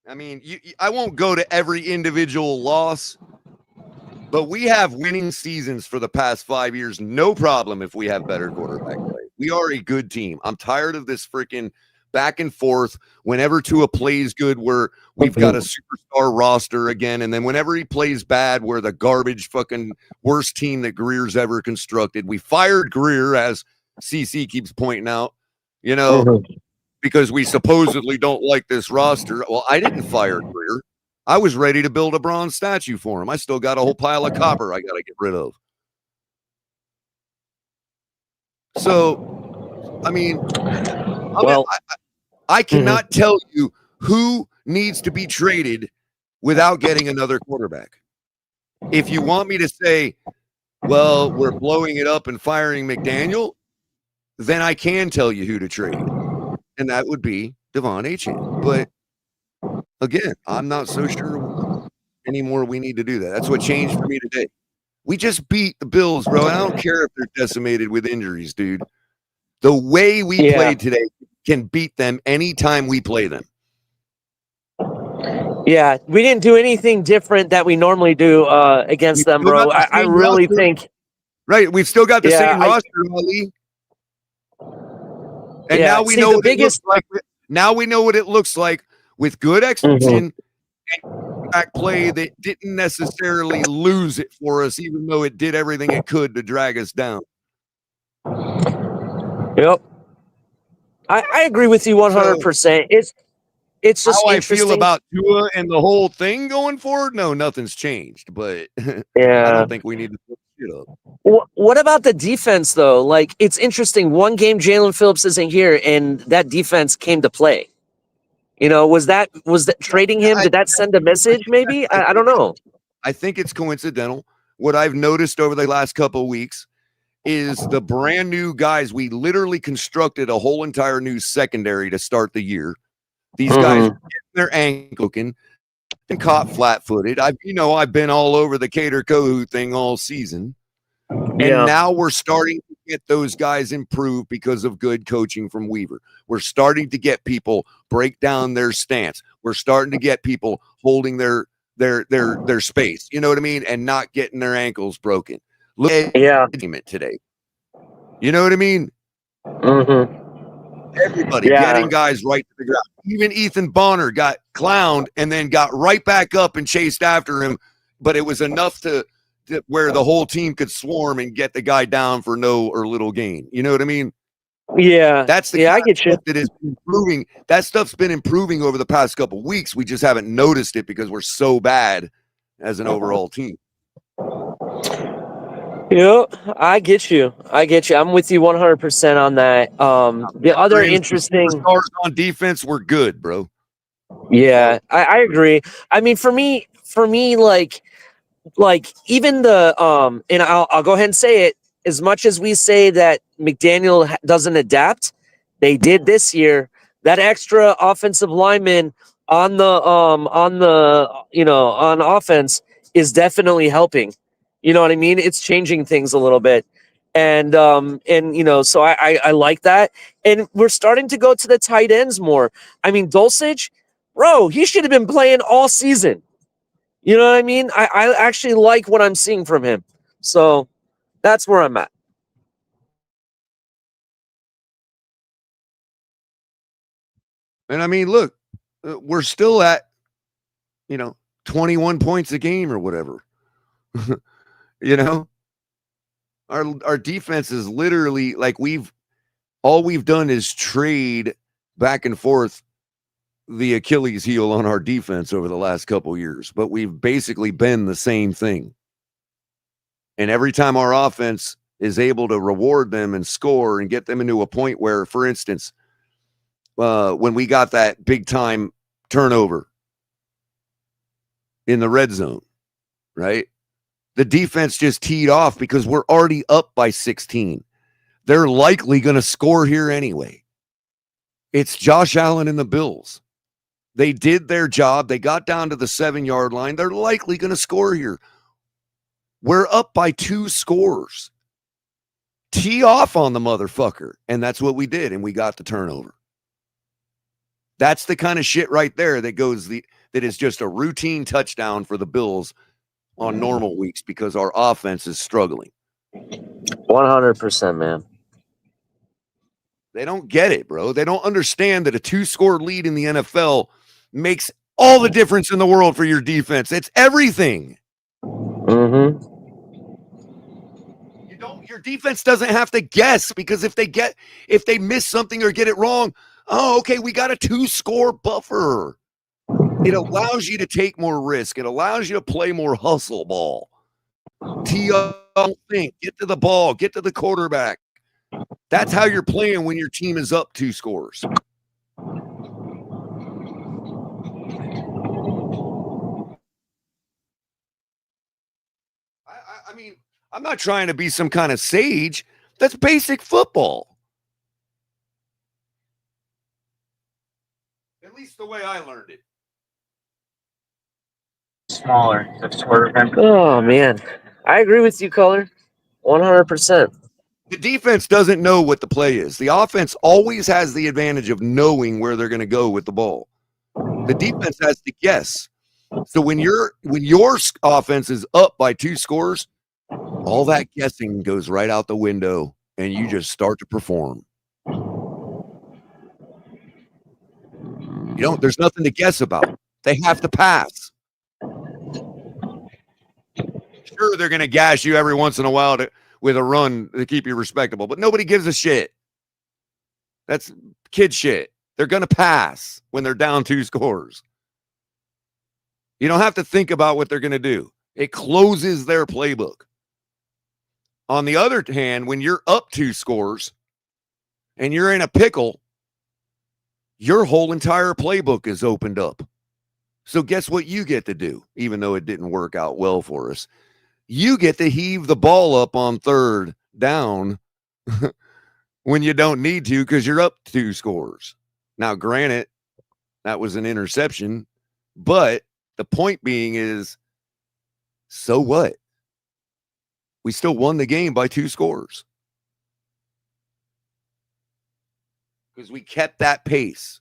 I mean, I won't go to every individual loss, but we have winning seasons for the past 5 years. No problem if we have better quarterback play. We are a good team. I'm tired of this freaking back and forth. Whenever Tua plays good, we've got a superstar roster again, and then whenever he plays bad, we're the garbage fucking worst team that Greer's ever constructed. We fired Greer, as CC keeps pointing out, you know, because we supposedly don't like this roster. Well, I didn't fire Greer. I was ready to build a bronze statue for him. I still got a whole pile of copper I got to get rid of. So, I mean, I cannot tell you who needs to be traded without getting another quarterback. If you want me to say, well, we're blowing it up and firing McDaniel, then I can tell you who to trade. And that would be Devon Achane. But again, I'm not so sure anymore we need to do that. That's what changed for me today. We just beat the Bills, bro. I don't care if they're decimated with injuries, dude. The way we played today can beat them anytime we play them. Yeah, we didn't do anything different that we normally do against them, bro. I really think. Right, we've still got the same roster, Ali. And now we know what it looks like. Now we know what it looks like with good execution and back play that didn't necessarily lose it for us, even though it did everything it could to drag us down. Yep. I agree with you 100%. It's just how I interesting. feel about Tua and the whole thing going forward. No, nothing's changed, but I don't think we need to put shit up. What about the defense, though? Like, it's interesting. One game, Jalen Phillips isn't here, and that defense came to play. You know, was that trading him? Did that send a message? Maybe I don't know. I think it's coincidental. What I've noticed over the last couple of weeks is the brand new guys. We literally constructed a whole entire new secondary to start the year. These guys getting their ankle and caught flat-footed. I've been all over the Cater Kohu thing all season. And now we're starting to get those guys improved because of good coaching from Weaver. We're starting to get people break down their stance. We're starting to get people holding their space. You know what I mean? And not getting their ankles broken. Look at today. You know what I mean? Everybody getting guys right to the ground. Even Ethan Bonner got clowned and then got right back up and chased after him. But it was enough to where the whole team could swarm and get the guy down for no or little gain. You know what I mean? Yeah. That's the kind of stuff that is improving. That stuff's been improving over the past couple of weeks. We just haven't noticed it because we're so bad as an overall team. I get you. I'm with you 100% on that. The other interesting stars on defense were good, bro. Yeah, I agree. I mean, for me, like even the and I'll go ahead and say it. As much as we say that McDaniel doesn't adapt, they did this year. That extra offensive lineman on the on offense is definitely helping. You know what I mean? It's changing things a little bit. And so I like that. And we're starting to go to the tight ends more. I mean, Dulcich, bro, he should have been playing all season. You know what I mean? I actually like what I'm seeing from him. So that's where I'm at. And I mean, look, we're still at, 21 points a game or whatever. Our defense is literally like all we've done is trade back and forth the Achilles heel on our defense over the last couple of years, but we've basically been the same thing. And every time our offense is able to reward them and score and get them into a point where, for instance, when we got that big time turnover in the red zone, right? The defense just teed off because we're already up by 16. They're likely going to score here anyway. It's Josh Allen and the Bills. They did their job. They got down to the 7-yard line. They're likely going to score here. We're up by 2 scores. Tee off on the motherfucker. And that's what we did. And we got the turnover. That's the kind of shit right there that is just a routine touchdown for the Bills on normal weeks because our offense is struggling. 100%, man. They don't get it, bro. They don't understand that a 2-score lead in the NFL makes all the difference in the world for your defense. It's everything. Mm-hmm. Your defense doesn't have to guess because if they miss something or get it wrong, oh, okay, we got a 2-score buffer. It allows you to take more risk. It allows you to play more hustle ball. Think, get to the ball, get to the quarterback. That's how you're playing when your team is up 2 scores. I mean, I'm not trying to be some kind of sage. That's basic football. At least the way I learned it. Smaller. Oh, man. I agree with you, Color. 100%. The defense doesn't know what the play is. The offense always has the advantage of knowing where they're going to go with the ball. The defense has to guess. So when your offense is up by 2 scores, all that guessing goes right out the window, and you just start to perform. There's nothing to guess about. They have to pass. Sure, they're going to gash you every once in a while with a run to keep you respectable, but nobody gives a shit. That's kid shit. They're going to pass when they're down 2 scores. You don't have to think about what they're going to do. It closes their playbook. On the other hand, when you're up 2 scores and you're in a pickle, your whole entire playbook is opened up. So guess what you get to do, even though it didn't work out well for us? You get to heave the ball up on 3rd down when you don't need to because you're up 2 scores. Now, granted, that was an interception, but the point being is, so what? We still won the game by 2 scores. Because we kept that pace.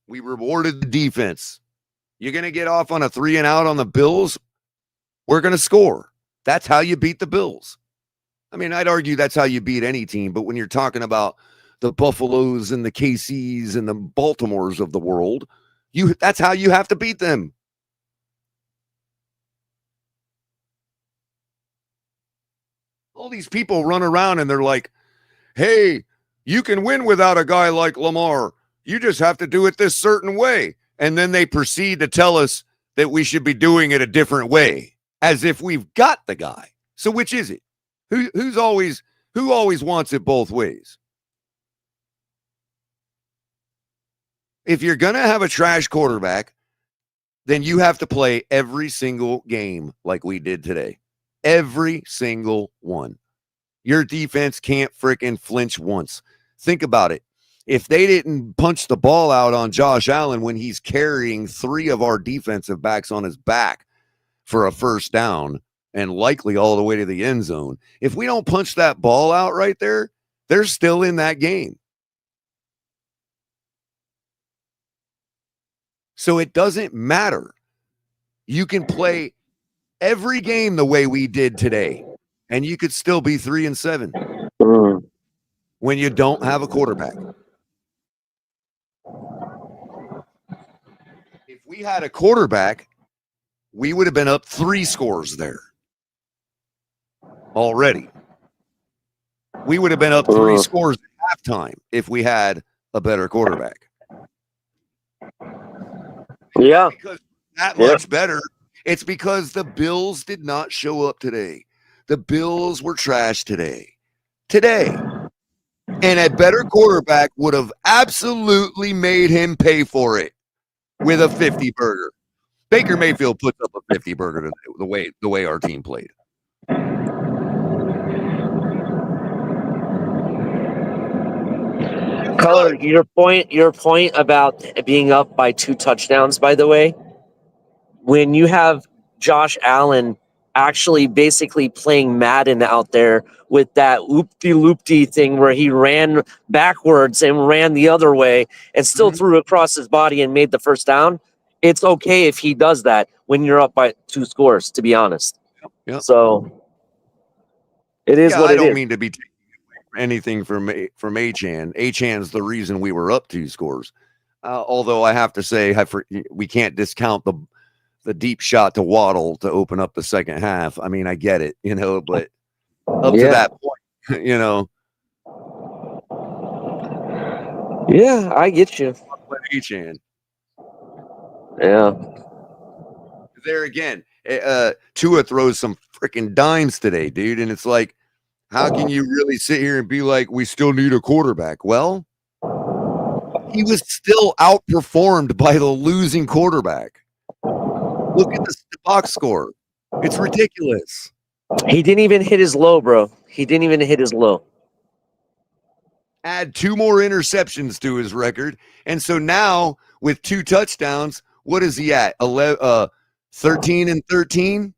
We rewarded the defense. You're going to get off on a 3 and out on the Bills? We're going to score. That's how you beat the Bills. I mean, I'd argue that's how you beat any team, but when you're talking about the Buffaloes and the KCs and the Baltimores of the world, that's how you have to beat them. All these people run around and they're like, hey, you can win without a guy like Lamar. You just have to do it this certain way. And then they proceed to tell us that we should be doing it a different way, as if we've got the guy. So which is it? Who always wants it both ways? If you're going to have a trash quarterback, then you have to play every single game like we did today. Every single one. Your defense can't freaking flinch once. Think about it. If they didn't punch the ball out on Josh Allen when he's carrying 3 of our defensive backs on his back for a 1st down and likely all the way to the end zone, if we don't punch that ball out right there, they're still in that game. So it doesn't matter. You can play every game the way we did today, and you could still be 3-7 when you don't have a quarterback. If we had a quarterback, we would have been up 3 scores there already. We would have been up 3 scores at halftime if we had a better quarterback. Yeah. Because that much better. It's because the Bills did not show up today. The Bills were trash today. And a better quarterback would have absolutely made him pay for it with a 50 burger. Baker Mayfield puts up a 50 burger today, the way our team played. Color, your point about being up by 2 touchdowns, by the way, when you have Josh Allen actually basically playing Madden out there with that oopty-loopty thing where he ran backwards and ran the other way and still threw across his body and made the first down, it's okay if he does that when you're up by 2 scores, to be honest. Yep. So it is what I it don't is. mean to be taking anything from Achan. Achan's the reason we were up 2 scores. Although I have to say, we can't discount the deep shot to Waddle to open up the second half. I mean, I get it, but up to that point, Yeah, I get you. Achan. Yeah. There again, Tua throws some freaking dimes today, dude. And it's like, how can you really sit here and be like, we still need a quarterback? Well, he was still outperformed by the losing quarterback. Look at the box score. It's ridiculous. He didn't even hit his low, bro. He didn't even hit his low. Add 2 more interceptions to his record. And so now with 2 touchdowns, what is he at? 13 and 13?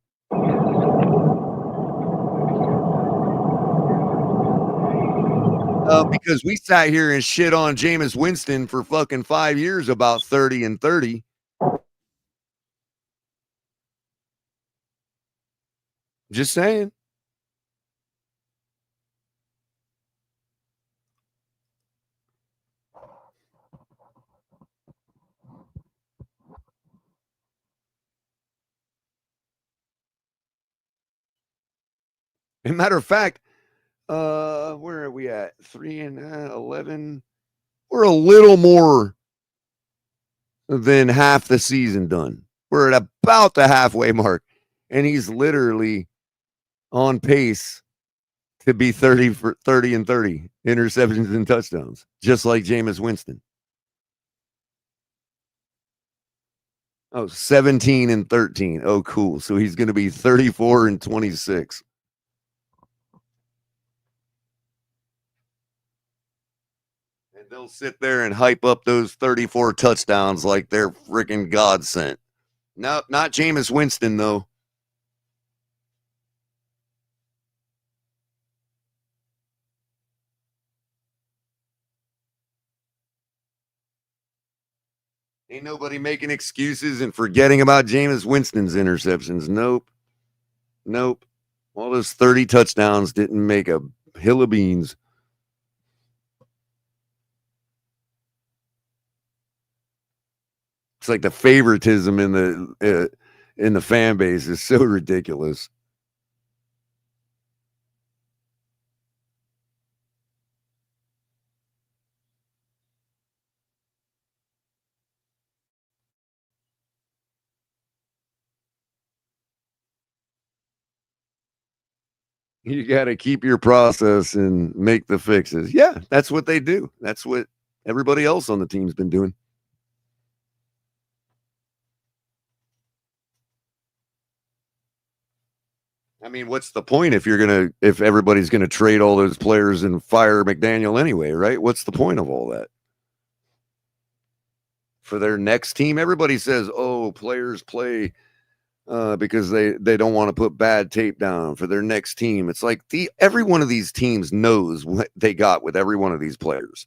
Because we sat here and shit on Jameis Winston for fucking 5 years about 30 and 30. Just saying. As a matter of fact, where are we at? 3 and 11. We're a little more than half the season done. We're at about the halfway mark, and he's literally on pace to be 30 for 30 and 30 interceptions and touchdowns, just like Jameis Winston. Oh, 17 and 13. Oh, cool. So he's going to be 34 and 26. And they'll sit there and hype up those 34 touchdowns like they're freaking God sent. No, not Jameis Winston, though. Ain't nobody making excuses and forgetting about Jameis Winston's interceptions. Nope. Nope. All those 30 touchdowns didn't make a hill of beans. It's like the favoritism in the fan base is so ridiculous. You got to keep your process and make the fixes. Yeah, that's what they do. That's what everybody else on the team's been doing. I mean, what's the point if everybody's gonna trade all those players and fire McDaniel anyway, right? What's the point of all that? For their next team, everybody says, "Oh, players play because they don't want to put bad tape down for their next team." It's like every one of these teams knows what they got with every one of these players.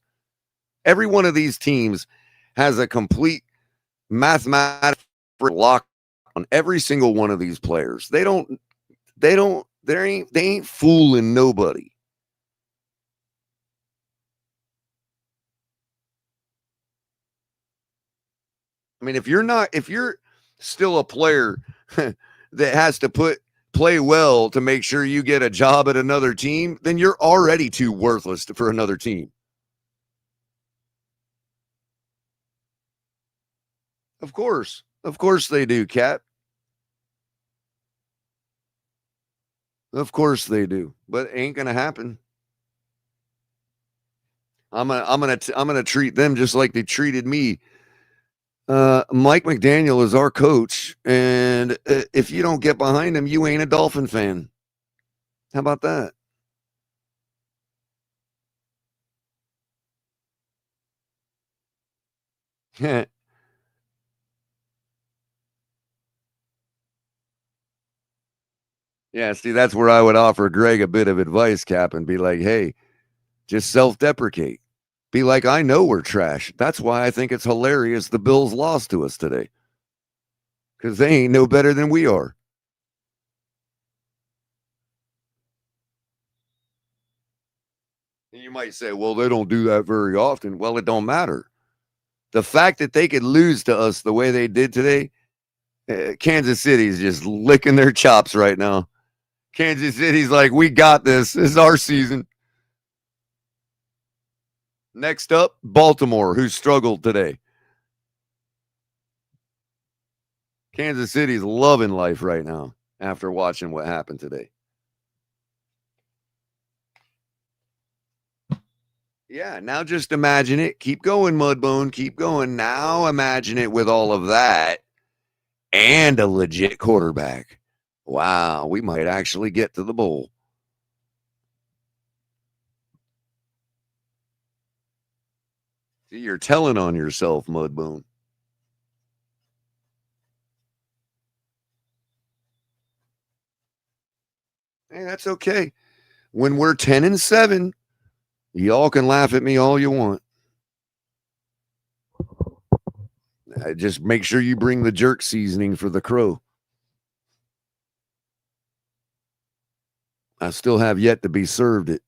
Every one of these teams has a complete mathematical lock on every single one of these players. They ain't fooling nobody. I mean, if you're still a player that has to play well to make sure you get a job at another team, then you're already too worthless for another team. Of course they do, Cat. Of course they do, but it ain't gonna happen. I'm gonna treat them just like they treated me. Mike McDaniel is our coach, and if you don't get behind him, you ain't a Dolphin fan. How about that? Yeah, see, that's where I would offer Greg a bit of advice, Cap, and be like, hey, just self-deprecate. Be like, I know we're trash. That's why I think it's hilarious the Bills lost to us today. Because they ain't no better than we are. And you might say, well, they don't do that very often. Well, it don't matter. The fact that they could lose to us the way they did today, Kansas City's just licking their chops right now. Kansas City's like, we got this. This is our season. Next up, Baltimore, who struggled today. Kansas City's loving life right now after watching what happened today. Yeah, now just imagine it. Keep going, Mudbone. Keep going. Now imagine it with all of that and a legit quarterback. Wow, we might actually get to the bowl. See, you're telling on yourself, Mudbone. Hey, that's okay. When we're 10-7, y'all can laugh at me all you want. Just make sure you bring the jerk seasoning for the crow. I still have yet to be served it.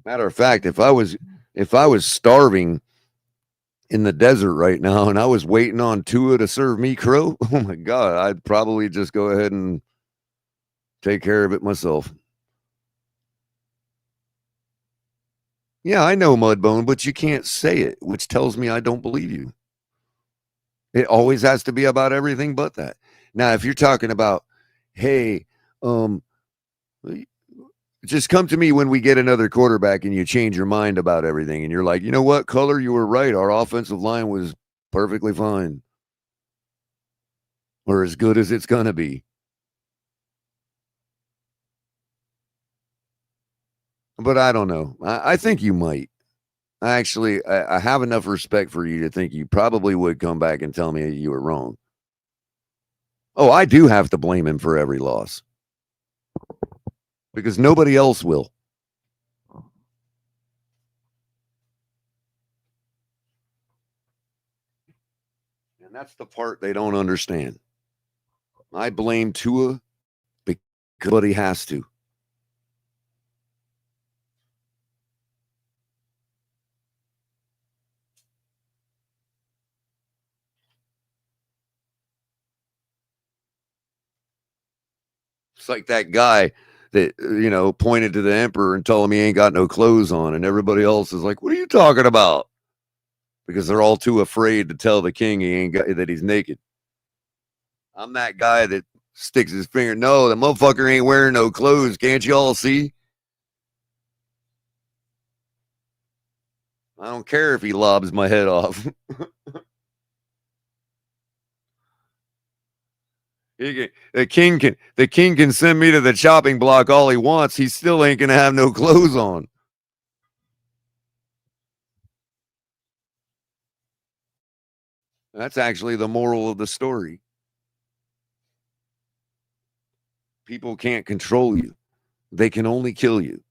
Matter of fact, if I was starving in the desert right now and I was waiting on Tua to serve me crow, oh my God, I'd probably just go ahead and take care of it myself. Yeah, I know, Mudbone, but you can't say it, which tells me I don't believe you. It always has to be about everything but that. Now, if you're talking about, hey, just come to me when we get another quarterback and you change your mind about everything and you're like, you know what, Color, you were right. Our offensive line was perfectly fine. Or as good as it's going to be. But I don't know. I think you might. I have enough respect for you to think you probably would come back and tell me you were wrong. Oh, I do have to blame him for every loss. Because nobody else will. And that's the part they don't understand. I blame Tua because he has to. It's like that guy that, pointed to the emperor and told him he ain't got no clothes on. And everybody else is like, what are you talking about? Because they're all too afraid to tell the king that he's naked. I'm that guy that sticks his finger. No, the motherfucker ain't wearing no clothes. Can't you all see? I don't care if he lobs my head off. The king can send me to the chopping block all he wants. He still ain't gonna have no clothes on. That's actually the moral of the story. People can't control you. They can only kill you.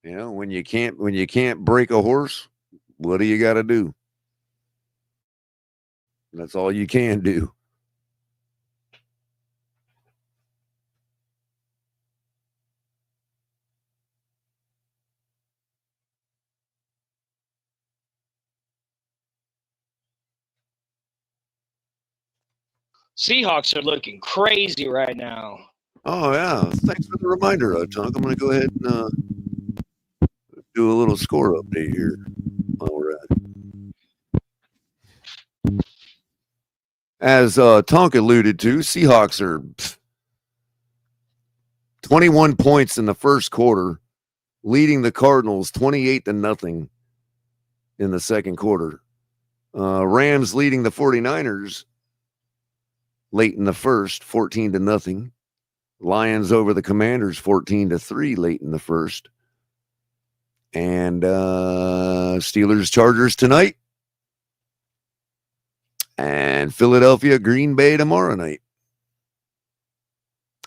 When you can't break a horse, what do you got to do? That's all you can do. Seahawks are looking crazy right now. Oh yeah, thanks for the reminder, Tunk. I'm going to go ahead and do a little score update here while we're at it. As Tonk alluded to, Seahawks are 21 points in the first quarter, leading the Cardinals 28-0 in the second quarter. Rams leading the 49ers late in the first, 14-0. Lions over the Commanders 14-3 late in the first. And Steelers Chargers tonight. And Philadelphia Green Bay tomorrow night.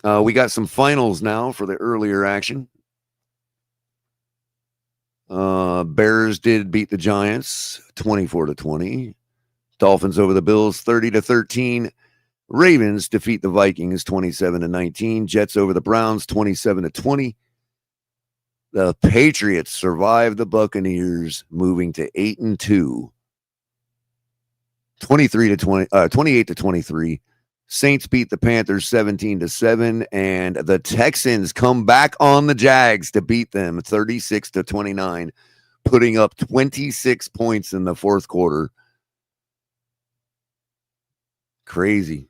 We got some finals now for the earlier action. Bears did beat the Giants 24-20. Dolphins over the Bills 30-13. Ravens defeat the Vikings 27-19. Jets over the Browns 27-20. The Patriots survive the Buccaneers, moving to 8-2. 28-23. Saints beat the Panthers 17-7, and the Texans come back on the Jags to beat them 36-29, putting up 26 points in the fourth quarter. Crazy.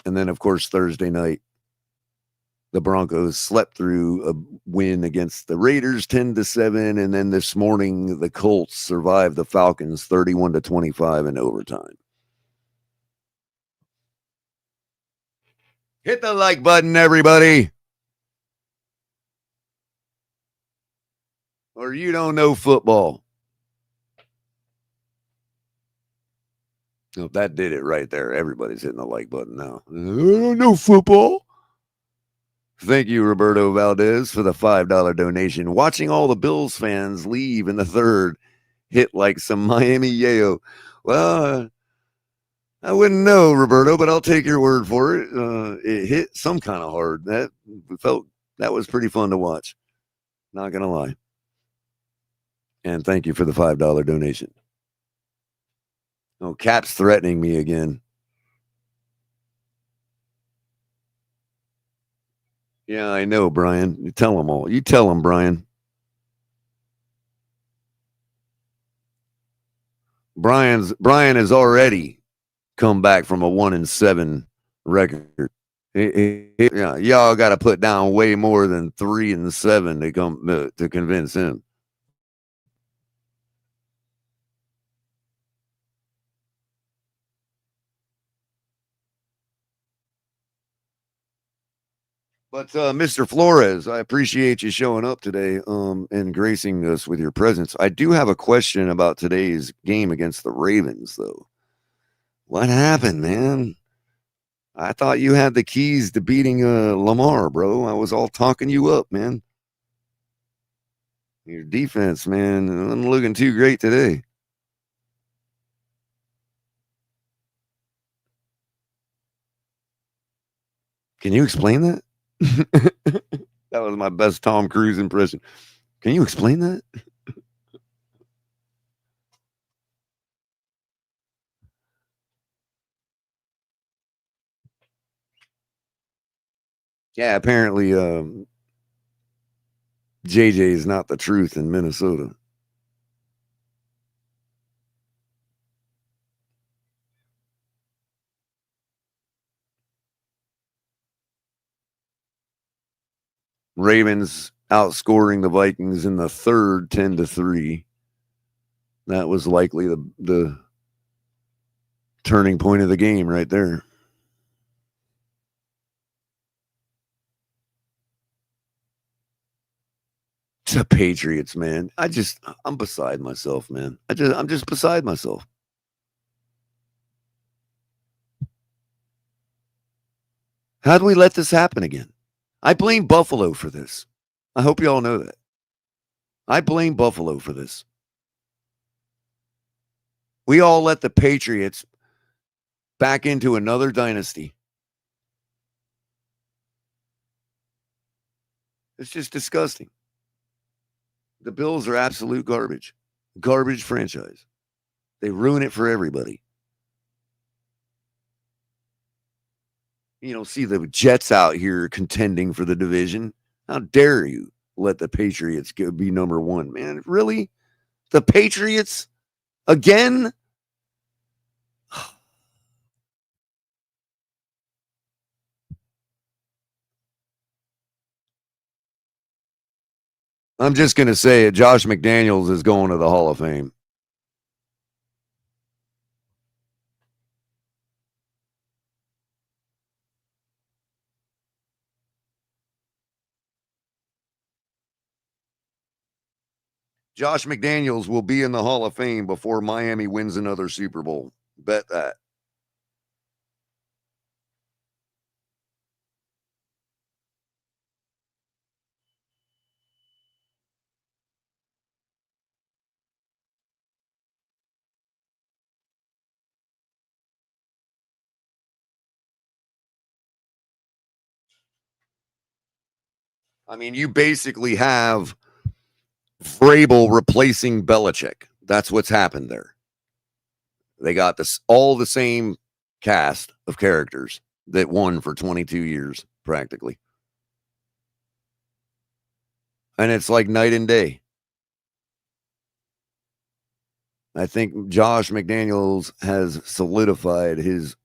And then, of course, Thursday night, the Broncos slept through a win against the Raiders 10-7, and then this morning the Colts survived the Falcons 31-25 in overtime. Hit the like button, everybody. Or you don't know football. Oh, that did it right there. Everybody's hitting the like button now. I don't know football. Thank you, Roberto Valdez, for the $5 donation. Watching all the Bills fans leave in the third hit like some Miami yayo. Well, I wouldn't know, Roberto, but I'll take your word for it. It hit some kind of hard. That was pretty fun to watch. Not gonna lie. And thank you for the $5 donation. Oh, Cap's threatening me again. Yeah, I know, Brian. You tell them all. You tell them, Brian. Brian has already come back from a 1-7 record. Yeah, y'all got to put down way more than 3-7 to convince him. But Mr. Flores, I appreciate you showing up today and gracing us with your presence. I do have a question about today's game against the Ravens, though. What happened, man? I thought you had the keys to beating Lamar, bro. I was all talking you up, man. Your defense, man, wasn't looking too great today. Can you explain that? That was my best Tom Cruise impression. Can you explain that? Yeah, apparently JJ is not the truth in Minnesota. Ravens outscoring the Vikings in the third 10-3. That was likely the turning point of the game right there. The Patriots, man. I'm beside myself, man. I'm just beside myself. How'd we let this happen again? I blame Buffalo for this. I hope you all know that. I blame Buffalo for this. We all let the Patriots back into another dynasty. It's just disgusting. The Bills are absolute garbage. Garbage franchise. They ruin it for everybody. You know, see the Jets out here contending for the division. How dare you? let the Patriots be number one. Man, really? The Patriots again? I'm just going to say it. Josh McDaniels is going to the Hall of Fame. Josh McDaniels will be in the Hall of Fame before Miami wins another Super Bowl. Bet that. I mean, you basically have Vrabel replacing Belichick. That's what's happened there. They got all the same cast of characters that won for 22 years, practically. And it's like night and day. I think Josh McDaniels has solidified his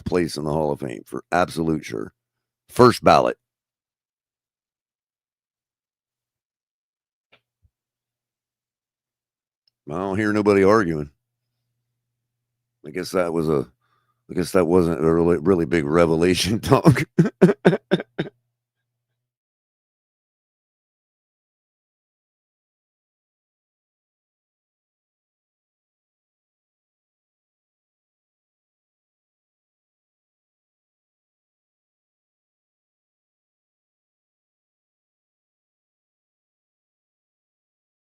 place in the Hall of Fame for absolute sure. First ballot. I don't hear nobody arguing. I guess that wasn't a really big revelation talk.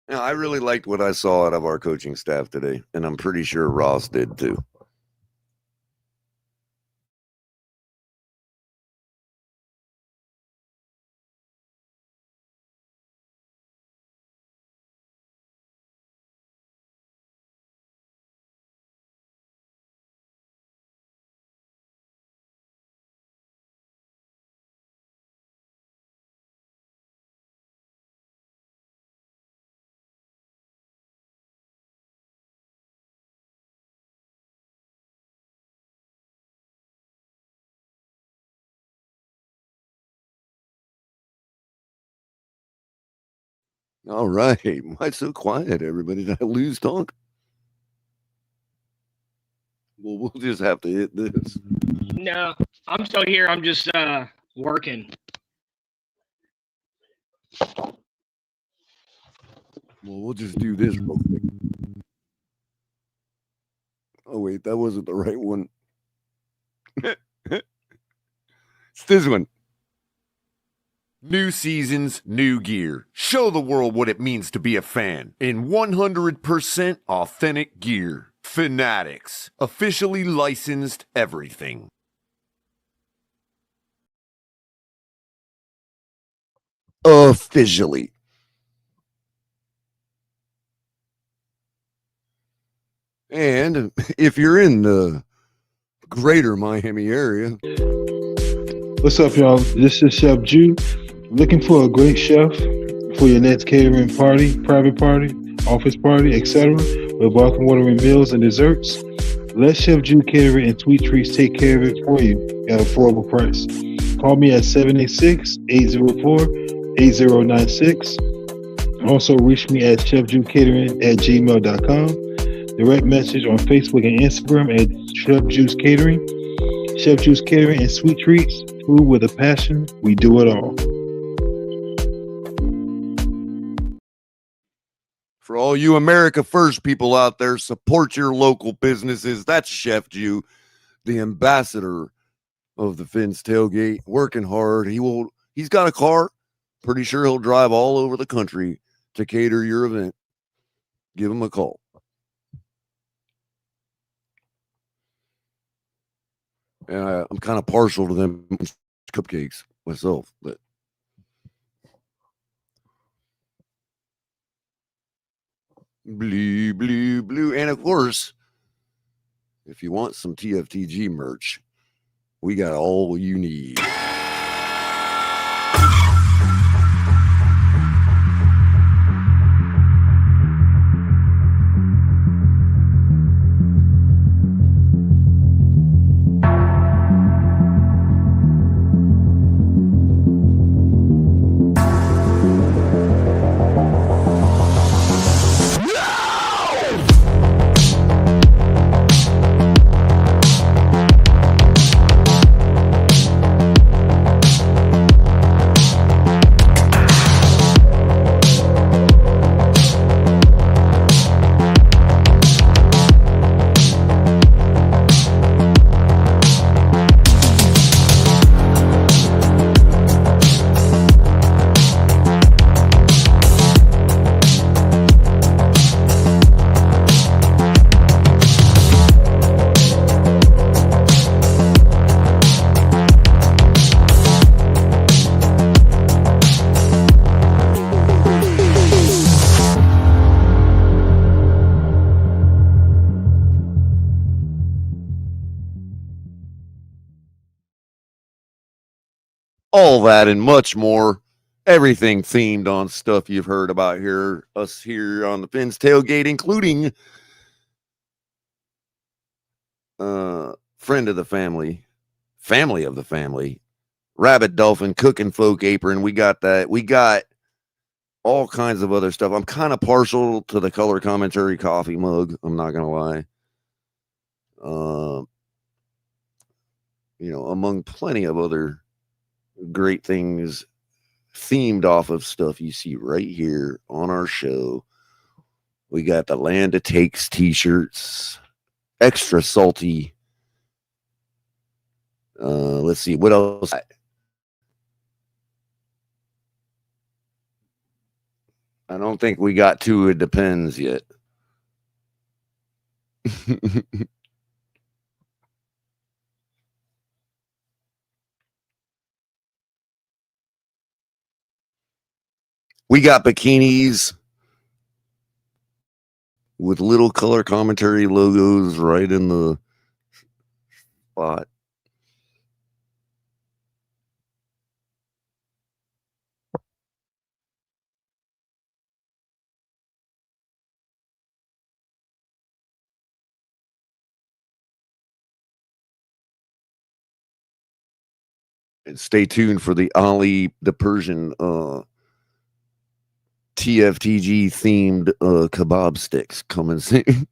Yeah, I really liked what I saw out of our coaching staff today, and I'm pretty sure Ross did too. All right. Why so quiet, everybody? Did I lose talk? Well, we'll just have to hit this. No, I'm still here. I'm just working. Well, we'll just do this real quick. Oh, wait, that wasn't the right one. It's this one. New seasons, new gear. Show the world what it means to be a fan in 100% authentic gear. Fanatics. Officially licensed everything. Officially. And if you're in the greater Miami area. What's up, y'all? This is Chef Jew. Looking for a great chef for your next catering party, private party, office party, etc. with welcome watering meals and desserts? Let Chef Jew Catering and Sweet Treats take care of it for you at an affordable price. Call me at 786-804-8096. Also reach me at chefjewcatering@gmail.com. Direct message on Facebook and Instagram at Chef Juice Catering. Chef Juice Catering and Sweet Treats. Food with a passion. We do it all. For all you America First people out there, support your local businesses. That's Chef Jew, the ambassador of the Finn's Tailgate, working hard. He's got a car. Pretty sure he'll drive all over the country to cater your event. Give him a call. And I'm kind of partial to them cupcakes myself, but blue, blue, blue. And of course, if you want some TFTG merch, we got all you need. All that and much more. Everything themed on stuff you've heard about us here on the Fins Tailgate, including friend of the family of the family, Rabbit Dolphin Cooking Folk Apron. We got that. We got all kinds of other stuff. I'm kind of partial to the color commentary coffee mug. I'm not gonna lie. Among plenty of other great things themed off of stuff you see right here on our show. We got the Land of Takes t-shirts, extra salty. Let's see what else. I don't think we got to It Depends yet. We got bikinis with little color commentary logos right in the spot. And stay tuned for the Ali the Persian TFTG themed kebab sticks coming soon.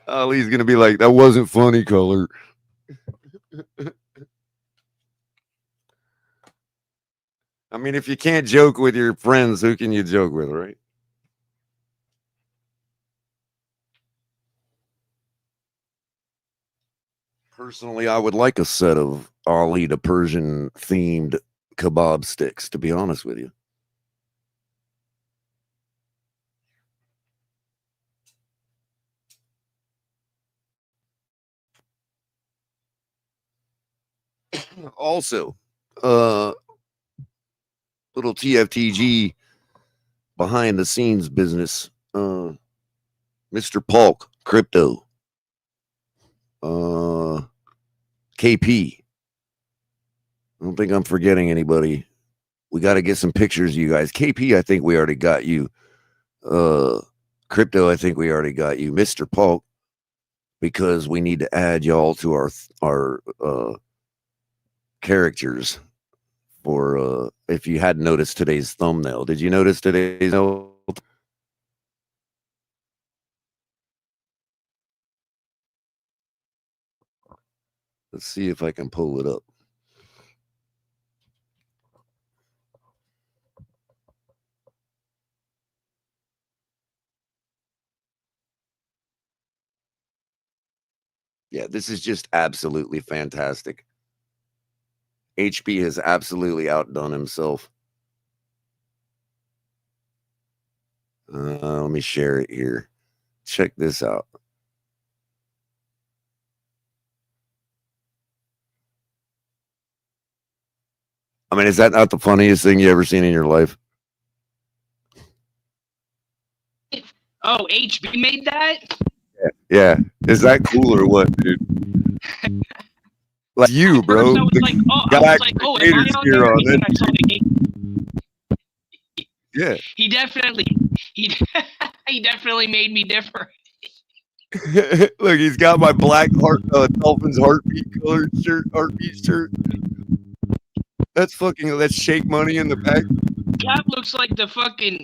Ali's gonna be like, that wasn't funny, color. I mean, if you can't joke with your friends, who can you joke with, right? Personally, I would like a set of Ali the Persian themed kebab sticks, to be honest with you. Also, little TFTG behind the scenes business. Mr. Polk Crypto. KP. I don't think I'm forgetting anybody. We got to get some pictures of you guys. KP, I think we already got you. Crypto, I think we already got you. Mr. Polk, because we need to add y'all to our characters for if you hadn't noticed today's thumbnail. Did you notice today's thumbnail? Let's see if I can pull it up. Yeah, this is just absolutely fantastic. HB has absolutely outdone himself. Let me share it here. Check this out. I mean, is that not the funniest thing you ever seen in your life? Oh, HB made that? Yeah. Is that cool or what, dude? Like you, bro. I was like, am I on there? And then I saw the game. Yeah. He definitely made me different. Look, he's got my black Dolphins heartbeat colored heartbeat shirt. That's Shake Money in the back. Cap looks like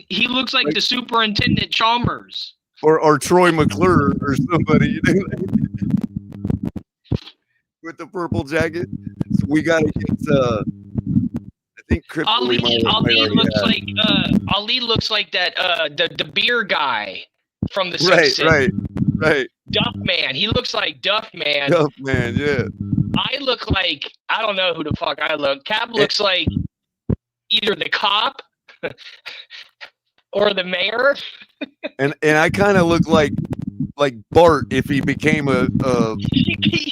he looks like the Superintendent Chalmers. Or Troy McClure or somebody. With the purple jacket. So we gotta get I think Ali looks like that the beer guy from the Simpsons. Right. Duff Man. He looks like Duff Man. Duff Man, yeah. I look like I don't know who the fuck I look. Cap looks like either the cop or the mayor. and I kind of look like Bart if he became a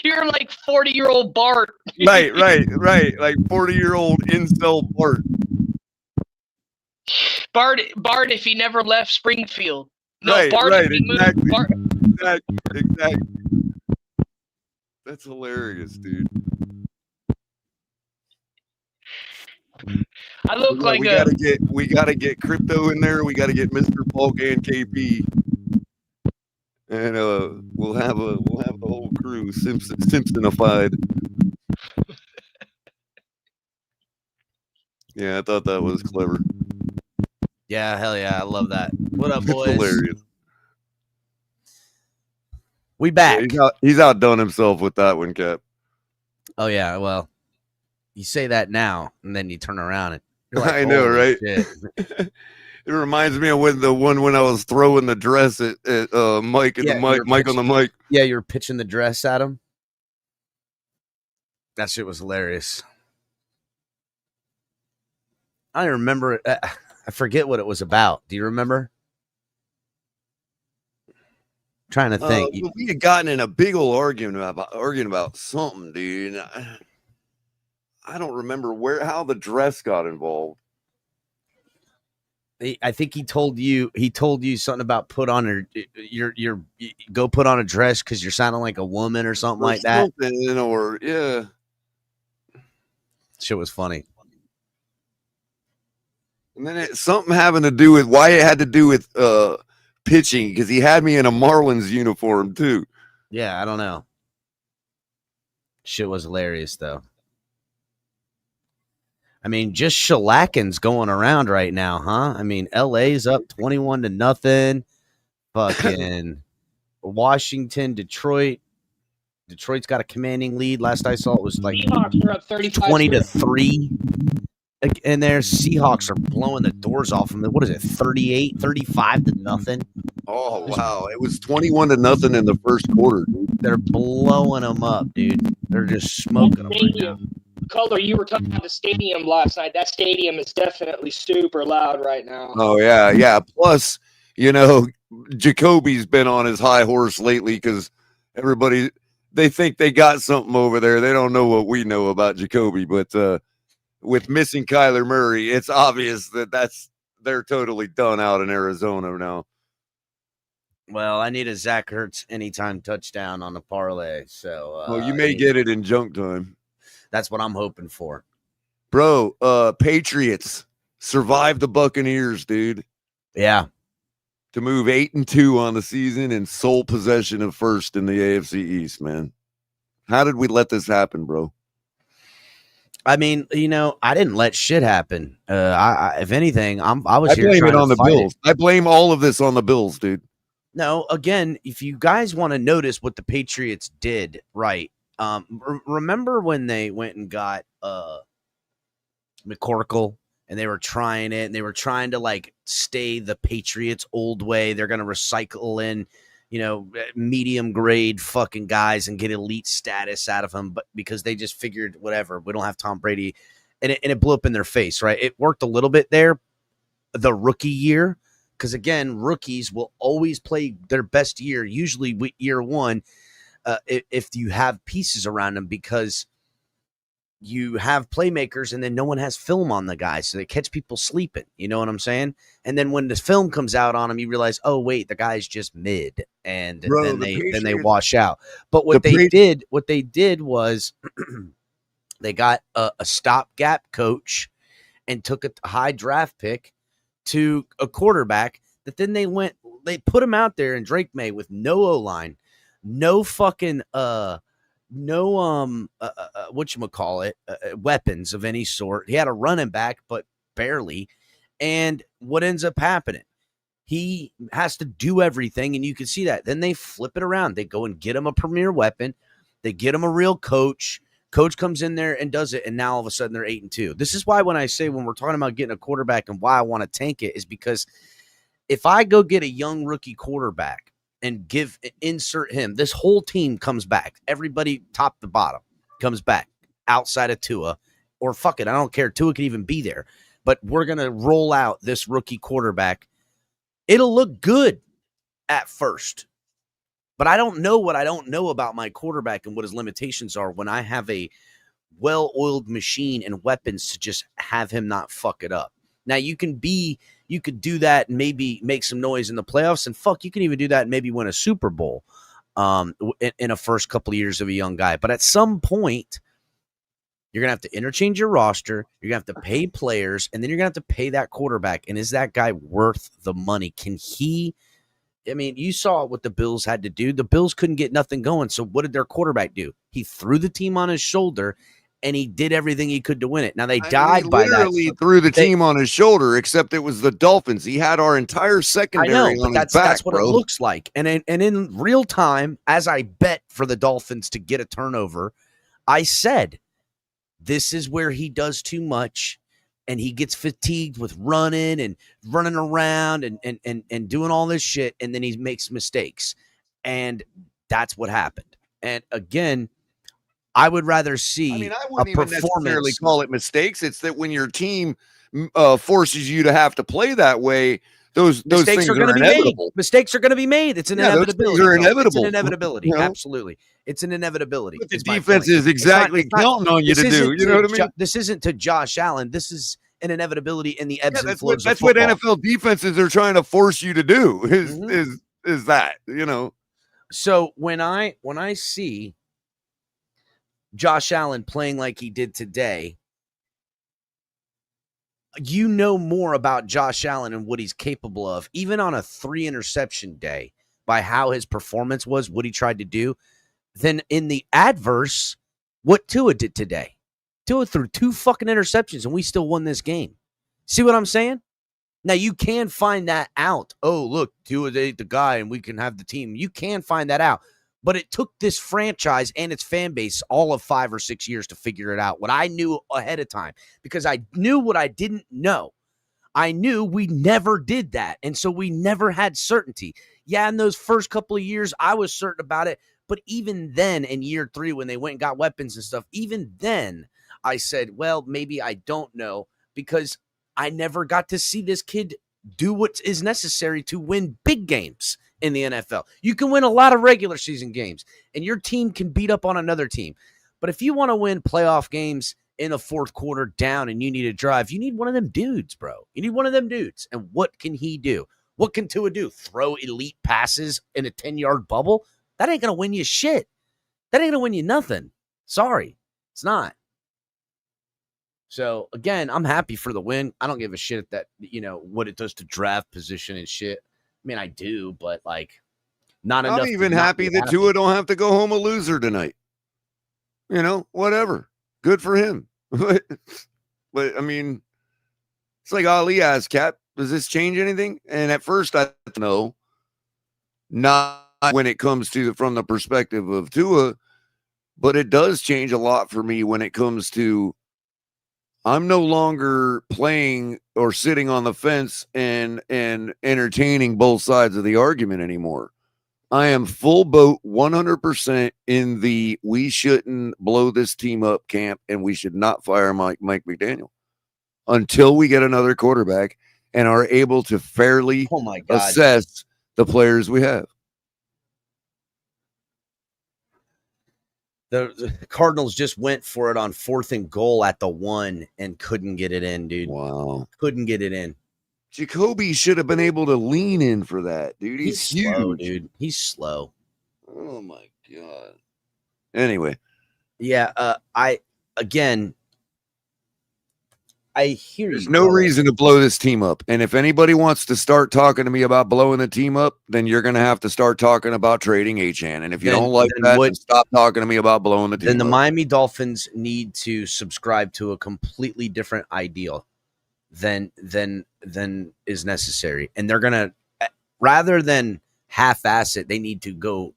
You're like 40-year-old Bart. Right. Like 40-year-old incel Bart. Bart if he never left Springfield. No, Right, Bart right, if he exactly. moved. Exactly. That's hilarious, dude. I look Yeah, like we gotta get crypto in there. We gotta get Mr. Bulk and KP, and we'll have the whole crew Simpsonified. Yeah, I thought that was clever. Yeah, hell yeah, I love that. What up, It's boys? hilarious. We back. Yeah, he's outdone himself with that one, Cap. Oh yeah, well, you say that now, and then you turn around and you're like, I know, "Holy right? shit." It reminds me of when I was throwing the dress at Mike and Yeah, the Mike on the mic. Yeah, you were pitching the dress at him. That shit was hilarious. I remember it. I forget what it was about. Do you remember? Trying to think. We had gotten in a big old arguing about something, dude. I don't remember how the dress got involved. I think he told you something about put on your go put on a dress because you're sounding like a woman or something like that. Or yeah, shit was funny. And then something having to do with why it had to do with pitching, because he had me in a Marlins uniform too. Yeah, I don't know. Shit was hilarious though. I mean, just shellacking's going around right now, huh? I mean, LA's up 21-0. Fucking Washington, Detroit. Detroit's got a commanding lead. Last I saw, it was like Seahawks are up 20-3. And their Seahawks are blowing the doors off them. What is it, 38, 35-0? Oh, wow. It was 21-0 in the first quarter, dude. They're blowing them up, dude. They're just smoking them right now. Color, you were talking about the stadium last night. That stadium is definitely super loud right now. Oh, yeah, yeah. Plus, Jacoby's been on his high horse lately because everybody, they think they got something over there. They don't know what we know about Jacoby, but with missing Kyler Murray, it's obvious that they're totally done out in Arizona now. Well, I need a Zach Ertz anytime touchdown on the parlay. So, well, you may get it in junk time. That's what I'm hoping for. Bro, Patriots survived the Buccaneers, dude. Yeah. To move 8-2 on the season and sole possession of first in the AFC East, man. How did we let this happen, bro? I mean, I didn't let shit happen. If anything, I was here blame trying it on to the fight Bills. it. I blame all of this on the Bills, dude. No, again, if you guys want to notice what the Patriots did, right? Remember when they went and got McCorkle and they were trying it and they were trying to like stay the Patriots old way. They're going to recycle in, medium grade fucking guys and get elite status out of them, but because they just figured whatever, we don't have Tom Brady, and it blew up in their face, right? It worked a little bit there, the rookie year, because again, rookies will always play their best year, usually year one. If you have pieces around them, because you have playmakers and then no one has film on the guy, so they catch people sleeping. You know what I'm saying? And then when the film comes out on them, you realize, oh wait, the guy's just mid, and then they wash out. But what they did was they got a stopgap coach and took a high draft pick to a quarterback that then they put him out there in Drake May with no O-line. No fucking whatchamacallit, weapons of any sort. He had a running back, but barely. And what ends up happening? He has to do everything, and you can see that. Then they flip it around. They go and get him a premier weapon. They get him a real coach. Coach comes in there and does it, and now all of a sudden they're 8-2. This is why when I say when we're talking about getting a quarterback and why I want to tank it is because if I go get a young rookie quarterback and insert him, this whole team comes back. Everybody top to bottom comes back outside of Tua, or fuck it, I don't care. Tua could even be there, but we're going to roll out this rookie quarterback. It'll look good at first, but I don't know what I don't know about my quarterback and what his limitations are when I have a well-oiled machine and weapons to just have him not fuck it up. Now you could do that and maybe make some noise in the playoffs, and fuck, you can even do that and maybe win a Super Bowl. in a first couple of years of a young guy. But at some point, you're going to have to interchange your roster. You're going to have to pay players, and then you're going to have to pay that quarterback. And is that guy worth the money? Can he? I mean, you saw what the Bills had to do. The Bills couldn't get nothing going. So what did their quarterback do? He threw the team on his shoulder, and he did everything he could to win it. Now, they died by that. Literally threw the team on his shoulder, except it was the Dolphins. He had our entire secondary on his back, that's what it looks like. And in real time, as I bet for the Dolphins to get a turnover, I said, this is where he does too much, and he gets fatigued with running around and doing all this shit, and then he makes mistakes. And that's what happened. And again, I would rather see I wouldn't even necessarily call it mistakes. It's that when your team forces you to have to play that way, those things are going to be inevitable. Mistakes are going to be made. It's an inevitability. Those things are inevitable. It's an inevitability. You know? Absolutely. It's an inevitability. What the defense is exactly counting on you to do. You know what I mean? This isn't to Josh Allen. This is an inevitability in the ebbs and flows. That's what NFL defenses are trying to force you to do. Is that, you know? So when I see Josh Allen playing like he did today, you know more about Josh Allen and what he's capable of, even on a 3 interception day, by how his performance was, what he tried to do, than in the adverse, what Tua did today. Tua threw 2 fucking interceptions, and we still won this game. See what I'm saying? Now, you can find that out. Oh, look, Tua ain't the guy, and we can have the team. You can find that out. But it took this franchise and its fan base all of 5 or 6 years to figure it out. What I knew ahead of time, because I knew what I didn't know. I knew we never did that. And so we never had certainty. Yeah, in those first couple of years, I was certain about it. But even then, in year 3, when they went and got weapons and stuff, even then, I said, well, maybe I don't know, because I never got to see this kid do what is necessary to win big games in the NFL. You can win a lot of regular season games, and your team can beat up on another team. But if you want to win playoff games in the fourth quarter down and you need a drive, you need one of them dudes, bro. You need one of them dudes. And what can he do? What can Tua do? Throw elite passes in a 10-yard bubble? That ain't going to win you shit. That ain't going to win you nothing. Sorry. It's not. So, again, I'm happy for the win. I don't give a shit that, what it does to draft position and shit. I mean, I do, but, not enough. I'm even happy that Tua don't have to go home a loser tonight. Whatever. Good for him. But, I mean, it's like Ali asked, Cap, does this change anything? And at first, I thought, no. Not when it comes to from the perspective of Tua, but it does change a lot for me when it comes to I'm no longer playing or sitting on the fence and entertaining both sides of the argument anymore. I am full boat 100% in the we shouldn't blow this team up camp, and we should not fire Mike McDaniel until we get another quarterback and are able to fairly assess the players we have. The Cardinals just went for it on 4th and goal at the 1 and couldn't get it in, dude. Wow. Couldn't get it in. Jacoby should have been able to lean in for that, dude. He's slow, huge. dude. He's slow. Oh, my God. Anyway. Yeah, I hear There's no reason to blow this team up. And if anybody wants to start talking to me about blowing the team up, then you're going to have to start talking about trading Achane. And if you don't like that, then stop talking to me about blowing the team up. Then the Miami Dolphins need to subscribe to a completely different ideal than is necessary. And they're going to, rather than half-ass it, they need to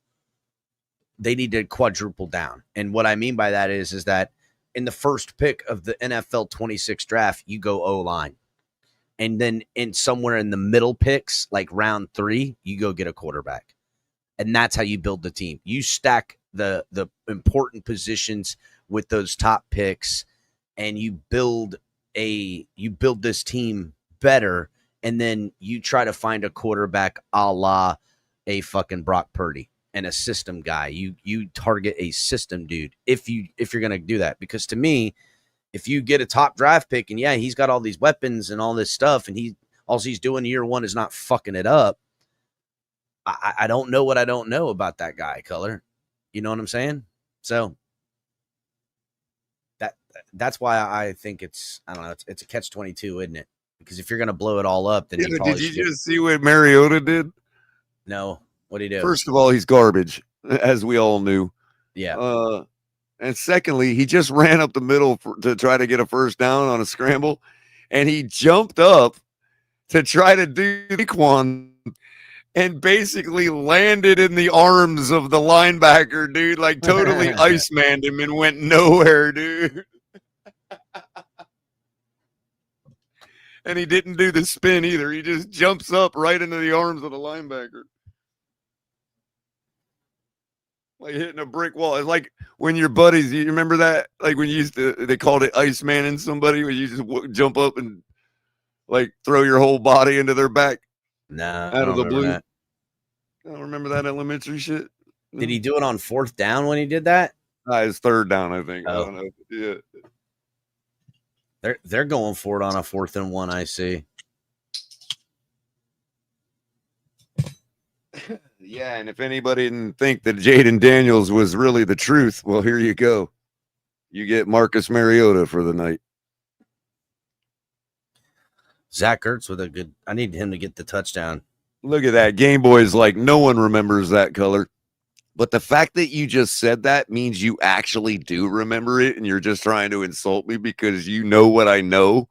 quadruple down. And what I mean by that is that in the first pick of the NFL 26 draft, you go O-line. And then somewhere in the middle picks, like round 3, you go get a quarterback. And that's how you build the team. You stack the important positions with those top picks, and you build this team better, and then you try to find a quarterback a la a fucking Brock Purdy. And a system guy. You target a system dude if you're gonna do that. Because to me, if you get a top draft pick and he's got all these weapons and all this stuff, and all he's doing year 1 is not fucking it up, I don't know what I don't know about that guy, Color. You know what I'm saying? So that's why I think it's, I don't know, it's a catch-22, isn't it? Because if you're going to blow it all up, then you did you just see what Mariota did? No. What did he do? First of all, he's garbage, as we all knew. Yeah. And secondly, he just ran up the middle to try to get a first down on a scramble, and he jumped up to try to do Saquon and basically landed in the arms of the linebacker, dude. Like totally ice-manned him and went nowhere, dude. And he didn't do the spin either. He just jumps up right into the arms of the linebacker. Like hitting a brick wall. It's like when your buddies, you remember that? Like when you used to, they called it ice manning somebody, when you just jump up and like throw your whole body into their back. Nah, out of the blue. That. I don't remember that elementary shit. Did he do it on 4th down when he did that? His 3rd down, I think. Oh. I don't know. Yeah. They're going for it on a 4th and 1, I see. Yeah, and if anybody didn't think that Jaden Daniels was really the truth, well, here you go. You get Marcus Mariota for the night. Zach Ertz with a good, I need him to get the touchdown. Look at that. Game Boy's like, no one remembers that Color. But the fact that you just said that means you actually do remember it, and you're just trying to insult me because you know what I know.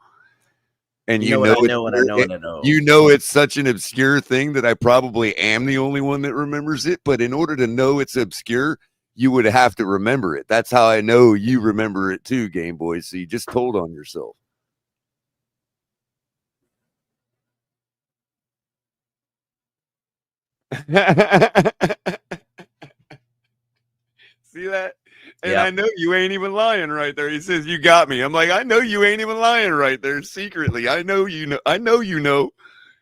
And you know it's such an obscure thing that I probably am the only one that remembers it. But in order to know it's obscure, you would have to remember it. That's how I know you remember it too, Game Boy. So you just told on yourself. See that? And I know you ain't even lying right there. He says, you got me. I'm like, I know you ain't even lying right there secretly. I know you know. I know you know.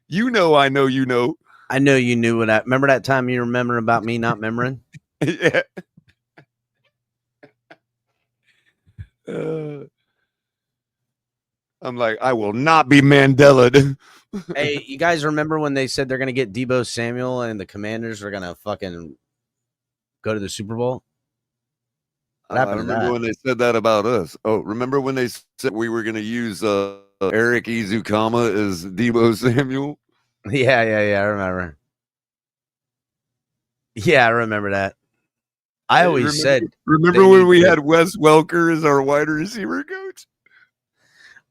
You know I know you know. I know you knew what I remember that time you remember about me not remembering? Yeah. I'm like, I will not be Mandela'd. Hey, you guys remember when they said they're going to get Deebo Samuel and the Commanders are going to fucking go to the Super Bowl? I remember when they said that about us. Oh, remember when they said we were going to use Eric Izukama as Deebo Samuel? Yeah, I remember. Yeah, I remember that. I always said. Remember when we had Wes Welker as our wide receiver coach?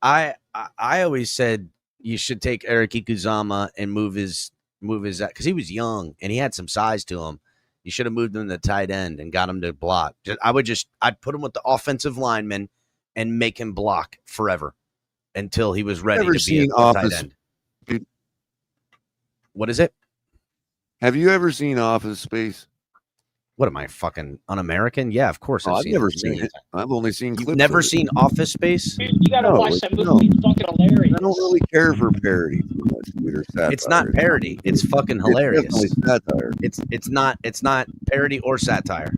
I always said you should take Eric Ikuzama and move his because he was young and he had some size to him. You should have moved him to tight end and got him to block. I'd put him with the offensive lineman and make him block forever until he was ready to be a tight end. Dude. What is it? Have you ever seen Office Space? What am I, fucking un-American? Yeah, of course I've never seen it. I've only seen clips. Never seen Office Space? Dude, you gotta watch that movie. It's fucking hilarious. I don't really care for parody too much, dude, or satire. It's not parody. It's fucking hilarious. It's definitely satire. It's not parody or satire.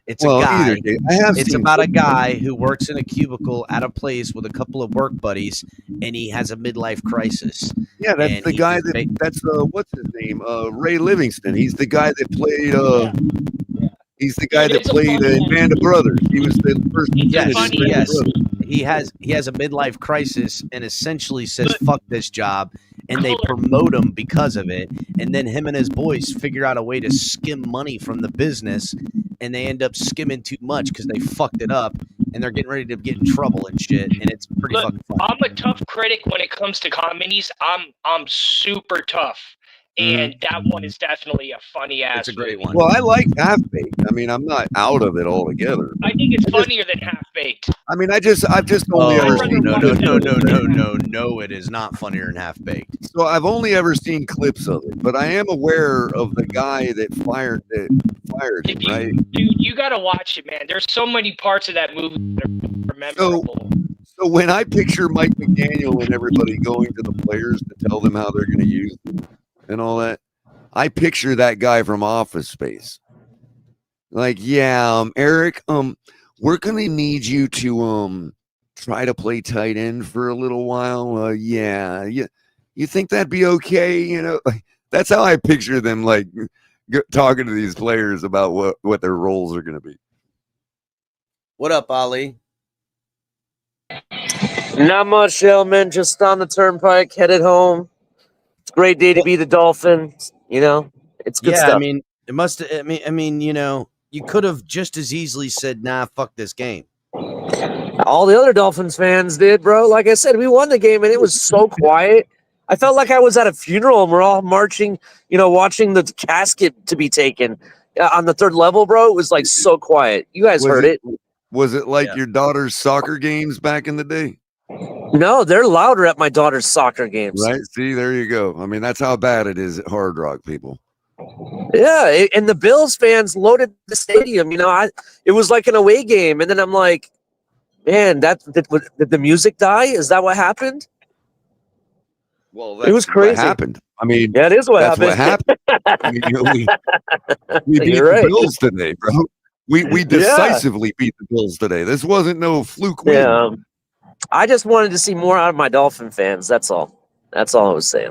It's Well, a guy. either, I have It's seen about a clips. guy who works in a cubicle at a place with a couple of work buddies, and he has a midlife crisis. Yeah, that's And the he guy just that. That's what's his name? Ray Livingston. He's the guy that played. He's the guy that played in Band of Brothers. He was the first. Yes, funny, yes. He has a midlife crisis and essentially says fuck this job, and they promote him because of it. And then him and his boys figure out a way to skim money from the business, and they end up skimming too much because they fucked it up, and they're getting ready to get in trouble and shit. And it's pretty Look, fucking funny. I'm a tough critic when it comes to comedies. I'm super tough. And that one is definitely a funny ass. It's a great one. Well, I like Half Baked. I mean, I'm not out of it altogether. I think it's funnier than Half Baked. I mean, I've just only ever seen. No, it is not funnier than Half Baked. So I've only ever seen clips of it, but I am aware of the guy that fired him, right? Dude, you gotta watch it, man. There's so many parts of that movie that are memorable. So when I picture Mike McDaniel and everybody going to the players to tell them how they're going to use them and all that, I picture that guy from Office Space. Like, yeah, Eric, we're going to need you to try to play tight end for a little while. Yeah, you think that'd be okay? You know, That's how I picture them, like talking to these players about what their roles are going to be. What up, Ali? Not much, gentlemen. Just on the turnpike, headed home. It's a great day to be the Dolphins. You know, it's good Yeah, stuff. I mean, it must. I mean, you know, you could have just as easily said, "Nah, fuck this game." All the other Dolphins fans did, bro. Like I said, we won the game, and it was so quiet. I felt like I was at a funeral, and we're all marching. You know, watching the casket to be taken on the third level, bro. It was like so quiet. You guys heard it. Was it like your daughter's soccer games back in the day? No, they're louder at my daughter's soccer games. Right? See, there you go. I mean, that's how bad it is at Hard Rock, people. Yeah, and the Bills fans loaded the stadium. You know, it was like an away game, and then I'm like, man, did the music die? Is that what happened? Well, it was crazy. What happened. I mean, yeah, it is what that's happened. what happened. I mean, you know, we beat You're the right. Bills today, bro. We decisively beat the Bills today. This wasn't no fluke win. Yeah, I just wanted to see more out of my Dolphin fans. That's all. That's all I was saying.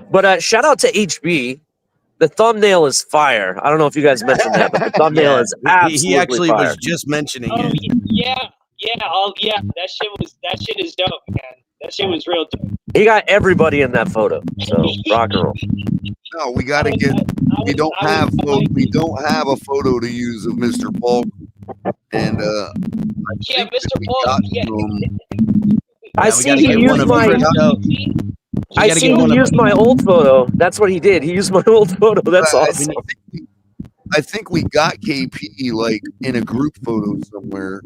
But shout out to HB. The thumbnail is fire. I don't know if you guys mentioned that, but the thumbnail is absolutely He actually fire. was just mentioning Oh it. yeah. That shit is dope, man. That shit was real dope. He got everybody in that photo. So rock and roll. No, we got to get. We don't have a photo to use of Mr. Paul, and Yeah, Mr. Paul. Yeah. I see he used my. I see he used my old photo. That's what he did. He used my old photo. That's awesome. I think we got KP like in a group photo somewhere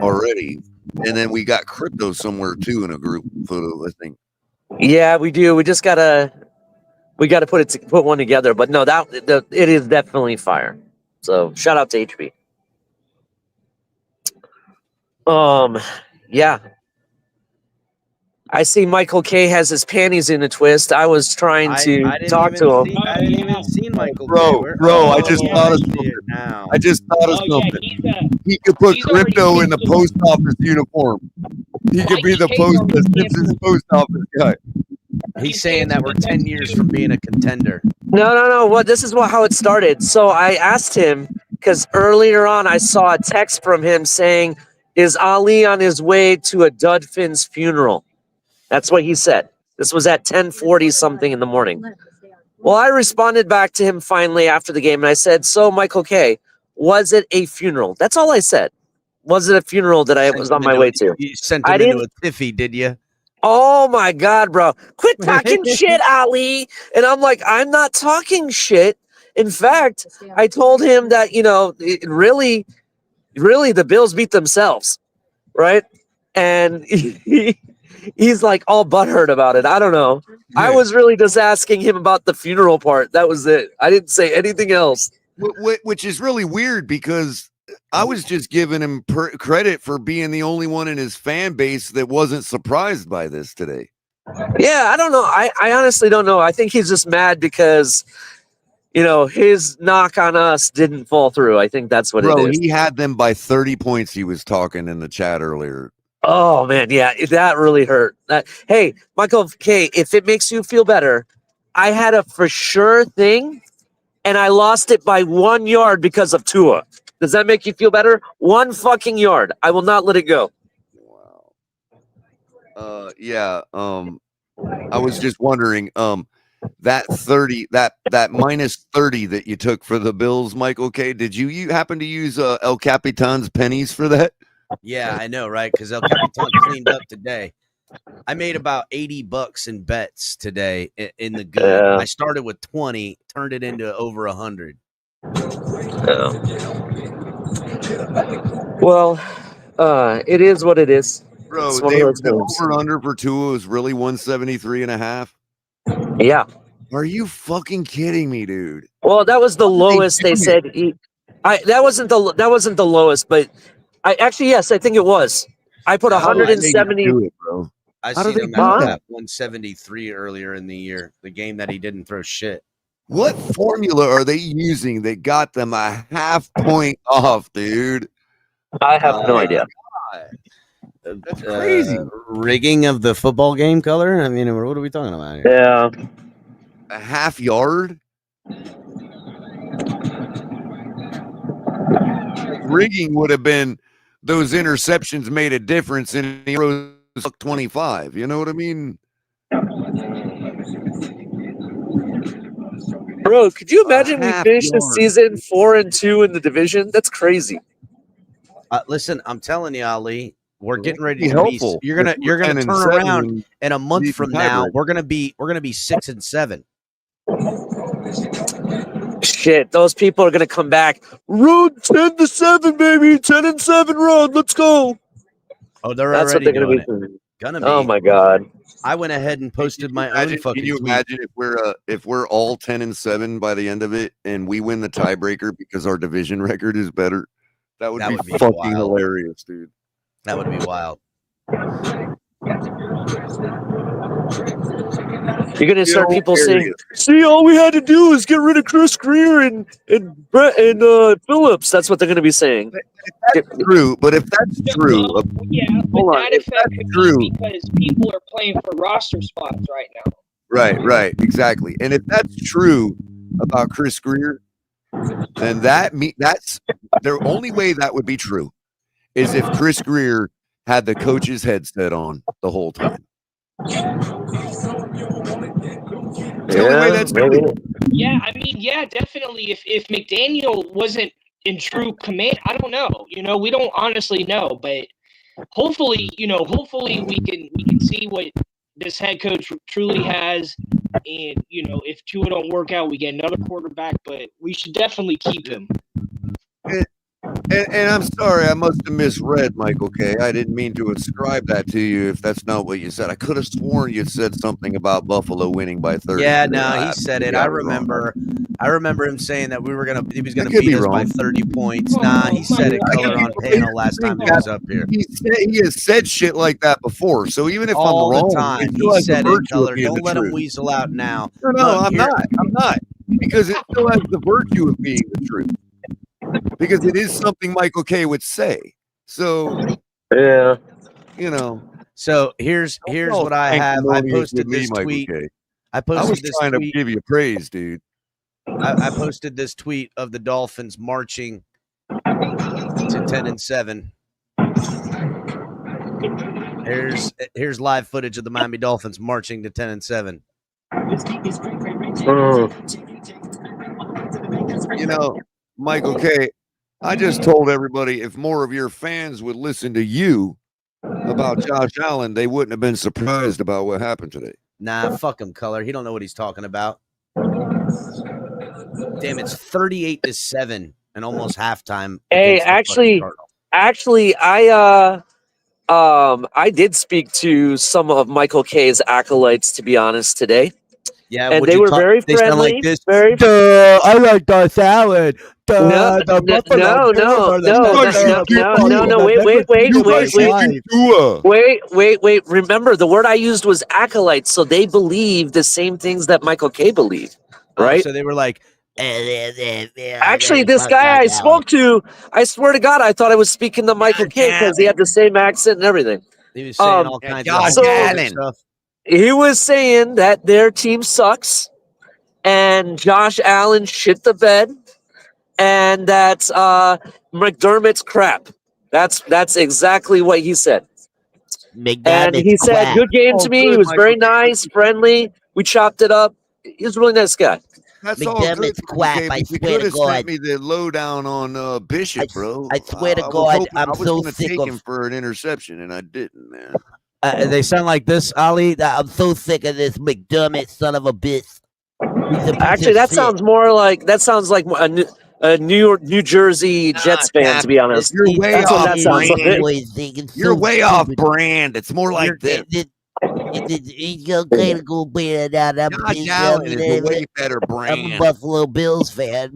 already, and then we got Crypto somewhere too in a group photo. I think. Yeah, we do. We just gotta put one together. But no, it is definitely fire. So shout out to HB. Yeah. I see Michael K has his panties in a twist. I was trying to talk to him. I didn't even see Michael. Bro, I just thought of something. I just thought of something. He could put Crypto in the post office uniform. He could be the Simpsons post office guy. He's saying that we're 10 years from being a contender. No. Well, this is how it started. So I asked him because earlier on I saw a text from him saying, "Is Ali on his way to a Dolphins funeral?" That's what he said. This was at 10:40 something in the morning. Well, I responded back to him finally after the game, and I said, "So, Michael K, was it a funeral?" That's all I said. Was it a funeral that I was on my way to? You sent him into a tiffy, did you? Oh my God, bro. Quit talking shit, Ali. And I'm like, I'm not talking shit. In fact, I told him that, you know, really, the Bills beat themselves. Right. And he's like all butthurt about it. I don't know. I was really just asking him about the funeral part. That was it. I didn't say anything else. Which is really weird because I was just giving him credit for being the only one in his fan base that wasn't surprised by this today. Yeah, I don't know. I honestly don't know. I think he's just mad because, you know, his knock on us didn't fall through. I think that's what it is. He had them by 30 points. He was talking in the chat earlier. Oh, man. Yeah, that really hurt. Hey, Michael K., if it makes you feel better, I had a for sure thing, and I lost it by 1 yard because of Tua. Does that make you feel better? 1 fucking yard. I will not let it go. Wow. Yeah. I was just wondering, that 30, that minus 30 that you took for the Bills, Michael K., did you happen to use El Capitan's pennies for that? Yeah, I know, right? Because El Capitan cleaned up today. I made about $80 in bets today in the good. Yeah. I started with 20, turned it into over 100. Well, it is what it is. Bro, the over-under for Tua was really 173.5. Yeah. Are you fucking kidding me, dude? Well, that was the lowest they said. That wasn't the lowest, but yes, I think it was. I put 170. Bro. I How seen do him they at do that 173 earlier in the year, the game that he didn't throw shit. What formula are they using that got them a half point off, dude? I have no idea. That's crazy. Rigging of the football game color. I mean, what are we talking about here? Yeah. A half yard. Rigging would have been those interceptions made a difference in the 25. You know what I mean? Bro, could you imagine we half finished the yard. season 4-2 in the division? That's crazy. Listen, I'm telling you, Ali, we're getting ready Be to be. helpful. You're gonna If we're turn 10-7 around and in a month lead from the now. tiebreaker. We're gonna be 6-7. Shit, those people are gonna come back. Road 10-7, baby. 10-7 road. Let's go. Oh, they're That's what already they're doing gonna it. be. Gonna be. Oh my god. I went ahead and posted my own fucking Can you tweet. imagine if we're all 10-7 by the end of it and we win the tiebreaker because our division record is better? That would be fucking wild. hilarious, dude. That would be wild. You're gonna start people saying, "See, all we had to do is get rid of Chris Greer and Phillips." That's what they're gonna be saying. That's true, but if that's true, Yeah, but hold on, that if effect that's could true, be because people are playing for roster spots right now. right, exactly. And if that's true about Chris Greer, then that's the only way that would be true is if Chris Greer had the coach's headset on the whole time. The only way that's true. Yeah, I mean, yeah, definitely. If McDaniel wasn't in true command, I don't know. You know, we don't honestly know, but hopefully we can see what this head coach truly has, and if Tua don't work out, we get another quarterback, but we should definitely keep him. And I'm sorry, I must have misread, Michael K. I didn't mean to ascribe that to you if that's not what you said. I could have sworn you said something about Buffalo winning by 30. Yeah, no, he said it. I remember him saying that he was gonna could beat be us by wrong. 30 points. Nah, he said it color on panel last time he was up here. He has said shit like that before. So even if All I'm wrong, the time. it still He has the said it virtue of color. being Don't the let him truth. weasel out now. No, Look, I'm not. Because it still has the virtue of being the truth. Because it is something Michael K would say. So yeah, So here's what I have. I posted this tweet. I was this trying tweet. to give you praise, dude. I posted this tweet of the Dolphins marching to 10-7. Here's live footage of the Miami Dolphins marching to 10-7. Michael K., I just told everybody if more of your fans would listen to you about Josh Allen, they wouldn't have been surprised about what happened today. Nah, fuck him, color. He don't know what he's talking about. Damn, it's 38-7 and almost halftime. Hey, actually, I did speak to some of Michael K's acolytes, to be honest, today. Yeah, and they were very they sound friendly. like this. Very. I like Josh Allen. No, wait. Remember, the word I used was acolytes, so they believe the same things that Michael K believed, right? So they were like, actually, this guy I spoke to, I swear to God, I thought I was speaking to Michael K because he had the same accent and everything. He was saying all kinds of stuff. He was saying that their team sucks, and Josh Allen shit the bed, and that McDermott's crap. That's exactly what he said. And he said, "Good game to me." He was very nice, friendly. We chopped it up. He was a really nice guy. That's all good. Quack, I swear to God. Sent me the lowdown on Bishop, bro. I swear to God, I was so gonna sick take of him for an interception, and I didn't, man. They sound like this, Ali. I'm so sick of this McDermott son of a bitch. Actually, that sounds like a New Jersey Jets fan, to be honest. You're way That's off what that sounds brand. You're way off brand. It's more like this. It's okay to go beat it out. Josh Allen is a way better brand. I'm a Buffalo Bills fan.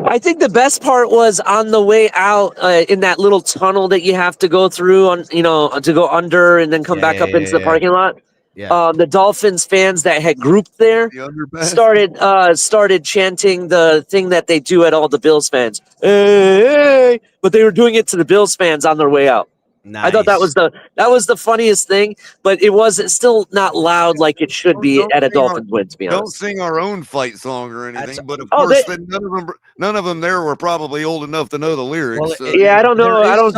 I think the best part was on the way out in that little tunnel that you have to go through to go under and then come back up into the parking lot. Yeah. the Dolphins fans that had grouped there The underpass. started chanting the thing that they do at all the Bills fans. Hey, hey, but they were doing it to the Bills fans on their way out. Nice. I thought that was the funniest thing, but it wasn't still not loud like it should be Don't at a sing our- Dolphins win. To be Don't honest, sing our own fight song or anything, That's- but of Oh, course, they- then none of them there were probably old enough to know the lyrics. Well, so, yeah, I don't know. there is I don't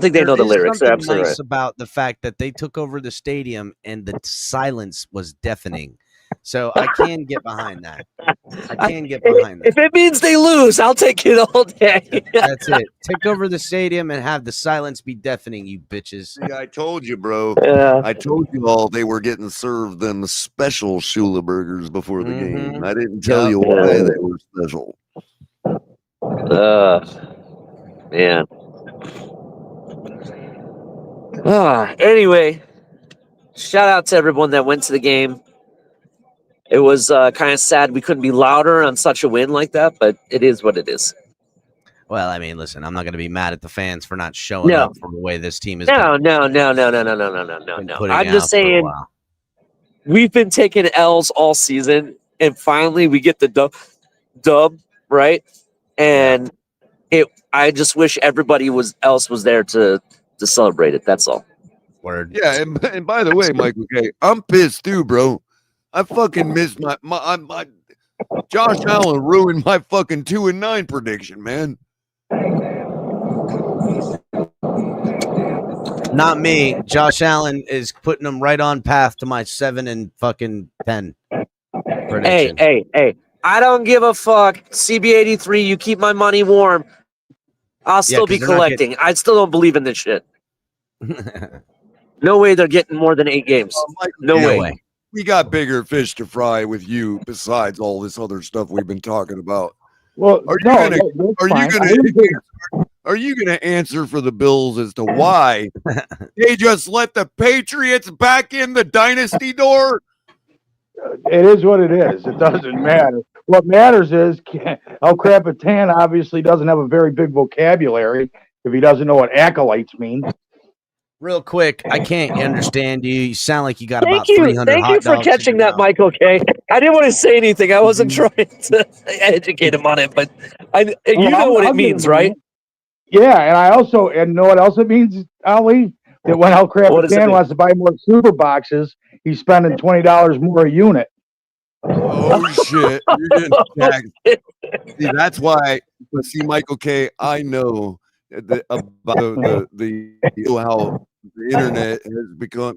think they know the is lyrics. They're something absolutely nice right. about the fact that they took over the stadium and the silence was deafening. So I can get behind that. I can get behind that. If it means they lose, I'll take it all day. That's it. Take over the stadium and have the silence be deafening, you bitches. See, I told you, bro. Yeah. I told you all they were getting served them special Shula burgers before the game. I didn't tell you why they were special. Man. Anyway, shout out to everyone that went to the game. It was kind of sad we couldn't be louder on such a win like that, but it is what it is. Well, I mean, listen, I'm not going to be mad at the fans for not showing No. up for the way this team is. No. putting I'm out just for a saying while. we've been taking L's all season, and finally we get the dub, right? And I just wish everybody else was there to celebrate it. That's all. Word. Yeah, and by the way, Michael K, I'm pissed too, bro. I fucking missed my Josh Allen ruined my fucking 2-9 prediction, man. Not me. Josh Allen is putting them right on path to my 7 and fucking 10 prediction. Hey. I don't give a fuck. CB83, you keep my money warm. I'll still be 'cause they're not collecting. I still don't believe in this shit. No way they're getting more than 8 games. No way. We got bigger fish to fry with you besides all this other stuff we've been talking about. Well, Are you gonna answer for the Bills as to why they just let the Patriots back in the dynasty door? It is what it is. It doesn't matter. What matters is El Capitan obviously doesn't have a very big vocabulary if he doesn't know what acolytes mean. Real quick, I can't understand you. You sound like you got about Thank 300 you hot for dogs in catching your that, mouth. Michael K. I didn't want to say anything. I wasn't trying to educate him on it, but you know what it means, right? Yeah, and I also know what else it means, Ali? That when El Capitan wants to buy more super boxes, he's spending $20 more a unit. Oh shit! You're getting tagged. See, that's why. See, Michael K. I know about the how the internet has become.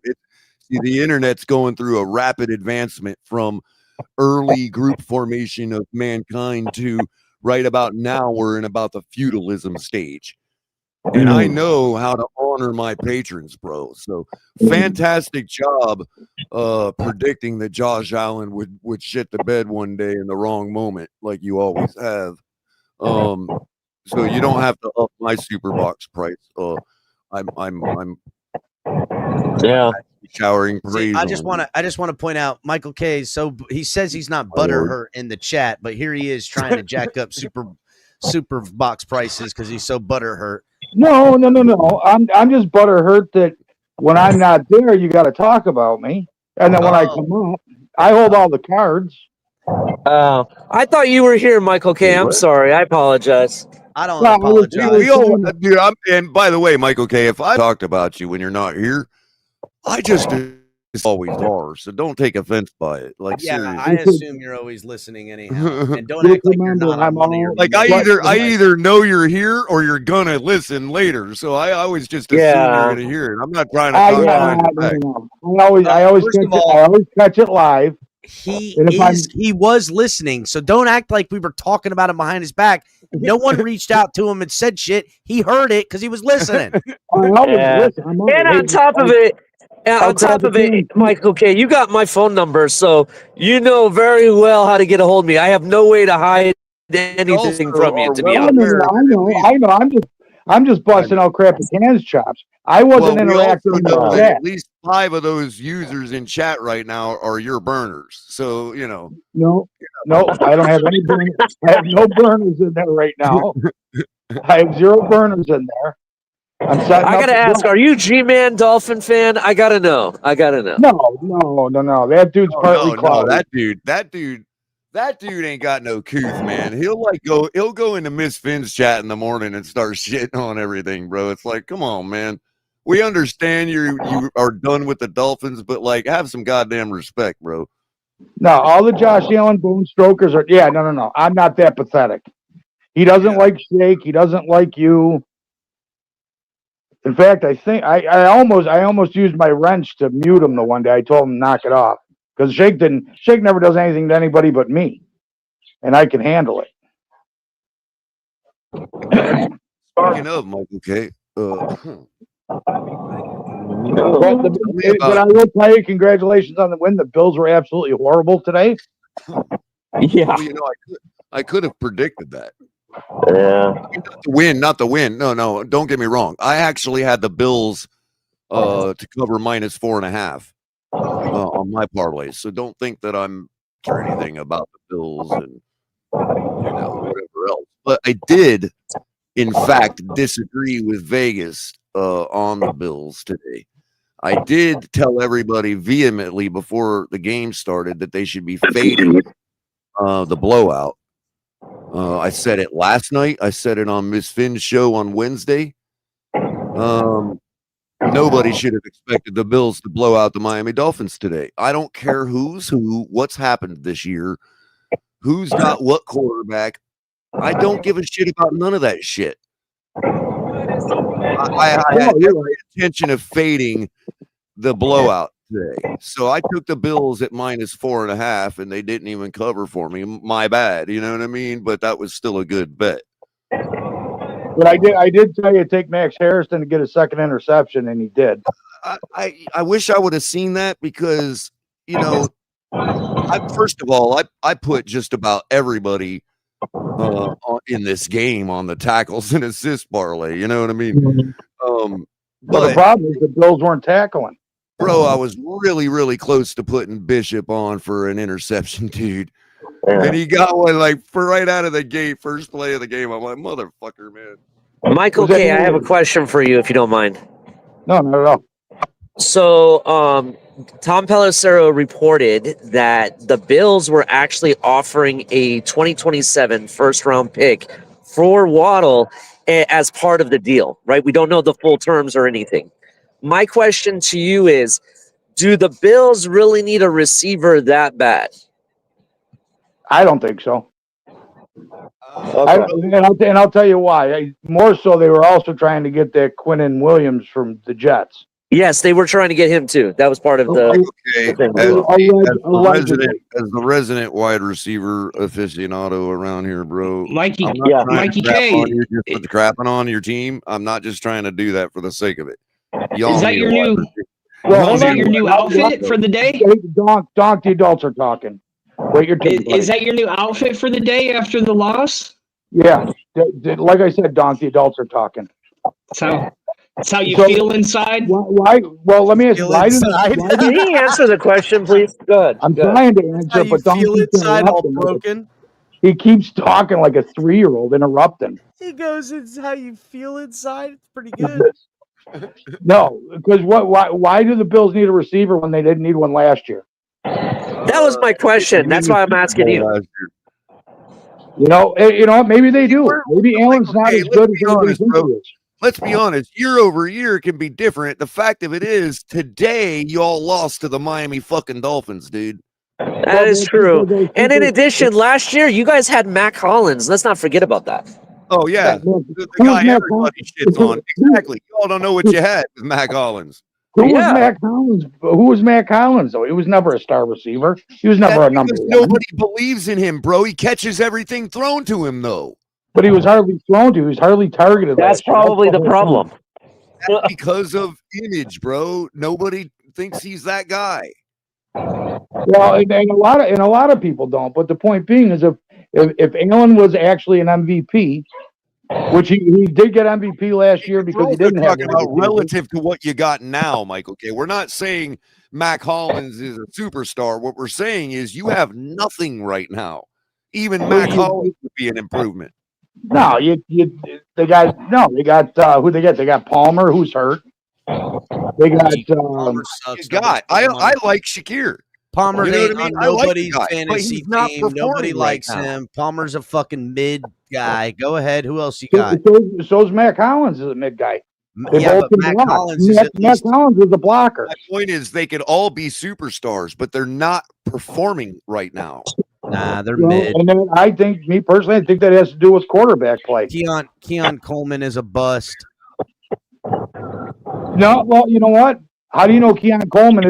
See, the internet's going through a rapid advancement from early group formation of mankind to right about now we're in about the feudalism stage. And I know how to honor my patrons, bro. So fantastic job predicting that Josh Allen would shit the bed one day in the wrong moment, like you always have. So you don't have to up my super box price. I'm showering praise. I just want to point out Michael K. So he says he's not butterhurt in the chat, but here he is trying to jack up super box prices because he's so butterhurt. No. I'm just butterhurt that when I'm not there, you got to talk about me, and then when I come up, I hold all the cards. I thought you were here, Michael K. I'm sorry. I apologize. I don't apologize. Dude, and by the way, Michael K., if I talked about you when you're not here, I just always are. So don't take offense by it. Like, yeah, seriously. I assume you're always listening anyhow, and don't act like you're not on one of your. Like I either know you're here or you're gonna listen later. So I always just assume you're gonna hear it. I'm not trying to talk behind your back. I always catch it live. He was listening, so don't act like we were talking about him behind his back. No one reached out to him and said shit. He heard it because he was listening. And on top of it, Michael K., you got my phone number, so you know very well how to get a hold of me. I have no way to hide anything from you, to be honest. I know. I'm just busting out Capitan's chops. I wasn't interacting with know that that. at least 5 of those users in chat right now are your burners. So you know. No, I don't have any burners. I have no burners in there right now. I have 0 burners in there. I'm setting I up. gotta ask, are you G-Man Dolphin fan? I gotta know. No. That dude's Oh, partly no, cloudy. that dude ain't got no couth, man. He'll go into Miss Finn's chat in the morning and start shitting on everything, bro. It's like, come on, man. We understand you are done with the Dolphins, but like, have some goddamn respect, bro. No, all the Josh Allen bone strokers are. Yeah, no. I'm not that pathetic. He doesn't like Shake. He doesn't like you. In fact, I think I almost used my wrench to mute him the one day. I told him to knock it off because Shake never does anything to anybody but me, and I can handle it. Speaking of Michael K, But I will tell you, congratulations on the win. The Bills were absolutely horrible today. Yeah. Well, I could have predicted that. Yeah. Not the win. No, don't get me wrong. I actually had the Bills to cover -4.5 on my parlay. So don't think that I'm sure anything about the Bills and whatever else. But I did, in fact, disagree with Vegas on the Bills today. I did tell everybody vehemently before the game started that they should be fading the blowout. I said it last night. I said it on Miss Finn's show on Wednesday. Nobody should have expected the Bills to blow out the Miami Dolphins today. I don't care who's who, what's happened this year, who's got what quarterback. I don't give a shit about none of that shit. I had every intention of fading the blowout today. So I took the Bills at -4.5, and they didn't even cover for me. My bad. You know what I mean? But that was still a good bet. But I did tell you to take Max Harrison to get a second interception, and he did. I wish I would have seen that because, first of all, I put just about everybody in this game on the tackles and assist parlay. You know what I mean? But the problem is the Bills weren't tackling. Bro, I was really, really close to putting Bishop on for an interception, dude. And he got one like for right out of the gate, first play of the game. I'm like, motherfucker, man. Michael K, I have a question for you if you don't mind. No, not at all. So, Tom Pelissero reported that the Bills were actually offering a 2027 first-round pick for Waddle as part of the deal, right? We don't know the full terms or anything. My question to you is, do the Bills really need a receiver that bad? I don't think so. And I'll tell you why. More so, they were also trying to get that Quinnen Williams from the Jets. Yes, they were trying to get him too. That was part of the. Okay. As the resident wide receiver aficionado around here, bro. Mikey, Mikey K. Just for the crapping on your team. I'm not just trying to do that for the sake of it. Is that your new? Is that your new outfit for the day? Donk, the adults are talking. Wait your turn. Is that your new outfit for the day after the loss? Yeah, like I said, Donk, the adults are talking. That's how you feel inside? Why? Well, let me ask you. Can you answer the question, please? Good. I'm trying to answer, but Donk keeps interrupting. He keeps talking like a 3-year-old, interrupting. He goes, "It's how you feel inside." It's pretty good. No, because why do the Bills need a receiver when they didn't need one last year? That was my question. That's why I'm asking you. Maybe they do. Maybe Allen's not as good as everybody thinks he is. Let's be honest, year over year can be different. The fact of it is, today y'all lost to the Miami fucking Dolphins, dude. That is true. And in addition, last year you guys had Mac Hollins. Let's not forget about that. Oh yeah, the guy everybody shits on. Exactly. Y'all don't know what you had with Mac Hollins. Who was Mac Hollins? Though he was never a star receiver. He was never a number one. Nobody believes in him, bro. He catches everything thrown to him, though. But he was hardly thrown to. He was hardly targeted. That's probably the problem. That's because of image, bro. Nobody thinks he's that guy. Well, and a lot of people don't. But the point being is, if Allen was actually an MVP, which he did get MVP last year because he didn't have. Talking about relative to what you got now, Michael K. We're not saying Mac Hollins is a superstar. What we're saying is you have nothing right now. Even Mac Hollins would be an improvement. No, they got who they get? They got Palmer, who's hurt. They got Palmer sucks. I like Shakir. Palmer You know what ain't I mean? on I like the nobody's guy, but fantasy he's not team. Nobody performing right likes now. him. Palmer's a fucking mid guy. Go ahead. Who else you So, got? so's Matt Collins is a mid guy. They Yeah, both but can Matt block. Collins is Matt, at Matt least Collins is a blocker. My point is they could all be superstars, but they're not performing right now. nah, they're Well, mid. and then I think, me personally, I think that has to do with quarterback play. Keon Coleman is a bust. No, well, you know what? How do you know Keon Coleman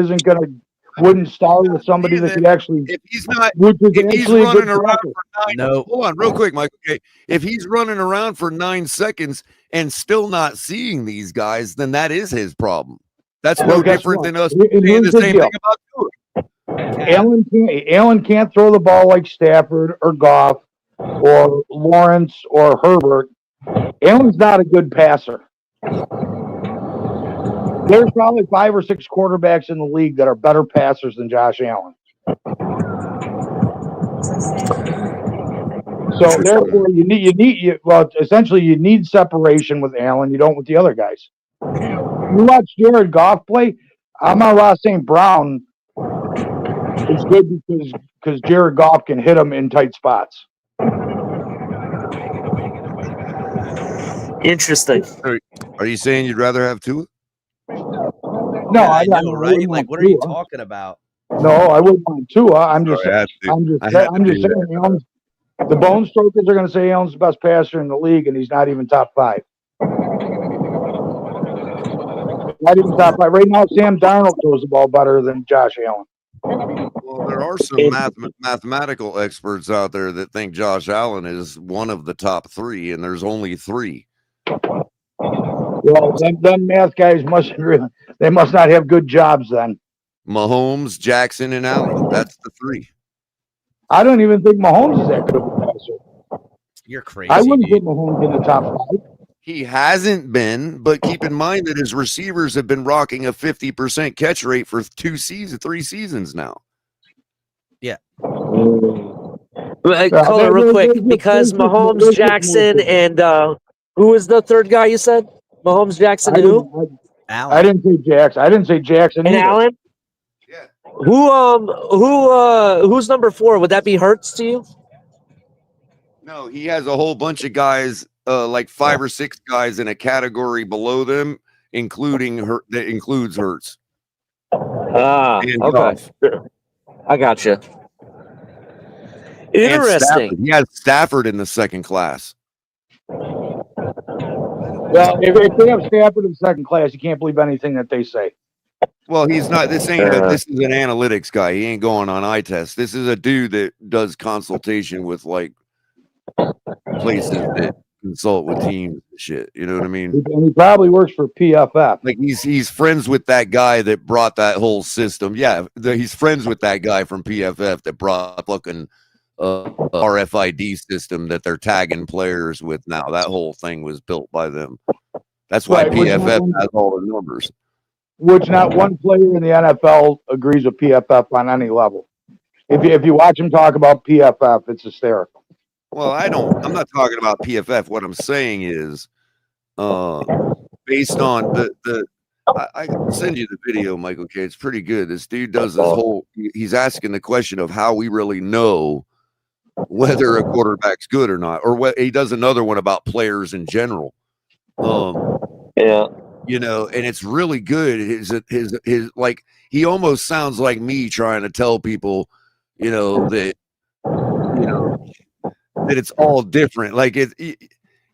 wouldn't start with somebody that could actually? If he's not, which is if he's actually a good running around blocker. for 9, hold on, real quick, Michael. Okay, if he's running around for 9 seconds and still not seeing these guys, then that is his problem. That's Well, no guess different what? than us Here- saying here's the the same deal. thing about Tua. Allen can't throw the ball like Stafford or Goff or Lawrence or Herbert. Allen's not a good passer. There's probably 5 or 6 quarterbacks in the league that are better passers than Josh Allen. So therefore, essentially you need separation with Allen. You don't with the other guys. You watch Jared Goff play. Amon-Ra St. Brown is good because Jared Goff can hit him in tight spots. Interesting. Are you saying you'd rather have Tua? No, Yeah, I know, right? wouldn't Like, want what are you Tua. talking about? No, I wouldn't want Tua. I'm just Sorry, saying that. the Bone Strokers are going to say Allen's the best passer in the league, and he's not even top 5. Not even top 5. Right now, Sam Darnold throws the ball better than Josh Allen. Well, there are some mathematical experts out there that think Josh Allen is one of the top 3, and there's only 3. Well, them math guys must not have good jobs then. Mahomes, Jackson, and Allen. That's the 3. I don't even think Mahomes is that good of a passer. You're crazy. I wouldn't put Mahomes in the top 5. He hasn't been, but keep in mind that his receivers have been rocking a 50% catch rate for 3 seasons now. Yeah. Color real quick, because Mahomes, Jackson, and who was the third guy you said? Mahomes, Jackson, and who? Allen. I didn't say Jackson. I didn't say Jackson And either. Allen? Yeah. Who's number 4? Would that be Hurts to you? No, he has a whole bunch of guys, like 5 or 6 guys in a category below them, including that includes Hurts. Okay. Goff. I got you. Interesting. He has Stafford in the second class. Well, if they have Stafford in second class, you can't believe anything that they say. Well, he's not. This is an analytics guy. He ain't going on eye test. This is a dude that does consultation with like places that consult with teams and shit. You know what I mean? And he probably works for PFF. Like he's friends with that guy that brought that whole system. Yeah, he's friends with that guy from PFF that brought fucking RFID system that they're tagging players with now. That whole thing was built by them. That's why PFF has all the numbers. Which not one player in the NFL agrees with PFF on any level. If you watch him talk about PFF, it's hysterical. Well, I'm not talking about PFF. What I'm saying is, based on I can send you the video, Michael K. It's pretty good. This dude does this whole. He's asking the question of how we really know whether a quarterback's good or not, or what he does another one about players in general. Yeah. You know, and it's really good. His like he almost sounds like me trying to tell people, you know, that it's all different. Like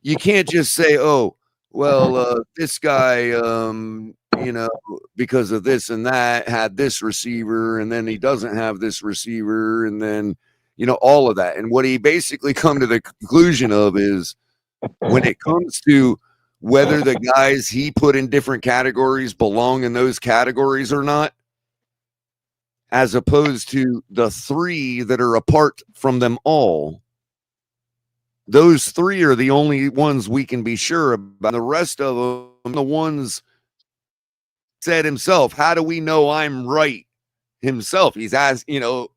you can't just say, oh, well, this guy, you know, because of this and that had this receiver, and then he doesn't have this receiver, and then, you know, all of that. And what he basically come to the conclusion of is when it comes to whether the guys he put in different categories belong in those categories or not, as opposed to the 3 that are apart from them all, those 3 are the only ones we can be sure about. The rest of them, the ones said himself, how do we know I'm right himself? He's asked, you know,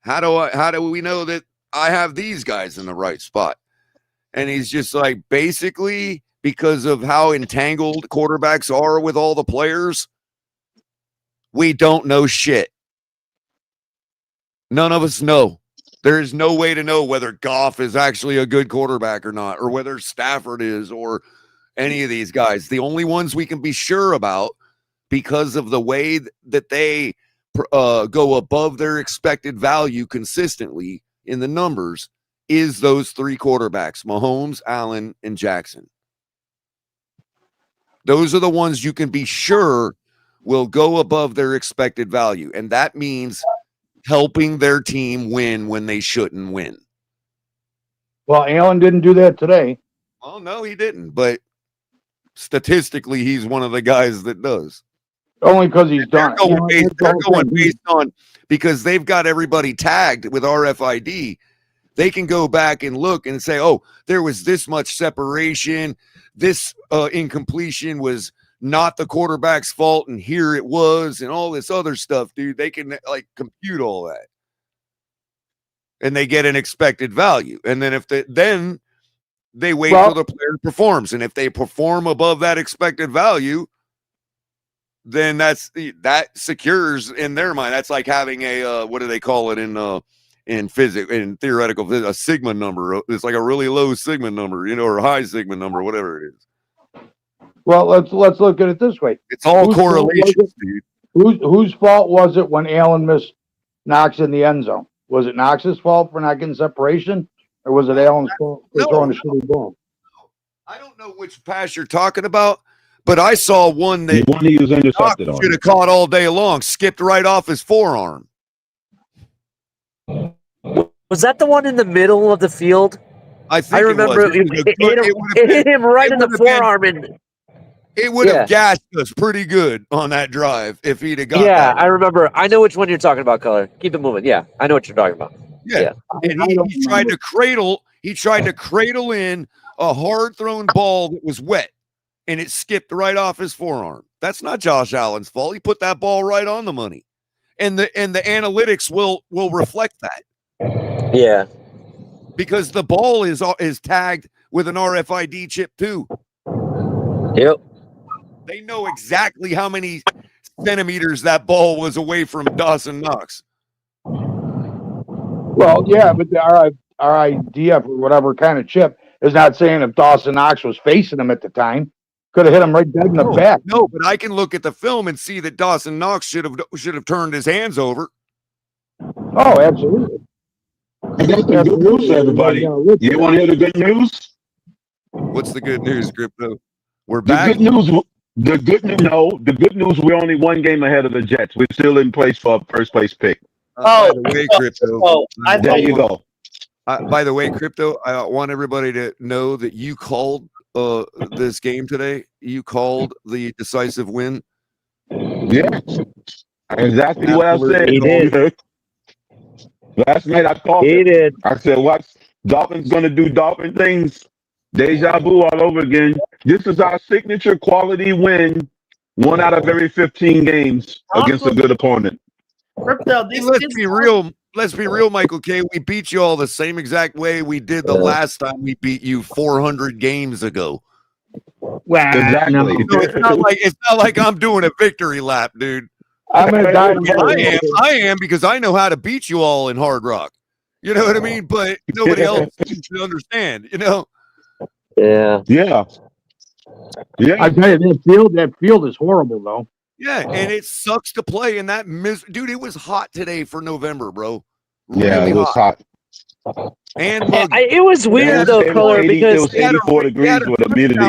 how do we know that I have these guys in the right spot? And he's just like, basically, because of how entangled quarterbacks are with all the players, we don't know shit. None of us know. There is no way to know whether Goff is actually a good quarterback or not, or whether Stafford is, or any of these guys. The only ones we can be sure about, because of the way that they go above their expected value consistently in the numbers, is those three quarterbacks, Mahomes, Allen, and Jackson. Those are the ones you can be sure will go above their expected value. And that means helping their team win when they shouldn't win. Well, Allen didn't do that today. Well, no, he didn't. But statistically, he's one of the guys that does. Only because he's done it. They're going based on, because they've got everybody tagged with RFID. They can go back and look and say, oh, there was this much separation. This incompletion was not the quarterback's fault, and here it was, and all this other stuff, dude. They can like compute all that. And they get an expected value. And then then they wait till the player performs. And if they perform above that expected value, then that secures in their mind. That's like having a what do they call it in physics, in theoretical physics, a sigma number. It's like a really low sigma number, or a high sigma number, whatever it is. Well, let's look at it this way. It's all correlations, dude. Whose fault was it when Allen missed Knox in the end zone? Was it Knox's fault for not getting separation, or was it Allen's fault for throwing a shitty ball? I don't know which pass you're talking about, but I saw one that he was intercepted on. Should have caught all day long, skipped right off his forearm. Was that the one in the middle of the field? I remember it hit him right in the forearm. It would have gassed us pretty good on that drive if he'd have got that. Yeah, I remember. I know which one you're talking about, Color. Keep it moving. Yeah, I know what you're talking about. Yeah. And he tried to cradle in a hard thrown ball that was wet, and it skipped right off his forearm. That's not Josh Allen's fault. He put that ball right on the money. And the analytics will reflect that. Yeah. Because the ball is tagged with an RFID chip too. Yep. They know exactly how many centimeters that ball was away from Dawson Knox. Well, yeah, but our IDF or whatever kind of chip is not saying if Dawson Knox was facing him at the time. Could have hit him right dead in the back. No, but I can look at the film and see that Dawson Knox should have turned his hands over. Oh, absolutely. I got the good news, everybody. You want to hear the good news? What's the good news, Crypto? We're back. The good news. We're only one game ahead of the Jets. We're still in place for a first place pick. By the way, Crypto. There you go. By the way, Crypto, I want everybody to know that you called this game today. You called the decisive win. Yeah, exactly what I said. He did. Last night I called. He did. I said, "Watch, Dolphins gonna do Dolphin things. Deja vu all over again. This is our signature quality win. 1 out of every 15 games against a good opponent." Crypto, Let's be real, Michael K. We beat you all the same exact way we did the last time we beat you 400 games ago. Well, exactly. no. So it's not like I'm doing a victory lap, dude. I'm gonna die. I am because I know how to beat you all in Hard Rock. You know what I mean? But nobody else should understand. Yeah. I tell you, that field is horrible, though. Yeah, and it sucks to play in that dude. It was hot today for November, bro. Yeah, it was hot. And it was weird though, Color, because it was 84 degrees with humidity.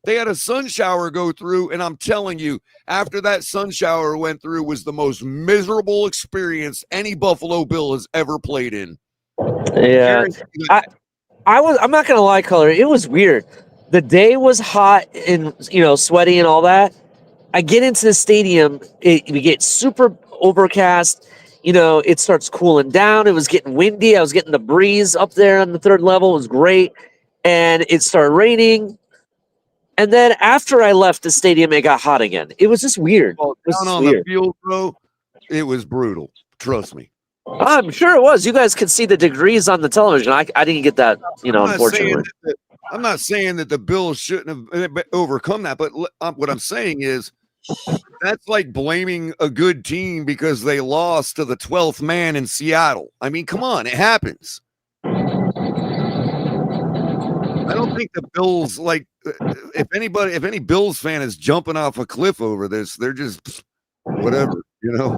They had a sun shower go through, and I'm telling you, after that sun shower went through, was the most miserable experience any Buffalo Bill has ever played in. Yeah, I'm not gonna lie, Color. It was weird. The day was hot and sweaty and all that. I get into the stadium, we get super overcast. It starts cooling down. It was getting windy. I was getting the breeze up there on the third level. It was great. And it started raining. And then after I left the stadium, it got hot again. It was just weird. Well, down on the field, bro, it was brutal. Trust me. I'm sure it was. You guys could see the degrees on the television. I didn't get that, unfortunately. I'm not saying that the Bills shouldn't have overcome that, but what I'm saying is that's like blaming a good team because they lost to the 12th man in Seattle. I mean, come on, it happens. I don't think the Bills, if any Bills fan is jumping off a cliff over this, they're just whatever, Yeah.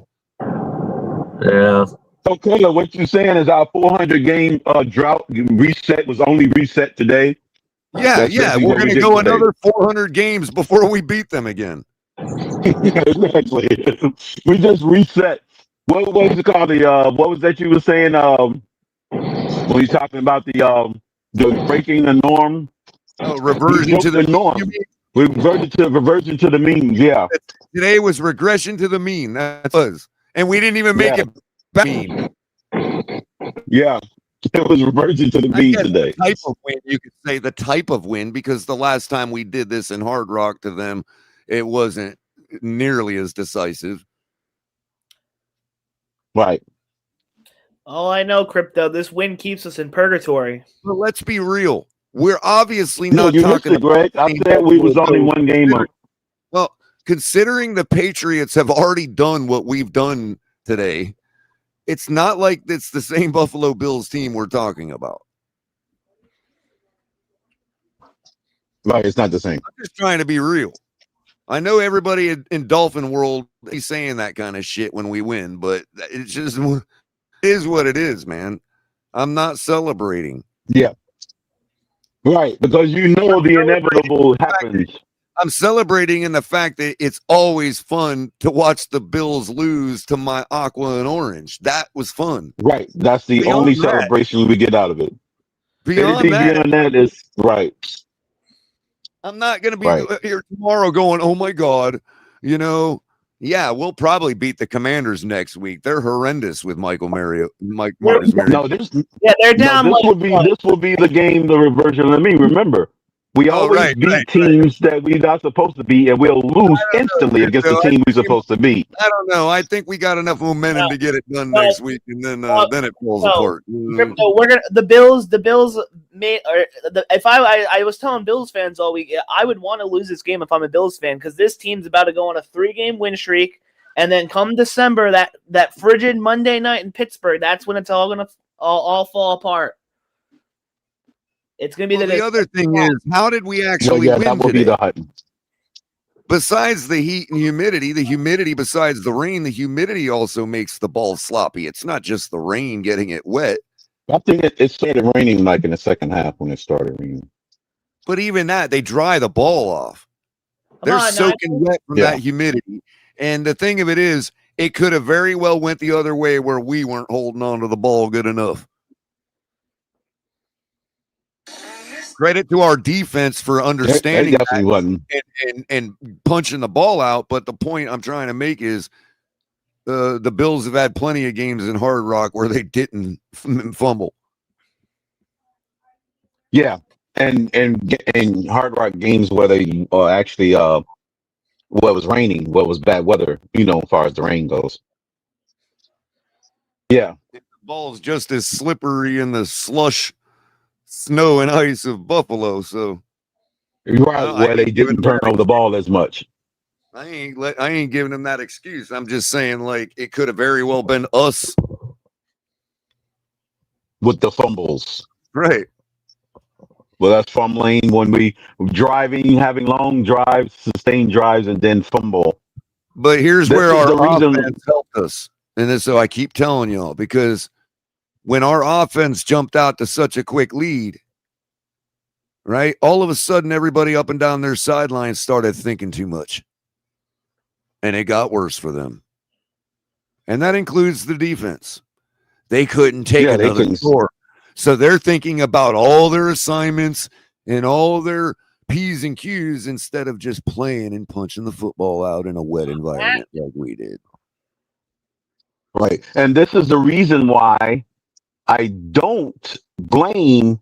So, Kayla, what you're saying is our 400 game drought reset was only reset today. Yeah, That's yeah. basically We're what going we to did go today. another 400 games before we beat them again. Exactly. We just reset. What was it called? What was that you were saying? When you're talking about the breaking the norm. Oh, We reversion to broke the norm. We reversion to the mean. Yeah. Today was regression to the mean. That was, and we didn't even make Yeah. it back mean. Yeah. It was reversion to the I mean guess today. the type of win, you could say the type of win, because the last time we did this in Hard Rock to them, it wasn't nearly as decisive. Right. All I know, Crypto, this win keeps us in purgatory. But let's be real. We're obviously No, not you missed talking it, Greg. I said we was only one game up. Well, considering the Patriots have already done what we've done today, it's not like it's the same Buffalo Bills team we're talking about. Right, it's not the same. I'm just trying to be real. I know everybody in Dolphin world is saying that kind of shit when we win, but it's just it is what it is, man. I'm not celebrating. Yeah. Right, because the inevitable happens. I'm celebrating in the fact that it's always fun to watch the Bills lose to my aqua and orange. That was fun. Right. That's the Beyond only that- celebration we get out of it. Beyond Anything that, beyond that is right. I'm not going to be Right. here tomorrow going, oh my God, yeah, we'll probably beat the Commanders next week. They're horrendous with Marcus Mariota. No, they're down. This would be the game, the reversion of me. Remember, we always beat teams that we're not supposed to beat, and we'll lose instantly against the team we're supposed to beat. I don't know. I think we got enough momentum to get it done next week, and then it falls apart. Crypto, the Bills made. If I was telling Bills fans all week, I would want to lose this game if I'm a Bills fan, because this team's about to go on a 3-game win streak, and then come December, that frigid Monday night in Pittsburgh, that's when it's all gonna all fall apart. It's gonna be the other thing is, how did we actually win that will today? be the hype. Besides the heat and humidity besides the rain, the humidity also makes the ball sloppy. It's not just the rain getting it wet. I think it started raining like in the second half when it started raining. But even that, they dry the ball off. They're soaking wet from that humidity. And the thing of it is, it could have very well went the other way where we weren't holding on to the ball good enough. Credit to our defense for understanding that and punching the ball out. But the point I'm trying to make is the Bills have had plenty of games in Hard Rock where they didn't fumble. Yeah, and Hard Rock games where they actually what was raining, what was bad weather, as far as the rain goes. Yeah, the ball's just as slippery in the slush, snow and ice of Buffalo. So where they didn't turn over the ball as much. I ain't giving them that excuse. I'm just saying, like, it could have very well been us with the fumbles, right? Well, that's fumbling when we driving, having long drives, sustained drives, and then fumble. But here's where our offense helped us, and so I keep telling y'all, because when our offense jumped out to such a quick lead, right, all of a sudden everybody up and down their sidelines started thinking too much, and it got worse for them. And that includes the defense. They couldn't take another score. So they're thinking about all their assignments and all their P's and Q's instead of just playing and punching the football out in a wet environment like we did. Right. And this is the reason why I don't blame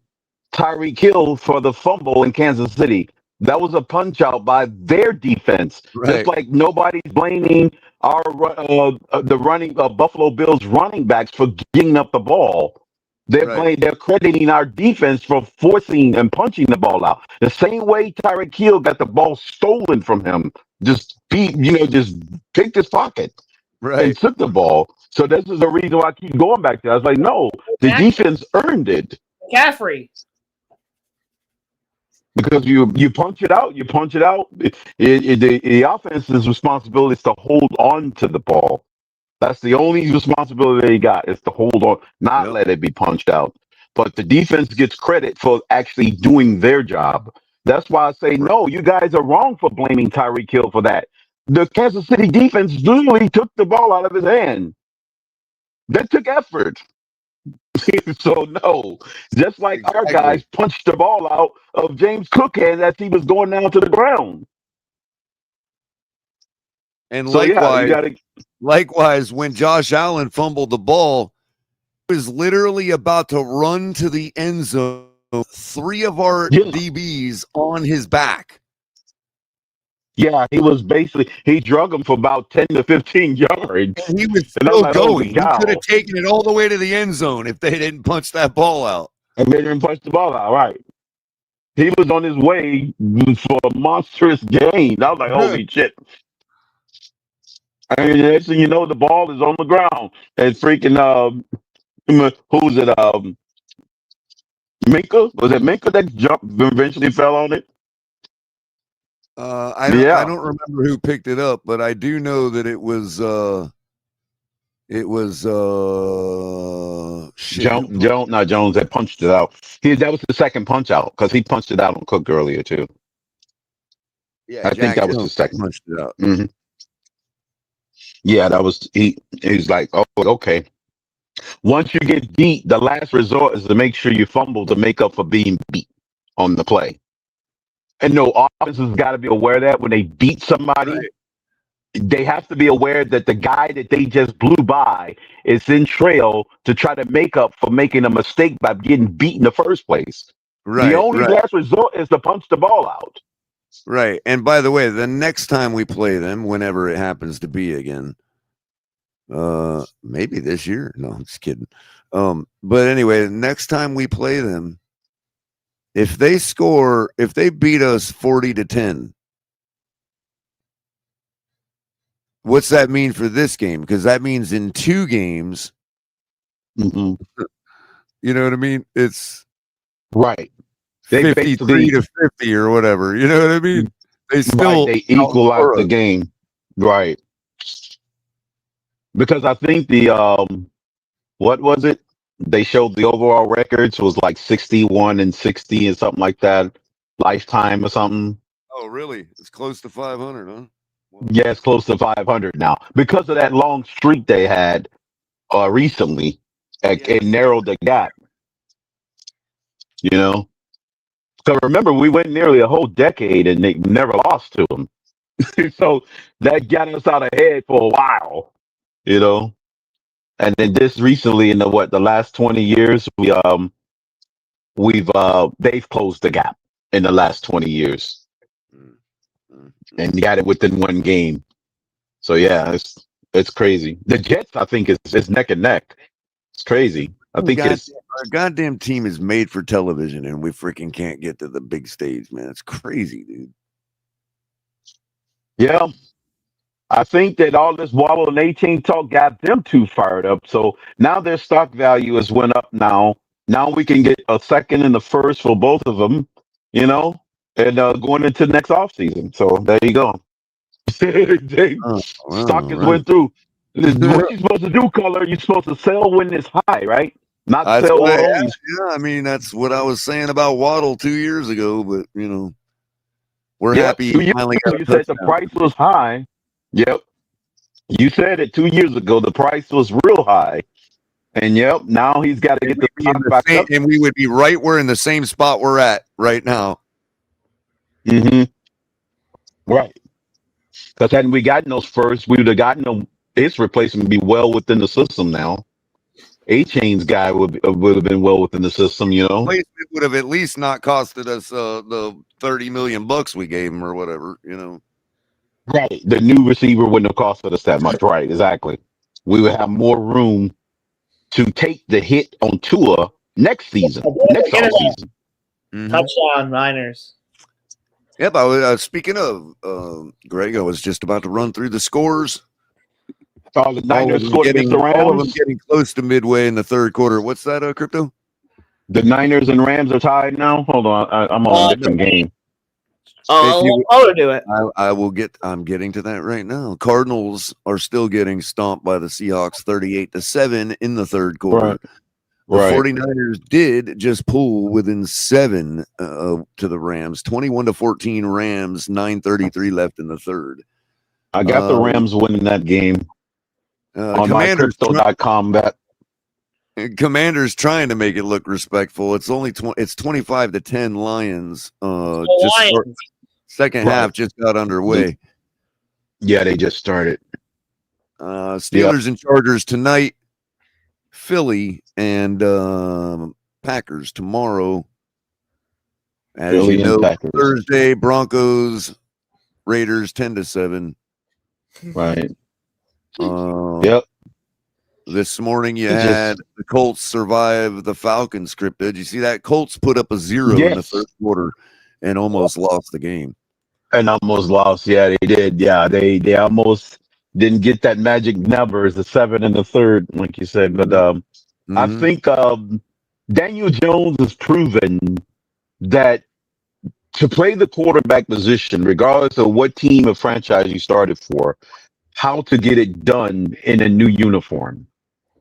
Tyreek Hill for the fumble in Kansas City. That was a punch out by their defense. Just Right. like nobody's blaming the running Buffalo Bills running backs for getting up the ball. Right. They're crediting our defense for forcing and punching the ball out. The same way Tyreek Hill got the ball stolen from him, just just picked his pocket and Right. took the ball. So this is the reason why I keep going back there. I was like, no, the defense earned it. McCaffrey. Because you punch it out, the offense's responsibility is to hold on to the ball. That's the only responsibility they got is to hold on, not let it be punched out. But the defense gets credit for actually doing their job. That's why I say no. You guys are wrong for blaming Tyreek Hill for that. The Kansas City defense literally took the ball out of his hand. That took effort. So no, just like our guys punched the ball out of James Cook hand as he was going down to the ground. And So yeah, you gotta. likewise, when Josh Allen fumbled the ball, he was literally about to run to the end zone. 3 of our DBs on his back. Yeah, he drug him for about 10 to 15 yards. And he was And I'm still like, going. holy He cow. could have taken it all the way to the end zone if they didn't punch that ball out. And they didn't punch the ball out, right? He was on his way for a monstrous gain. I was like, holy shit. And the next thing you know, the ball is on the ground. And freaking who's it? Minka? Was it Minka that eventually fell on it? I don't remember who picked it up, but I do know that it was Jones that punched it out. That was the second punch out because he punched it out on Cook earlier too. Yeah, I think that was the second. punched it out. Mm-hmm. Yeah, that was he's like, oh, okay. Once you get beat, the last resort is to make sure you fumble to make up for being beat on the play. And no, offenses got to be aware of that when they beat somebody. Right. They have to be aware that the guy that they just blew by is in trail to try to make up for making a mistake by getting beat in the first place. Right. The only last resort is to punch the ball out. Right. And by the way, the next time we play them, whenever it happens to be again, maybe this year. No, I'm just kidding. But anyway, the next time we play them, if they beat us 40-10, what's that mean for this game? Because that means in 2 games, you know what I mean? It's right. 53-50 or whatever. You know what I mean? They still they equal out the game. Right. Because I think the what was it? They showed the overall records was like 61-60 and something like that, lifetime or something. Oh, really? It's close to 500, huh? Wow. Yeah, it's close to 500 now because of that long streak they had recently. It narrowed the gap. You know, because remember we went nearly a whole decade and they never lost to them, so that got us out ahead for a while. You know. And then this recently in the last 20 years, they've closed the gap in the last 20 years. And got it within 1 game. So yeah, it's crazy. The Jets, I think, is neck and neck. It's crazy. I think our goddamn team is made for television and we freaking can't get to the big stage, man. It's crazy, dude. Yeah. I think that all this Waddle and 18 talk got them too fired up. So now their stock value has went up now. Now we can get a second and a first for both of them, you know, and going into next offseason. So there you go. Stock has went through. What you supposed to do, Color? You're supposed to sell when it's high, right? Not sell when yeah, I mean, that's what I was saying about Waddle 2 years ago, but, you know, we're happy he finally got a you said the touchdown. price was high. Yep. You said it 2 years ago. The price was real high. And yep, now he's got to get the stock back up. And we would be we're in the same spot we're at right now. Mm-hmm. Right. Because hadn't we gotten those first, we would have gotten his replacement be well within the system now. A-Chain's guy would have been well within the system, you know. It would have at least not costed us the $30 million we gave him or whatever, you know. Right. The new receiver wouldn't have costed us that much. Right. Exactly. We would have more room to take the hit on Tua next season, next offseason. Touchdown, Niners. Yep. I was speaking of Greg. I was just about to run through the scores. The Niners scored against the Rams. All of them getting close to midway in the third quarter. What's that, Crypto? The Niners and Rams are tied now. Hold on, I'm on a different game. I'll do it. I will get. I'm getting to that right now. Cardinals are still getting stomped by the Seahawks, 38-7 in the third quarter. The 49ers did just pull within 7 to the Rams, 21-14 Rams, 9:33 left in the third. I got the Rams winning that game on my crypto.com bet. Commanders trying to make it look respectful. It's only it's 25-10 Lions. Second half just got underway. Yeah, they just started. Steelers and Chargers tonight. Philly and Packers tomorrow. As Philly you know, Packers. Thursday, Broncos, Raiders 10-7. Right. Yep. This morning you had the Colts survive the Falcons script. Did you see that? Colts put up a 0 in the third quarter and almost lost the game. And almost lost. Yeah, they did. Yeah, they almost didn't get that magic number. It's a 7 in the third, like you said. But I think Daniel Jones has proven that to play the quarterback position, regardless of what team or franchise you started for, how to get it done in a new uniform.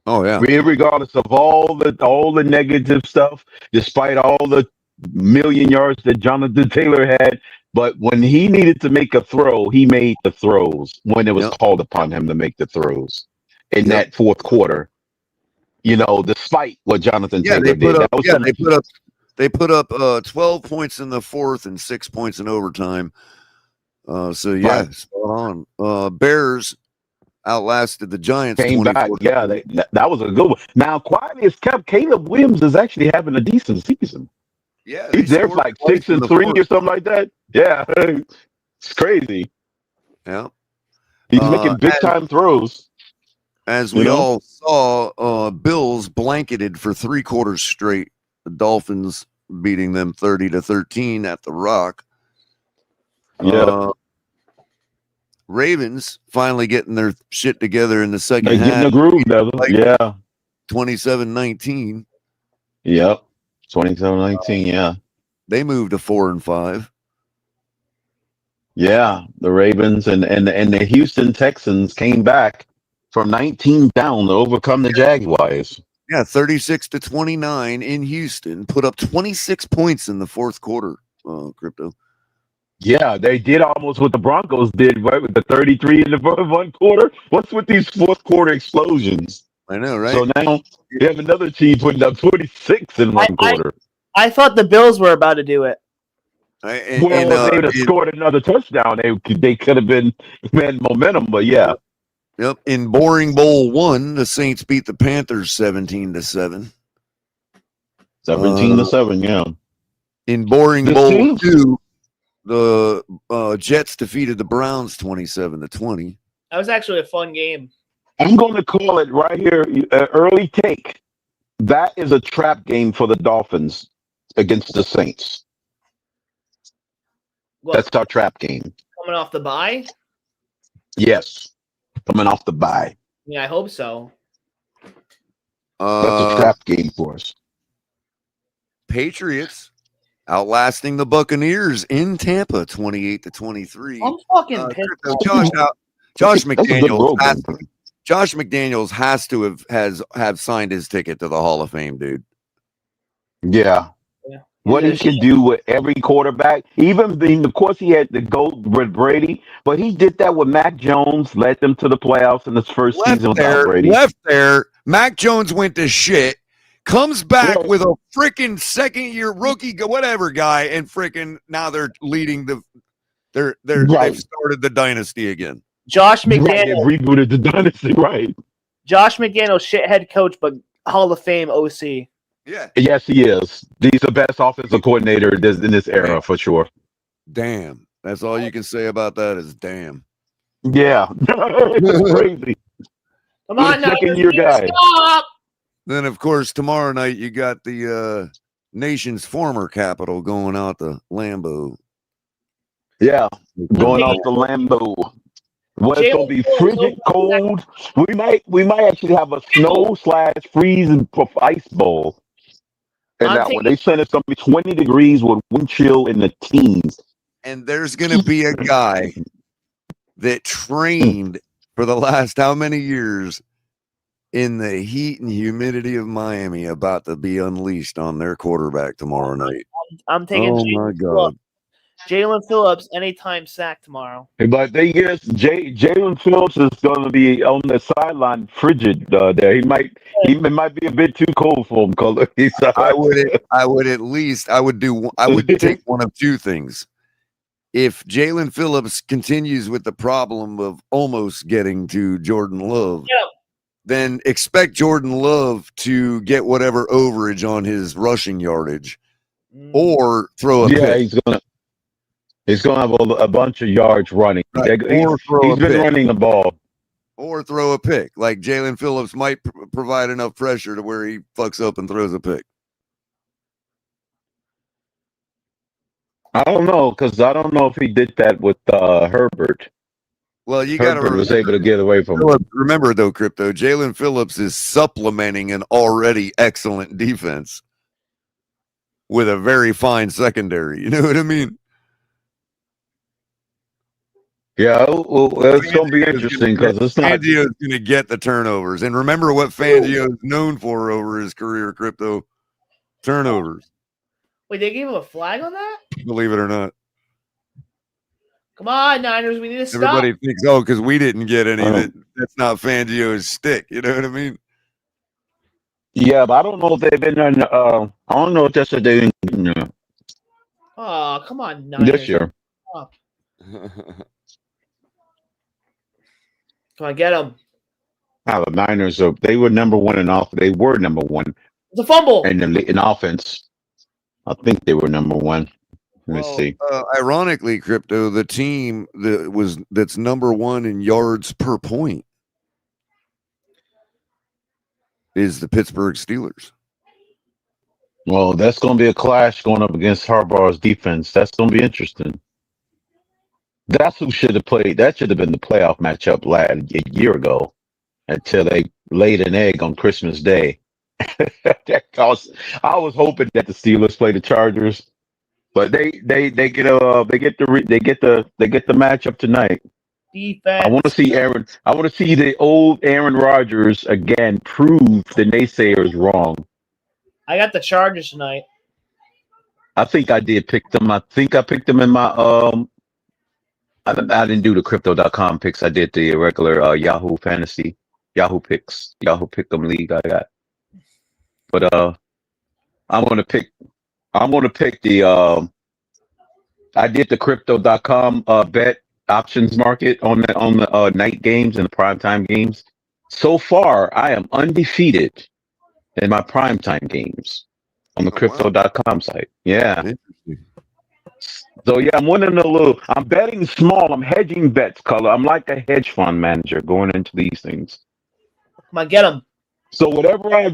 Oh yeah. Regardless of all the negative stuff, despite all the million yards that Jonathan Taylor had, but when he needed to make a throw, he made the throws when it was called upon him to make the throws in that fourth quarter. You know, despite what Jonathan Taylor did. They put up 12 points in the fourth and 6 points in overtime. Spot on. Bears outlasted the Giants. Came back. Yeah, that was a good one. Now, quietly as kept, Caleb Williams is actually having a decent season. Yeah, he's there for like 6-3 or something like that. Yeah, it's crazy. Yeah, he's making big time throws. As we all saw, Bills blanketed for 3 quarters straight. The Dolphins beating them 30-13 at the Rock. Yeah. Ravens finally getting their shit together in the second half. Getting the groove together. Yeah. 27-19. Yep. 27-19. Yeah. They moved to 4-5. Yeah. The Ravens and the Houston Texans came back from 19 down to overcome the Jaguars. Yeah, 36-29 in Houston. Put up 26 points in the fourth quarter. Crypto. Yeah, they did almost what the Broncos did, right? With the 33 in the one quarter. What's with these fourth quarter explosions? I know, right? So now you have another team putting up 26 in one quarter. I thought the Bills were about to do it. If they would have scored another touchdown, they could have been momentum, but yeah. Yep. In Boring Bowl 1, the Saints beat the Panthers 17-7. 17-7, yeah. In Boring Bowl 2, the Jets defeated the Browns 27-20. That was actually a fun game. I'm going to call it right here, early take. That is a trap game for the Dolphins against the Saints. That's our trap game. Coming off the bye? Yes. Coming off the bye. Yeah, I hope so. That's a trap game for us. Patriots outlasting the Buccaneers in Tampa, 28-23. I'm fucking pissed. Josh McDaniels. Josh McDaniels has to have signed his ticket to the Hall of Fame, dude. Yeah. What he can do with every quarterback, of course, he had to go with Brady, but he did that with Mac Jones, led them to the playoffs in his first season without Brady. Left there, Mac Jones went to shit, comes back with a freaking second-year rookie, whatever guy, and freaking now they're leading they've started the dynasty again. Josh McDaniels rebooted the dynasty, right? Josh McDaniels, shit head coach, but Hall of Fame OC. Yeah. Yes, he is. He's the best offensive coordinator in this era for sure. Damn. That's all you can say about that is damn. Yeah, it's crazy. Come Good on, Niners, second-year guy. stop! Then, of course, tomorrow night you got the nation's former capital going out to Lambeau. Yeah, going taking off the Lambeau. Well, it's gonna Jalen be Phillips frigid over cold. We might actually have a snow/freeze and ice bowl in I'm that one. They taking said it's gonna be 20 degrees with wind chill in the teens. And there's going to be a guy that trained for the last how many years in the heat and humidity of Miami about to be unleashed on their quarterback tomorrow night. I'm taking Oh my God. Jalen Phillips anytime sack tomorrow. But they guess Jalen Phillips is going to be on the sideline, frigid there. It might be a bit too cold for him. Color. I would take one of two things. If Jalen Phillips continues with the problem of almost getting to Jordan Love, then expect Jordan Love to get whatever overage on his rushing yardage, or throw a pick. He's gonna have a bunch of yards running. Right. He's been running the ball. Or throw a pick. Like Jalen Phillips might provide enough pressure to where he fucks up and throws a pick. I don't know, because I don't know if he did that with Herbert. Well, you got to Herbert was able to get away from him. Remember, though, Crypto, Jalen Phillips is supplementing an already excellent defense with a very fine secondary. You know what I mean? Yeah, well, it's going to be interesting because it's not. Fangio's going to get the turnovers. And remember what Fangio is known for over his career, Crypto? Turnovers. Wait, they gave him a flag on that? Believe it or not. Come on, Niners, we need to stop. Everybody thinks, because we didn't get any. That's not Fangio's stick. You know what I mean? Yeah, but I don't know if they've been in. I don't know if that's what they didn't. Oh, come on, Niners. This year. Come on, get them. The Niners they were number one in offense. They were number one. It's a fumble. And in offense, I think they were number one. Let me see. Ironically, Crypto, the team that's number one in yards per point is the Pittsburgh Steelers. Well, that's going to be a clash going up against Harbaugh's defense. That's going to be interesting. That's who should have played. That should have been the playoff matchup a year ago until they laid an egg on Christmas Day. I was hoping that the Steelers play the Chargers, but they get the matchup tonight. Defense. I want to see Aaron. I want to see the old Aaron Rodgers again prove the naysayers wrong. I got the Chargers tonight. I think I did pick them. I think I picked them in my I didn't do the crypto.com picks. I did the regular Yahoo Fantasy, Yahoo Picks, Yahoo Pick'em League I got. But I'm gonna pick the I did the crypto.com bet options market on the night games and the primetime games. So far, I am undefeated in my primetime games on the crypto.com site. Yeah. So yeah, I'm winning a little. I'm betting small. I'm hedging bets, Color. I'm like a hedge fund manager going into these things. Come on, get them. So whatever I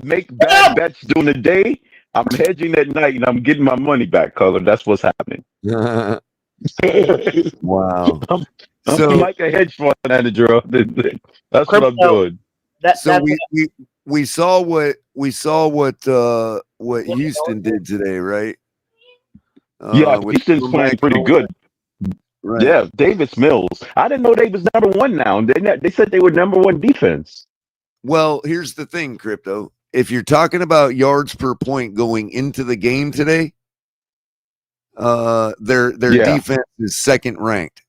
make bad bets during the day, I'm hedging at night and I'm getting my money back, Color. That's what's happening. Wow. I'm like a hedge fund manager. That's what I'm doing. We saw what Houston did today, right? Houston's playing pretty good. Right. Yeah, Davis Mills. I didn't know they was number one now. They said they were number one defense. Well, here's the thing, Crypto. If you're talking about yards per point going into the game today, their defense is second ranked.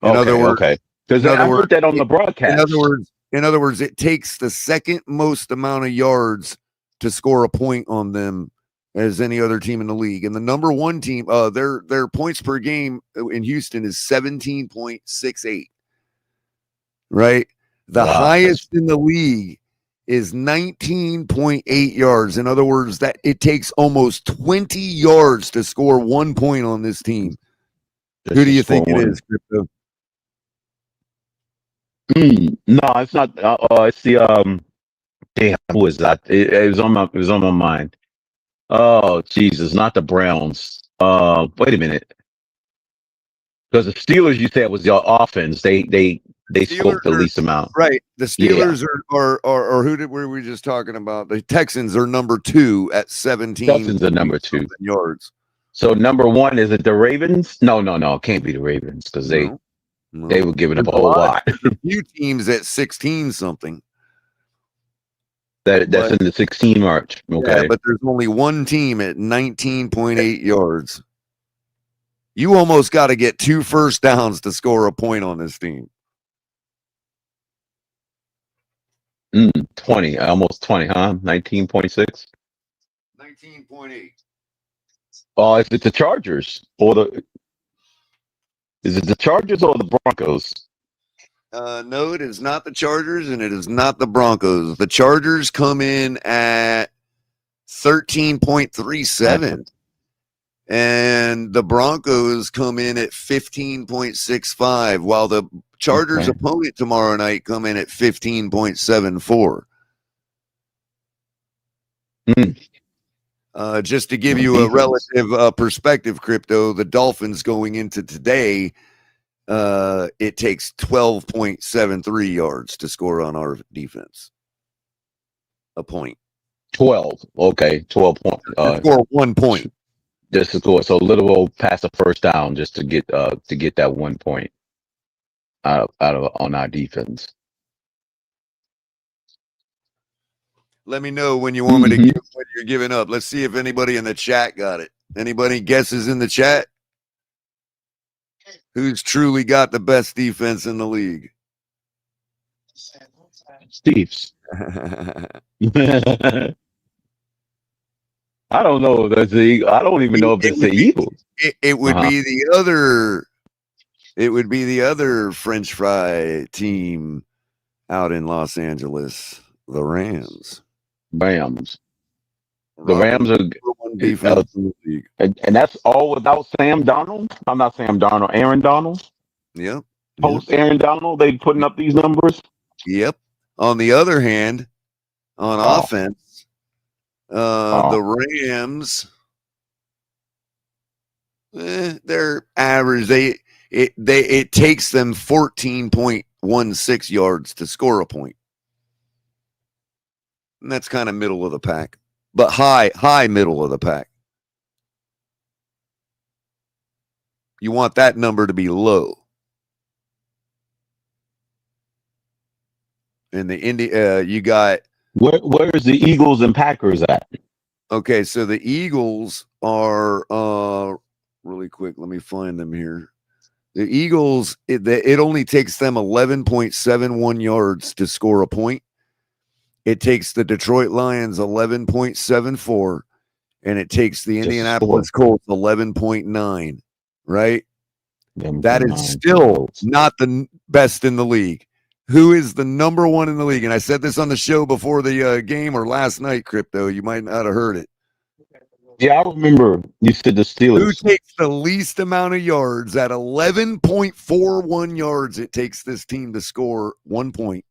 In other words, because I heard that on the broadcast. In other words, it takes the second most amount of yards to score a point on them as any other team in the league. And the number one team, their points per game in Houston is 17.68. Right? The highest in the league is 19.8 yards. In other words, that it takes almost 20 yards to score 1 point on this team. Who do you think it is, Crypto? No, it's not. It's the damn. Who is that? It was on my mind. Oh Jesus, not the Browns. Wait a minute. Because the Steelers, you said was your offense. They scored the least amount. Right. The Steelers are who were we just talking about? The Texans are number 2 at 17. Texans are number 2 yards. So number 1 is it the Ravens? No, it can't be the Ravens because they were giving up a whole lot. A few teams at 16 something. That's in the 16 march. Okay. Yeah, but there's only one team at 19.8 yards. You almost got to get 2 first downs to score a point on this team. 20, almost 20, huh? 19.6? 19.8. Oh, is it the Chargers is it the Chargers or the Broncos? No, it is not the Chargers and it is not the Broncos. The Chargers come in at 13.37. And the Broncos come in at 15.65, while the Chargers' opponent tomorrow night come in at 15.74. Just to give you a relative perspective, Crypto, the Dolphins going into today, it takes 12.73 yards to score on our defense. A point. 12. Okay, 12 points. Score 1 point. Just to score, so little past the first down just to get that 1 point out of on our defense. Let me know when you want me to give what you're giving up. Let's see if anybody in the chat got it. Anybody guesses in the chat? Who's truly got the best defense in the league? Steve's. I don't know. I don't even know if it's the Eagles. It would be the other. It would be the other French fry team out in Los Angeles, the Rams. The Rams are one defense in the league. And that's all without Sam Darnold. I'm not Sam Darnold. Aaron Donald. Yep. Post Aaron Donald, they putting up these numbers. Yep. On the other hand, on offense. The Rams, they're average. It takes them 14.16 yards to score a point. And that's kind of middle of the pack, but high middle of the pack. You want that number to be low. And you got. Where's the Eagles and Packers at? Okay, so the Eagles are really quick. Let me find them here. The Eagles, it only takes them 11.71 yards to score a point. It takes the Detroit Lions 11.74, and it takes the Indianapolis Colts 11.9. Right? That is still not the best in the league. Who is the number 1 in the league? And I said this on the show before the game or last night, Crypto. You might not have heard it. Yeah, I remember you said the Steelers. Who takes the least amount of yards? At 11.41 yards, it takes this team to score 1 point.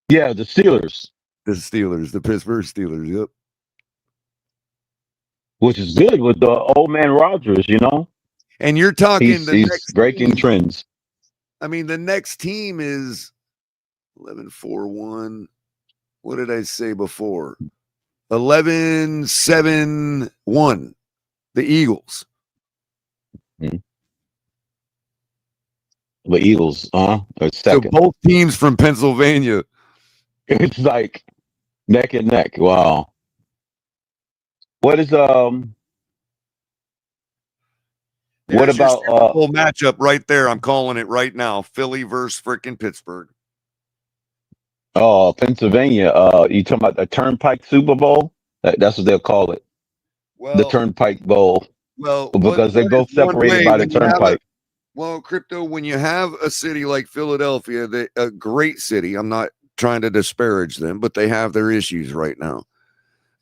Yeah, the Steelers. The Pittsburgh Steelers, yep. Which is good with the old man Rodgers, you know? And you're talking he's breaking trends. I mean, the next team is 11-4-1. What did I say before? 11-7-1. The Eagles. The Eagles, are second. So both teams from Pennsylvania. It's like neck and neck. Wow. What is what about full matchup right there? I'm calling it right now. Philly versus freaking Pittsburgh. Oh, Pennsylvania. You talking about the Turnpike Super Bowl? That's what they'll call it. Well, the Turnpike Bowl. Well, because they both separated by the Turnpike. Well, Crypto, when you have a city like Philadelphia, a great city, I'm not trying to disparage them, but they have their issues right now,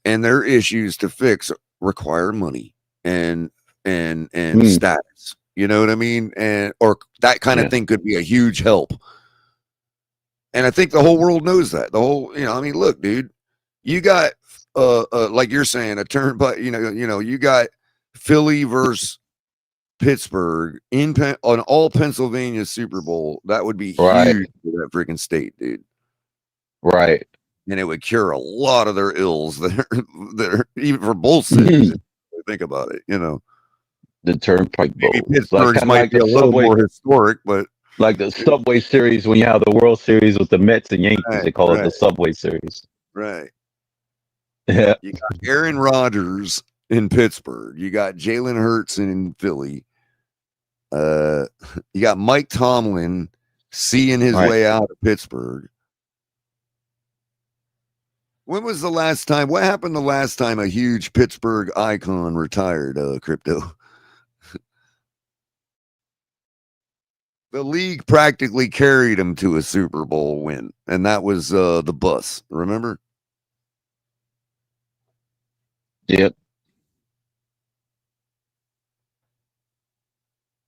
and their issues to fix require money and status. You know what I mean? And or that kind of thing could be a huge help. And I think the whole world knows that. The whole, I mean, look, dude, you got like you're saying, a turn, but you got Philly versus Pittsburgh on all Pennsylvania Super Bowl. That would be huge for that freaking state, dude. Right. And it would cure a lot of their ills that are even for both cities. Think about it, The Turnpike Bowl. Pittsburgh's might be a little more historic, but like the Subway Series when you have the World Series with the Mets and Yankees, they call it the Subway Series. Right. Yeah. You got Aaron Rodgers in Pittsburgh. You got Jalen Hurts in Philly. You got Mike Tomlin seeing his way out of Pittsburgh. When was the last time? What happened the last time a huge Pittsburgh icon retired, Crypto? The league practically carried him to a Super Bowl win, and that was the bus. Remember? Yep.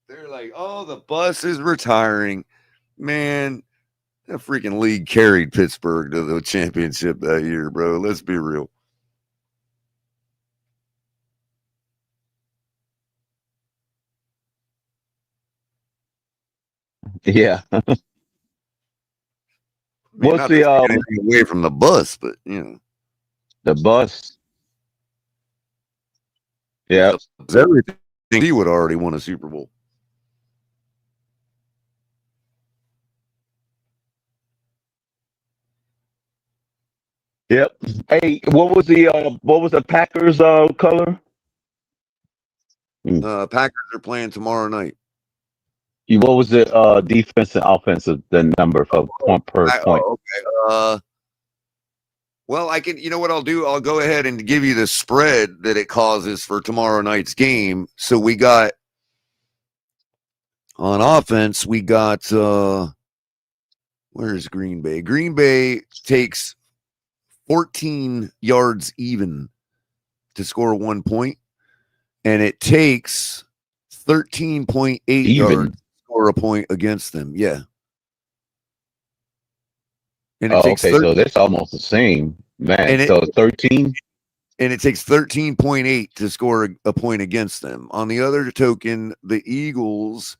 They're like, oh, the bus is retiring. Man, the freaking league carried Pittsburgh to the championship that year, bro. Let's be real. Yeah. What's the away from the bus, but the bus. Yeah, everything. He would already won a Super Bowl. Yep. Hey, what was the Packers color? Packers are playing tomorrow night. What was the defense and offensive, the number for point per point? Okay. Well, I can. You know what I'll do? I'll go ahead and give you the spread that it causes for tomorrow night's game. So we got on offense. We got where's Green Bay? Green Bay takes 14 yards even to score 1 point, and it takes 13.8 yards to score a point against them. Yeah. And it takes so that's almost the same, man. So 13, and it takes 13.8 to score a point against them. On the other token, the Eagles,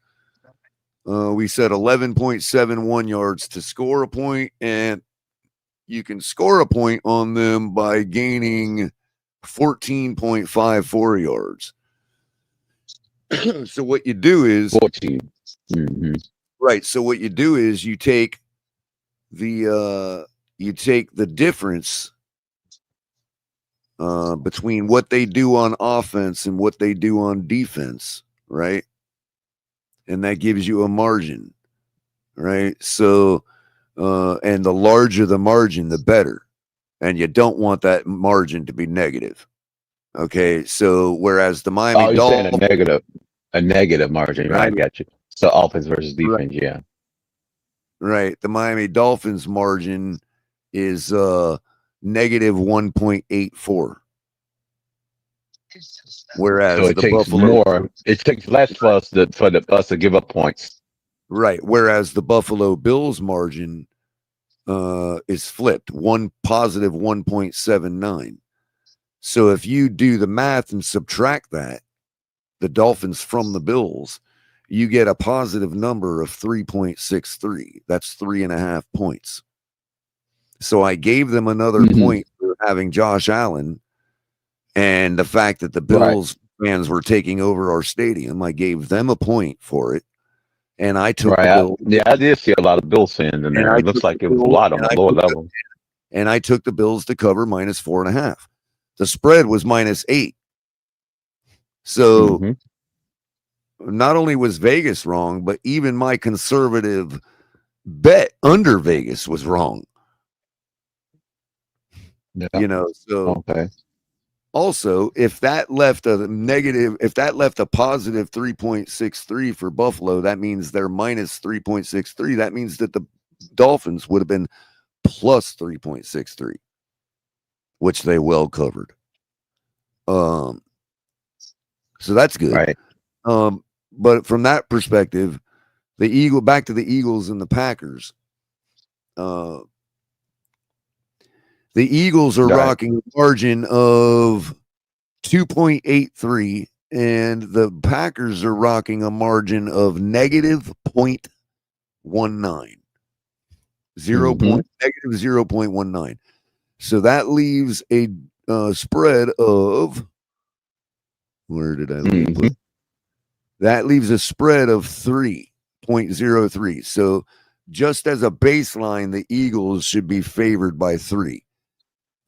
we said 11.71 yards to score a point, and you can score a point on them by gaining 14.54 yards. So what you do is 14. Mm-hmm. Right. So what you do is you take the difference between what they do on offense and what they do on defense, right? And that gives you a margin, right? So and the larger the margin, the better. And you don't want that margin to be negative. Okay, so whereas the Miami Dolphins, a negative margin, right? I got you. So offense versus defense, yeah. Right. The Miami Dolphins margin is negative 1.84. Whereas so it takes more. It takes less for us to give up points. Right. Whereas the Buffalo Bills margin is flipped, positive 1.79. So if you do the math and subtract that, the Dolphins from the Bills, you get a positive number of 3.63. That's 3.5 points. So I gave them another point for having Josh Allen and the fact that the Bills fans were taking over our stadium. I gave them a point for it. And I took the Bills. I did see a lot of Bills fans in there. It looks like it was a lot on the lower level. And I took the Bills to cover minus 4.5. The spread was -8. So not only was Vegas wrong, but even my conservative bet under Vegas was wrong. Yeah. So also, if that left a positive 3.63 for Buffalo, that means they're minus 3.63. That means that the Dolphins would have been plus 3.63, which they well covered. So that's good. Right. But from that perspective, back to the Eagles and the Packers. The Eagles are rocking a margin of 2.83, and the Packers are rocking a margin of negative 0.19. Negative 0.19. So that leaves a spread of, where did I leave it? That leaves a spread of 3.03. So just as a baseline, the Eagles should be favored by 3.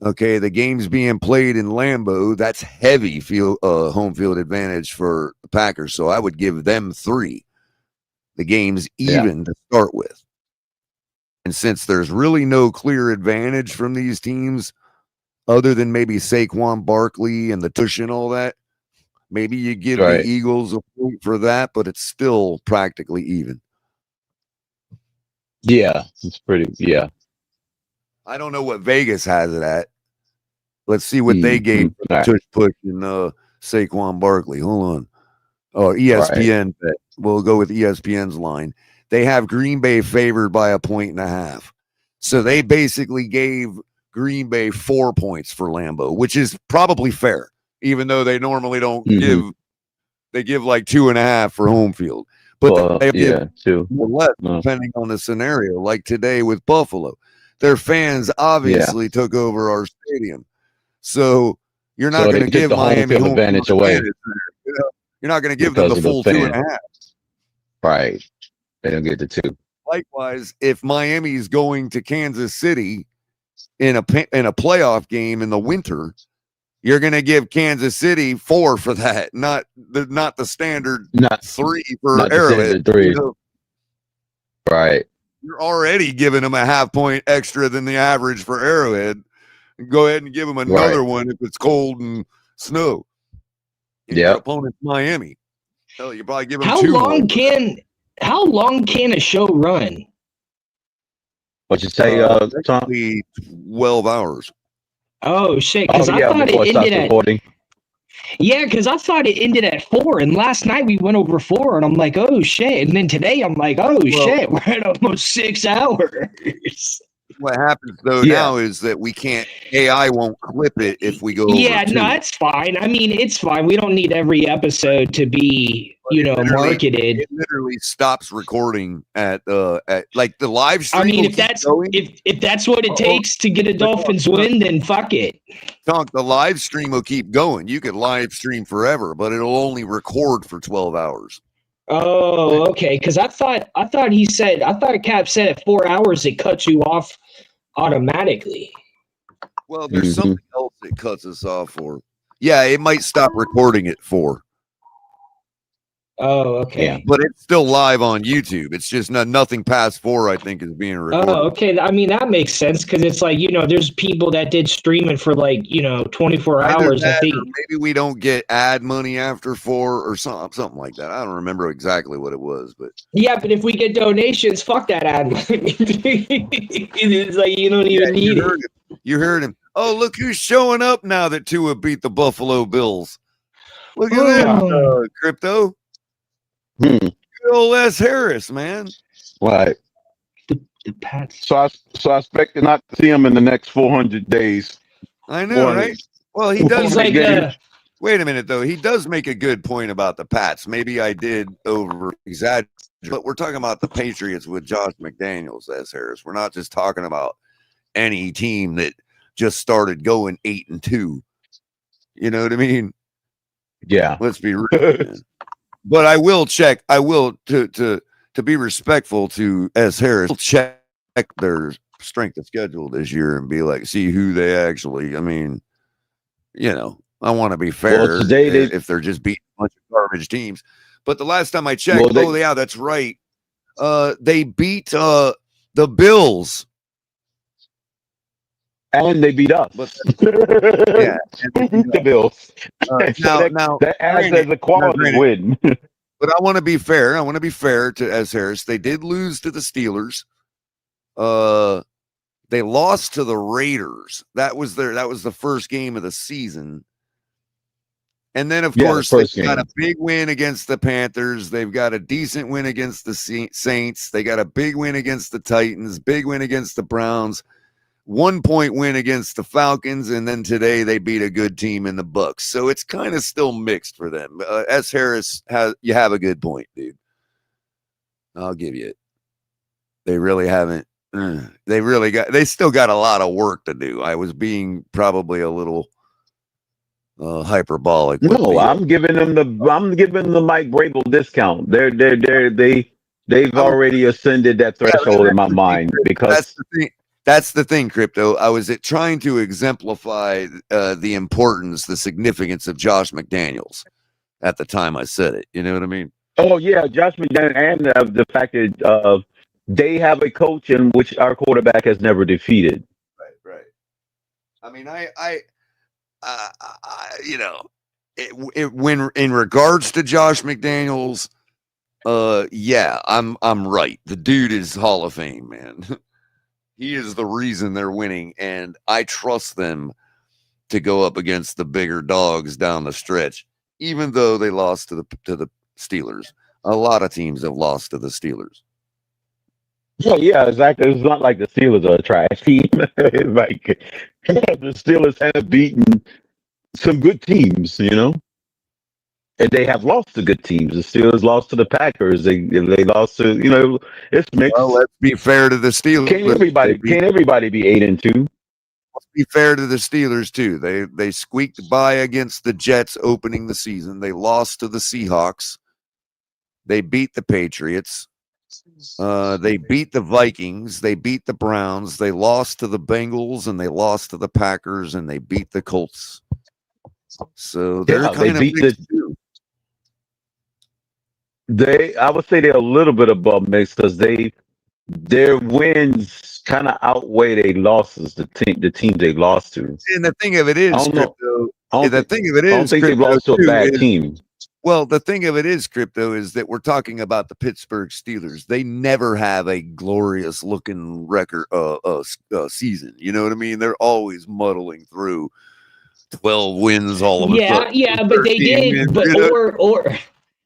Okay, the game's being played in Lambeau. That's heavy home field advantage for the Packers. So I would give them 3. The game's even to start with. And since there's really no clear advantage from these teams, other than maybe Saquon Barkley and the tush and all that, maybe you give the Eagles a point for that, but it's still practically even. Yeah, it's pretty. Yeah. I don't know what Vegas has it at. Let's see what they gave for the tush push and Saquon Barkley. Hold on. Oh, ESPN. We'll go with ESPN's line. They have Green Bay favored by 1.5. So they basically gave Green Bay 4 points for Lambeau, which is probably fair, even though they normally don't give. They give like 2.5 for home field, but they give 2 or less depending on the scenario. Like today with Buffalo, their fans obviously took over our stadium, so you're not going to give Miami home advantage away. You're not going to give them the full 2.5. Right. They don't get the 2. Likewise, if Miami's going to Kansas City in a playoff game in the winter, you're going to give Kansas City 4 for that, not the standard 3 for Arrowhead. 3. Right. You're already giving them a half point extra than the average for Arrowhead. Go ahead and give them another one if it's cold and snow. Your opponent's Miami. Hell, you probably give them 2 more. How long can a show run? What you say, Tom? 12 hours. Oh shit! Because I thought it ended at. Yeah, because I thought it ended at 4, and last night we went over 4, and I'm like, oh shit! And then today I'm like, oh shit, we're at almost 6 hours. What happens though now is that we can't. AI won't clip it if we go. Yeah, over 2. no, that's fine. I mean, it's fine. We don't need every episode to be, marketed. It literally stops recording at like the live stream. I mean, if that's what it takes to get a Dolphins win, then fuck it. The live stream will keep going. You could live stream forever, but it'll only record for 12 hours. Oh, okay. Because I thought Cap said at 4 hours it cuts you off automatically. Well, there's something else that cuts us off for. Yeah, it might stop recording at 4. Oh, okay. Yeah, but it's still live on YouTube. It's just nothing past 4, I think, is being recorded. Oh, okay. I mean, that makes sense because it's like, there's people that did streaming for like, 24 hours. I think maybe we don't get ad money after 4 or something like that. I don't remember exactly what it was, but yeah, but if we get donations, fuck that ad money. It's like you don't even need it. You heard him. Oh, look who's showing up now that Tua beat the Buffalo Bills. Look at that, Crypto. Good old S. Harris, man. Right. The Pats. So I expect not to see him in the next 400 days. I know, right? Well, he does. Wait a minute, though. He does make a good point about the Pats. Maybe I did over exaggerate, but we're talking about the Patriots with Josh McDaniels, S. Harris. We're not just talking about any team that just started going 8-2. You know what I mean? Yeah. Let's be real, man. But I will check. I will to be respectful to S. Harris. Check their strength of schedule this year and be like, see who they actually. I mean, I want to be fair. Well, today if they're just beating a bunch of garbage teams. But the last time I checked, yeah, that's right. They beat the Bills. And they beat us. Yeah, the Bills. That adds as a quality win. But I want to be fair. I want to be fair to S. Harris. They did lose to the Steelers. They lost to the Raiders. That was the first game of the season. And then, of course, they've got a big win against the Panthers. They've got a decent win against the Saints. They got a big win against the Titans, big win against the Browns, 1-point win against the Falcons, and then today they beat a good team in the Bucs. So it's kind of still mixed for them. S. Harris, you have a good point, dude. I'll give you it. They really haven't. They still got a lot of work to do. I was being probably a little hyperbolic. No, I'm giving them the Mike Vrabel discount. They've already ascended that threshold in my mind because that's the thing, Crypto. I was trying to exemplify the importance, the significance of Josh McDaniels at the time I said it. You know what I mean? Oh yeah, Josh McDaniels, and the fact that they have a coach in which our quarterback has never defeated. Right. I mean, when in regards to Josh McDaniels, yeah, I'm right. The dude is Hall of Fame, man. He is the reason they're winning, and I trust them to go up against the bigger dogs down the stretch, even though they lost to the Steelers. A lot of teams have lost to the Steelers. Yeah, exactly. It's not like the Steelers are a trash team. Like the Steelers have beaten some good teams, and they have lost to good teams. The Steelers lost to the Packers. They lost to it's mixed. Well, let's be fair to the Steelers. Can't everybody be 8-2? Let's be fair to the Steelers too. They squeaked by against the Jets opening the season. They lost to the Seahawks. They beat the Patriots. They beat the Vikings. They beat the Browns. They lost to the Bengals, and they lost to the Packers, and they beat the Colts. So they're kind of mixed too. I would say they're a little bit above mixed because their wins kind of outweigh their losses. The teams they lost to. And the thing of it is, Crypto. I don't think they've lost to a bad team. Well, the thing of it is, Crypto, is that we're talking about the Pittsburgh Steelers. They never have a glorious looking record season. You know what I mean? They're always muddling through 12 wins all of a sudden. Yeah, but they did. But or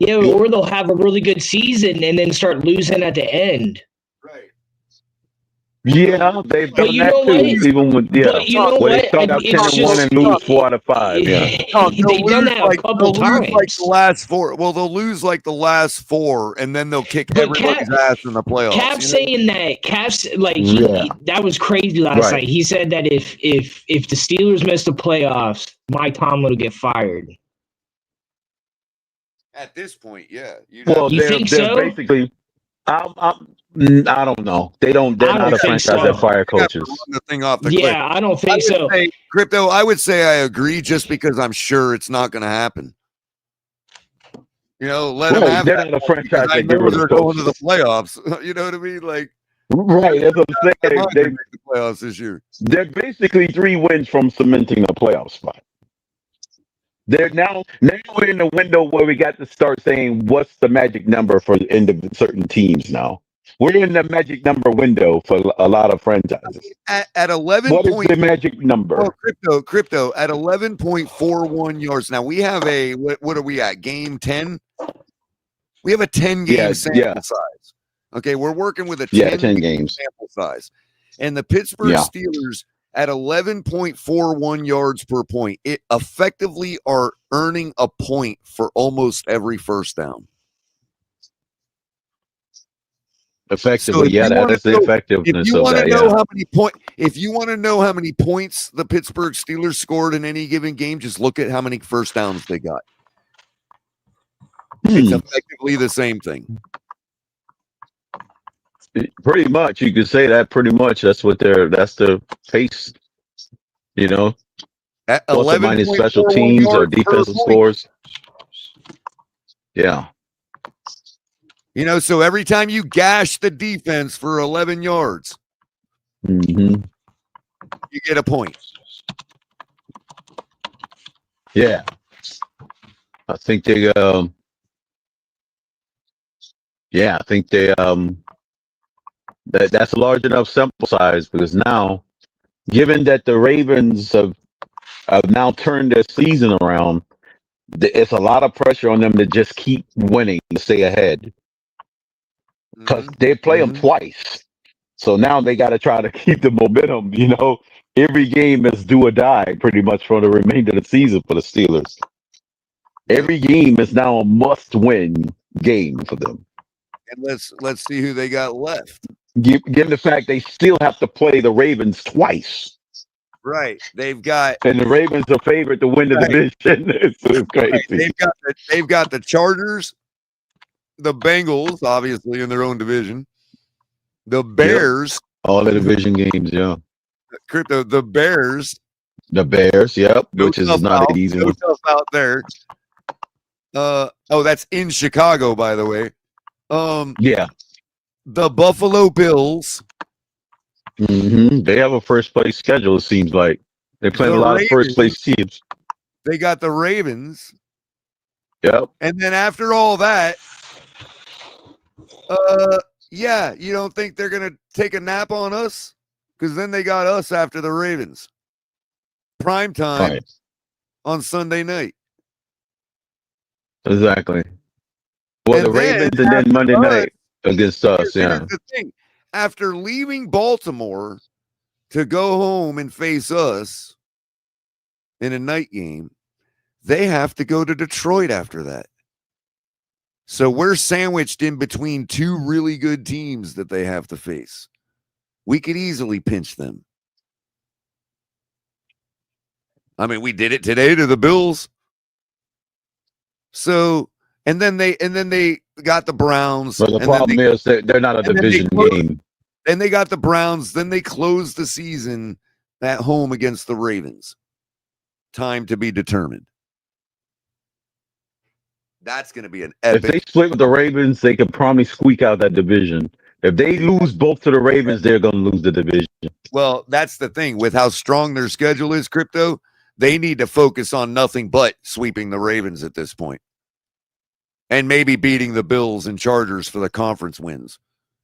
they'll have a really good season and then start losing at the end. Yeah, they've done that too. Even with where they start out 10-1 and lose 4 out of 5. Yeah, they've done that a couple times. Like the last 4. Well, they'll lose like the last 4, and then they'll kick everybody's ass in the playoffs. Cap's saying that. Cap's like that was crazy last night. He said that if the Steelers miss the playoffs, Mike Tomlin will get fired. At this point, yeah. You think so? Basically, I don't know. They're not a franchise that fire coaches. The thing off the cliff. I don't think so. Crypto, I would say I agree just because I'm sure it's not going to happen. Let them have they're not a franchise that they're going to the playoffs. You know what I mean? Like, right. That's what I'm saying. They make the playoffs this year. They're basically 3 wins from cementing a playoff spot. They're now we're in the window where we got to start saying what's the magic number for certain teams now. We're in the magic number window for a lot of franchises. At 11, what is the magic number? Well, crypto at 11.41 yards. Now we have a what are we at? Game 10. We have a 10-game sample size. Okay, we're working with a 10 games sample size, and the Pittsburgh Steelers at 11.41 yards per point. It effectively are earning a point for almost every first down. Effectively, that is the effectiveness if you of that. If you want to know how many points the Pittsburgh Steelers scored in any given game, just look at how many first downs they got. It's effectively the same thing. Pretty much, you could say that. Pretty much, that's the pace. At plus or minus special teams or defensive scores. Yeah. So every time you gash the defense for 11 yards, you get a point. Yeah. I think they That's a large enough sample size because now, given that the Ravens have now turned their season around, it's a lot of pressure on them to just keep winning to stay ahead because they play them twice. So now they got to try to keep the momentum. Every game is do or die pretty much for the remainder of the season for the Steelers. Every game is now a must-win game for them. And let's see who they got left. Given the fact they still have to play the Ravens twice. Right. They've got, and the Ravens are favored to win the division. It's crazy. Right. They've got the Chargers, the Bengals, obviously in their own division, the Bears, all the division games, yeah. Crypto, the Bears, yep, which is not an easy one. Tough out there. That's in Chicago, by the way. Yeah, the Buffalo Bills. They have a first place schedule. It seems like they're playing a lot of first place teams. They got the Ravens. Yep. And then after all that, you don't think they're gonna take a nap on us? Because then they got us after the Ravens. Prime time on Sunday night. Exactly. Well, the Ravens and then Monday night against us. Here's the thing. After leaving Baltimore to go home and face us in a night game, they have to go to Detroit after that. So we're sandwiched in between two really good teams that they have to face. We could easily pinch them. I mean, we did it today to the Bills. So, and then they got the Browns. But the problem is that they're not a division game. And they got the Browns. Then they closed the season at home against the Ravens. Time to be determined. That's going to be an epic. If they split with the Ravens, they could probably squeak out that division. If they lose both to the Ravens, they're going to lose the division. Well, that's the thing. With how strong their schedule is, Crypto, they need to focus on nothing but sweeping the Ravens at this point. And maybe beating the Bills and Chargers for the conference wins.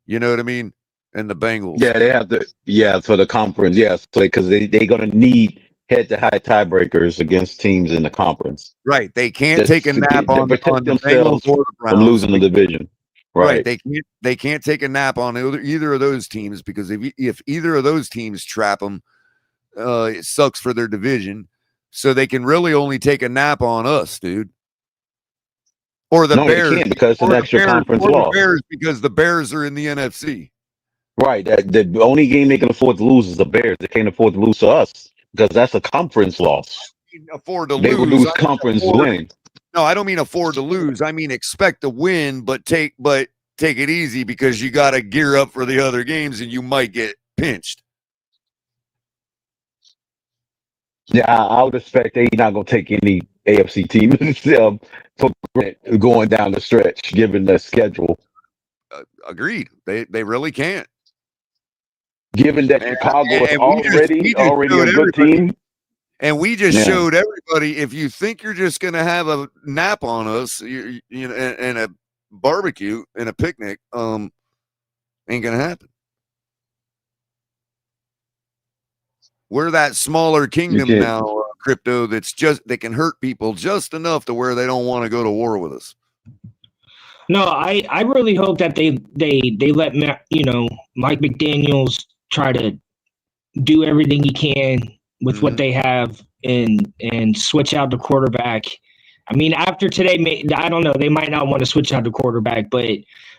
You know what I mean? And the Bengals. Yeah, they have to. Yeah, for the conference. Yes, because they're going to need head-to-high tiebreakers against teams in the conference. Right. They can't take a nap on the Bengals or the Browns from losing the division. Right. They can't take a nap on either of those teams because if either of those teams trap them, it sucks for their division. So they can really only take a nap on us, dude. Or the Bears. They can't because it's an extra conference loss. The Bears because the Bears are in the NFC. Right. The only game they can afford to lose is the Bears. They can't afford to lose to us because that's a conference loss. They would lose conference win. No, I don't mean afford to lose. I mean expect to win, but take it easy because you got to gear up for the other games and you might get pinched. Yeah, I would expect they're not going to take any AFC team for going down the stretch, given the schedule. Agreed. They really can't. Given that Chicago is already a good team. And we just showed everybody, if you think you're just going to have a nap on us, and a barbecue and a picnic, ain't going to happen. We're that smaller kingdom now, Crypto, that can hurt people just enough to where they don't want to go to war with us. No, I really hope that they let Mike McDaniels try to do everything he can with what they have and switch out the quarterback. I mean, after today, I don't know, they might not want to switch out the quarterback, but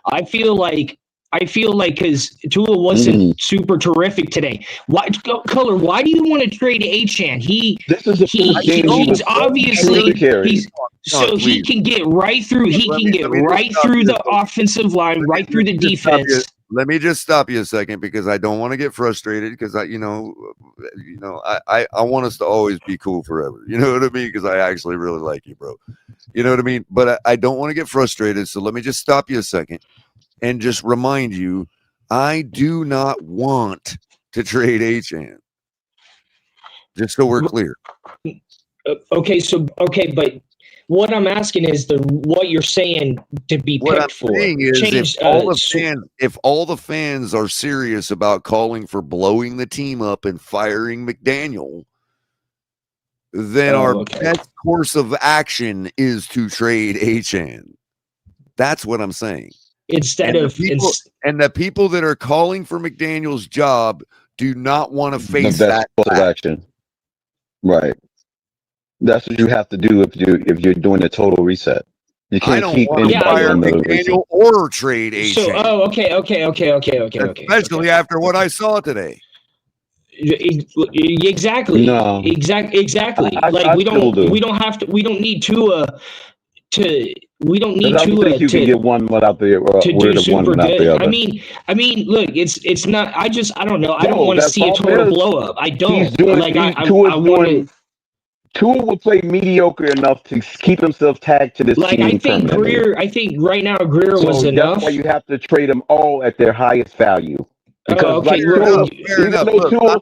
I feel like because Tua wasn't super terrific today. Why, Color? Why do you want to trade Achane? He's obviously he can get right through. He can get right through the offensive line, right through the defense. Let me just stop you a second because I don't want to get frustrated because I want us to always be cool forever. You know what I mean? Because I actually really like you, bro. You know what I mean? But I don't want to get frustrated. So let me just stop you a second and just remind you, I do not want to trade Achane. Just so we're clear. But What I'm asking is what you're saying to be What I'm picked for. saying is, Change, if all the fans are serious about calling for blowing the team up and firing McDaniel, then our best course of action is to trade Achane. That's what I'm saying. The people that are calling for McDaniel's job do not want to face that action. Right. That's what you have to do if you're doing a total reset. You can't keep anybody on the McDaniel or trade Achane. So, okay. Especially after what I saw today. Exactly. No. Exactly. We don't need Tua to. We don't need I don't Tua think you can get one without the to do super good. other. I mean, look, it's not. I don't know. I don't want to see a total blow up. I don't. Tua will play mediocre enough to keep himself tagged to this team. I think right now Greer was enough. That's why you have to trade them all at their highest value. Because even though Tua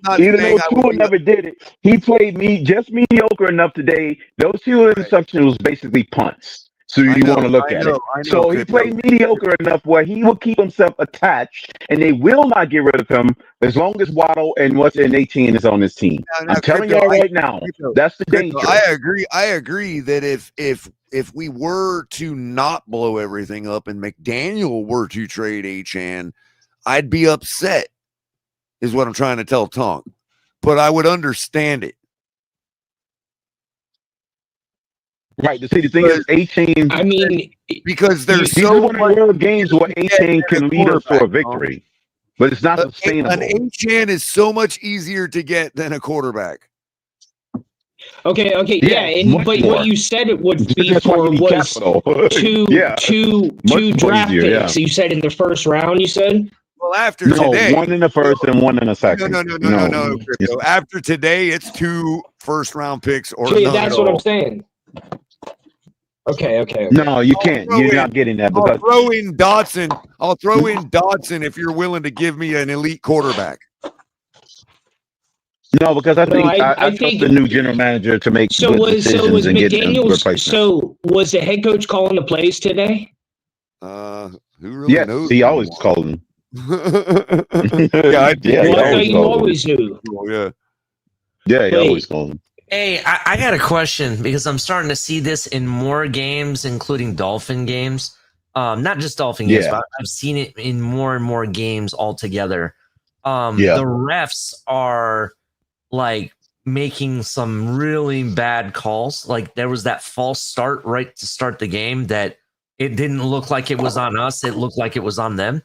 never did it, he played just mediocre enough today. Those two interceptions was basically punts. So you want to look at it. So he played mediocre enough where he will keep himself attached, and they will not get rid of him as long as Waddle and what's in 18 is on his team. I'm telling y'all right now, that's the danger. I agree that if we were to not blow everything up and McDaniel were to trade Achane, I'd be upset, is what I'm trying to tell Tonk. But I would understand it. Right. To see the thing is, Achane. I mean, because there's so many world games where Achane can lead us to a victory, but it's not sustainable. An Achane is so much easier to get than a quarterback. Okay, but what you said it would be for was two draft picks. Yeah. You said in the first round. You said. Well, after today, one in the first and one in the second. No. After today, it's 2 first-round picks or none. That's what I'm saying. Okay. No, you can't. You're not getting that. I'll throw in Dotson if you're willing to give me an elite quarterback. No, because I think the new general manager to make good decisions and get replacements. So was the head coach calling the plays today? Who really knows? He always called them. I thought you always knew. Yeah, he always called them. Hey, I got a question because I'm starting to see this in more games, including Dolphin games. Not just Dolphin games, but I've seen it in more and more games altogether. The refs are making some really bad calls. Like there was that false start right to start the game that it didn't look like it was on us. It looked like it was on them.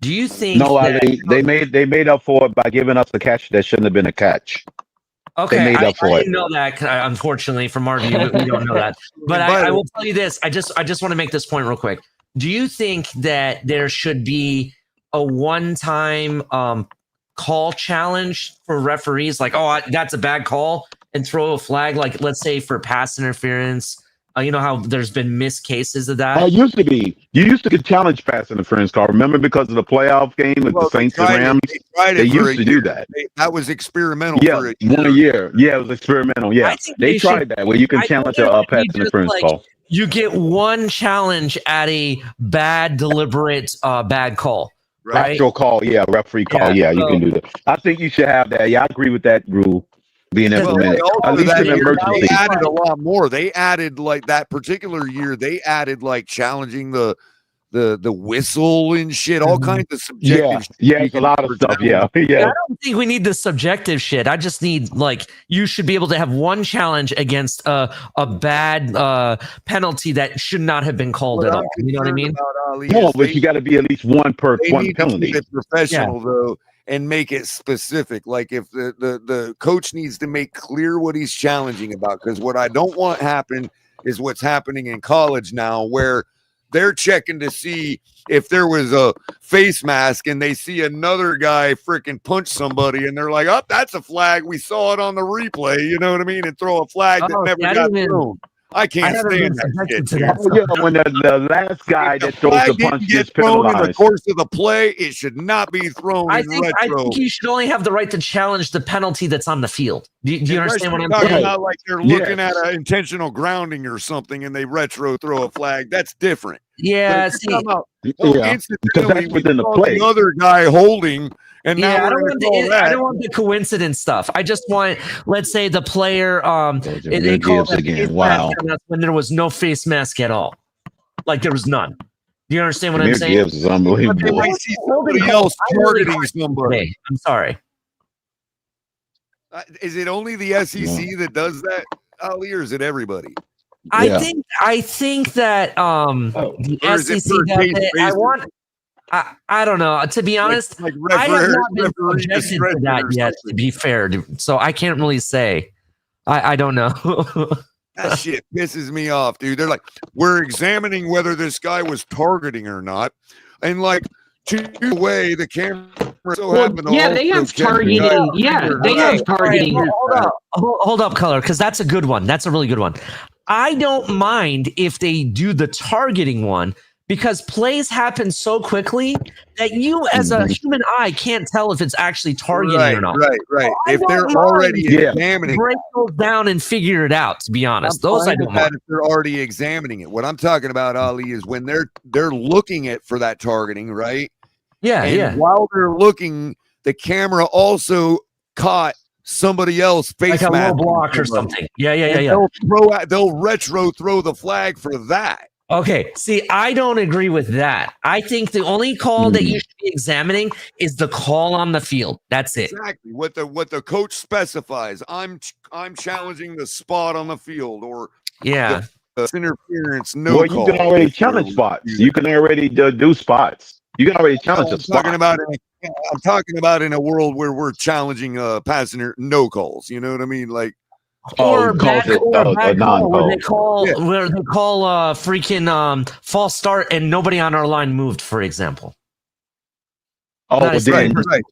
Do you think? No, they made up for it by giving us a catch that shouldn't have been a catch. Okay, I didn't know that. Unfortunately, from our view, we don't know that. But I will tell you this. I just want to make this point real quick. Do you think that there should be a one-time call challenge for referees? Like, that's a bad call, and throw a flag. Like, let's say for pass interference. You know how there's been missed cases of that? It used to be. You used to get challenge pass interference call. Remember, because of the playoff game with the Saints and Rams? They used to do that. That was experimental for a year. 1 year. Yeah, it was experimental. Yeah. They tried that where you can challenge a pass interference call. You get one challenge at a bad, deliberate, bad call. Right? Actual call, referee call. Yeah, you can do that. I think you should have that. Yeah, I agree with that rule. Being implemented. At least in emergency. They added a lot more. They added that particular year. They added challenging the whistle and shit, all kinds of subjective. Yeah, a lot of stuff. Yeah. I don't think we need the subjective shit. I just need you should be able to have one challenge against a bad penalty that should not have been called at all. You know what I mean? No, but you got to be at least one per one penalty. Professional though. And make it specific. Like if the coach needs to make clear what he's challenging about, because what I don't want happen is what's happening in college now, where they're checking to see if there was a face mask and they see another guy freaking punch somebody and they're like, oh, that's a flag. We saw it on the replay. You know what I mean? And throw a flag that never got thrown. I can't haven't been stand that subjected shit, to dude. that. Oh, yeah, when the last guy If the that throws flag the didn't punch get gets thrown in the penalized. course of the play, it should not be thrown in I retro. think you should only have the right to challenge the penalty that's on the field. Do you Unless understand what you're I'm talking saying? about like they're looking at an intentional grounding or something and they retro throw a flag, that's different. Yeah, But if see, you're talking about, Yeah, because incidentally, that's we within the saw play. the other guy holding, and now yeah, we're going to call I that. don't want the coincidence stuff. I just want, let's say, the player. They Real called Gibbs a face again. Wow. mask on us when there was no face mask at all. Like there was none. Do you understand what I'm Jameer saying? Gibbs is unbelievable. But they might see somebody else targeting somebody. I'm sorry. Is it only the SEC that does that, Ali, or is it everybody? I think that the Or is it SEC per does case it. basis? I don't know. To be honest, like I have not been referee subjected to discretion that or yet. something. To be fair, so I can't really say. I don't know. That shit pisses me off, dude. They're like, we're examining whether this guy was targeting or not, and like to way the camera so happened to yeah, they also have catch the targeting. guy. Yeah, they have targeting. Hold up, color, because that's a good one. That's a really good one. I don't mind if they do the targeting one because plays happen so quickly that you, as a human eye, can't tell if it's actually targeting or not. Right. So I If don't they're mind already if examining, break those down and figure it out. To be honest, those I fine with don't that mind. if they're already examining it. What I'm talking about, Ali, is when they're looking at for that targeting, right? Yeah, and yeah. while they're looking, the camera also caught somebody else face Like a low masking block or somebody. something. Yeah. And they'll retro throw the flag for that. Okay, see, I don't agree with that. I think the only call that you should be examining is the call on the field. That's it. Exactly what the coach specifies. I'm challenging the spot on the field or Yeah. the interference. No, Well, you can already challenge spots. You can already do spots. You can already challenge a spot. I'm talking about in a world where we're challenging passenger no calls. You know what I mean? Like, Or back call where they call Yeah. freaking false start and nobody on our line moved, for example. Oh, Not but a then right.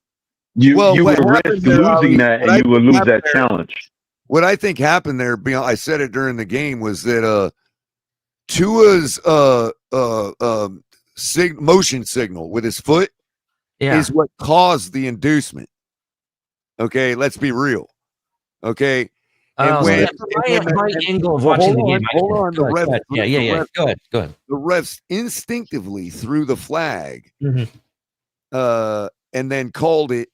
you Well, would what risk happened there, losing Ali, that, what and I you would think lose happened that there- challenge. What I think happened there, I said it during the game, was that Tua's motion signal with his foot is what caused the inducement. Okay, let's be real. Okay. And my angle of watching the game. Hold on, Go ahead. Yeah. Go ahead. The refs instinctively threw the flag, and then called it,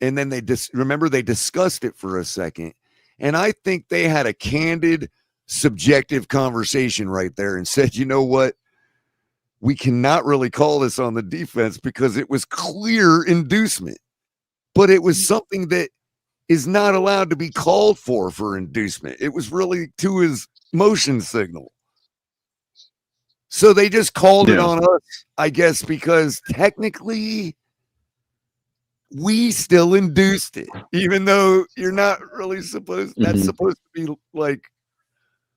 and then they remember they discussed it for a second, and I think they had a candid, subjective conversation right there and said, you know what, we cannot really call this on the defense because it was clear inducement, but it was something that is not allowed to be called for inducement. It was really to his motion signal. So they just called it on us, I guess, because technically we still induced it, even though you're not really supposed, that's supposed to be like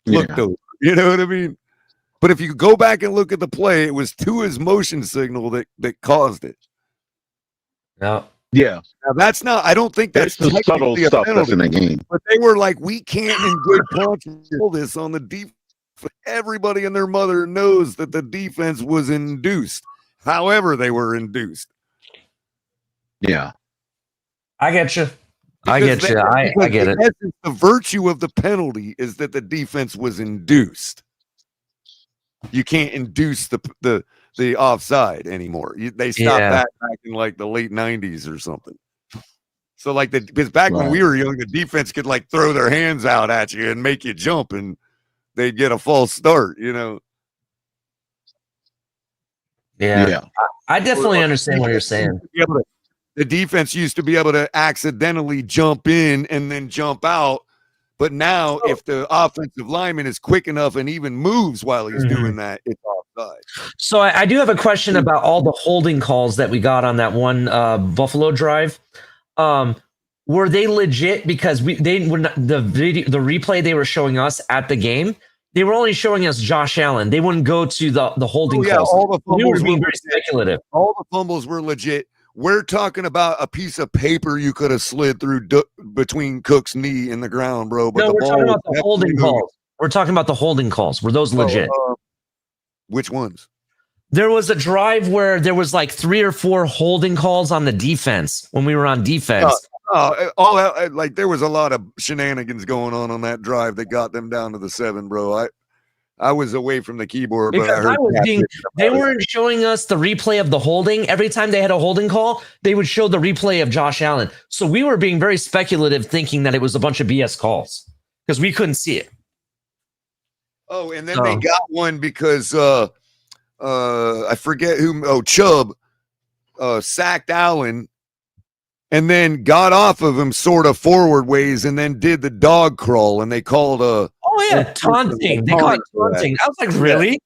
looked over. You know what I mean? But if you go back and look at the play, it was to his motion signal that caused it. No. Yeah. Now that's not, I don't think that's the subtle technically a stuff that's penalty, in the game. but they were like, we can't in good conscience pull this on the defense. Everybody and their mother knows that the defense was induced. However, they were induced. Yeah. I get you. I get you. I get it. Essence, the virtue of the penalty is that the defense was induced. You can't induce the offside anymore. They stopped that back in like the late 90s or something. So like because back when we were young, the defense could like throw their hands out at you and make you jump and they'd get a false start, you know? Yeah. I definitely understand what you're saying. The defense used to be able to accidentally jump in and then jump out. But now, if the offensive lineman is quick enough and even moves while he's doing that, it's offside. So I do have a question about all the holding calls that we got on that one Buffalo drive. Were they legit? Because they were not, the replay they were showing us at the game, they were only showing us Josh Allen. They wouldn't go to the holding calls. All the We were fumbles being were very speculative. All the fumbles were legit. We're talking about a piece of paper you could have slid through between Cook's knee in the ground, bro. But No, the we're ball talking was about the holding definitely calls. We're talking about the holding calls. Were those legit? Which ones? There was a drive where there was like 3 or 4 holding calls on the defense when we were on defense. Like there was a lot of shenanigans going on that drive that got them down to the 7, bro. I was away from the keyboard, but I heard they weren't showing us the replay of the holding. Every time they had a holding call, they would show the replay of Josh Allen. So we were being very speculative, thinking that it was a bunch of BS calls because we couldn't see it. Oh, and then they got one because I forget who. Oh, Chubb sacked Allen and then got off of him sort of forward ways and then did the dog crawl, and they called taunting. They called it taunting. I was like, really? Yeah.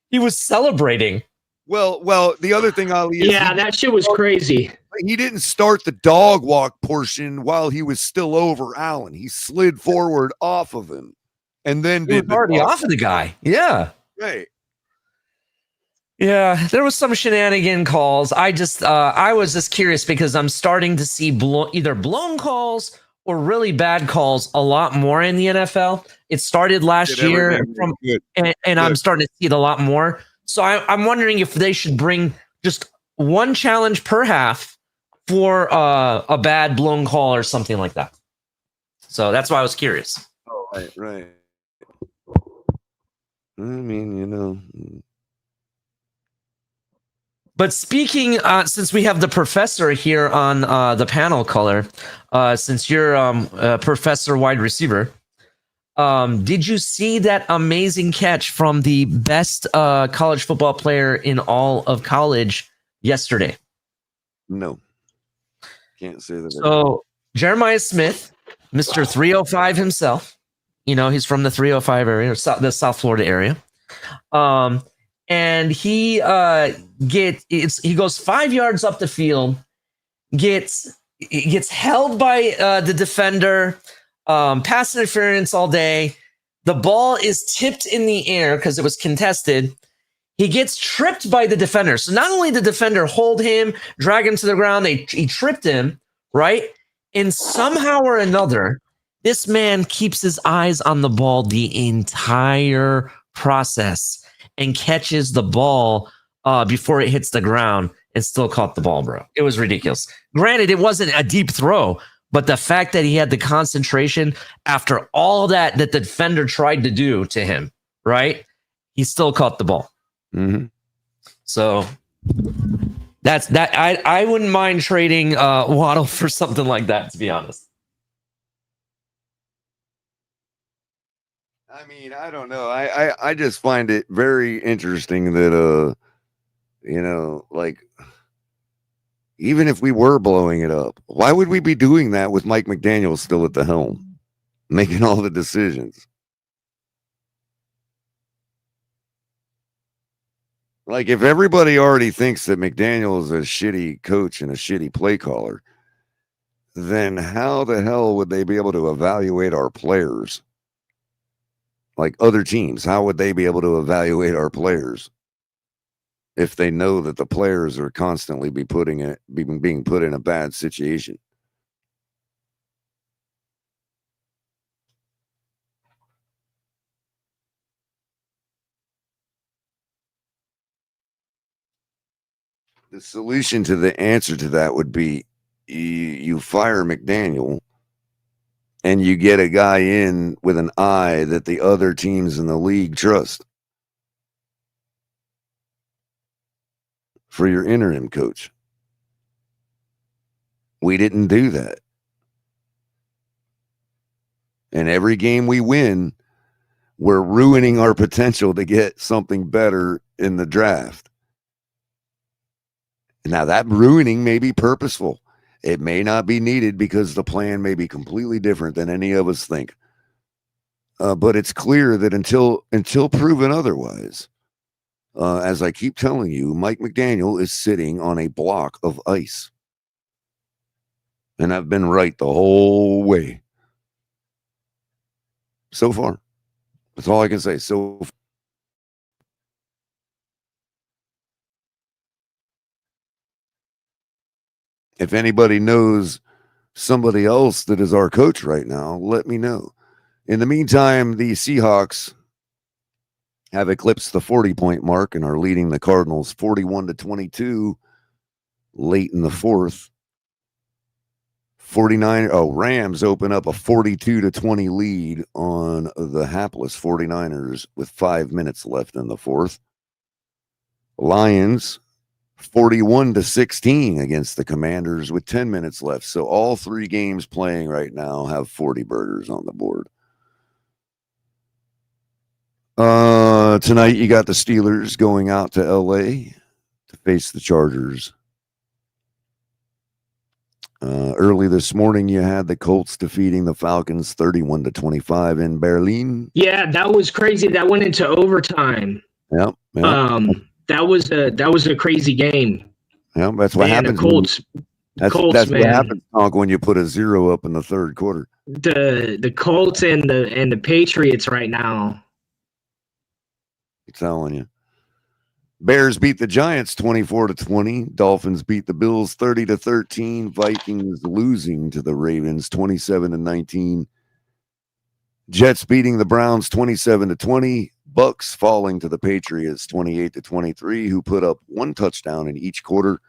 He was celebrating. Well, the other thing, Ali, yeah, that shit was crazy. He didn't start the dog walk portion while he was still over Allen. He slid forward off of him and then he was already off of the guy. Yeah. Right. Yeah, there was some shenanigan calls. I was just curious because I'm starting to see either blown calls or really bad calls a lot more in the NFL. It started last year, and I'm starting to see it a lot more. So I'm wondering if they should bring just one challenge per half for a bad blown call or something like that. So that's why I was curious. Oh, right. I mean, But speaking, since we have the professor here on the panel, Color, since you're a professor wide receiver, did you see that amazing catch from the best college football player in all of college yesterday? No. Can't say that. So Jeremiah Smith, Mr. 305 himself, he's from the 305 area, or the South Florida area. And he goes 5 yards up the field, gets held by the defender, pass interference all day. The ball is tipped in the air because it was contested. He gets tripped by the defender. So not only did the defender hold him, drag him to the ground, he tripped him, right? And somehow or another, this man keeps his eyes on the ball the entire process and catches the ball before it hits the ground and still caught the ball, bro. It was ridiculous. Granted, it wasn't a deep throw, but the fact that he had the concentration after all that the defender tried to do to him, right? He still caught the ball. Mm-hmm. So that's that. I wouldn't mind trading Waddle for something like that, to be honest. I mean, I don't know. I just find it very interesting that like, even if we were blowing it up, why would we be doing that with Mike McDaniel still at the helm, making all the decisions? Like, if everybody already thinks that McDaniel is a shitty coach and a shitty play caller, then how the hell would they be able to evaluate our players? Like other teams, how would they be able to evaluate our players if they know that the players are constantly being put in a bad situation? The solution to the answer to that would be you fire McDaniel and you get a guy in with an eye that the other teams in the league trust for your interim coach. We didn't do that. And every game we win, we're ruining our potential to get something better in the draft. Now, that ruining may be purposeful. It may not be needed because the plan may be completely different than any of us think. But it's clear that until proven otherwise, as I keep telling you, Mike McDaniel is sitting on a block of ice. And I've been right the whole way. So far. That's all I can say. So far. If anybody knows somebody else that is our coach right now, let me know. In the meantime, the Seahawks have eclipsed the 40-point mark and are leading the Cardinals 41-22 late in the fourth. Rams open up a 42-20 lead on the hapless 49ers with 5 minutes left in the fourth. Lions 41-16 against the Commanders with 10 minutes left. So all three games playing right now have 40 burgers on the board. Tonight you got the Steelers going out to LA to face the Chargers. Early this morning, you had the Colts defeating the Falcons 31-25 in Berlin. Yeah, that was crazy. That went into overtime. Yep. That was a crazy game. Yeah, that's what happens. The Colts. That's what happens, Tonk, when you put a 0 up in the third quarter. The Colts and the Patriots right now. I'm telling you. Bears beat the Giants 24-20. Dolphins beat the Bills 30-13. Vikings losing to the Ravens 27-19. Jets beating the Browns 27-20. Bucks falling to the Patriots 28-23, who put up one touchdown in each quarter.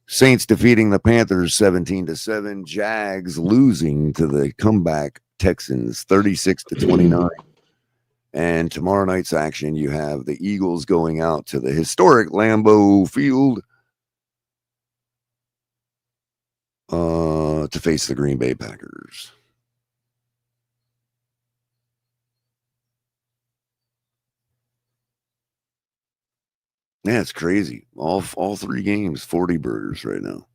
Saints defeating the Panthers 17-7. Jags losing to the comeback Texans 36-29. And tomorrow night's action, you have the Eagles going out to the historic Lambeau Field to face the Green Bay Packers. Yeah, it's crazy. All three games, 40 burgers right now.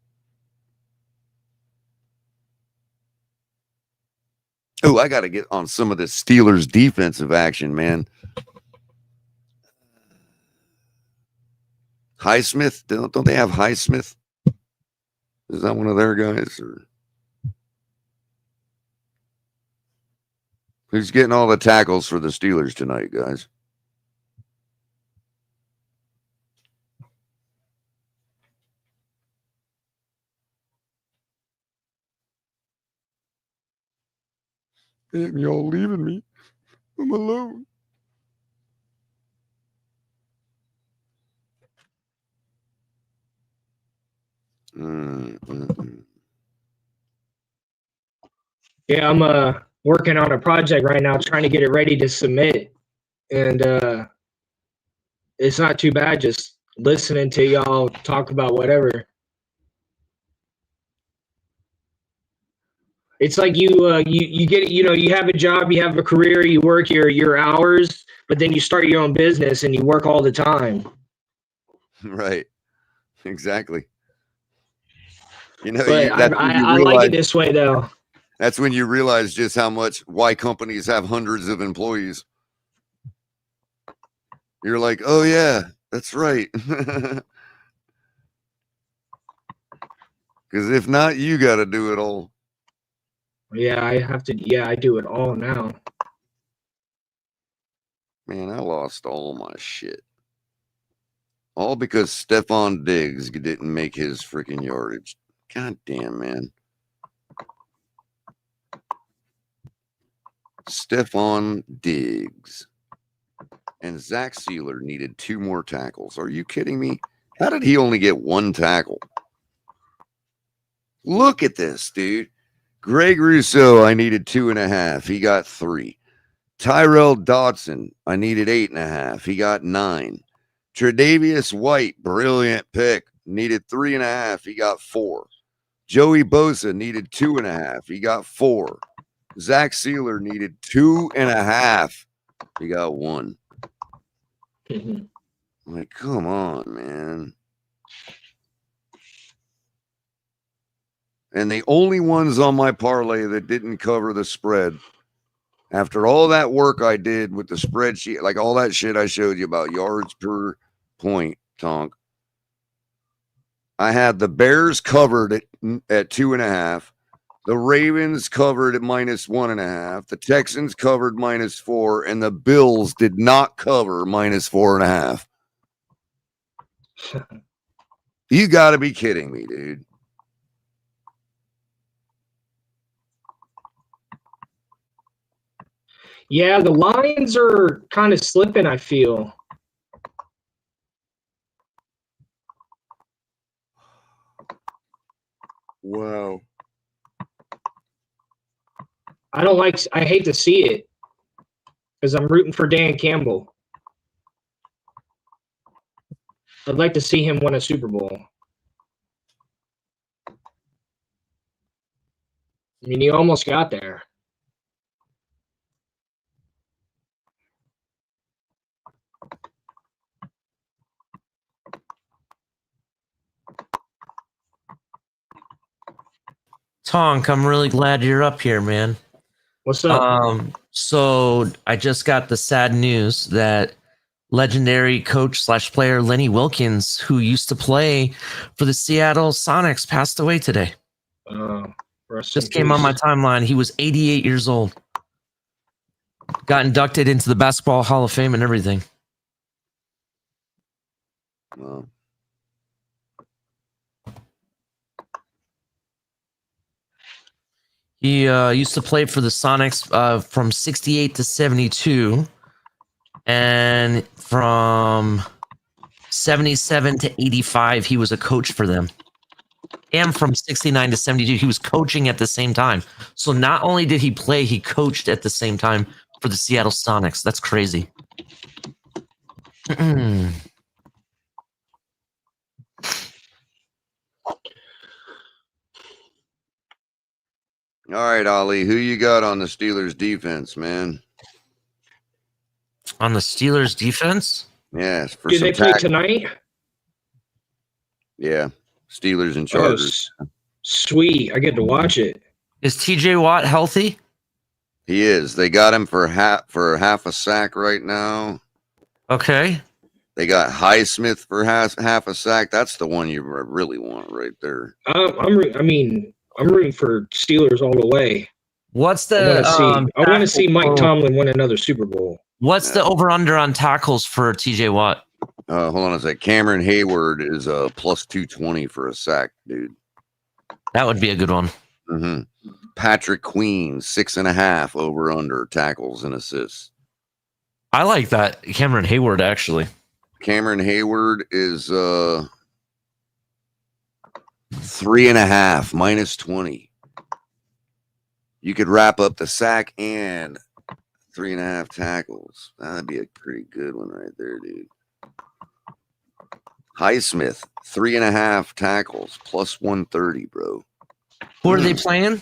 Oh, I got to get on some of this Steelers defensive action, man. Highsmith, don't they have Highsmith? Is that one of their guys? Or who's getting all the tackles for the Steelers tonight, guys? Damn, y'all leaving me. I'm alone. Yeah, I'm working on a project right now, trying to get it ready to submit, and it's not too bad just listening to y'all talk about whatever. It's like you get, you have a job, you have a career, you work your hours, but then you start your own business and you work all the time. Right. Exactly. You know, But I like it this way though. That's when you realize just why companies have hundreds of employees. You're like, oh yeah, that's right. Because if not, you got to do it all. Yeah, I have to. Yeah, I do it all now. Man, I lost all my shit. All because Stephon Diggs didn't make his freaking yardage. God damn, man. Stephon Diggs. And Zach Sealer needed 2 more tackles. Are you kidding me? How did he only get 1 tackle? Look at this, dude. Greg Rousseau, I needed 2.5. He got 3. Tyrell Dodson, I needed 8.5. He got 9. Tre'Davious White, brilliant pick, needed 3.5. He got 4. Joey Bosa needed 2.5. He got 4. Zach Sealer needed 2.5. He got 1. Like, come on, man. And the only ones on my parlay that didn't cover the spread, after all that work I did with the spreadsheet, like all that shit I showed you about yards per point, Tonk, I had the Bears covered at 2.5. The Ravens covered at -1.5. The Texans covered -4. And the Bills did not cover -4.5. You got to be kidding me, dude. Yeah, the Lions are kind of slipping, I feel. Wow. I hate to see it because I'm rooting for Dan Campbell. I'd like to see him win a Super Bowl. I mean, he almost got there. Tonk, I'm really glad you're up here, man. What's up? So I just got the sad news that legendary coach / player Lenny Wilkins, who used to play for the Seattle Sonics, passed away today. Just came on my timeline. He was 88 years old. Got inducted into the Basketball Hall of Fame and everything. Wow. He used to play for the Sonics from 68 to 72. And from 77 to 85, he was a coach for them. And from 69 to 72, he was coaching at the same time. So not only did he play, he coached at the same time for the Seattle Sonics. That's crazy. All right, Ollie, who you got on the Steelers defense, man? On the Steelers defense? Yes. Do they play tonight? Yeah. Steelers and Chargers. Oh, sweet. I get to watch it. Is TJ Watt healthy? He is. They got him for half a sack right now. Okay. They got Highsmith for half a sack. That's the one you really want right there. I'm rooting for Steelers all the way. What's the? I want to see Mike Tomlin win another Super Bowl. What's the over/under on tackles for TJ Watt? Hold on a sec. Cameron Hayward is plus 220 for a sack, dude. That would be a good one. Mm-hmm. Patrick Queen 6.5 over/under tackles and assists. I like that. Cameron Hayward, actually. Cameron Hayward is 3.5 minus 20. You could wrap up the sack and 3.5 tackles. That'd be a pretty good one right there, dude. Highsmith 3.5 tackles plus 130, bro. Who are they playing?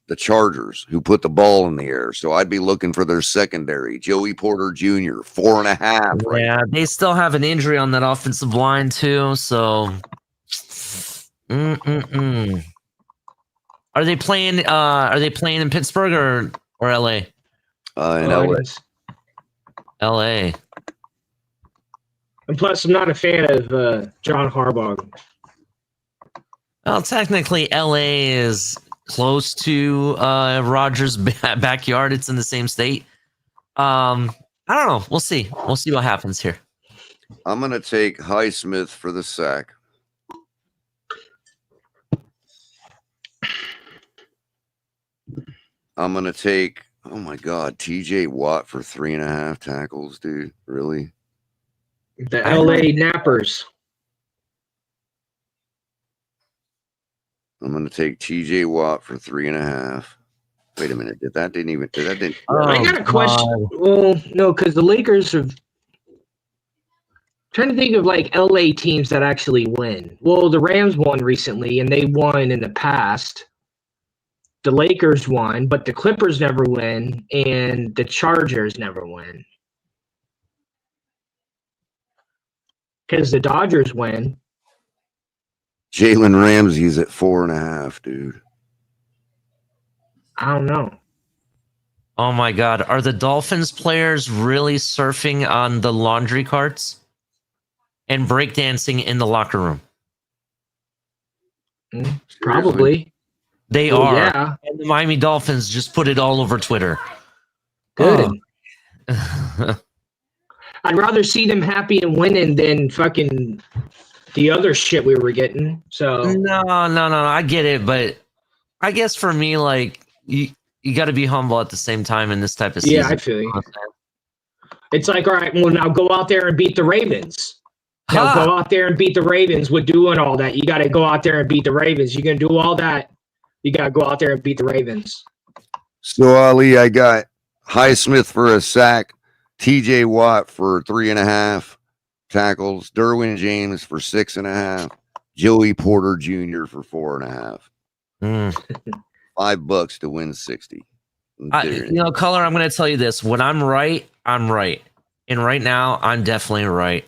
The Chargers, who put the ball in the air. So I'd be looking for their secondary. Joey Porter Jr. 4.5. Right Yeah, they still have an injury on that offensive line too. So, Are they playing? In Pittsburgh or LA? In LA. LA. And plus, I'm not a fan of John Harbaugh. Well, technically, LA is close to Rogers' backyard. It's in the same state. I don't know. We'll see. We'll see what happens here. I'm going to take Highsmith for the sack. I'm going to take, oh my God, TJ Watt for 3.5 tackles, dude. Really? The LA Nappers. I'm going to take TJ Watt for 3.5. Wait a minute. I got a question. Well, no, because the Lakers have. Trying to think of like LA teams that actually win. Well, the Rams won recently, and they won in the past. The Lakers won, but the Clippers never win, and the Chargers never win. Because the Dodgers win. Jalen Ramsey's at 4.5, dude. I don't know. Oh my God. Are the Dolphins players really surfing on the laundry carts and breakdancing in the locker room? Probably. They Well, are. yeah. And the Miami Dolphins just put it all over Twitter. Good. Oh. I'd rather see them happy and winning than fucking the other shit we were getting. So No, I get it, but I guess for me, like you got to be humble at the same time in this type of Yeah, season. I feel you. It's like, all right, well, now go out there and beat the Ravens. Now go out there and beat the Ravens with doing all that. You got to go out there and beat the Ravens. You can do all that. You got to go out there and beat the Ravens. So, Ali, I got Highsmith for a sack, TJ Watt for 3.5 tackles, Derwin James for 6.5, Joey Porter Jr. for 4.5. $5 to win 60. Color, I'm going to tell you this. When I'm right, I'm right. And right now, I'm definitely right.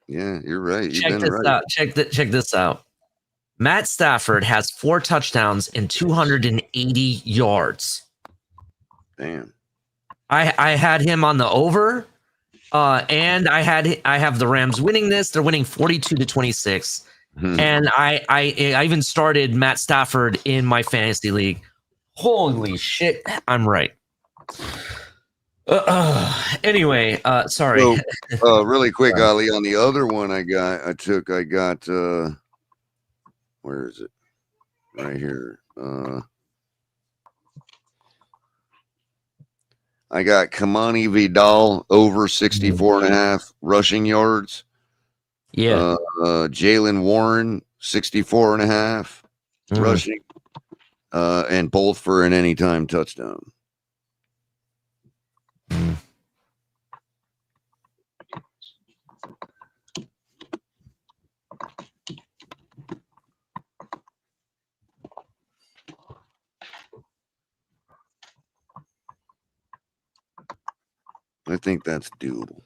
Yeah, you're right. Check this out. Check this out. Matt Stafford has 4 touchdowns and 280 yards. Damn. I had him on the over, and I have the Rams winning this. They're winning 42-26, and I even started Matt Stafford in my fantasy league. Holy shit, I'm right. Anyway, sorry. So, really quick, Ali, on the other one I got, where is it? Right here. I got Kamani Vidal over 64.5 rushing yards. Yeah. Jalen Warren 64.5 rushing, and both for an anytime touchdown. I think that's doable.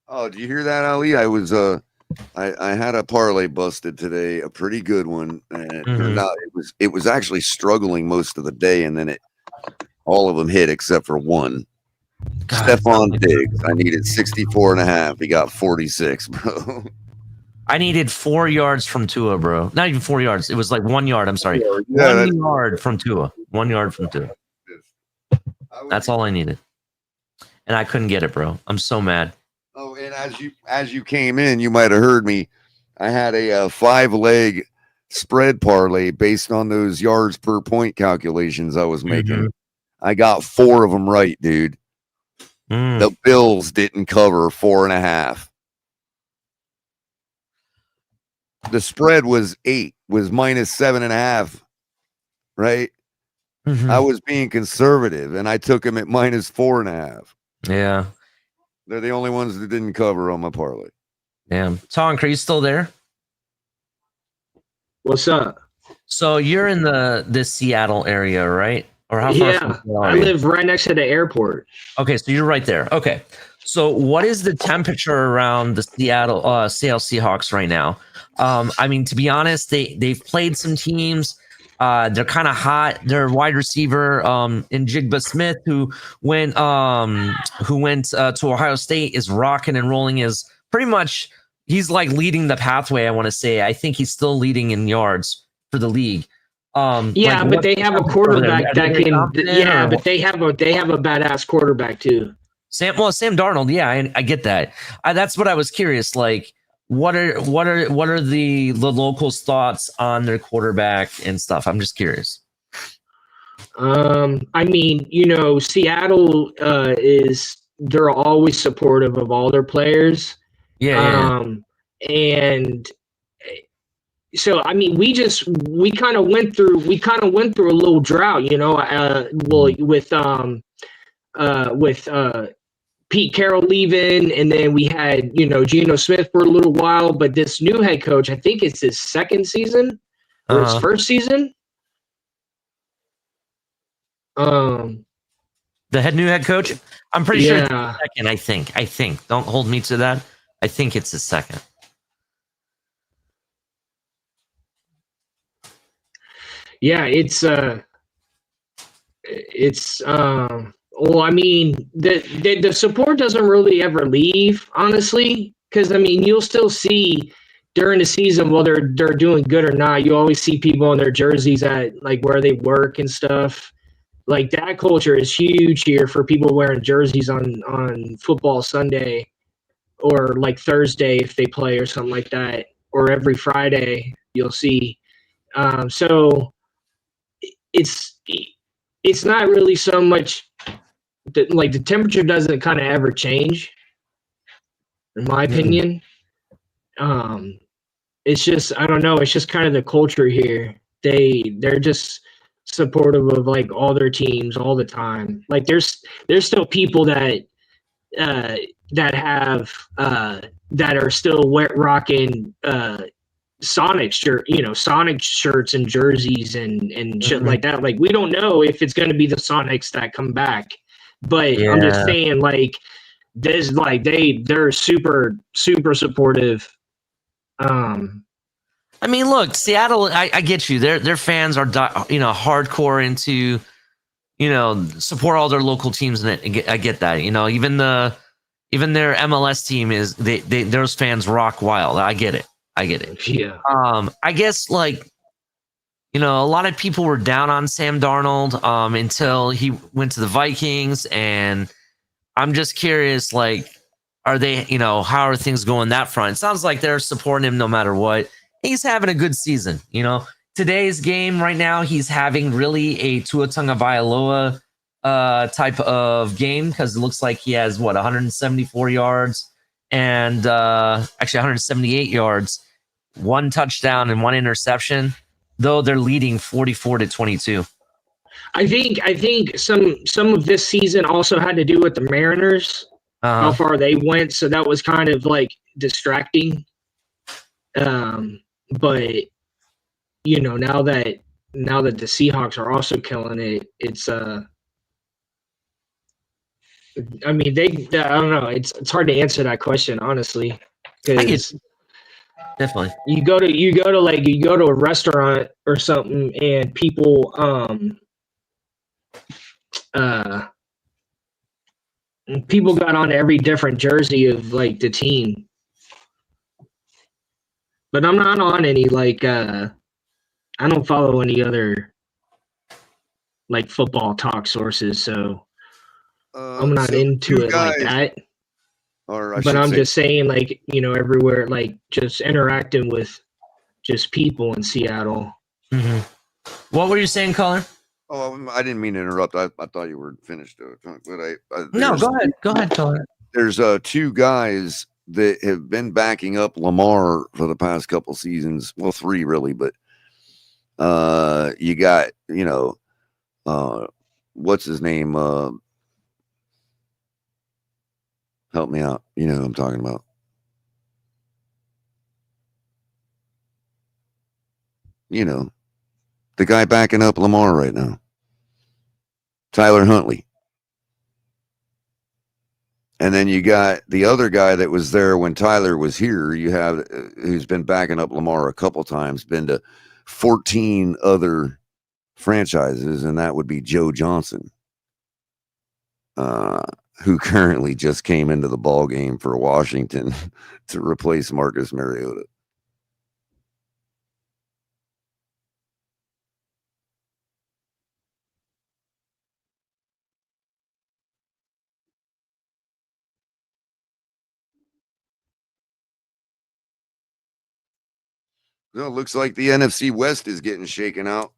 Oh, did you hear that, Ali? I was I had a parlay busted today, a pretty good one, and it turned out it was actually struggling most of the day, and then all of them hit except for one. Stephon Diggs. I needed 64.5. He got 46, bro. I needed 4 yards from Tua, bro. Not even 4 yards. It was like 1 yard. I'm sorry. Yeah, 1 yard from Tua. 1 yard from Tua. That's all I needed. And I couldn't get it, bro. I'm so mad. Oh, and as you came in, you might have heard me. I had a 5-leg spread parlay based on those yards per point calculations I was making. I got 4 of them right, dude. The Bills didn't cover 4.5. The spread was minus 7.5, right? I was being conservative, and I took him at minus 4.5. Yeah. They're the only ones that didn't cover on my parlay. Damn. Tonk, are you still there? What's up? So you're in the Seattle area, right? Or how far from Seattle I live right next to the airport. Okay, so you're right there. Okay. So what is the temperature around the Seattle Seahawks right now? I mean, to be honest, they've played some teams. They're kind of hot. Their wide receiver, in Jigba Smith, who went to Ohio State, is rocking and rolling. Is pretty much he's like leading the pathway. I want to say. I think he's still leading in yards for the league. Yeah, but they have a quarterback that can. Yeah, but they have a badass quarterback too. Sam Darnold. Yeah, I get that. That's what I was curious. Like, what are the locals' thoughts on their quarterback and stuff? I'm just curious. I mean, Seattle they're always supportive of all their players. Yeah. And so I mean, we kind of went through a little drought, with Pete Carroll leaving, and then we had Geno Smith for a little while, but this new head coach, I think it's his second season or his first season. The new head coach, I'm pretty sure it's his second. I think. Don't hold me to that. I think it's his second. Yeah, well, I mean, the support doesn't really ever leave, honestly, because I mean, you'll still see during the season, whether they're doing good or not, you always see people in their jerseys at like where they work and stuff. Like that culture is huge here for people wearing jerseys on football Sunday or like Thursday if they play or something like that. or every Friday you'll see. So it's not really so much that, like, the temperature doesn't kind of ever change, in my opinion. It's just, I don't know, it's just kind of the culture here. They're just supportive of like all their teams all the time. Like there's still people that have that are still rocking Sonic shirts and jerseys and shit like that. Like we don't know if it's going to be the Sonics that come back, but I'm just saying, like, there's like they're super supportive. I mean, look, Seattle. I get you. Their fans are hardcore into support all their local teams, and I get that. Even their MLS team is those fans rock wild. I get it. Yeah. I guess a lot of people were down on Sam Darnold until he went to the Vikings, and I'm just curious, are they, how are things going that front? It sounds like they're supporting him no matter what. He's having a good season. Today's game right now, he's having really a Tua Tagovailoa type of game, because it looks like he has 174 yards and actually 178 yards, 1 touchdown and 1 interception, though they're leading 44-22. I think some of this season also had to do with the Mariners, how far they went, so that was kind of like distracting. But now that the Seahawks are also killing it, it's I mean, I don't know, it's hard to answer that question honestly, because definitely you go to a restaurant or something and people people got on every different jersey of like the team, but I'm not on any I don't follow any other like football talk sources, so I'm not into it like that. But I'm just saying, everywhere, just interacting with just people in Seattle. Mm-hmm. What were you saying, caller? Oh, I didn't mean to interrupt. I thought you were finished. But No, go ahead. Go ahead, caller. There's 2 guys that have been backing up Lamar for the past couple seasons. Well, 3 really, but you got, what's his name? Help me out. You know who I'm talking about. The guy backing up Lamar right now. Tyler Huntley. And then you got the other guy that was there when Tyler was here. You have who's been backing up Lamar a couple times, been to 14 other franchises, and that would be Joe Johnson, who currently just came into the ball game for Washington to replace Marcus Mariota. Well, it looks like the NFC West is getting shaken out.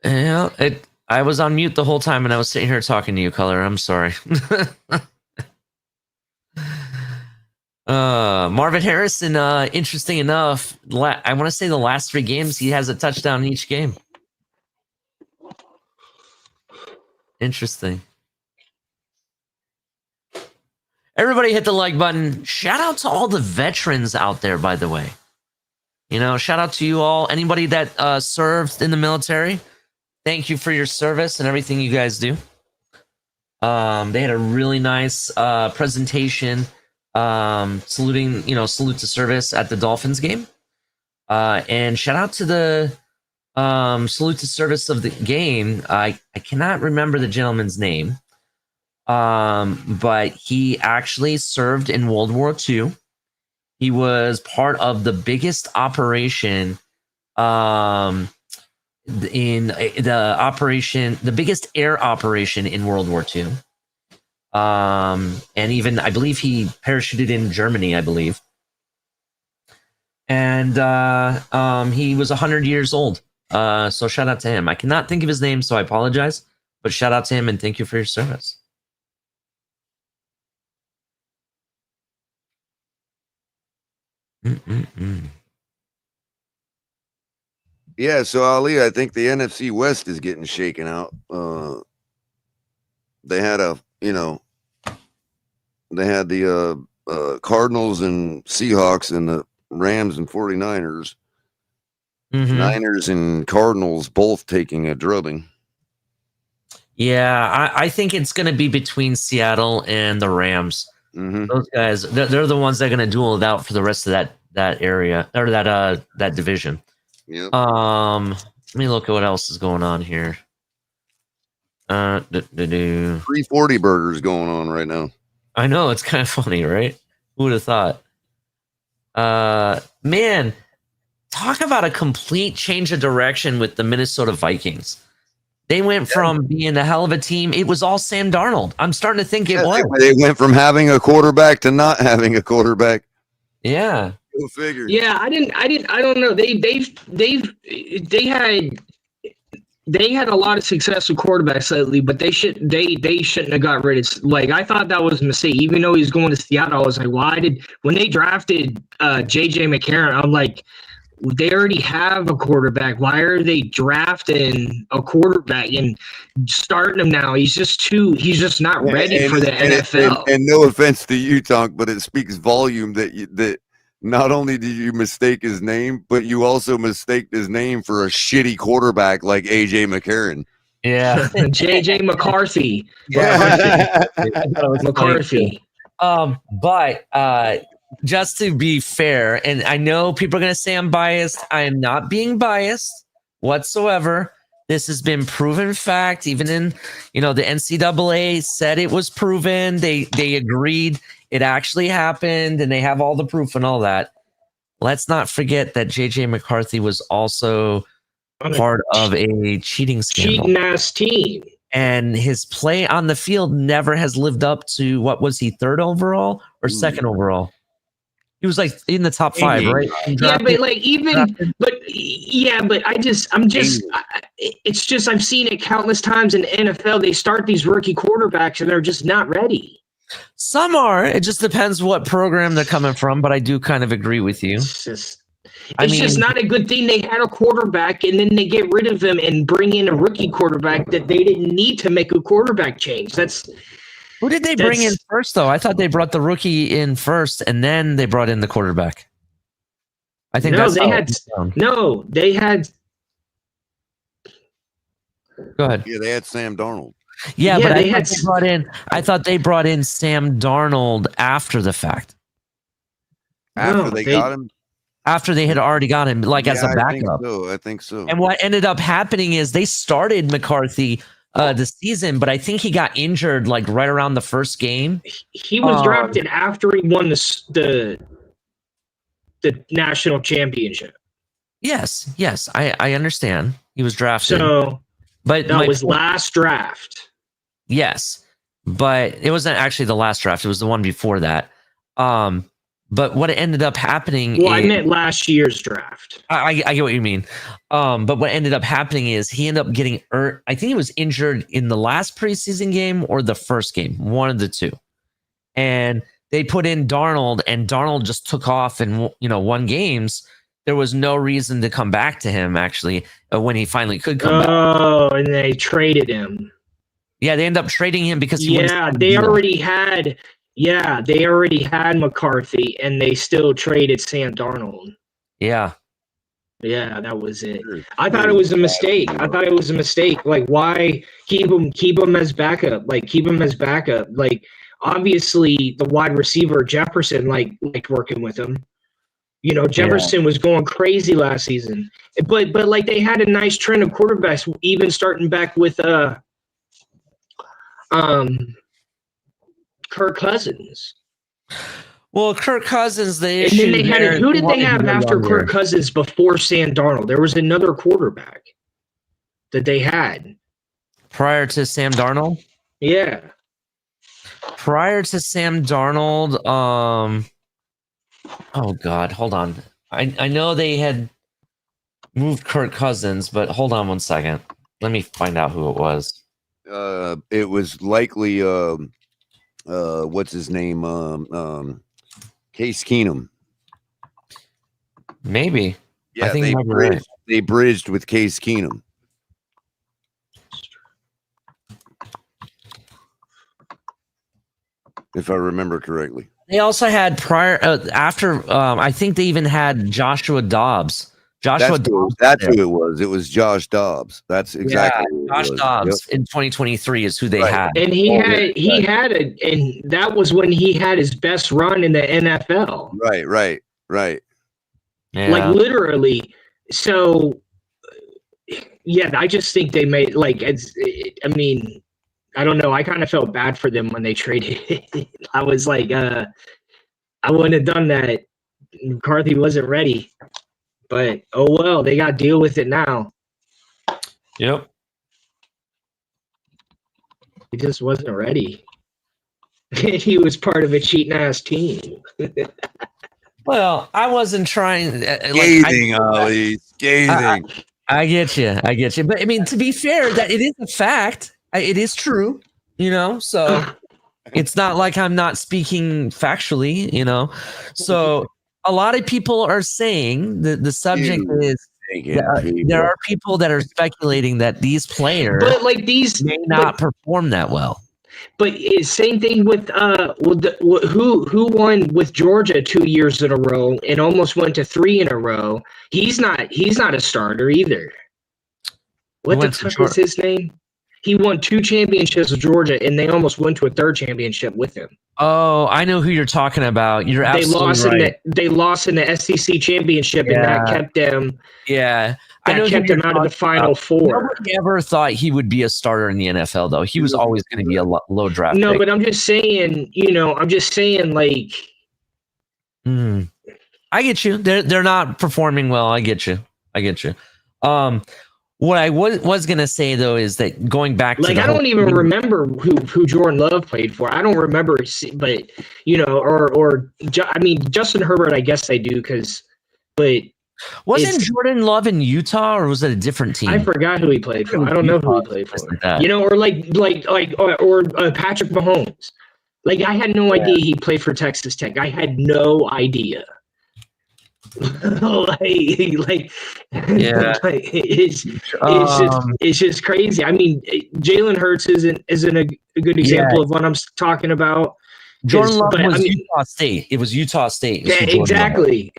Yeah, I was on mute the whole time, and I was sitting here talking to you, caller. I'm sorry. Marvin Harrison, interesting enough, I want to say the last 3 games, he has a touchdown in each game. Interesting. Everybody hit the like button. Shout out to all the veterans out there, by the way. Shout out to you all. Anybody that served in the military, thank you for your service and everything you guys do. They had a really nice presentation, salute to service at the Dolphins game. And shout out to the salute to service of the game. I cannot remember the gentleman's name, but he actually served in World War II. He was part of the biggest operation in the biggest air operation in World War II. And even, I believe he parachuted in Germany, I believe. And he was 100 years old. So shout out to him. I cannot think of his name, so I apologize. But shout out to him and thank you for your service. Yeah, so Ali, I think the NFC West is getting shaken out. They had the Cardinals and Seahawks and the Rams and 49ers. Niners and Cardinals both taking a drubbing. Yeah, I think it's going to be between Seattle and the Rams. Those guys, they're the ones that are going to duel it out for the rest of that area or that division. Yep. Let me look at what else is going on here. 340 burgers going on right now. I know, it's kind of funny, right? Who would have thought? Man, talk about a complete change of direction with the Minnesota Vikings. They went from being a hell of a team. It was all Sam Darnold. I'm starting to think it was. They went from having a quarterback to not having a quarterback. Yeah. Go figure. Yeah, I don't know. They had a lot of success with quarterbacks lately, but they shouldn't have got rid of. Like, I thought that was a mistake. Even though he's going to Seattle, I was like, when they drafted JJ McCarron, I'm like, they already have a quarterback. Why are they drafting a quarterback and starting him now? He's just not ready for the NFL. And no offense to you, Tonk, but it speaks volume that not only did you mistake his name, but you also mistaked his name for a shitty quarterback like AJ McCarron. Yeah. JJ McCarthy. Yeah. McCarthy. But just to be fair, and I know people are going to say I'm biased. I am not being biased whatsoever. This has been proven fact. Even in, the NCAA said it was proven. They agreed it actually happened, and they have all the proof and all that. Let's not forget that JJ McCarthy was also part of a cheating scandal. Cheating ass team. And his play on the field never has lived up to, what was he, 3rd overall or 2nd overall? He was like in the top 5, right? Yeah, but like it's just I've seen it countless times in the NFL. They start these rookie quarterbacks and they're just not ready. Some are. It just depends what program they're coming from, but I do kind of agree with you. It's just not a good thing. They had a quarterback and then they get rid of him and bring in a rookie quarterback that they didn't need to make a quarterback change. Who did they bring in first, though? I thought they brought the rookie in first, and then they brought in the quarterback. I think they had. Go ahead. Yeah, they had Sam Darnold. Yeah, but I thought they brought in Sam Darnold after the fact. After they got him? After they had already got him, as a backup. I think so. And what ended up happening is they started McCarthy the season, but I think he got injured right around the first game. He was drafted after he won the national championship. Yes, I understand. He was drafted. But that was last draft. Yes, but it wasn't actually the last draft. It was the one before that. But what ended up happening I meant last year's draft. I get what you mean. But what ended up happening is he ended up getting hurt. I think he was injured in the last preseason game or the first game, one of the two. And they put in Darnold, and Darnold just took off and won games. There was no reason to come back to him, actually, when he finally could come back. Oh, and they traded him. Yeah, they ended up trading him because they already had McCarthy, and they still traded Sam Darnold. Yeah. Yeah, that was it. I thought it was a mistake. I thought it was a mistake. Like, why keep him as backup? Like, keep him as backup. Like, obviously, the wide receiver Jefferson liked working with him. You know, Jefferson was going crazy last season, but like they had a nice trend of quarterbacks, even starting back with Kirk Cousins. Well, Kirk Cousins, the And issue then they had there. who did they wanted to have go after younger. Kirk Cousins before Sam Darnold? There was another quarterback that they had. Prior to Sam Darnold? Yeah. Prior to Sam Darnold, oh God, hold on. I know they had moved Kirk Cousins, but hold on one second. Let me find out who it was. It was likely what's his name? Case Keenum. Maybe. Yeah, I think they you might be bridged, right. they bridged with Case Keenum. If I remember correctly. They also had after I think they even had Joshua Dobbs. That's who it was. It was Josh Dobbs. That's exactly who it Josh was. Dobbs Yep. in 2023 is who they Right. had. And and that was when he had his best run in the NFL. Right. Like literally. So yeah, I just think they made I mean, I don't know. I kind of felt bad for them when they traded. I was like, I wouldn't have done that. McCarthy wasn't ready. But oh well, they got to deal with it now. Yep. He just wasn't ready. He was part of a cheating ass team. Well, I wasn't trying. Scathing, Ali. Scathing. I get you. But I mean, to be fair, that it is a fact. It is true. You know, so it's not like I'm not speaking factually. You know, so a lot of people are saying that the subject is there are people that are speculating that these players, But like these, may not perform that well. But same thing with who won with Georgia 2 years in a row and almost went to 3 in a row. He's not a starter either. What the fuck was his name? He won 2 championships with Georgia, and they almost went to a 3rd championship with him. Oh, I know who you're talking about. You're They absolutely right. They lost in the SEC championship, and that kept them. Yeah, That kept him out of the Final Four. Nobody ever thought he would be a starter in the NFL, though. He was always going to be a low draft. No, pick. but I'm just saying. Like. I get you. They're not performing well. I get you. What I was gonna say though is that going back to I don't even remember who Jordan Love played for. I don't remember, but I mean Justin Herbert. I guess I do but wasn't Jordan Love in Utah or was it a different team? I forgot who he played for. I don't know who he played for. You know, or Patrick Mahomes. Like I had no idea he played for Texas Tech. I had no idea. It's just crazy. I mean, Jalen Hurts isn't a good example of what I'm talking about. Jordan Love was Utah State. It was Utah State. Yeah, exactly.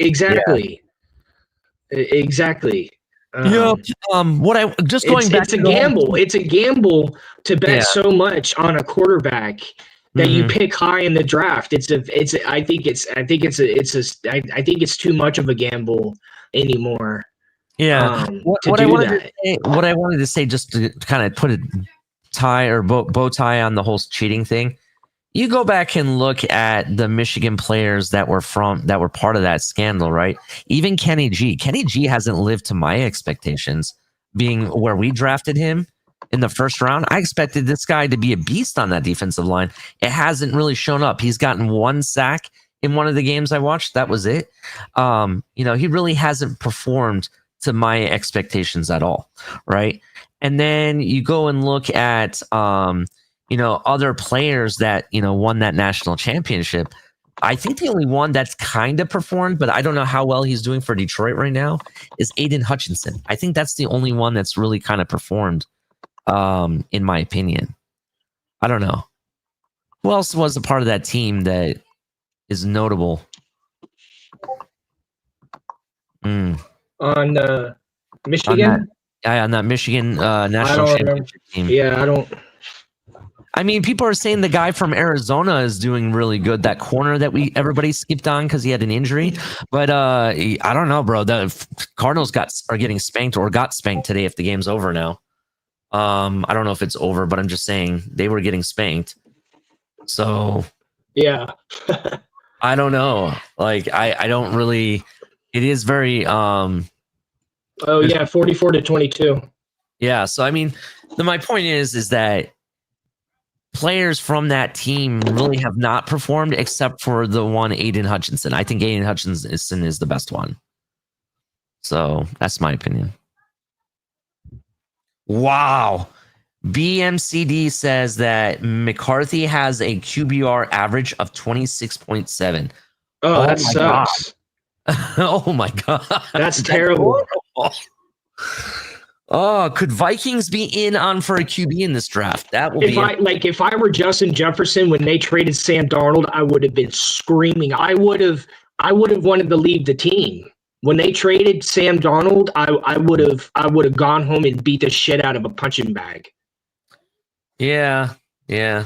What I just going back. It's a gamble. It's a gamble to bet so much on a quarterback that you pick high in the draft. I think it's too much of a gamble anymore. Yeah. What I wanted to say, just to kind of put a tie or bow tie on the whole cheating thing. You go back and look at the Michigan players that were part of that scandal, right? Even Kenny G. Kenny G hasn't lived to my expectations, being where we drafted him in the 1st round. I expected this guy to be a beast on that defensive line. It hasn't really shown up. He's gotten 1 sack in one of the games I watched. That was it. He really hasn't performed to my expectations at all, right? And then you go and look at other players that won that national championship. I think the only one that's kind of performed, but I don't know how well he's doing for Detroit right now, is Aiden Hutchinson. I think that's the only one that's really kind of performed, in my opinion. I don't know. Who else was a part of that team that is notable? on On Michigan. on that Michigan I national don't remember. championship team. Yeah, I don't. I mean, people are saying the guy from Arizona is doing really good. That corner that everybody skipped on because he had an injury, but I don't know, bro. The Cardinals are getting spanked or got spanked today. If the game's over now, I don't know if it's over, but I'm just saying they were getting spanked. So yeah, I don't know. Like I don't really. It is very Oh yeah, 44-22. Yeah. So I mean, my point is that players from that team really have not performed except for the one Aiden Hutchinson. I think Aiden Hutchinson is the best one. So that's my opinion. Wow. BMCD says that McCarthy has a QBR average of 26.7. Oh, that my sucks. God. Oh my God. That's terrible. Oh, could Vikings be in on for a QB in this draft? That will be if I were Justin Jefferson when they traded Sam Darnold, I would have been screaming. I would have wanted to leave the team. When they traded Sam Darnold, I would have gone home and beat the shit out of a punching bag. Yeah. I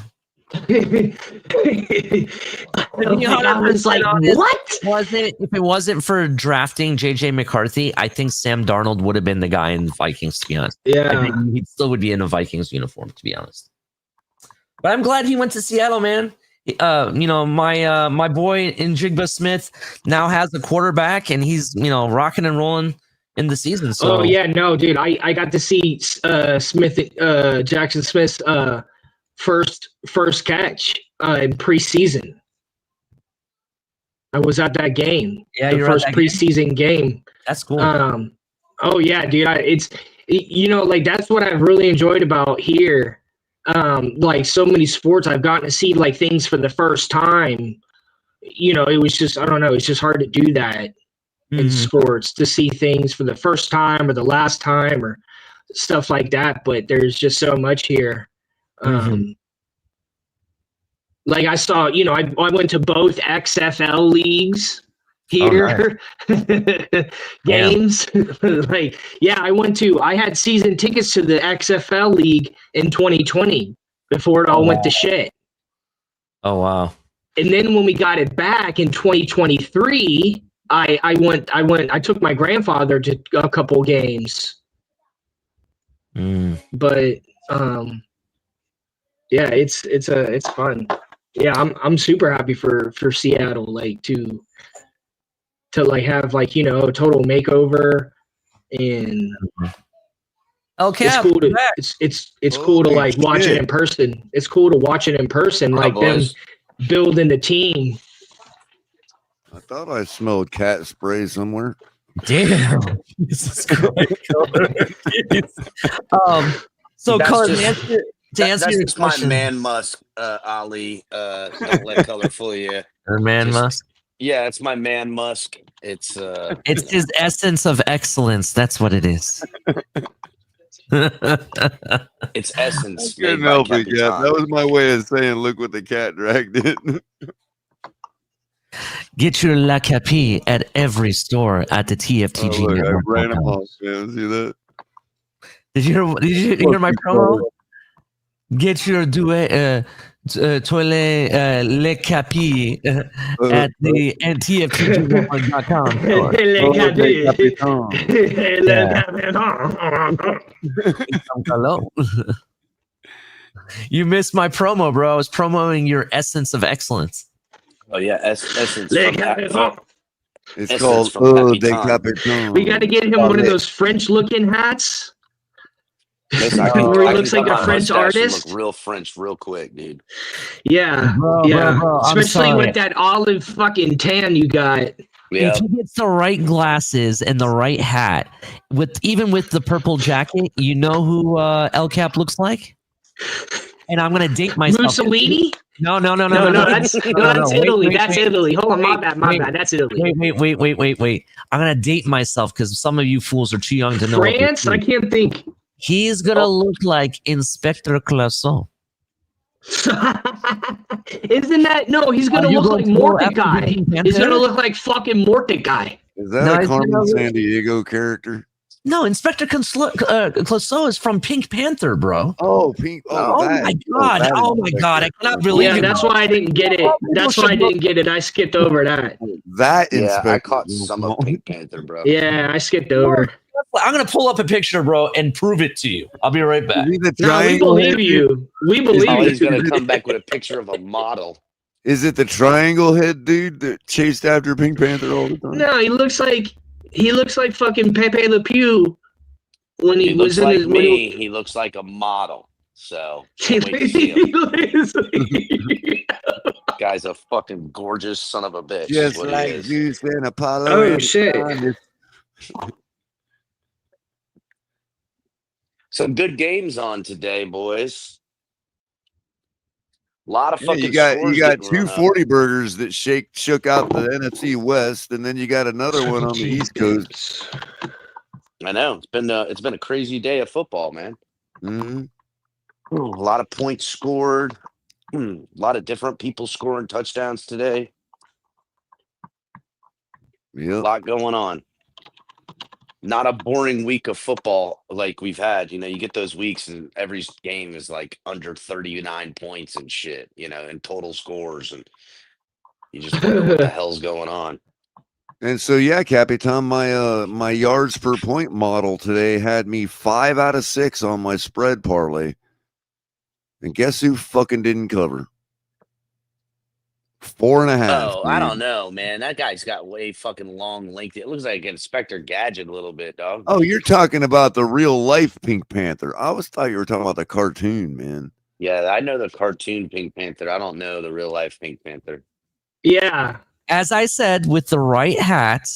was like, what? If it wasn't for drafting JJ McCarthy, I think Sam Darnold would have been the guy in the Vikings, to be honest. Yeah. I think he still would be in a Vikings uniform, to be honest. But I'm glad he went to Seattle, man. My boy Njigba Smith now has a quarterback, and he's rocking and rolling in the season. So Oh yeah, no, dude, I got to see Jackson Smith's first catch in preseason. I was at that game. Yeah, the you're at first that game? preseason game. That's cool. Oh yeah, dude. Like that's what I've really enjoyed about here. Like so many sports, I've gotten to see like things for the first time. It was just I don't know. It's just hard to do that in sports, to see things for the first time or the last time or stuff like that. But there's just so much here. Like I saw, I went to both XFL leagues here. Games. I had season tickets to the XFL league in 2020 before it all went to shit. Oh wow. And then when we got it back in 2023, I took my grandfather to a couple games. But yeah, it's fun. Yeah, I'm super happy for Seattle, like to like have like a total makeover, and it's cool to it's cool to like watch it in person. It's cool to watch it in person, like them building the team. I thought I smelled cat spray somewhere. Damn. Jesus Christ. So Colin, to answer your That's my question, man musk, Ali. Don't let color fool you. Your man musk. Yeah, it's my man musk. It's his essence of excellence. That's what it is. It's essence. Couldn't help it, yeah. That was my way of saying, look what the cat dragged in. Get your La Capi at every store at the TFTG Look, I network. ran him off, man. See that? Did you hear my promo? Get your toilet Le Capi at the TFTG.com. Hello. You missed my promo, bro. I was promoting your essence of excellence. Oh yeah, essence. It's called De Capitan. We got to get him one of those French-looking hats. Where he looks like a French artist. Look real French, real quick, dude. Yeah, bro, especially with that olive fucking tan you got. Yeah. If he gets the right glasses and the right hat, even with the purple jacket, you know who El Cap looks like? And I'm gonna date myself. Mussolini? No. That's Italy. That's Italy. Hold on, my bad. That's Italy. Wait. I'm gonna date myself because some of you fools are too young to know. France? I can't think. He's gonna look like Inspector Clouseau. Isn't that no? He's gonna look like Mordecai. He's gonna look like fucking Mordecai. Is that No, a I- Carmen no, San Diego character? No, Inspector Clouseau is from Pink Panther, bro. Oh, Pink. Oh, Oh that. my god! that Oh my god! I Inspector. cannot believe Yeah, you. that's why I didn't get it. That's why I didn't get it. I skipped over that. That Yeah, I Inspector. caught some of Pink Panther, bro. Yeah, I skipped over. I'm gonna pull up a picture, bro, and prove it to you. I'll be right back. Is he the No, we triangle believe head dude? you. We believe Oh, you. he's gonna come back with a picture of a model. Is it the triangle head dude that chased after Pink Panther all the time? No, he looks like fucking Pepe Le Pew when He he looks was in like his me. He looks like a model. So can't wait to see him. Guy's a fucking gorgeous son of a bitch. is Just what like he is. Zeus and Apollo. Oh, and shit. Adonis. Some good games on today, boys. A lot of Yeah, fucking you got scores 240 burgers that shook out the NFC West, and then you got another one on the East Coast. I know it's been a crazy day of football, man. Mm-hmm. A lot of points scored. A lot of different people scoring touchdowns today. Yep. A lot going on. Not a boring week of football like we've had. You know, you get those weeks and every game is like under 39 points and shit, you know, and total scores. And you just wonder what the hell's going on. And so, yeah, Capitan, my yards per point model today had me 5 out of 6 on my spread parlay. And guess who fucking didn't cover? 4.5. Oh, I don't know, man. That guy's got way fucking long length. It looks like Inspector Gadget a little bit, dog. Oh, you're talking about the real life Pink Panther. I always thought you were talking about the cartoon, man. Yeah, I know the cartoon Pink Panther. I don't know the real life Pink Panther. Yeah. As I said, with the right hat,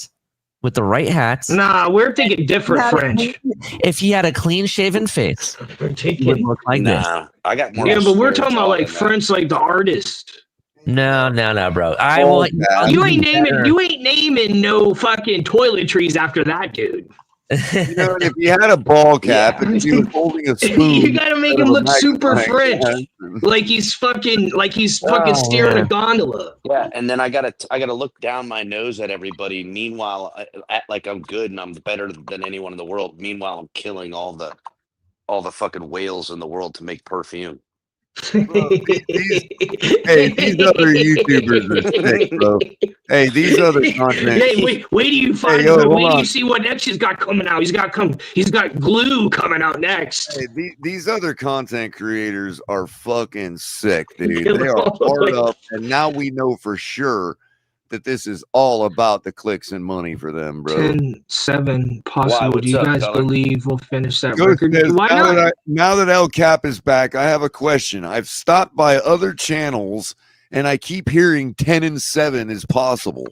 Nah, we're thinking different, French. If he had a clean shaven face, We're he would taking. look like this. Nah, I got more. Yeah, of a but we're square talking about jaw like than that. French, like the artist. No, bro. I Oh, will. God. You ain't naming no fucking toiletries after that, dude. You know, and if you had a ball cap and he was holding a spoon, You gotta make instead him of a look super magnifying French, glass. like he's fucking Oh, steering yeah. a gondola. Yeah, and then I gotta look down my nose at everybody. Meanwhile, act like I'm good and I'm better than anyone in the world. Meanwhile, I'm killing all the fucking whales in the world to make perfume. Bro, these other YouTubers are sick, bro. Hey, these other content. Hey, wait till you find yo, hold wait till on. you see what next he's got coming out. He's got glue coming out next. Hey, these other content creators are fucking sick, dude. Kill They are all the hard way. up, and now we know for sure that this is all about the clicks and money for them, bro. 10-7 possible. What's Do you up, guys Color? believe we'll finish that Ghost record? says, Why not? now that El Cap is back, I have a question. I've stopped by other channels, and I keep hearing 10-7 is possible.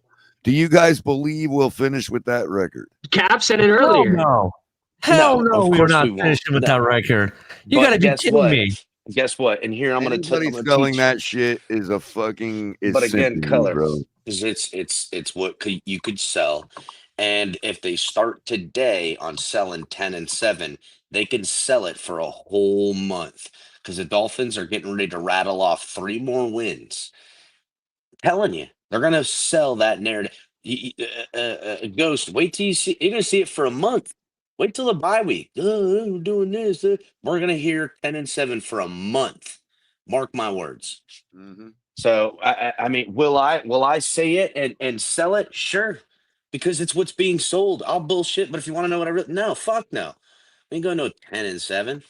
Do you guys believe we'll finish with that record? Cap said it earlier. Hell No, no, of we're course not we won't. finishing with No. that record. You But got to be guess kidding what? me. Guess what? And here I'm gonna Anybody teach. selling that shit is a fucking. But again, simping you, Color, bro. because it's what you could sell, and if they start today on selling 10-7, they can sell it for a whole month because the Dolphins are getting ready to rattle off 3 more wins. Telling you, they're gonna sell that narrative. Ghost, wait till you see. You're gonna see it for a month. Wait till the bye week. Oh, we're doing this. We're gonna hear 10-7 for a month. Mark my words. Mm-hmm. So I mean, will I say it and sell it? Sure, because it's what's being sold. I'll bullshit. But if you want to know what I really no, fuck no. I ain't going no 10-7.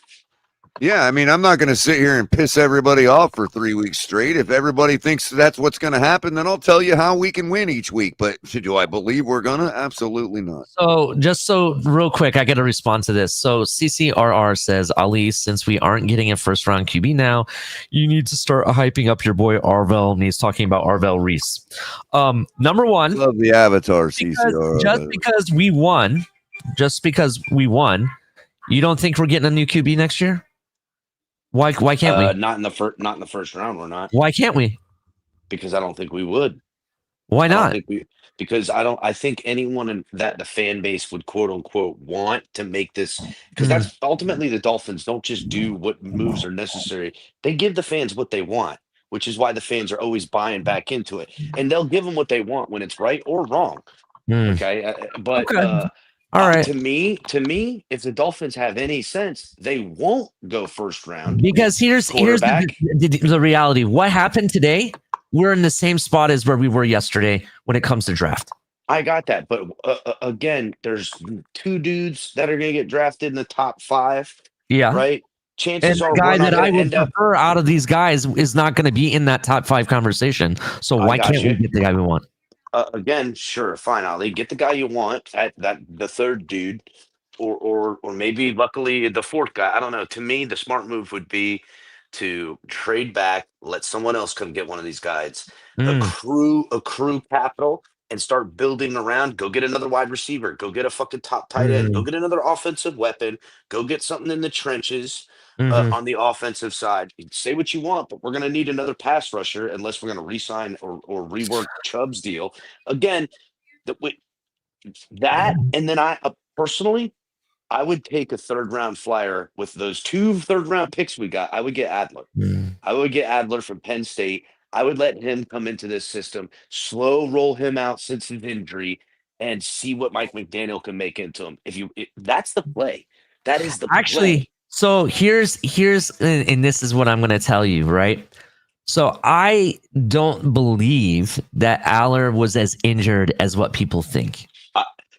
Yeah, I mean, I'm not going to sit here and piss everybody off for 3 weeks straight. If everybody thinks that's what's going to happen, then I'll tell you how we can win each week. But do I believe we're going to? Absolutely not. So real quick, I got to respond to this. So CCRR says, Ali, since we aren't getting a first round QB now, you need to start hyping up your boy Arvell. And he's talking about Arvell Reese. Number one, love the avatar CCRR. Just because we won, you don't think we're getting a new QB next year? Why can't we? Not in the first round. We're not. Why can't we? Because I don't think we would. Why not? I think anyone in that the fan base would quote unquote want to make this, because that's ultimately the Dolphins don't just do what moves are necessary. They give the fans what they want, which is why the fans are always buying back into it. And they'll give them what they want when it's right or wrong. Okay, but Okay. All right. to me, if the Dolphins have any sense, they won't go first round Because here's quarterback. the reality. What happened today? We're in the same spot as where we were yesterday when it comes to draft. I got that, but again, there's 2 dudes that are going to get drafted in the top 5. Yeah. Right. And Chances the are guy we're not that I going to would end up. prefer out of these guys is not going to be in that top 5 conversation. So I why got can't we you. get the guy we want? Again, sure, fine, Ali. Get the guy you want at that the third dude, or maybe luckily the fourth guy. I don't know. To me, the smart move would be to trade back, let someone else come get one of these guys, accrue capital, and start building around. Go get another wide receiver. Go get a fucking top tight end. Go get another offensive weapon. Go get something in the trenches. On the offensive side, say what you want, but we're going to need another pass rusher unless we're going to re-sign or rework Chubb's deal. Again, that, and then I personally, I would take a 3rd round flyer with those 2 3rd round picks we got. I would get Adler. I would get Adler from Penn State. I would let him come into this system, slow roll him out since his injury, and see what Mike McDaniel can make into him. That's the play. That is the play. So here's and this is what I'm going to tell you, right? So I don't believe that Aller was as injured as what people think.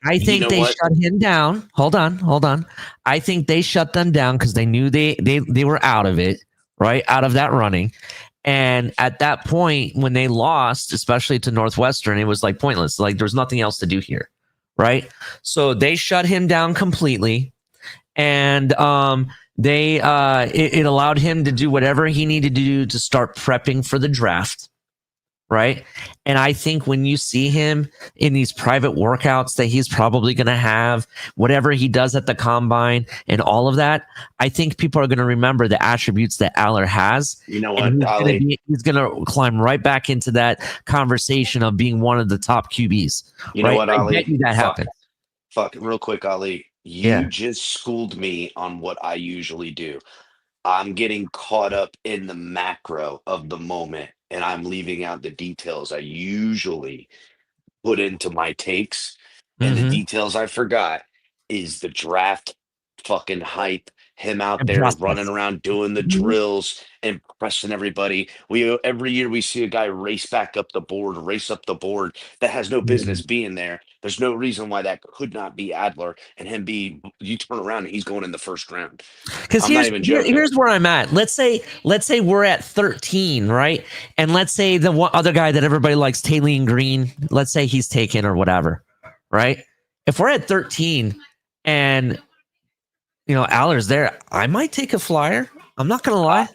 I think they shut him down. Hold on. I think they shut them down because they knew they were out of it, right? Out of that running. And at that point, when they lost, especially to Northwestern, it was like pointless. Like there's nothing else to do here, right? So they shut him down completely. And it allowed him to do whatever he needed to do to start prepping for the draft, right? And I think when you see him in these private workouts that he's probably going to have, whatever he does at the combine and all of that, I think people are going to remember the attributes that Aller has. You know what, Ali? He's going to climb right back into that conversation of being one of the top QBs. You know what, Ali? I bet you that happens. Fuck, real quick, Ali. You just schooled me on what I usually do. I'm getting caught up in the macro of the moment, and I'm leaving out the details I usually put into my takes. And the details I forgot is the draft fucking hype, him out there running around doing the drills and pressing everybody. Every year we see a guy race up the board that has no business being there. There's no reason why that could not be Adler and you turn around and he's going in the 1st round. Because here's where I'm at. Let's say we're at 13, right? And let's say the one other guy that everybody likes, Taylor Green, let's say he's taken or whatever, right? If we're at 13 and Aller's there, I might take a flyer. I'm not gonna lie.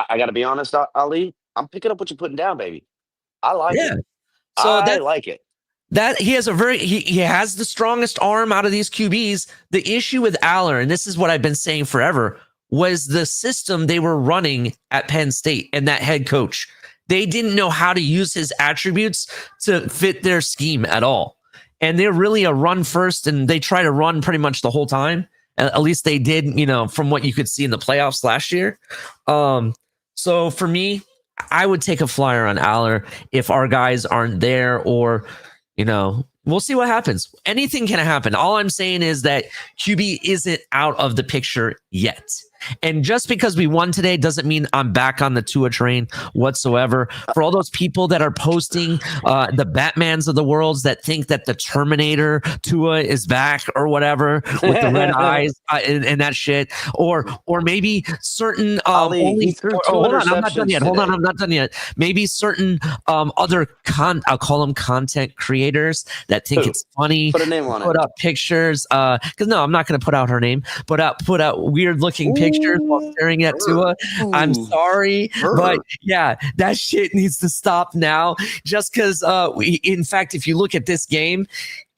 I got to be honest, Ali. I'm picking up what you're putting down, baby. I like it. So I like it. That he has he has the strongest arm out of these QBs. The issue with Aller, and this is what I've been saying forever, was the system they were running at Penn State and that head coach. They didn't know how to use his attributes to fit their scheme at all. And they're really a run first, and they try to run pretty much the whole time. At least they did, from what you could see in the playoffs last year. So for me, I would take a flyer on Aller if our guys aren't there, or, we'll see what happens. Anything can happen. All I'm saying is that QB isn't out of the picture yet. And just because we won today doesn't mean I'm back on the Tua train whatsoever. For all those people that are posting the Batmans of the world that think that the Terminator Tua is back or whatever with the red eyes and that shit, or maybe certain hold on, I'm not done yet. Hold on, I'm not done yet. Maybe certain other I'll call them content creators that think it's funny. Put a name on it. Put up pictures. Because no, I'm not going to put out her name. Put out weird looking pictures while staring at Tua. I'm sorry, but yeah, that shit needs to stop now. Just because, in fact, if you look at this game,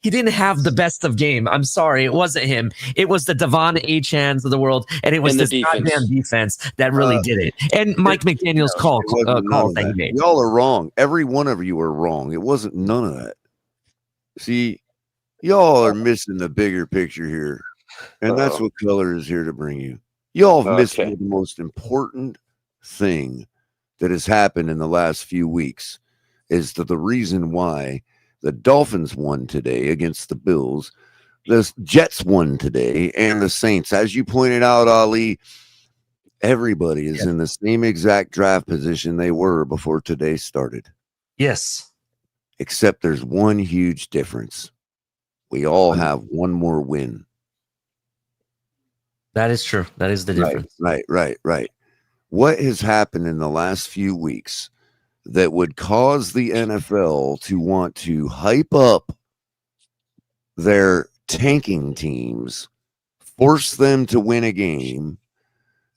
he didn't have the best of game. I'm sorry, it wasn't him. It was the Devon Achans of the world, and it was this goddamn defense that really did it. And Mike McDaniel's calls that he made. Y'all are wrong. Every one of you are wrong. It wasn't none of that. See, y'all are missing the bigger picture here, and that's what color is here to bring you. Y'all have missed the most important thing that has happened in the last few weeks is the reason why The Dolphins won today against the Bills. The Jets won today, and the Saints. As you pointed out, Ali, everybody is in the same exact draft position they were before today started. Yes. Except there's one huge difference. We all have one more win. That is true. That is the difference. Right. What has happened in the last few weeks that would cause the NFL to want to hype up their tanking teams, force them to win a game,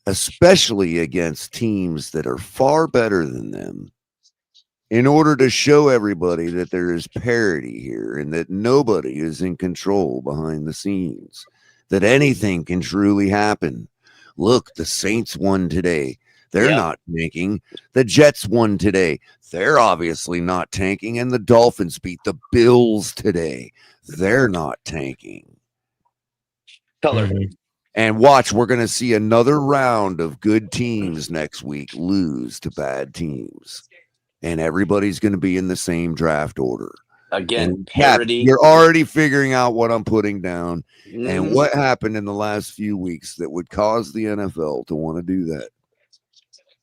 especially against teams that are far better than them, in order to show everybody that there is parity here and that nobody is in control behind the scenes, that anything can truly happen. Look, the Saints won today. They're not tanking. The Jets won today. They're obviously not tanking. And the Dolphins beat the Bills today. They're not tanking. Color. And watch, we're going to see another round of good teams next week lose to bad teams. And everybody's going to be in the same draft order. Again, and parity. You're already figuring out what I'm putting down and what happened in the last few weeks that would cause the NFL to want to do that.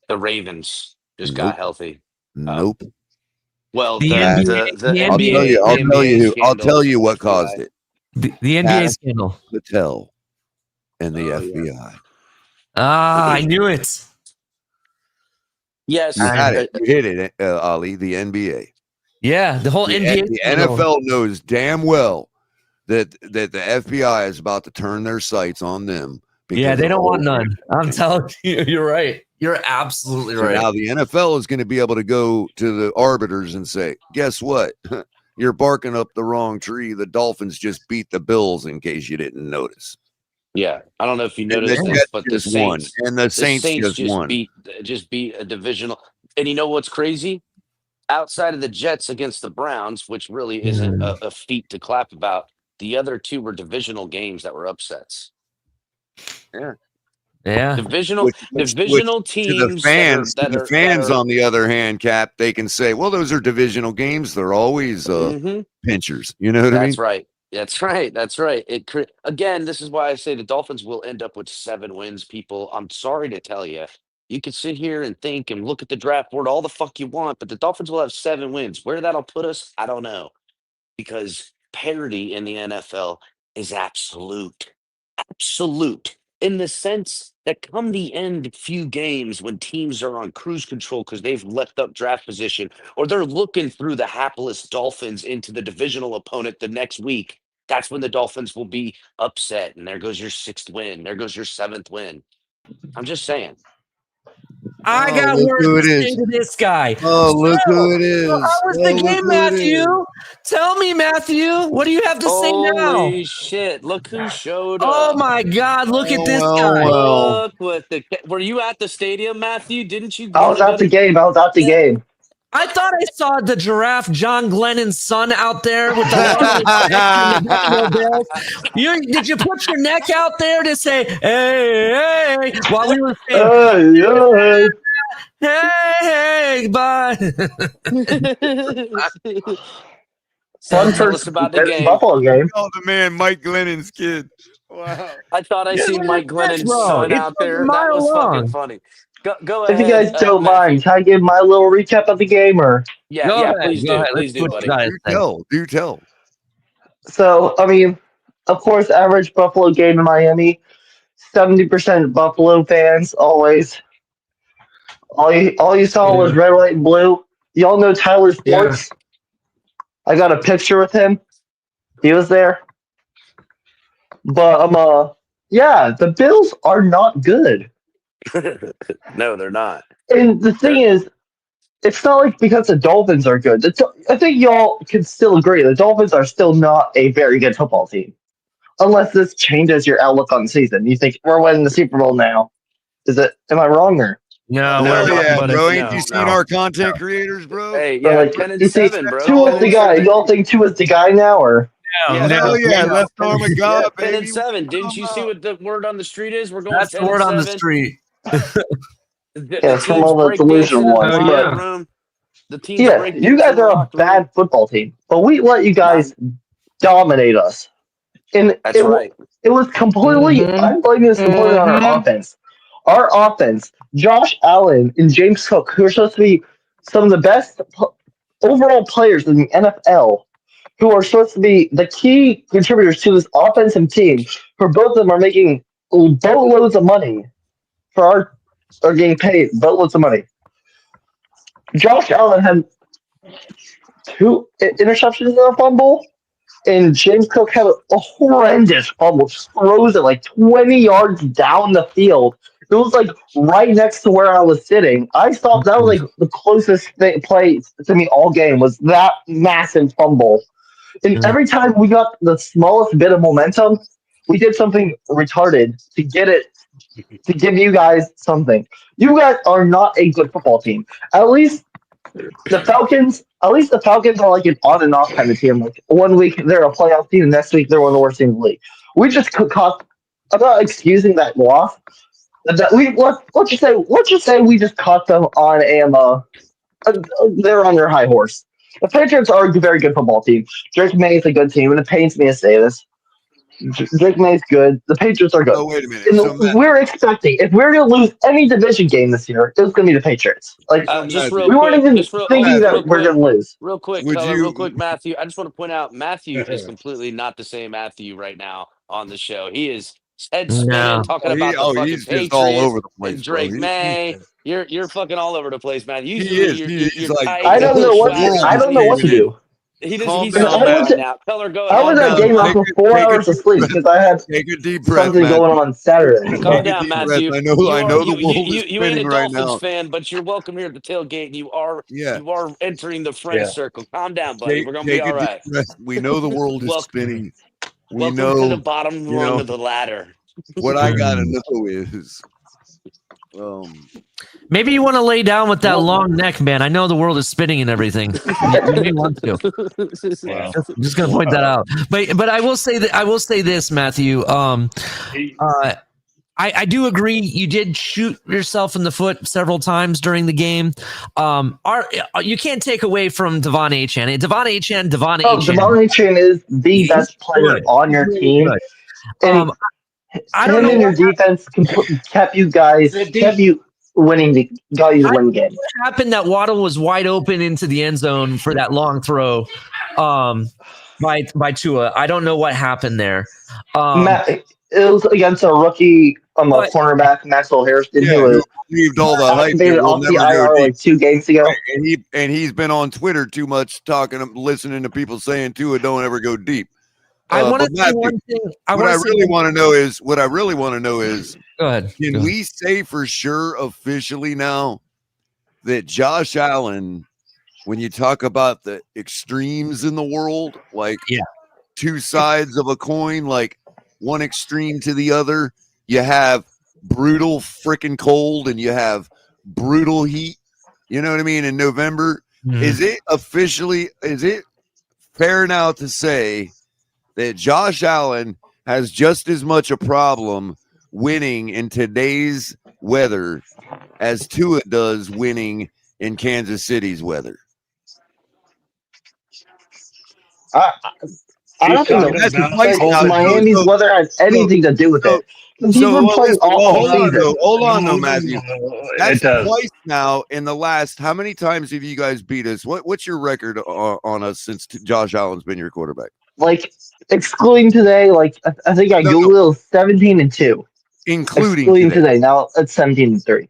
The Ravens just got healthy. Nope. Well, The NBA. I'll tell you what caused it. The NBA scandal. Patel and the FBI. I knew it. Yes, you had it. You hit it, Ali. The NBA. Yeah, the whole NBA. The NFL knows damn well that the FBI is about to turn their sights on them. Yeah, they don't want none. I'm telling you, you're right. You're absolutely right. Now the NFL is going to be able to go to the arbiters and say, guess what? You're barking up the wrong tree. The Dolphins just beat the Bills, in case you didn't notice. Yeah, I don't know if you noticed this, but the Saints won, and the Saints just won. beat a divisional. And you know what's crazy? Outside of the Jets against the Browns, which really isn't a feat to clap about, the other two were divisional games that were upsets. Yeah. Divisional teams. To the fans, on the other hand, Cap, they can say, well, those are divisional games. They're always pinchers. You know what I mean? That's right. That's right. Again, this is why I say the Dolphins will end up with 7 wins, people. I'm sorry to tell you. You can sit here and think and look at the draft board all the fuck you want, but the Dolphins will have 7 wins. Where that'll put us, I don't know. Because parity in the NFL is absolute. Absolute. In the sense that come the end few games when teams are on cruise control because they've left up draft position or they're looking through the hapless Dolphins into the divisional opponent the next week, that's when the Dolphins will be upset. And there goes your 6th win. There goes your 7th win. I'm just saying. I got words to say to this guy. Oh, look who it is. How was the game, Matthew? Tell me, Matthew. What do you have to say now? Holy shit. Look who showed up. Oh, my God. Look at this guy. Look what were you at the stadium, Matthew? Didn't you? I was at the game. I thought I saw the giraffe, John Glennon's son, out there with the Did you put your neck out there to say, hey, while we were saying, hey, bye. Fun Tell us about the game. Buffalo game. Oh, the man, Mike Glennon's kid. Wow. I thought I seen Mike Glennon's son out there. That was fucking funny. Go ahead. If you guys don't mind, can I give my little recap of the game? Or Please do, buddy. Do tell. So, I mean, of course, average Buffalo game in Miami, 70% Buffalo fans always. All you saw was red, white, and blue. Y'all know Tyler Sports? Yeah. I got a picture with him. He was there. But the Bills are not good. No, they're not. And the thing is, it's not like because the Dolphins are good. I think y'all can still agree the Dolphins are still not a very good football team. Unless this changes your outlook on the season. You think we're winning the Super Bowl now. Am I wrong or? No, bro. Ain't you seen our content creators, bro? Hey, yeah, 10-7, bro. Tua's the guy. Y'all think Tua's the guy now or? Left arm of God, 10-7. Didn't you see what the word on the street is? We're going. That's the word on the street. Yeah, from all the delusional ones. The teams Yeah, break you news in guys the are a locker room. bad football team, but we let you guys dominate us. And That's right. it was completely, I'm blaming this completely on our offense. Our offense, Josh Allen and James Cook, who are supposed to be some of the best overall players in the NFL, who are supposed to be the key contributors to this offensive team, for both of them are making boatloads of money for are getting paid boatloads of money. Josh Allen had 2 interceptions in a fumble, and James Cook had a horrendous fumble, just throws it like 20 yards down the field. It was like right next to where I was sitting. I thought that was like the closest play to me all game was that massive fumble. And every time we got the smallest bit of momentum, we did something retarded to get it to give you guys something. You guys are not a good football team. At least the Falcons are like an on and off kind of team. Like 1 week they're a playoff team, and next week they're one of the worst teams in the league. We just cost. I'm not excusing that loss. That we let's just say we just caught them on they're on their high horse. The Patriots are a very good football team. Drake May is a good team, and it pains me to say this. Drake May's good. The Patriots are good. Oh, wait a minute. And So, Matt, we're expecting, if we're going to lose any division game this year, it's going to be the Patriots. Like, Just we real weren't quick, even just real, thinking real that we're quick, going to lose. real quick, would Keller, real you? quick, Matthew. I just want to point out Matthew is completely not the same Matthew right now on the show. He is head spinning, No. talking about the fucking He's just all Patriots over the place, and bro. Drake May. You're fucking all over the place, man. He Usually is. He's you're like tight, I you got don't a know little what to, swagger, I but don't know what to do. Calm he's down, on it I was, right now. Keller, go I was ahead. at game off for 4 Take a hours of deep sleep breath. because I had Take a deep breath, something Matthew. going on Saturday. Calm Take a down, deep breath. Matthew. I know the world is You ain't a spinning right Dolphins now. fan, but you're welcome here at the tailgate, and Yeah. you are entering the friend circle. Calm down, buddy. We're gonna be Take a all deep right. breath. We know the world is Welcome, spinning. We welcome to the know, bottom you rung know, of the ladder. what I gotta know is Maybe you want to lay down with that long neck, man. I know the world is spinning and everything. You may want to. Just gonna point that out. But I will say that I will say this, Matthew. I do agree. You did shoot yourself in the foot several times during the game. You can't take away from Devon Achane. Devon Achane is the best player on your team. And I don't him know and your what defense kept you winning got you the win game. What happened that Waddle was wide open into the end zone for that long throw by Tua. I don't know what happened there. It was against a rookie a cornerback, Maxwell Harrison, who was believed all the hype activated that will off the never go IR deep. like 2 games ago. Right. And he's been on Twitter too much, listening to people saying Tua don't ever go deep. I want to but say Matthew, one thing. What I really want to know is, go ahead. Can we say for sure officially now that Josh Allen, when you talk about the extremes in the world, like two sides of a coin, like one extreme to the other, you have brutal freaking cold and you have brutal heat. You know what I mean? In November, is it fair now to say that Josh Allen has just as much a problem winning in today's weather as Tua does winning in Kansas City's weather? I don't think Miami's weather has anything to do with it. He's been playing all season. Hold on, though, Matthew. That's twice now in the last. How many times have you guys beat us? What's your record on us since Josh Allen's been your quarterback? Like excluding today, like I think I Googled 17-2, excluding today. Now it's 17-3.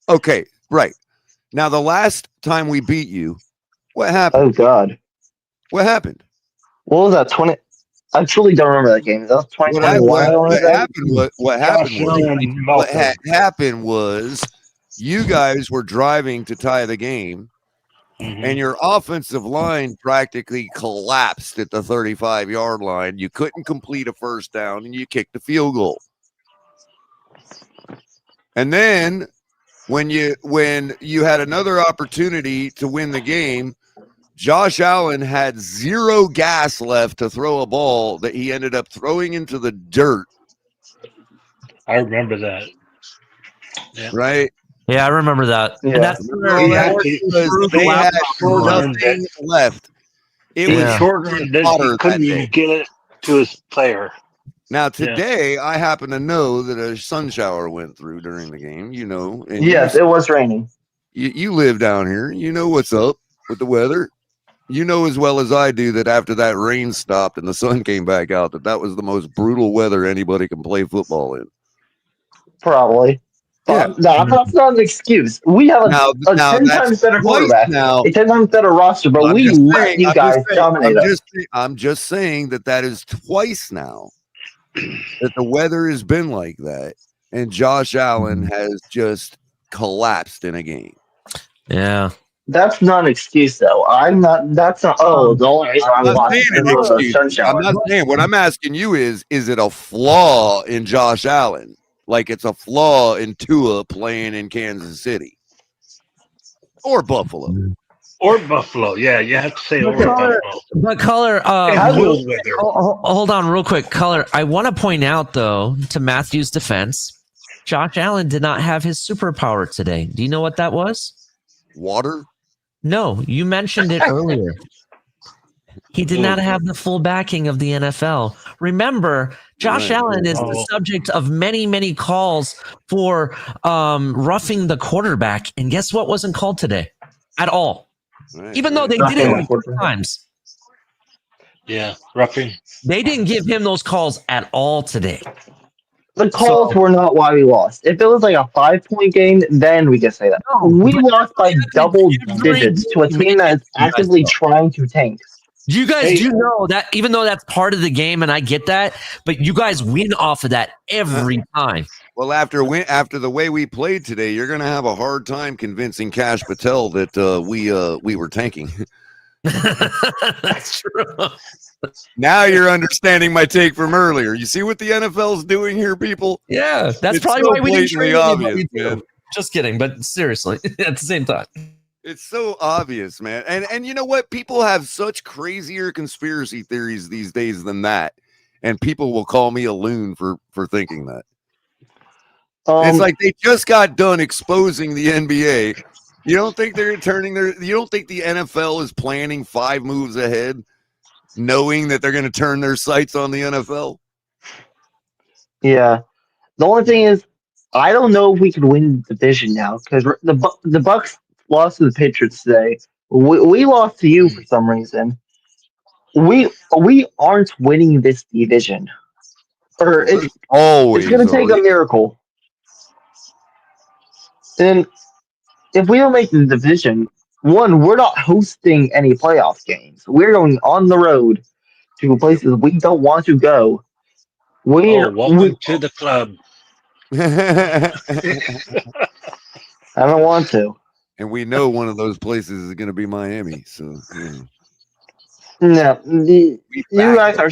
Okay, right. Now the last time we beat you, what happened? Oh God, what happened? What was that? 20? I truly don't remember that game. That was 2021. What happened was you guys were driving to tie the game, and your offensive line practically collapsed at the 35-yard line. You couldn't complete a first down, and you kicked the field goal. And then when you had another opportunity to win the game, Josh Allen had zero gas left to throw a ball that he ended up throwing into the dirt. I remember that. Yeah. Right? Yeah, I remember that. Yeah. And that's Remember where all that? He Because they had short-armed nothing left. It He was short-armed that he water couldn't that even day. get it to his player. Now Yeah. today, I happen to know that a sun shower went through during the game. You know, and Yes, it was raining. you live down here. You know what's up with the weather. You know as well as I do that after that rain stopped and the sun came back out, that was the most brutal weather anybody can play football in. Probably. Yeah. But no, that's not an excuse. We have Now a 10 that's times better twice quarterback, now. a 10 times better roster, but I'm we just let saying. you guys dominate us. I'm just saying that is twice now that the weather has been like that, and Josh Allen has just collapsed in a game. Yeah. That's not an excuse, though. I'm not. That's not. Oh, the only reason I'm I not watched saying it an was a excuse. sun I'm shower. not saying. What I'm asking you is it a flaw in Josh Allen? Like it's a flaw in Tua playing in Kansas City or Buffalo? Or Buffalo. Yeah, you have to say or Buffalo. But Color, Casual weather. hold on real quick. Color, I want to point out, though, to Matthew's defense, Josh Allen did not have his superpower today. Do you know what that was? Water? No, you mentioned it earlier. He did not have the full backing of the NFL. Remember, Josh Allen is the subject of many, many calls for roughing the quarterback. And guess what wasn't called today at all? Even though they did it like 4 times. Yeah, roughing. They didn't give him those calls at all today. The calls were not why we lost. If it was like a 5-point game, then we could say that. We lost by double digits to a team that is actively trying to tank. You guys do know that, even though that's part of the game, and I get that, but you guys win off of that every time. Well, after the way we played today, you're going to have a hard time convincing Cash Patel that we were tanking. That's true. Now you're understanding my take from earlier. You see what the NFL's doing here, people? Yeah, that's It's probably so why we didn't blatantly trade obvious, anybody, man. too. Just kidding, but seriously, at the same time. It's so obvious, man. And you know what? People have such crazier conspiracy theories these days than that. And people will call me a loon for thinking that. It's like they just got done exposing the NBA. You don't think they're you don't think the NFL is planning 5 moves ahead, knowing that they're going to turn their sights on the NFL? Yeah. The only thing is, I don't know if we could win the division now because the Bucks lost to the Patriots today. We lost to you for some reason. We aren't winning this division, or it's going to take a miracle. And if we don't make the division, one, we're not hosting any playoff games. We're going on the road to places we don't want to go. Welcome to the club. I don't want to. And we know one of those places is going to be Miami. So No, you guys are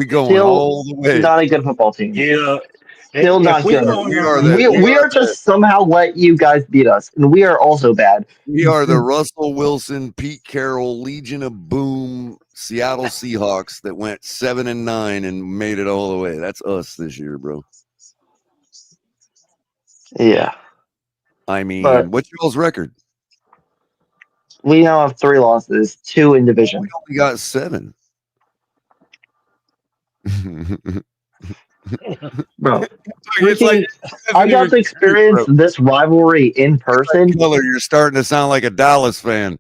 going still all the way. not a good football team. Yeah. Still not good. We are just somehow let you guys beat us, and we are also bad. We are the Russell Wilson, Pete Carroll, Legion of Boom, Seattle Seahawks that went 7-9 and made it all the way. That's us this year, bro. Yeah. I mean, But- what's y'all's record? We now have 3 losses, 2 in division. We only got 7. Bro, It's like I got to experience this rivalry in person. Color, you're starting to sound like a Dallas fan.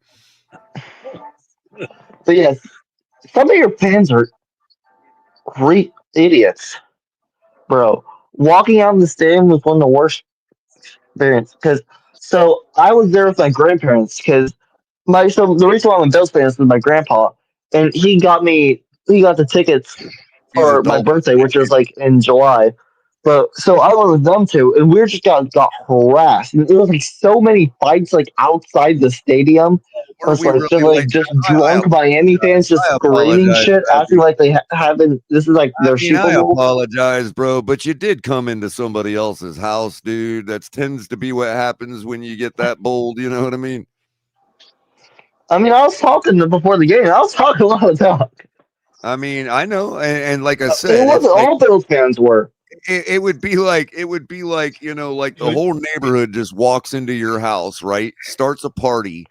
But yes, some of your fans are great idiots, bro. Walking out of the stadium was one of the worst experiences. So I was there with my grandparents because the reason why I'm a Bills fan is with my grandpa, and he got the tickets for my birthday, which was like in July. But so I went with them too, and we just got harassed. There was like so many fights like outside the stadium. It was just drunk Miami fans just screaming shit, acting like they haven't. This is like their Super I Bowl. apologize, bro, but you did come into somebody else's house, dude. That tends to be what happens when you get that bold. You know what I mean? I mean, I was talking before the game. I was talking a lot of talk. I mean, I know, and like I said, It wasn't all Bills fans were. it would be like you know, like the whole neighborhood just walks into your house, right? Starts a party,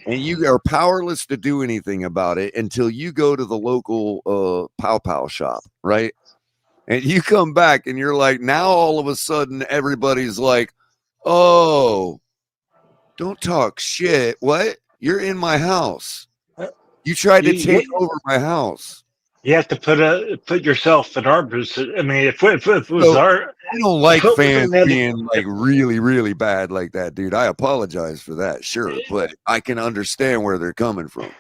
and you are powerless to do anything about it until you go to the local pow pow shop, right? And you come back and you're like, now all of a sudden everybody's like, oh, don't talk shit. What? You're in my house. You tried to take over my house. You have to put yourself in our position. I mean, if it was So, our, I don't like if it was fans another- being like really, really bad like that, dude. I apologize for that, sure, but I can understand where they're coming from.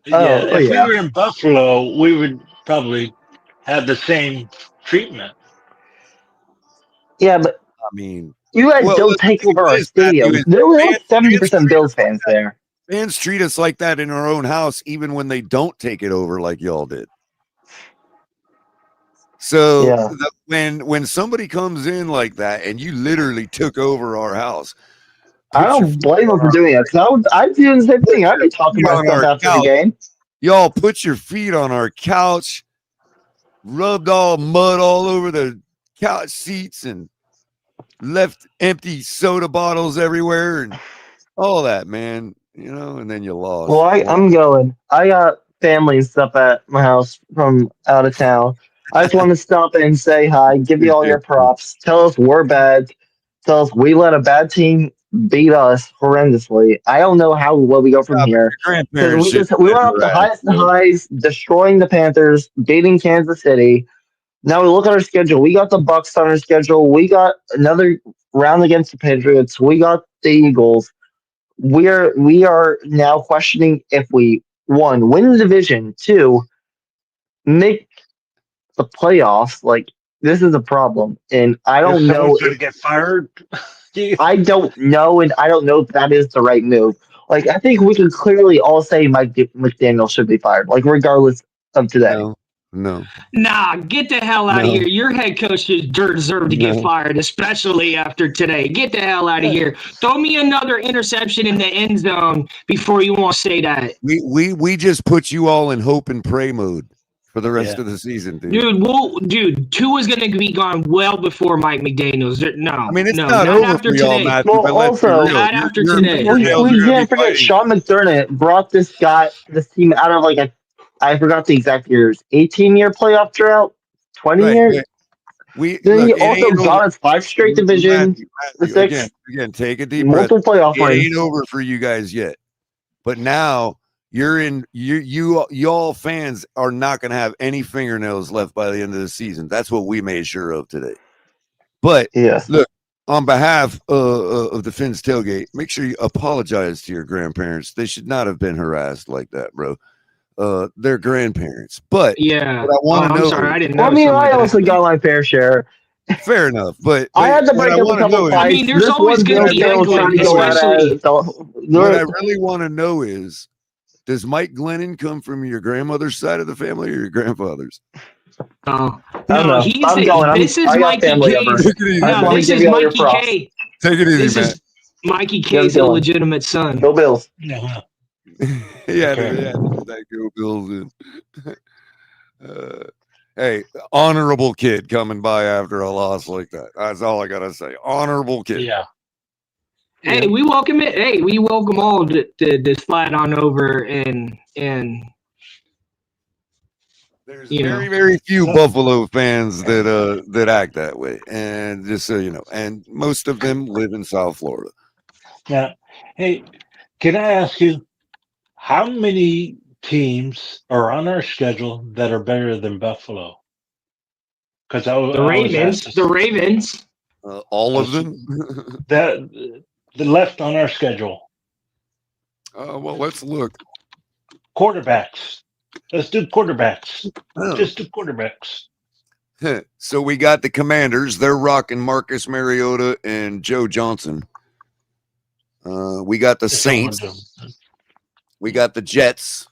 yeah, if we were in Buffalo, we would probably have the same treatment. Yeah, but I mean, you guys well, don't the take thing over our is, Matthew, stadium. is There were fans- like 70% Bills fans there. Fans treat us like that in our own house, even when they don't take it over like y'all did. So Yeah. when somebody comes in like that and you literally took over our house, I don't blame them for doing it because I'd do the same thing. I'd be talking on myself our after the couch. game. Y'all put your feet on our couch, rubbed all mud all over the couch seats, and left empty soda bottles everywhere and all that, man. You know, and then you lost. Well, I'm going. I got family and stuff at my house from out of town. I just want to stop in and say hi, give you all your props, tell us we're bad, tell us we let a bad team beat us horrendously. I don't know where we go from here. grandparents Because should we be went up the harassed, highest of man. highs, destroying the Panthers, beating Kansas City. Now we look at our schedule. We got the Bucks on our schedule. We got another round against the Patriots. We got the Eagles. We are now questioning if we one win the division, two make the playoffs. Like this is a problem, and I don't know Someone's going to if get fired. I don't know, and I don't know if that is the right move. Like I think we can clearly all say Mike McDaniel should be fired, like regardless of today. No. Nah, get the hell out of No. here. Your head coach deserve to get No. fired, especially after today. Get the hell out of here. Throw me another interception in the end zone before you want to say that. We just put you all in hope and pray mode for the rest of the season, dude. Dude, Tua's going to be gone well before Mike McDaniels. No, I mean, it's no, not not over after for y'all, today. Matthew, Well, but let's be also, real. Not Your- after your today. fingernails we are gonna can't be forget biting. Sean McDermott brought this team out of like I forgot the exact years, 18-year playoff drought, 20 Right, years. but we Then look. he It also ain't got over. us 5 straight division, the Matthew, 6, again, take a deep breath. multiple playoff It wins. ain't over for you guys yet, but now you're in. Y'all fans are not going to have any fingernails left by the end of the season. That's what we made sure of today. But Yes. look, on behalf of the Finns tailgate, make sure you apologize to your grandparents. They should not have been harassed like that, bro. They're grandparents. But Yeah. what I want to I'm know. sorry. I didn't Well, I know mean, some of I that. also got my fair share. Fair enough, but I had to what break I up a wanna couple know is- I fights. mean, there's This always one going to be girl was trying to England, go at especially. What I really want to know is, does Mike Glennon come from your grandmother's side of the family or your grandfather's? No, I don't know. he's I'm going. this is I got Mikey family over. K's. Take it easy, I just No, want to this give is you all your Mikey props. K. Take it easy, This man. is Mikey You have a K's good one. illegitimate son. Go Bills. Yeah. Yeah, Okay. that go Bills in. Hey, honorable kid coming by after a loss like that. That's all I gotta say. Honorable kid. Yeah. Hey, we welcome it. Hey, we welcome all to slide on over and There's you know. very few Buffalo fans that act that way, and just so you know, and most of them live in South Florida. Now, hey, can I ask you how many teams are on our schedule that are better than Buffalo? Because I The always ask Ravens, the Ravens. All of them. that the left on our schedule. Well, let's look. Quarterbacks. Let's do quarterbacks. Oh. Just do quarterbacks. So we got the Commanders. They're rocking Marcus Mariota and Joe Johnson. We got the Saints. We got the Jets.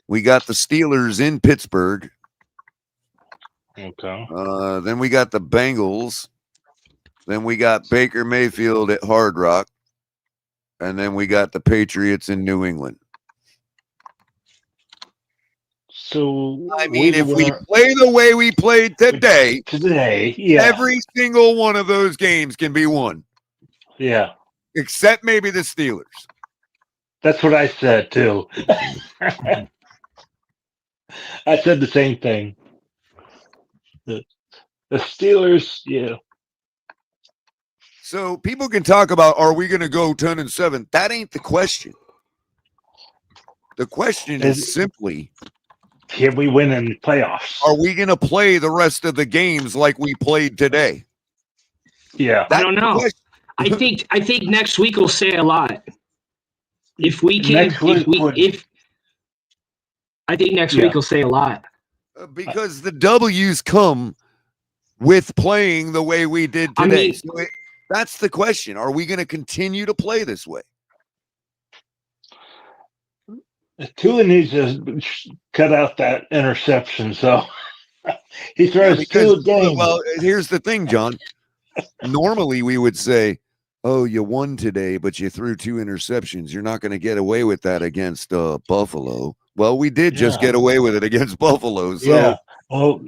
We got the Steelers in Pittsburgh. Okay. Then we got the Bengals. Then we got Baker Mayfield at Hard Rock. And then we got the Patriots in New England. So I mean, if we play the way we played today, yeah, every single one of those games can be won. Yeah, except maybe the Steelers. that's what I said too. I said the same thing. The Steelers, yeah. So people can talk about, are we going to go 10-7? That ain't the question. The question is simply, can we win in the playoffs? Are we going to play the rest of the games like we played today? Yeah, I don't know. I think next week will say a lot. If we can, I think next week will say a lot. Because the W's come with playing the way we did today. That's the question. Are we going to continue to play this way? Tua needs to cut out that interception. So he throws two a game. Well, here's the thing, John. Normally we would say, oh, you won today, but you threw 2 interceptions. You're not going to get away with that against Buffalo. Well, we did just get away with it against Buffalo. So, yeah. Well,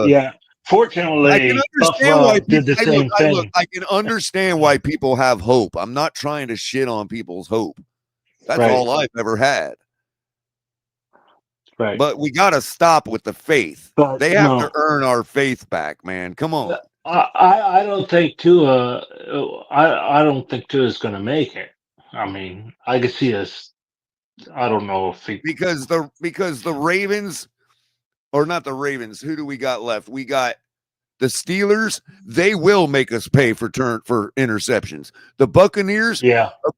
yeah. Fortunately, I can understand Buffalo why did the same thing. I can understand why people have hope. I'm not trying to shit on people's hope. That's all I've ever had. Right. But we got to stop with the faith. They have to earn our faith back, man. Come on. I don't think Tua. I don't think Tua is going to make it. I mean, I could see us. I don't know if he because the Ravens, or not the Ravens. Who do we got left? We got the Steelers. They will make us pay for interceptions. The Buccaneers,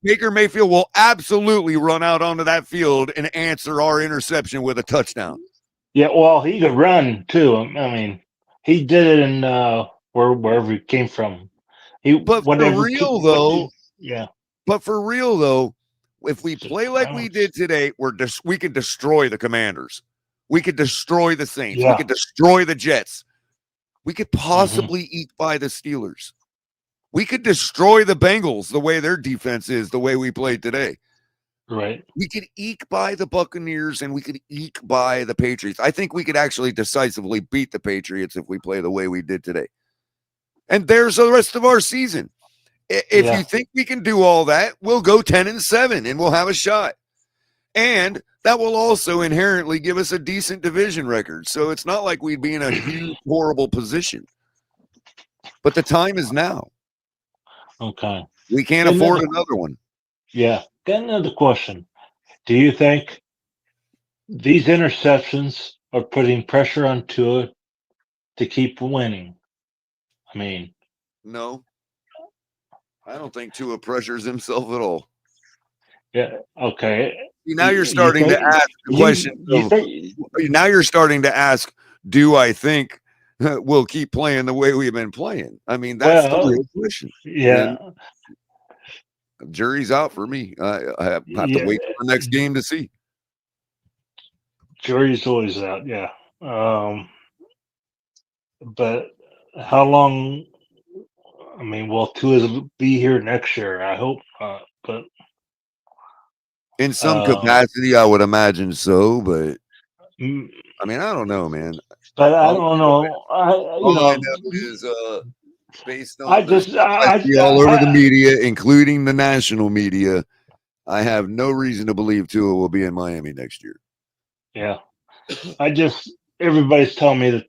Baker Mayfield will absolutely run out onto that field and answer our interception with a touchdown. Yeah, well, he could run too. I mean, he did it in wherever he came from. But for real though, if we play like we did today, we could destroy the Commanders. We could destroy the Saints. We could destroy the Jets. We could possibly eke by the Steelers. We could destroy the Bengals the way their defense is, the way we played today. Right. We could eke by the Buccaneers and we could eke by the Patriots. I think we could actually decisively beat the Patriots if we play the way we did today. And there's the rest of our season. If you think we can do all that, we'll go 10-7 and we'll have a shot. And that will also inherently give us a decent division record. So it's not like we'd be in a huge, horrible position. But the time is now. Okay. We can't afford another one. Yeah. Got another question. Do you think these interceptions are putting pressure on Tua to keep winning? I mean, no. I don't think Tua pressures himself at all. Yeah. Okay. Now you're starting to ask the question. Now you're starting to ask, do I think we'll keep playing the way we've been playing? I mean, that's the real question. Yeah. And jury's out for me. I have to wait for the next game to see. Jury's always out. Yeah. But how long? I mean, will Tua be here next year? I hope not. But in some capacity, I would imagine so. But I mean, I don't know, man. But I don't know. All I know is based on all over the media, including the national media, I have no reason to believe Tua will be in Miami next year. Yeah. Everybody's telling me that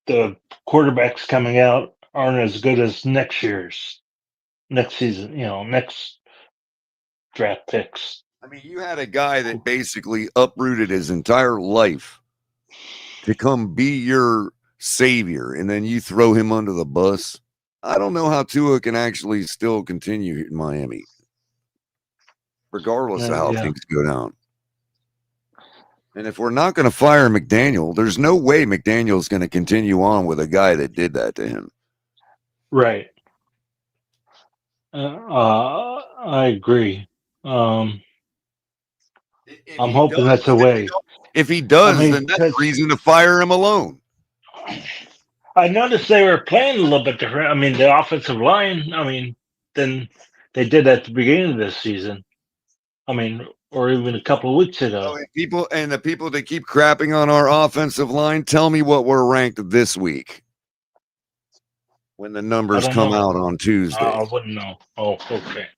the quarterbacks coming out aren't as good as next season, next draft picks. I mean, you had a guy that basically uprooted his entire life to come be your savior, and then you throw him under the bus. I don't know how Tua can actually still continue in Miami, regardless of how things go down. And if we're not going to fire McDaniel, there's no way McDaniel's going to continue on with a guy that did that to him. Right. I agree. I'm hoping that's the way. If he does, then that's reason to fire him alone. I noticed they were playing a little bit different. I mean, the offensive line, than they did at the beginning of this season. I mean, or even a couple of weeks ago. Oh, and the people that keep crapping on our offensive line, tell me what we're ranked this week when the numbers come out on Tuesday. I wouldn't know. Oh, okay.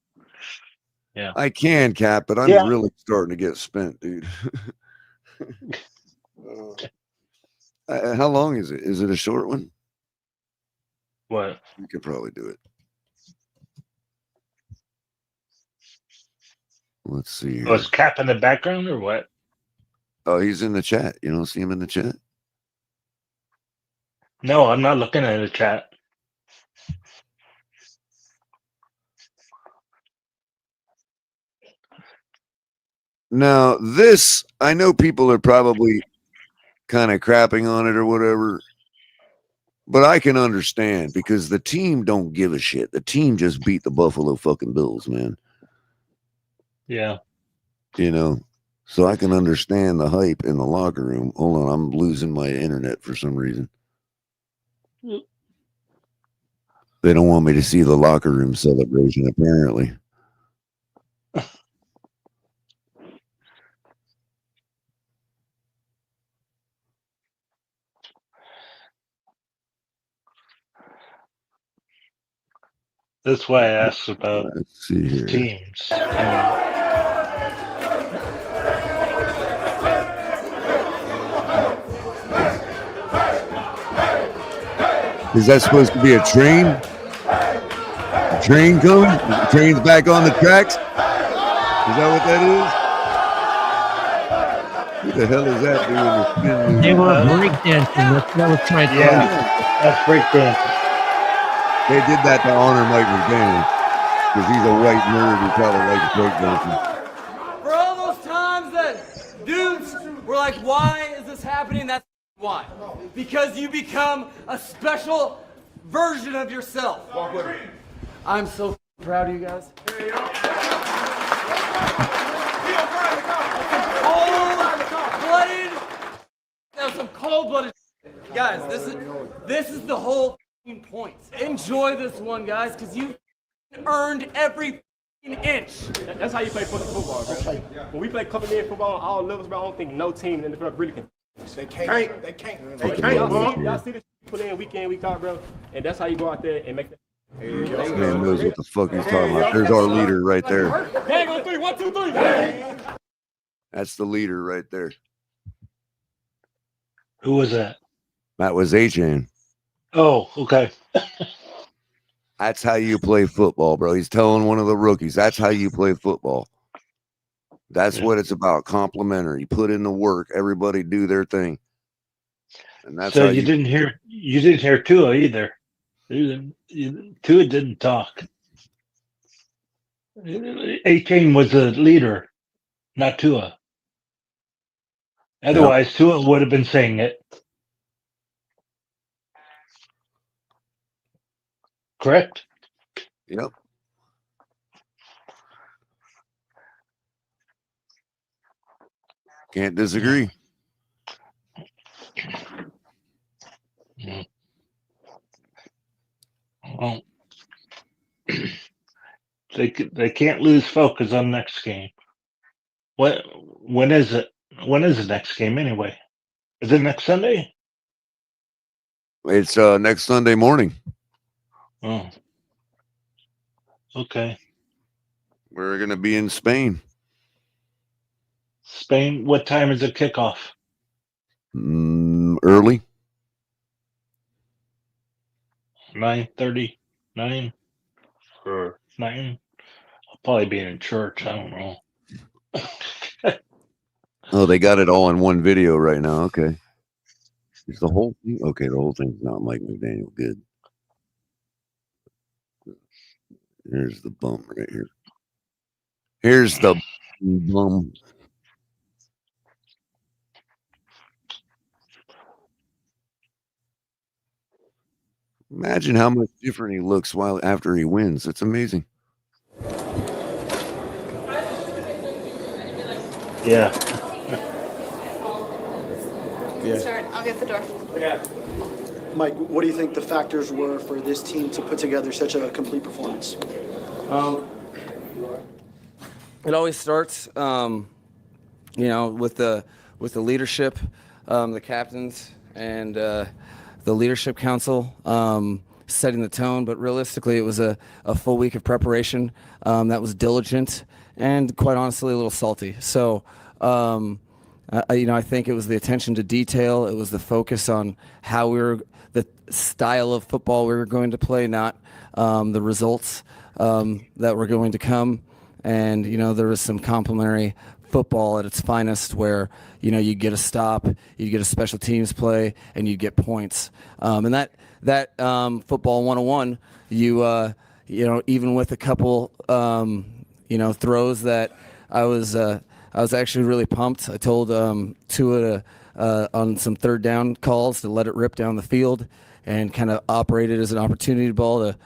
Yeah. I can, Cap, but I'm really starting to get spent, dude. How long is it? Is it a short one? What? You could probably do it. Let's see here. Was Cap in the background or what? Oh, he's in the chat. You don't see him in the chat? No, I'm not looking at the chat. Now, this, I know people are probably kind of crapping on it or whatever, but I can understand because the team don't give a shit. The team just beat the Buffalo fucking Bills, man. Yeah. You know, so I can understand the hype in the locker room. Hold on, I'm losing my internet for some reason. They don't want me to see the locker room celebration, apparently. That's why I asked about Let's see here. teams. Is that supposed to be a train? A train coming? The train's back on the tracks? Is that what that is? Who the hell is that doing the spin move? They were breakdancing. That's what I was trying to tell you. That's breakdancing. They did that to honor Mike McDaniel because he's a white nerd who probably likes breakdancing. For all those times that dudes were like, why is this happening? That's why. Because you become a special version of yourself. I'm so proud of you guys. Cold-blooded. That was some cold-blooded. Guys, this is the whole point. Enjoy this one, guys, because you earned every inch. That's how you play football, bro. When we play company football, all levels, bro, I don't think no team in the NFL really can. They can't. They can't, bro. Y'all see this put in week in, week out, bro, and that's how you go out there and make that. This man knows what the fuck he's talking about. There's our leader right there. Gang on 3, 1, 2, 3. That's the leader right there. Who was that? That was Achan. Oh, okay. That's how you play football, bro. He's telling one of the rookies, that's how you play football. That's what it's about. Complimentary. Put in the work. Everybody do their thing. And that's So how you didn't hear Tua either. Tua didn't talk. A-Chain was the leader, not Tua. Otherwise, Tua would have been saying it. Correct? Yep. Can't disagree. Well, they can't lose focus on next game. When is it? When is the next game anyway? Is it next Sunday? It's next Sunday morning. Oh. Okay. We're going to be in Spain. Spain, what time is the kickoff? Early. 9:30, 9 or 9. I'll probably be in church. I don't know. Oh, they got it all in one video right now. Okay. Is the whole thing? Okay, the whole thing's not Mike McDaniel. Good. Here's the bum right here. Here's the bum. Imagine how much different he looks while after he wins. It's amazing. Yeah. Yeah. Start. I'll get the door. Yeah. Mike, what do you think the factors were for this team to put together such a complete performance? it always starts, with the leadership, the captains, and the leadership council setting the tone. But realistically, it was a full week of preparation that was diligent and, quite honestly, a little salty. So, I think it was the attention to detail. It was the focus on the style of football we were going to play, not the results that were going to come. And, there was some complimentary football at its finest where, you get a stop, you get a special teams play, and you get points. And that football 101, even with a couple, throws that I was actually really pumped. I told Tua on some third down calls to let it rip down the field and kind of operate it as an opportunity ball to,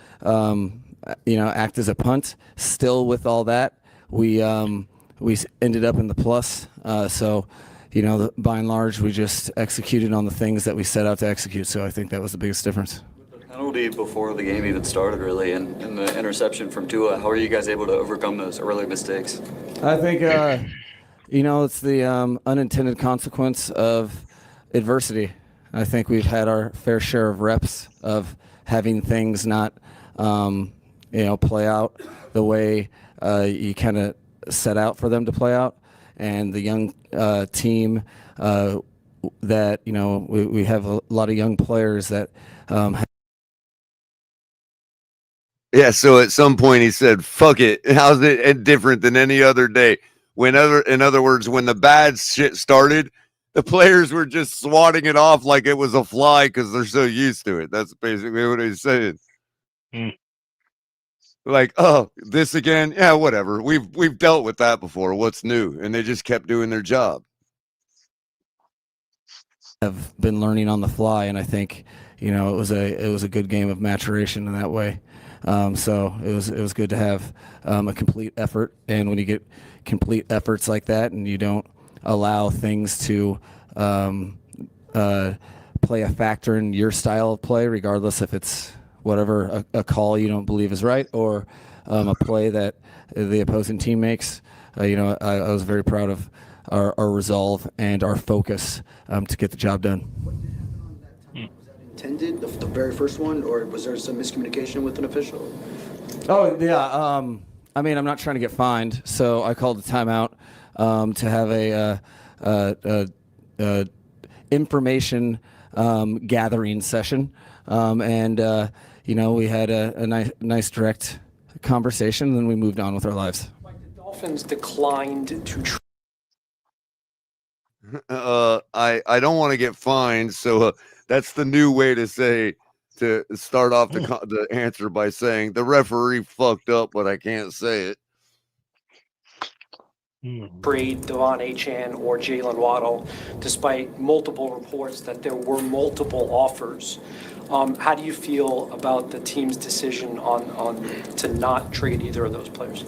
act as a punt. Still, with all that, we ended up in the plus. So, by and large, we just executed on the things that we set out to execute. So I think that was the biggest difference. Penalty before the game even started, really, and the interception from Tua. How are you guys able to overcome those early mistakes? I think, it's the unintended consequence of adversity. I think we've had our fair share of reps of having things not, play out the way you kind of set out for them to play out. And the young team that, we have a lot of young players that Yeah, so at some point he said, fuck it. How's it different than any other day? In other words, when the bad shit started, the players were just swatting it off like it was a fly because they're so used to it. That's basically what he's saying. Like, oh, this again? Yeah, whatever. We've dealt with that before. What's new? And they just kept doing their job. Have been learning on the fly, and I think, it was a good game of maturation in that way. So it was good to have a complete effort, and when you get complete efforts like that, and you don't allow things to play a factor in your style of play, regardless if it's whatever a call you don't believe is right or a play that the opposing team makes. I was very proud of our resolve and our focus to get the job done. Intended, the very first one, or was there some miscommunication with an official? Oh, yeah. I'm not trying to get fined, so I called a timeout to have a information gathering session. We had a nice direct conversation, and then we moved on with our lives. Dolphins declined to. I don't want to get fined, so that's the new way to start off the answer by saying the referee fucked up, but I can't say it. Trade Devon Achane or Jalen Waddle, despite multiple reports that there were multiple offers. How do you feel about the team's decision to not trade either of those players?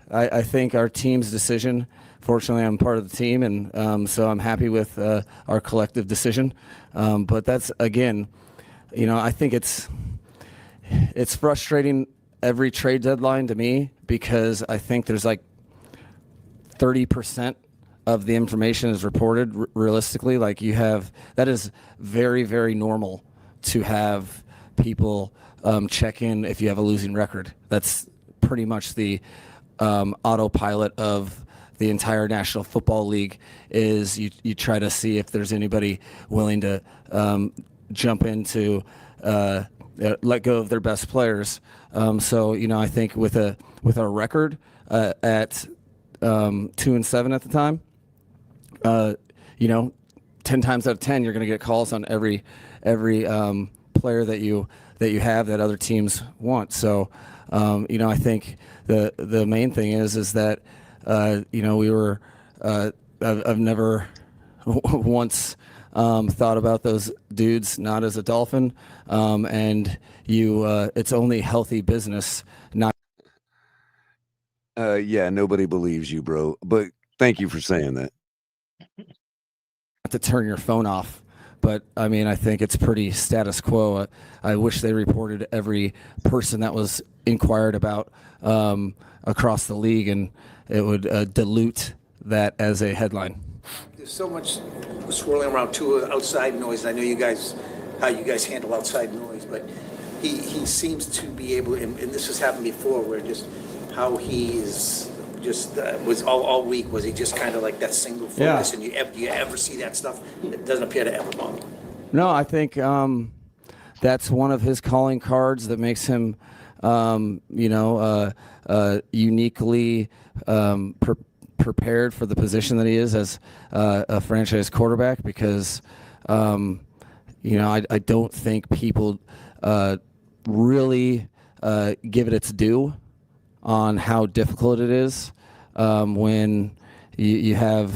I think our team's decision. Fortunately, I'm part of the team, and so I'm happy with our collective decision. But that's, again, I think it's frustrating every trade deadline to me, because I think there's like 30% of the information is reported realistically. Like, that is very, very normal to have people check in if you have a losing record. That's pretty much the autopilot of the entire National Football League. Is you try to see if there's anybody willing to jump into let go of their best players. So I think with our record at 2-7 at the time, 10 times out of 10 you're going to get calls on every player that you have that other teams want. So I think the main thing is that we were I've never once thought about those dudes not as a Dolphin, and it's only healthy business not. Yeah, nobody believes you, bro. But thank you for saying that. To turn your phone off but I mean, I think it's pretty status quo. I wish they reported every person that was inquired about across the league, and it would dilute that as a headline. There's so much swirling around too outside noise. I know how you guys handle outside noise, but he seems to be able, and this has happened before, where just how he is just was all week. Was he just kind of like that single focus? Yeah. And do you ever see that stuff? It doesn't appear to ever bother him. No, I think that's one of his calling cards that makes him, uniquely prepared for the position that he is as a franchise quarterback. Because, I don't think people really give it its due on how difficult it is when you have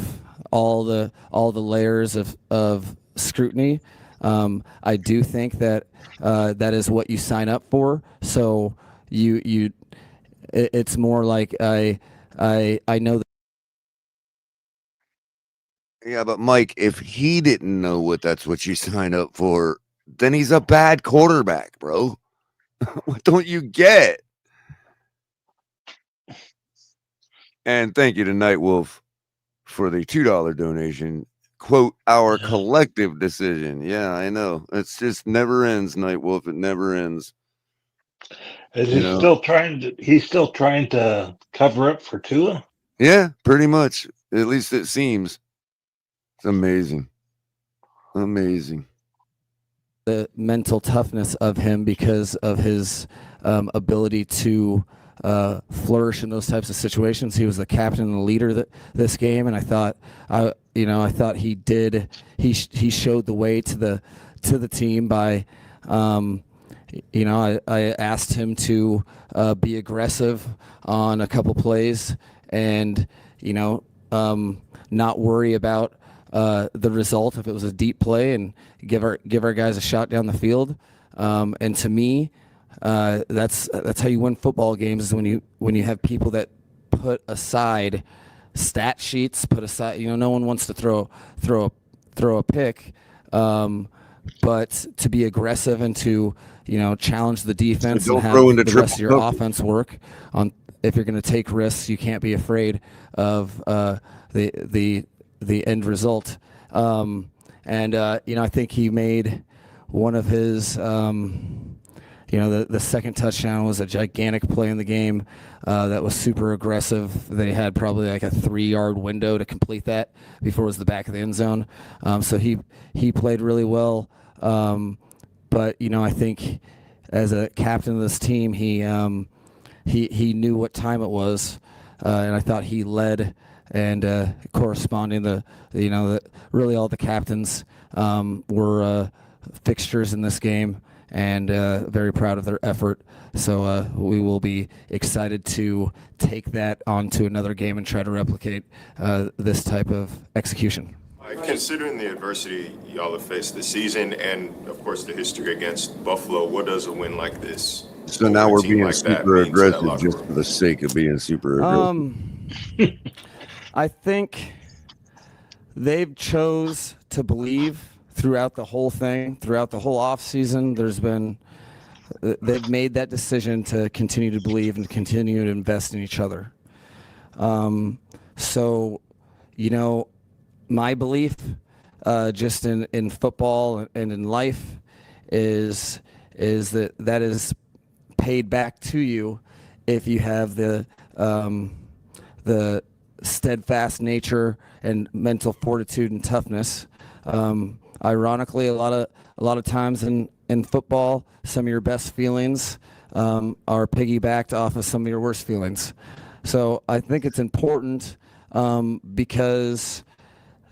all the layers of scrutiny. I do think that that is what you sign up for. So it's more like I know that. Yeah, but Mike, if he didn't know that's what you sign up for, then he's a bad quarterback, bro. What don't you get? And thank you to Nightwolf for the $2 donation. Quote, our collective decision. Yeah, I know. It's just never ends, Nightwolf. It never ends. Is he still trying to? He's still trying to cover up for Tua. Yeah, pretty much. At least it seems. It's amazing. Amazing. The mental toughness of him because of his ability to flourish in those types of situations. He was the captain and the leader this game, and I thought he did. He showed the way to the team by, I asked him to be aggressive on a couple plays, and not worry about the result if it was a deep play, and give our guys a shot down the field. And to me, that's how you win football games, is when you have people that put aside stat sheets, put aside, no one wants to throw a pick, but to be aggressive and to challenge the defense So and don't have throw into the rest of your triple offense work on. If you're going to take risks, you can't be afraid of the end result. I think he made one of his, the second touchdown was a gigantic play in the game that was super aggressive. They had probably like a 3-yard window to complete that before it was the back of the end zone. So he played really well. But I think as a captain of this team, he knew what time it was, and I thought he led. And corresponding, really all the captains were fixtures in this game, and very proud of their effort. So we will be excited to take that onto another game and try to replicate this type of execution. Considering the adversity y'all have faced this season, and of course the history against Buffalo, what does a win like this? So now we're being super aggressive just for the sake of being super aggressive. I think they've chose to believe throughout the whole thing, throughout the whole off season. They've made that decision to continue to believe and continue to invest in each other. So, my belief, just in football and in life, is that is paid back to you if you have the steadfast nature and mental fortitude and toughness. Ironically, a lot of times in football, some of your best feelings are piggybacked off of some of your worst feelings. So I think it's important because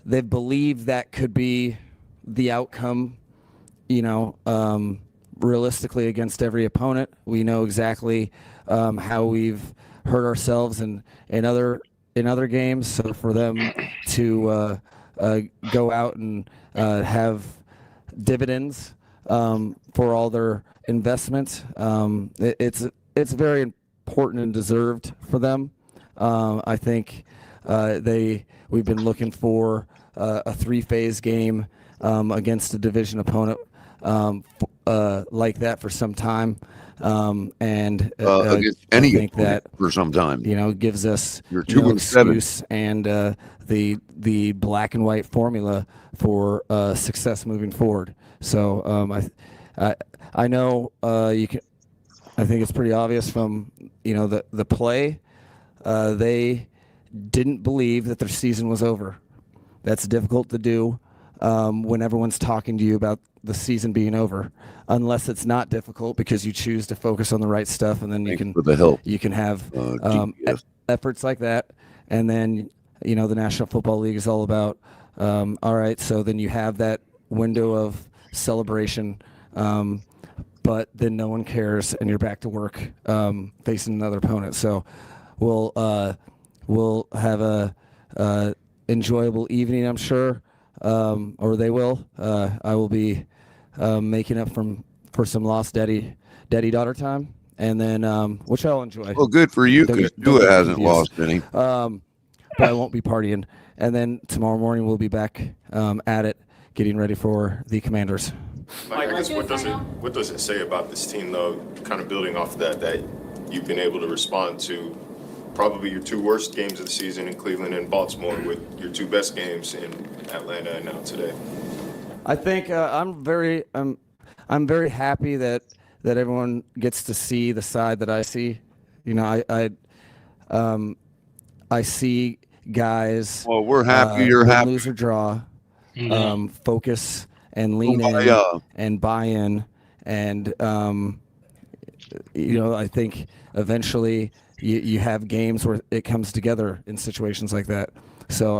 they believe that could be the outcome, realistically against every opponent. We know exactly how we've hurt ourselves in other games. So for them to go out and have dividends for all their investment, it's very important and deserved for them. I think we've been looking for a 3-phase game against a division opponent like that for some time. And against I any think opponent that for some time. gives us You're no 2-7. excuse and the black and white formula for success moving forward. So I know you can. I think it's pretty obvious from the play. They didn't believe that their season was over. That's difficult to do when everyone's talking to you about the season being over, unless it's not difficult because you choose to focus on the right stuff, and then you can for the help. you can have GPS. efforts like that, and then the National Football League is all about all right. So then you have that window of celebration, but then no one cares, and you're back to work facing another opponent. So we'll have a enjoyable evening, I'm sure, or they will. I will be making up for some lost daddy-daughter time, and then which I'll enjoy. Well, good for you, because Tua hasn't lost any. But I won't be partying. And then tomorrow morning we'll be back at it, getting ready for the Commanders. Mike, I guess what does it say about this team, though, kind of building off that you've been able to respond to probably your two worst games of the season in Cleveland and Baltimore with your two best games in Atlanta and now today? I think I'm very happy that everyone gets to see the side that I see. I see guys. Well, we're happy you're win, happy. Lose or draw, Mhm. Focus and lean Kumbaya. and buy in, and I think eventually you have games where it comes together in situations like that. So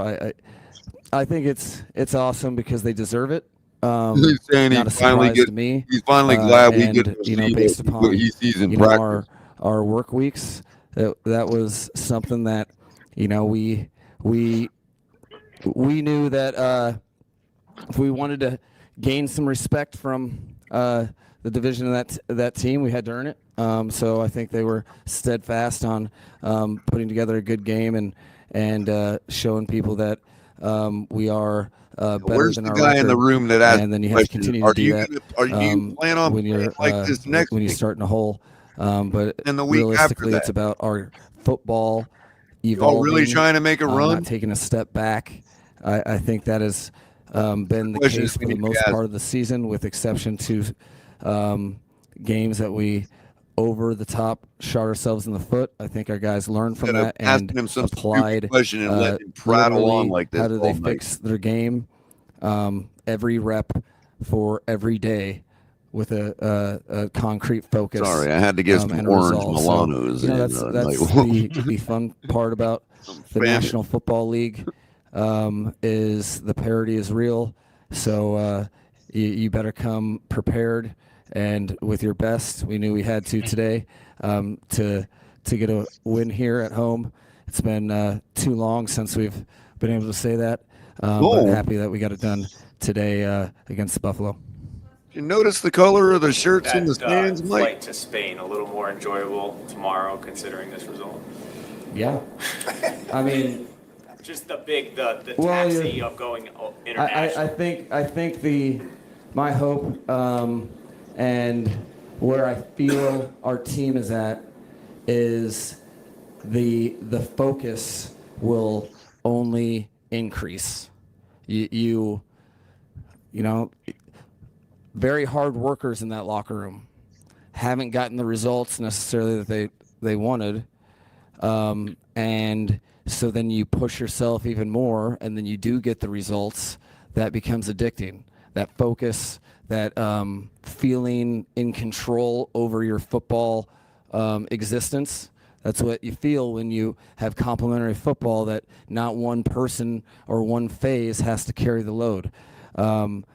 I think it's awesome because they deserve it. He's saying not a surprise to me. He's finally glad we and, get to see based what upon he sees in practice. our work weeks, that was something that we knew that if we wanted to gain some respect from the division of that team, we had to earn it. So I think they were steadfast on putting together a good game and showing people that we are better Where's than the our guy record. in the room that asked And then you the have to question, continue are to do you that. gonna- are you plan on when you're playing like this next when you week? start in a hole. But And the week after realistically, it's that? about our football You all evolving. really trying to make a run? Not taking a step back. I think that has been the Questions case we for the need to most ask. part of the season, with exception to games that we over the top shot ourselves in the foot. I think our guys learned from Instead of that and asking him some stupid applied. question and let him prattle on literally, like this how do all they night. fix their game? Every rep for every day with a concrete focus. Sorry, I had to get some and a orange resolve. Milanos in, That's the fun part about the Fan- National Football League is the parity is real. So you better come prepared and with your best. We knew we had to today to get a win here at home. It's been too long since we've been able to say that. But happy that we got it done today against Buffalo. You notice the color of the shirts in the That stands, Mike? flight to Spain a little more enjoyable tomorrow, considering this result. Yeah, I mean, Just the Well, taxi of going international. I think my hope and where I feel our team is at is the focus will only increase. You know, very hard workers in that locker room haven't gotten the results necessarily that they wanted, and so then you push yourself even more, and then you do get the results. That becomes addicting. That focus, that feeling in control over your football existence. That's what you feel when you have complementary football, that not one person or one phase has to carry the load. And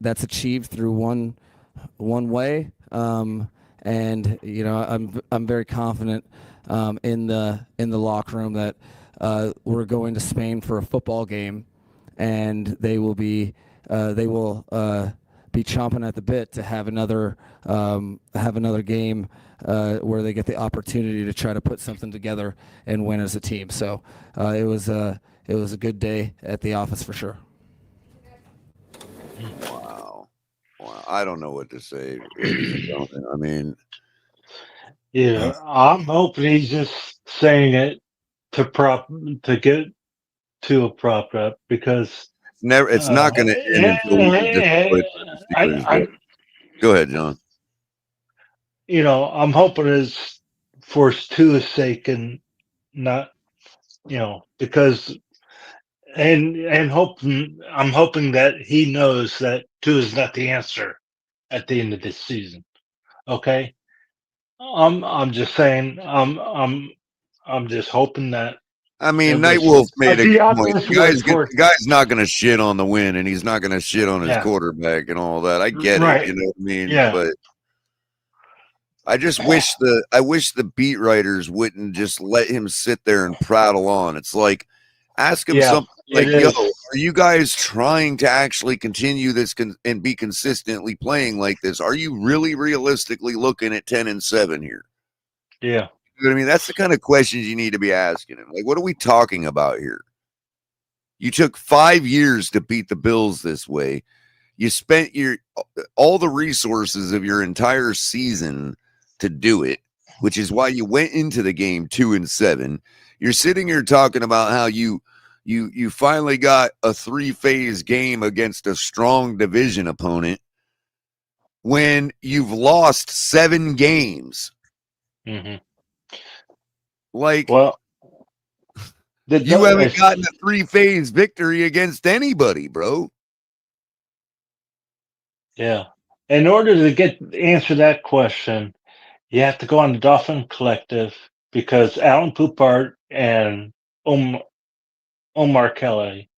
that's achieved through one way. And I'm very confident in the locker room that we're going to Spain for a football game, and they will be chomping at the bit to have another game where they get the opportunity to try to put something together and win as a team. So it was a good day at the office for sure. I don't know what to say, ladies and gentlemen. I mean, Yeah, I'm hoping he's just saying it to get Tua propped up because it's not going to end until we can destroy the Steelers. I, But go ahead, John. I'm hoping it's for Tua's sake and not, because I'm hoping that he knows that Tua's not the answer at the end of this season. Okay, I'm just saying, I'm just hoping that I mean, it was Nightwolf made a the good point. offense was for The guy's not going to shit on the win, and he's not going to shit on his yeah, quarterback and all that. I get it, right, you know what I mean? yeah, But I just wish the beat writers wouldn't just let him sit there and prattle on. It's like, ask him yeah, something like, it "Yo, is, are you guys trying to actually continue this and be consistently playing like this? Are you really realistically looking at 10-7 here?" yeah, You know what I mean? That's the kind of questions you need to be asking him. Like, what are we talking about here? You took 5 years to beat the Bills this way. You spent all the resources of your entire season to do it, which is why you went into the game 2-7. You're sitting here talking about how you finally got a 3-phase game against a strong division opponent when you've lost 7 games. mm-hmm. Like, well, you haven't gotten a 3-phase victory against anybody, bro. yeah. In order to answer that question, you have to go on the Dolphin Collective because Alan Poupart and Omar Kelly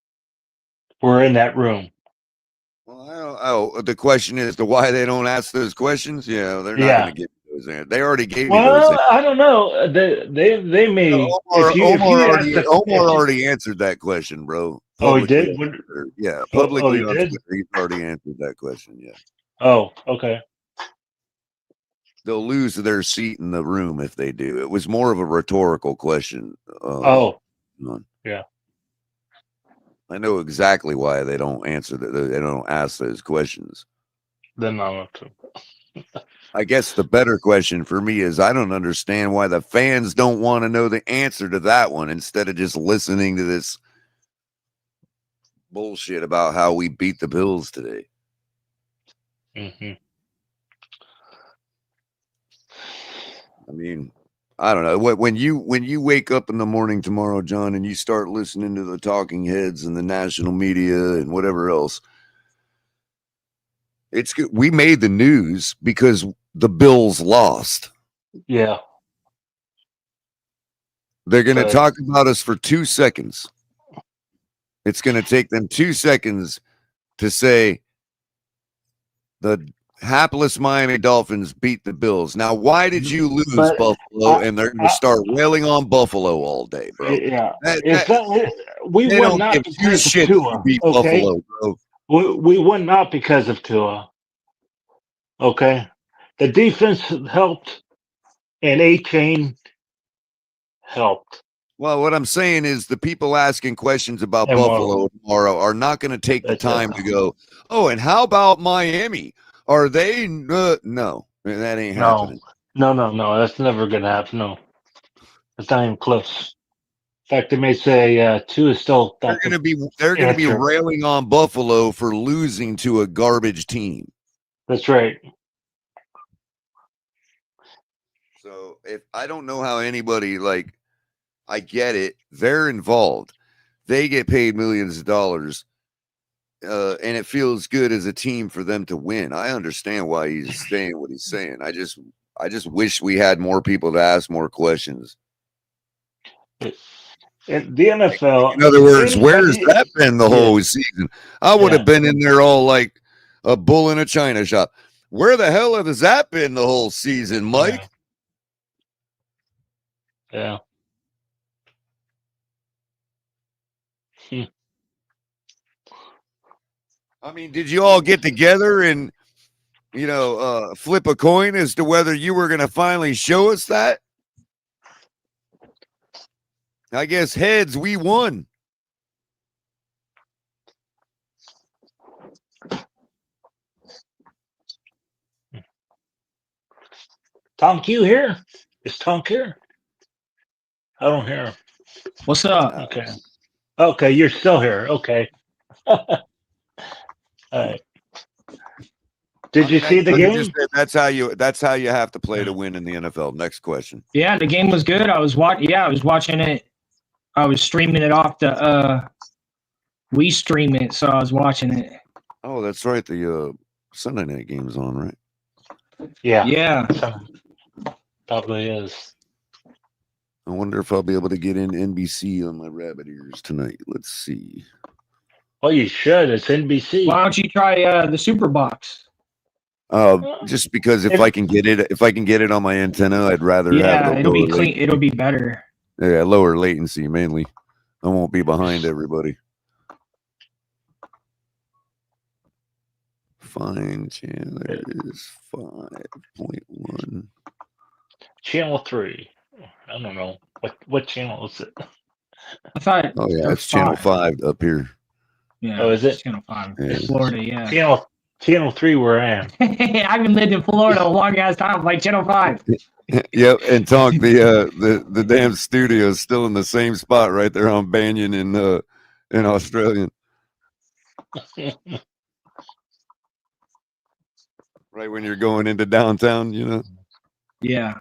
were in that room. Well, the question is why they don't ask those questions. Yeah, they're not Yeah. going to give you those answers. They already gave you those Well, answers. I don't know. They may if you ask Omar already answered that question, bro. Oh, he Publicly did. on Twitter. Yeah, Oh, publicly he on did. Twitter, he's already answered that question. Yeah, Oh, okay. they'll lose their seat in the room if they do. It was more of a rhetorical question. Yeah. I know exactly why they don't answer that. They don't ask those questions. Then I'm up to. I guess the better question for me is I don't understand why the fans don't want to know the answer to that one instead of just listening to this bullshit about how we beat the Bills today. Mm-hmm. I mean, I don't know. When you wake up in the morning tomorrow, John, and you start listening to the talking heads and the national media and whatever else, it's good. We made the news because the Bills lost. Yeah. They're going to But talk about us for 2 seconds. It's going to take them 2 seconds to say the hapless Miami Dolphins beat the Bills. Now, why did you lose, Buffalo? And they're going to start railing on Buffalo all day, bro. yeah, we They won don't not give two because of shits if you Tua. beat Okay, Buffalo, bro. we won not because of Tua. Okay, the defense helped, and A-Chain helped. Well, what I'm saying is the people asking questions about And Buffalo tomorrow are not going to take the time to go, oh, and how about Miami? Are they? No, that ain't happening. No. That's never gonna happen. No, it's not even close. In fact, they may say Tua is still They're not going the to be answer. railing on Buffalo for losing to a garbage team. That's right. So if I don't know how anybody I get it. They're involved. They get paid millions of dollars. And it feels good as a team for them to win. I understand why he's saying what he's saying. I just wish we had more people to ask more questions. In the NFL, In other words, where's that been the whole season? I would have been in there all like a bull in a china shop. Where the hell has that been the whole season, Mike? Yeah. I mean, did you all get together and flip a coin as to whether you were going to finally show us that? I guess heads, we won. Tom Q here? Is Tom here? I don't hear him. What's up? Okay. Okay, you're still here. Okay. All right. Did you see the You game? just said that's how you have to play to win in the NFL. Next question. Yeah, the game was good. I was watching it. I was streaming it off the we stream it, so I was watching it. Oh, that's right. The Sunday night game's on, right? Yeah. Yeah. Probably is. I wonder if I'll be able to get in NBC on my rabbit ears tonight. Let's see. Well, you should. It's NBC. Why don't you try the Super Box? Just because if I can get it on my antenna, I'd rather have Yeah, the it'll be lower clean. latency. It'll be better. Yeah, lower latency mainly. I won't be behind everybody. Fine channel. There it is. 5.1. Channel 3. I don't know. What channel is it? I thought. Oh yeah, there's it's channel 5 up here. Yeah. Oh, is it? Channel 5. Yeah. Florida, yeah. Channel 3 where I am. I haven't lived in Florida a long ass time, like Channel 5. Yep, and Tonk, the damn studio is still in the same spot right there on Banyan in Australian. Right when you're going into downtown, you know. Yeah.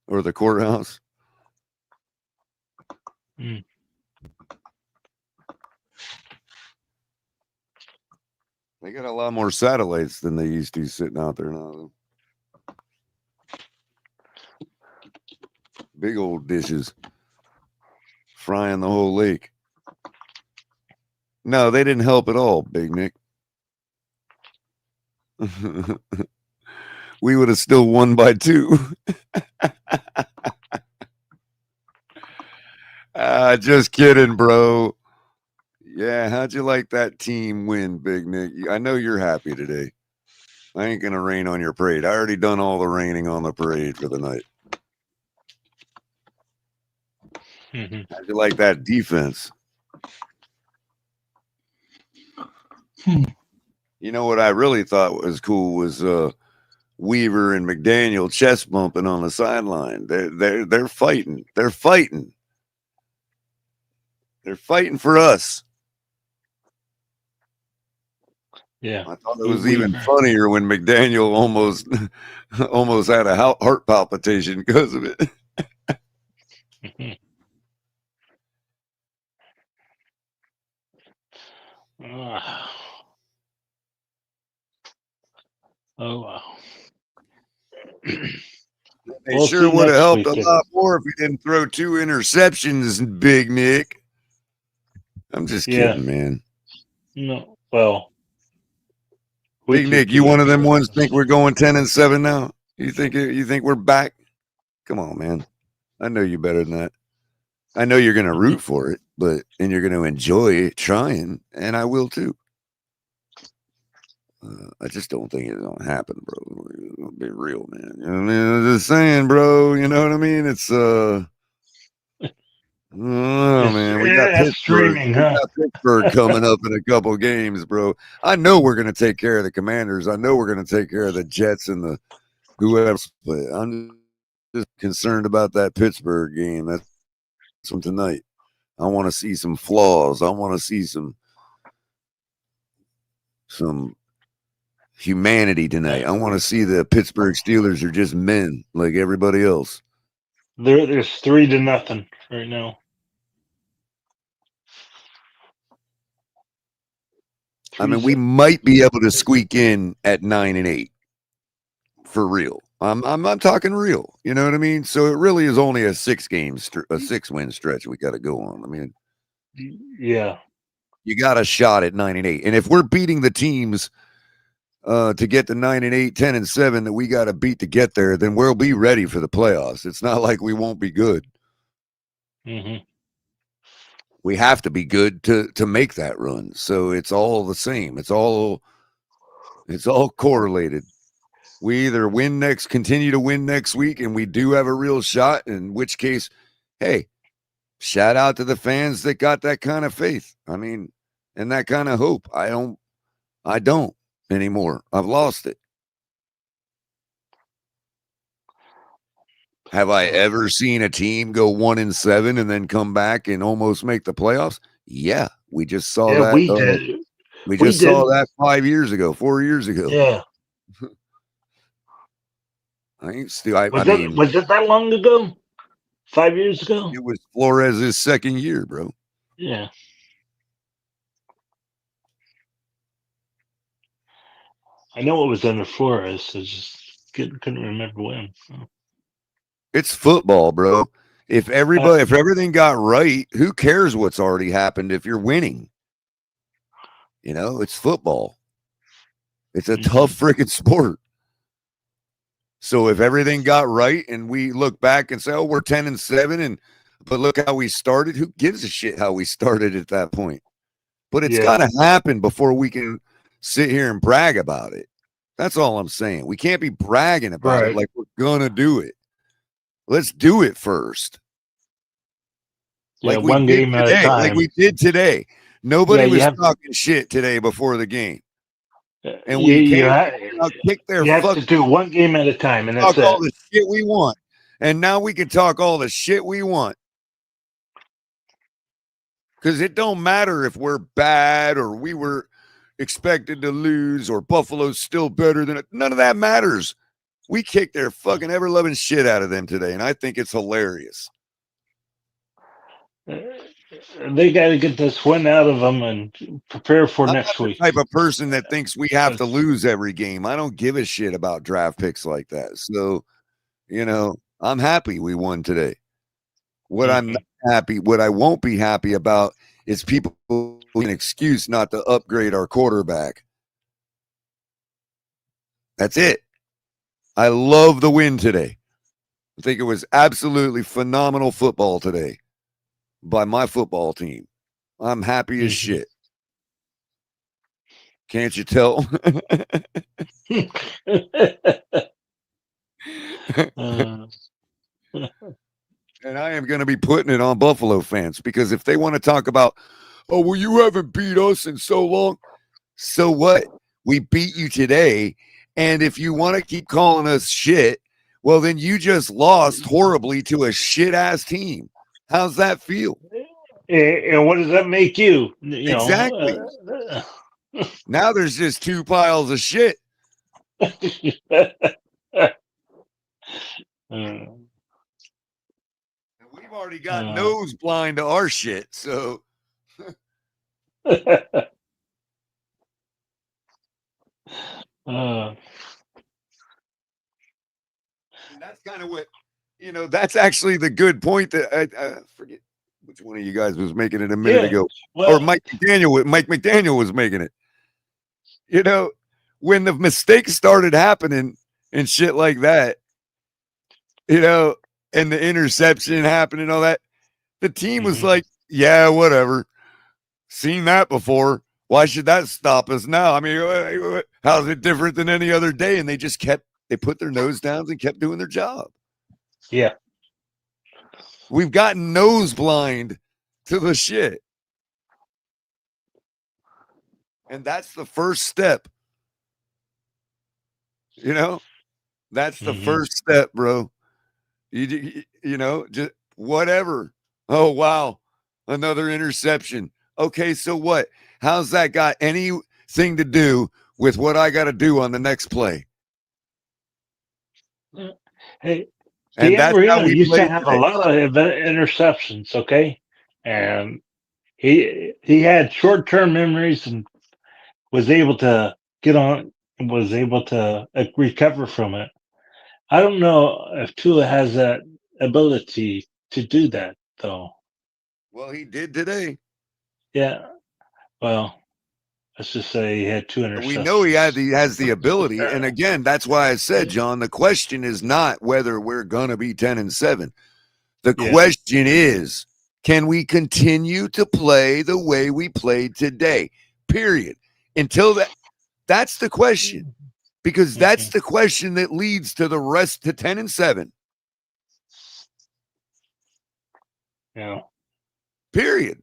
Or the courthouse. Mm. They got a lot more satellites than they used to sitting out there now. Big old dishes frying the whole lake. No, they didn't help at all, Big Nick. We would have still won by 2. Just kidding, bro. Yeah, how'd you like that team win, Big Nick? I know you're happy today. I ain't gonna rain on your parade. I already done all the raining on the parade for the night. Mm-hmm. How'd you like that defense? You know what I really thought was cool was Weaver and McDaniel chest bumping on the sideline. They're fighting. They're fighting. They're fighting for us. Yeah. I thought it was even funnier when McDaniel almost had a heart palpitation because of it. Oh wow. They sure would have helped a lot more if he didn't throw 2 interceptions, Big Nick. I'm just kidding, man. No, well. Big Nick, you one of them ones think we're going 10-7 now? You think we're back? Come on, man. I know you better than that. I know you're gonna root for it, and you're gonna enjoy trying, and I will too. I just don't think it's gonna happen, bro. It's gonna be real, man. You know what I mean? I'm just saying, bro. You know what I mean? It's oh man, we got Pittsburgh. Streaming, huh? We got Pittsburgh coming up in a couple games, bro. I know we're gonna take care of the Commanders. I know we're gonna take care of the Jets and the whoever. But I'm just concerned about that Pittsburgh game. That's from tonight. I want to see some flaws. I want to see some humanity tonight. I want to see the Pittsburgh Steelers are just men like everybody else. There's 3-0 right now. I mean, we might be able to squeak in at 9-8 for real. I'm talking real. You know what I mean? So it really is only a 6-win stretch we got to go on. I mean, yeah, you got a shot at 9-8, and if we're beating the teams to get to 9-8, 10-7 that we got to beat to get there, then we'll be ready for the playoffs. It's not like we won't be good. Mm-hmm. We have to be good to make that run. So it's all the same. It's all correlated. We either continue to win next week, and we do have a real shot, in which case, hey, shout out to the fans that got that kind of faith. I mean, and that kind of hope. I don't anymore. I've lost it. Have I ever seen a team go 1-7 and then come back and almost make the playoffs? Yeah, we just saw Yeah, that. we did. We We just saw did. that 5 years ago, 4 years ago. Yeah. I mean, Was it that long ago? 5 years ago? it was Flores' second year, bro. Yeah. I know it was under Flores. I just couldn't remember when. It's football, bro. If everything got right, who cares what's already happened if you're winning? You know, it's football. It's a tough freaking sport. So if everything got right and we look back and say, "Oh, we're 10-7," but look how we started. Who gives a shit how we started at that point? But it's got to happen before we can sit here and brag about it. That's all I'm saying. We can't be bragging about it like we're gonna do it. Let's do it first. Yeah, Like we one did game at a today. time. Like we did today. Nobody was have- talking shit today before the game. And you, we you, came ha- out, kick their you have fuck. to do one game at a time, and that's Talk all it. the shit we want. And now we can talk all the shit we want. Because it don't matter if we're bad or we were expected to lose or Buffalo's still better than it. None of that matters. We kicked their fucking ever-loving shit out of them today, and I think it's hilarious. They got to get this win out of them and prepare for I'm next not week. the type of person that thinks we have to lose every game. I don't give a shit about draft picks like that. So, you know, I'm happy we won today. What I'm not happy, what I won't be happy about is people an excuse not to upgrade our quarterback. That's it. I love the win today. I think it was absolutely phenomenal football today by my football team. I'm happy as shit. Can't you tell? And I am going to be putting it on Buffalo fans because if they want to talk about, oh, well, you haven't beat us in so long. So what? We beat you today. And if you want to keep calling us shit, well, then you just lost horribly to a shit ass team. How's that feel? And what does that make you? Exactly. Now there's just two piles of shit. We've already got nose blind to our shit, so And that's kind of what that's actually the good point that I forget which one of you guys was making it a minute ago. Or Mike McDaniel was making it. You know, when the mistakes started happening and shit like that, and the interception happened and all that, the team was like, yeah, whatever. Seen that before. Why should that stop us now? I mean, how's it different than any other day? And they just they put their nose down and kept doing their job. Yeah. We've gotten nose blind to the shit. And that's the first step. That's the first step, bro. You know, just whatever. Oh, wow. Another interception. Okay, so what? How's that got anything to do with what I got to do on the next play? Hey, And that's how we used to played have today. a lot of interceptions, okay? And he had short-term memories and was able to recover from it. I don't know if Tua has that ability to do that, though. Well, he did today. Yeah. Well, let's just say he had 2 interceptions. We know he has the ability. And again, that's why I said, John, the question is not whether we're going to be 10-7. The question is, can we continue to play the way we played today? Period. Until that's the question. Because that's the question that leads to the rest to 10-7. Yeah. Period.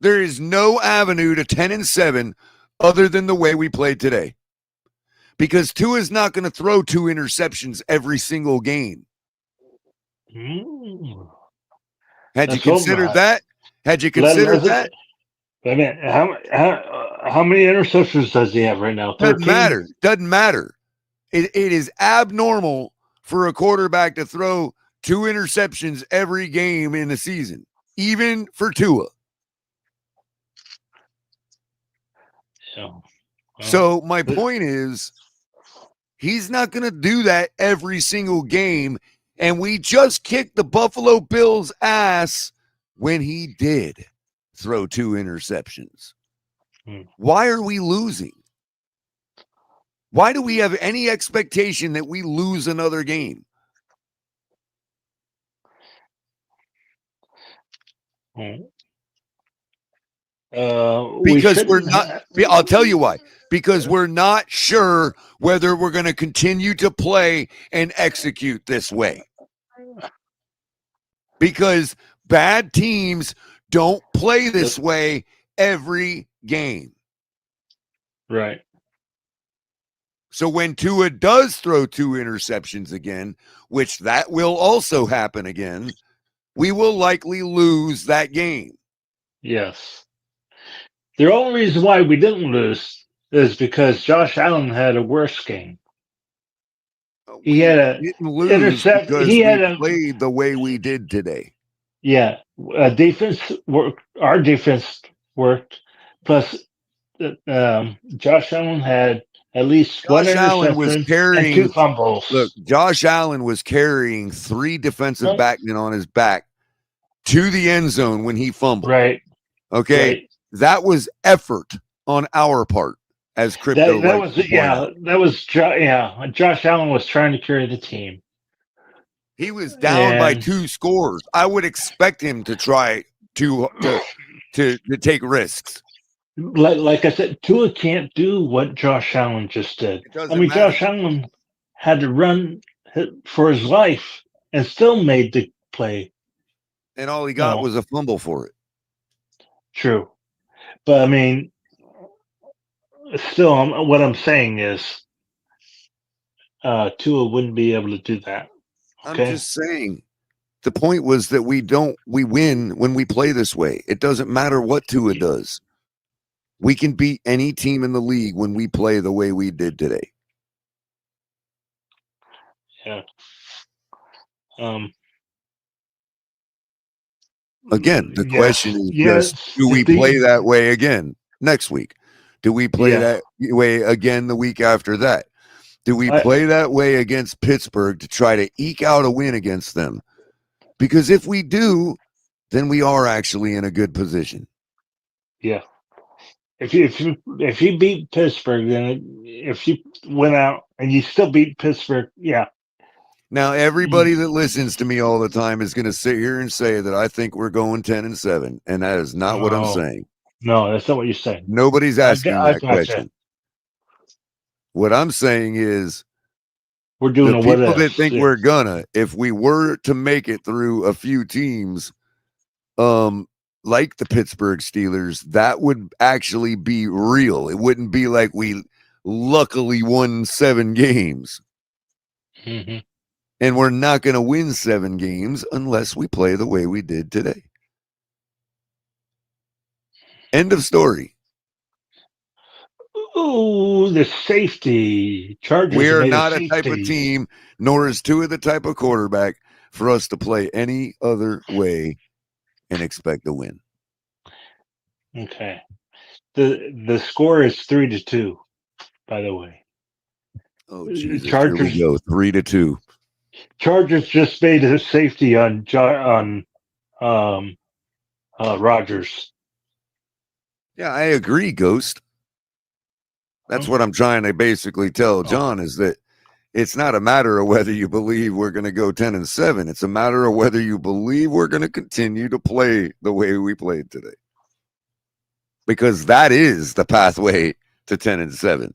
There is no avenue to 10-7 other than the way we played today. Because Tua is not going to throw 2 interceptions every single game. Had you Let's hope considered not. that? Had you considered that? I mean, how many interceptions does he have right now? Doesn't 13? matter. Doesn't matter. It is abnormal for a quarterback to throw 2 interceptions every game in the season, even for Tua. So my point is, he's not going to do that every single game. And we just kicked the Buffalo Bills' ass when he did throw 2 interceptions. Why are we losing? Why do we have any expectation that we lose another game? Because we're not, I'll tell you why. Because we're not sure whether we're going to continue to play and execute this way. Because bad teams don't play this way every game. Right. So when Tua does throw 2 interceptions again, which that will also happen again, we will likely lose that game. Yes. The only reason why we didn't lose is because Josh Allen had a worse game. He had a Didn't lose intercept. because He had we a played the way we did today. defense work. Our defense worked. Plus, Josh Allen had at least one Josh Allen was interception and 2 carrying. fumbles. Look, Josh Allen was carrying 3 defensive backmen on his back to the end zone when he fumbled. Right. Okay. Right. That was effort on our part, as Crypto That likes was to point out. that was Josh Allen was trying to carry the team. He was down by And- 2 scores. I would expect him to try to take risks. Like I said, Tua can't do what Josh Allen just did. doesn't I mean, matter. Josh Allen had to run for his life and still made the play. And all he got No. was a fumble for it. True. But I mean, still, what I'm saying is Tua wouldn't be able to do that. I'm just saying. The point was that we win when we play this way. It doesn't matter what Tua does. We can beat any team in the league when we play the way we did today. Yeah. Again, the Yes. question is Yes. just, do we play that way again next week? Do we play that way again the week after that? Do we play that way against Pittsburgh to try to eke out a win against them? Because if we do, then we are actually in a good position. Yeah. If you beat Pittsburgh, then if you went out and you still beat Pittsburgh, yeah. Now, everybody that listens to me all the time is going to sit here and say that I think we're going 10-7, and that is not what I'm No. saying. No, that's not what you're saying. Nobody's asking I that gotcha. question. What I'm saying is, we're doing the a what people if. that think we're gonna, if we were to make it through a few teams, like the Pittsburgh Steelers, that would actually be real. It wouldn't be like we luckily won 7 games. Mm-hmm. And we're not going to win 7 games unless we play the way we did today. End of story. Ooh, the safety. Chargers We are made not a a safety. type of team, nor is Tua the type of quarterback for us to play any other way and expect to win. Okay. The score is 3-2, by the way. Oh, Jesus. Chargers, Here we go. 3-2. Chargers just made a safety on Rodgers. Yeah, I agree, Ghost. That's what I'm trying to basically tell John, is that it's not a matter of whether you believe we're going to go 10-7. It's a matter of whether you believe we're going to continue to play the way we played today. Because that is the pathway to 10-7.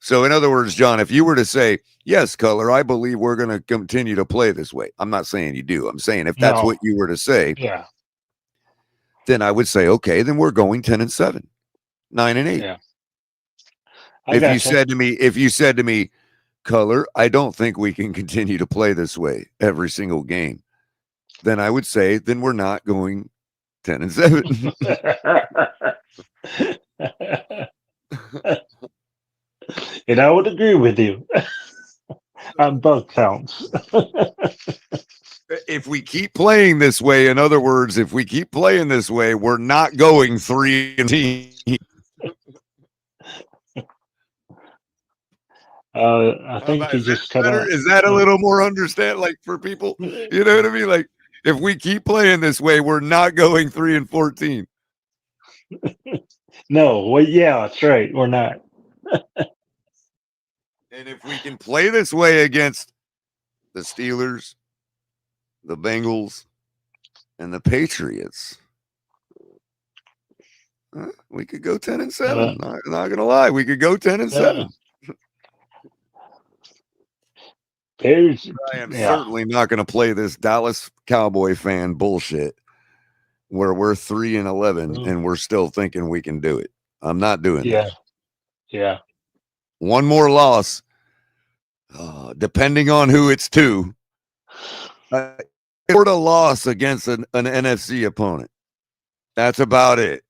So in other words, John, if you were to say, yes, Color, I believe we're going to continue to play this way. I'm not saying you do. I'm saying if that's what you were to say, then I would say, okay, then we're going 10-7, 9-8. Yeah. If you said to me, color, I don't think we can continue to play this way every single game. Then I would say, then we're not going 10-7. And I would agree with you on both counts. If we keep playing this way, in other words, if we keep playing this way, we're not going 3-10. I think you just cut Better? out. Is that a little more understand, like for people? You know what I mean? Like, if we keep playing this way, we're not going 3-14. No, well, yeah, that's right. We're not. And if we can play this way against the Steelers, the Bengals, and the Patriots, we could go 10-7. Not gonna lie, we could go 10-7. Bears, I am yeah. certainly not going to play this Dallas Cowboy fan bullshit where we're 3-11 and we're still thinking we can do it. I'm not doing Yeah. that. Yeah. One more loss, depending on who it's to. Or a loss against an NFC opponent. That's about it.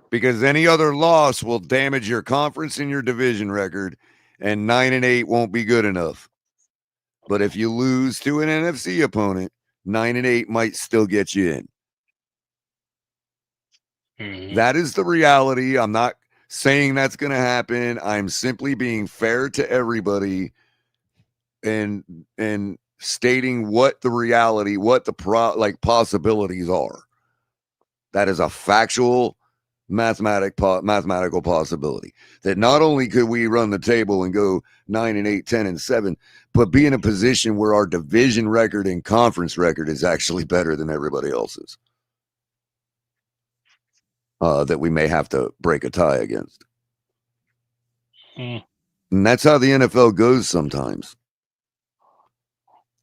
Because any other loss will damage your conference and your division record, and 9-8 won't be good enough. But if you lose to an NFC opponent, 9-8 might still get you in. Mm-hmm. That is the reality. I'm not saying that's going to happen. I'm simply being fair to everybody and stating what the reality, what the possibilities are. That is a factual mathematical possibility that not only could we run the table and go 9-8, 10-7, but be in a position where our division record and conference record is actually better than everybody else's. That we may have to break a tie against. Mm. And that's how the NFL goes sometimes.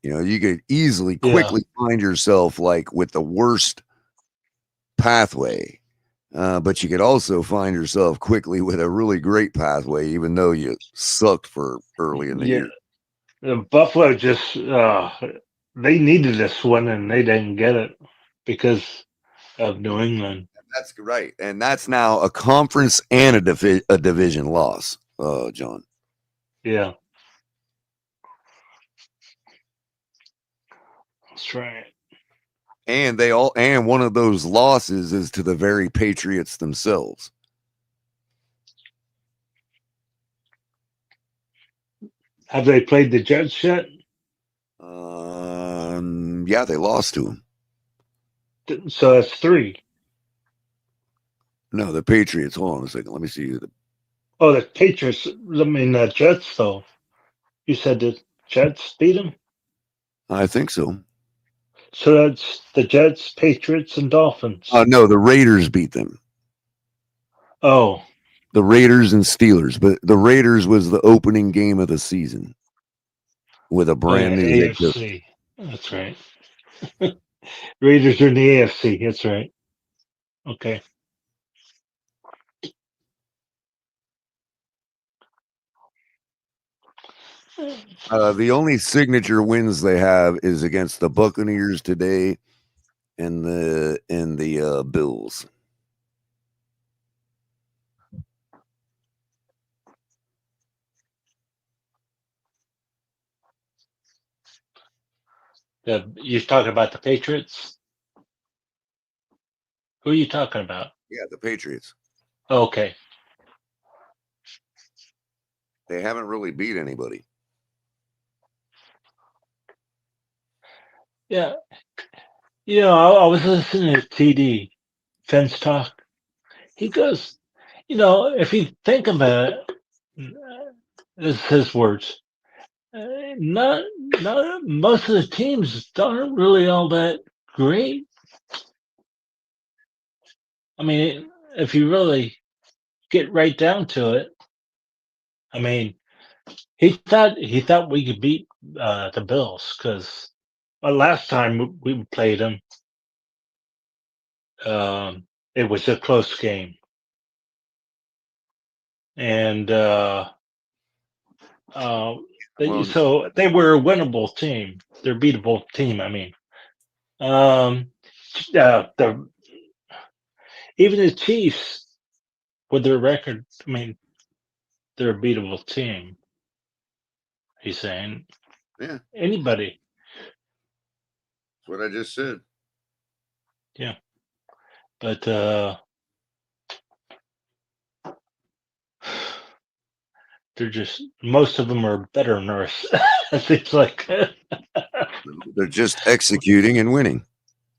You know, you could easily, quickly find yourself like with the worst pathway. But you could also find yourself quickly with a really great pathway, even though you sucked for early in the year. Buffalo just they needed this one and they didn't get it because of New England. That's right, and that's now a conference and a division loss, John. Yeah, that's right. And one of those losses is to the very Patriots themselves. Have they played the Jets yet? Yeah, they lost to them. So that's 3. No, the Patriots. Hold on a second. Let me see. Oh, the Patriots. I mean, the Jets, though. You said the Jets beat them? I think so. So that's the Jets, Patriots, and Dolphins. No, the Raiders beat them. Oh. The Raiders and Steelers. But the Raiders was the opening game of the season with a brand new head coach. AFC. That's right. Raiders are in the AFC. That's right. Okay. The only signature wins they have is against the Buccaneers today and the Bills. You're talking about the Patriots? Who are you talking about? Yeah, the Patriots. Okay. They haven't really beat anybody. Yeah. You know, I was listening to TD, Fence Talk. He goes, you know, if you think about it, this is his words. Not most of the teams aren't really all that great. I mean, if you really get right down to it, I mean, he thought we could beat the Bills because last time we played them, it was a close game, and So they were a winnable team. They're a beatable team. I mean, the even the Chiefs with their record. I mean, they're a beatable team. He's saying, Yeah, anybody. that's what I just said. Yeah, but they're just most of them are better than us. It seems like. They're just executing and winning.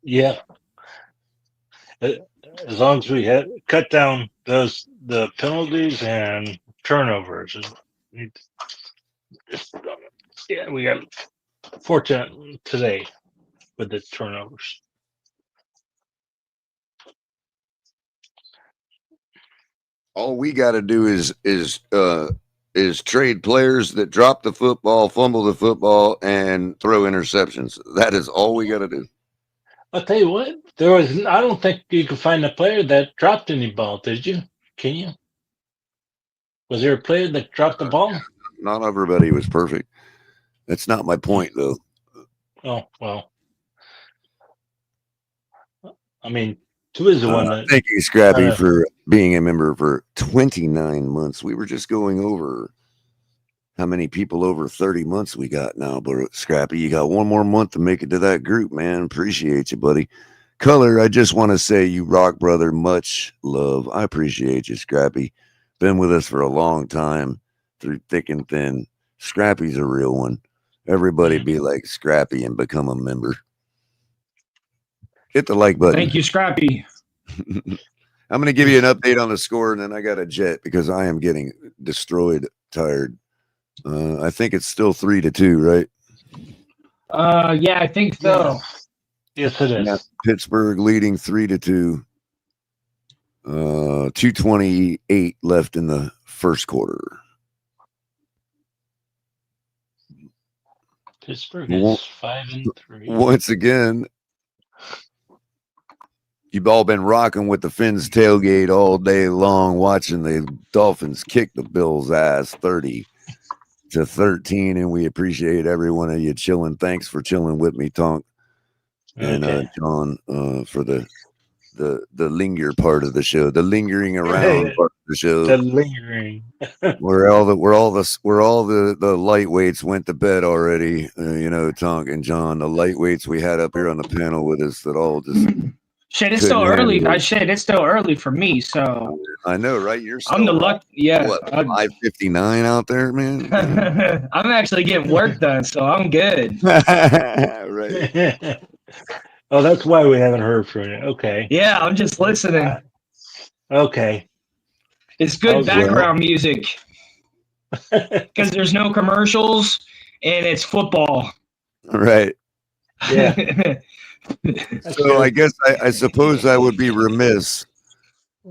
Yeah. As long as we cut down the penalties and turnovers, yeah, we got fortunate today with the turnovers. All we got to do is trade players that drop the football, fumble the football, and throw interceptions. That is all we got to do. I'll tell you what, I don't think you could find a player that dropped any ball, did you? Can you? Was there a player that dropped the ball? Not everybody was perfect. That's not my point, though. Oh, well. I mean, Tua is the one that. Thank you, Scrappy, for being a member for 29 months. We were just going over how many people over 30 months we got now, but Scrappy, you got one more month to make it to that group, man. Appreciate you, buddy. Color, I just want to say you rock, brother. Much love. I appreciate you, Scrappy. Been with us for a long time through thick and thin. Scrappy's a real one. Everybody be like Scrappy and become a member. Hit the like button. Thank you, Scrappy. I'm going to give you an update on the score, and then I got a jet because I am getting destroyed, tired. I think it's still 3-2, right? Yeah, I think so. Yes, it is. Yeah, Pittsburgh leading 3-2. 2:28 left in the first quarter. Pittsburgh is 5-3. Once again, you've all been rocking with the Finns tailgate all day long, watching the Dolphins kick the Bills' ass 30-13, and we appreciate every one of you chilling. Thanks for chilling with me, Tonk, and John, for the linger part of the show, the lingering around part of the show. The lingering. where all the lightweights went to bed already. Tonk and John, the lightweights we had up here on the panel with us that all just. Shit, it's still early. It's still early for me. So I know, right? You're still I'm the luck. Yeah, what, 5:59 out there, man. I'm actually getting work done, so I'm good. Right. Oh, that's why we haven't heard from you. Okay. Yeah, I'm just listening. Okay. It's good background music because there's no commercials and it's football. Right. Yeah. So I guess I suppose I would be remiss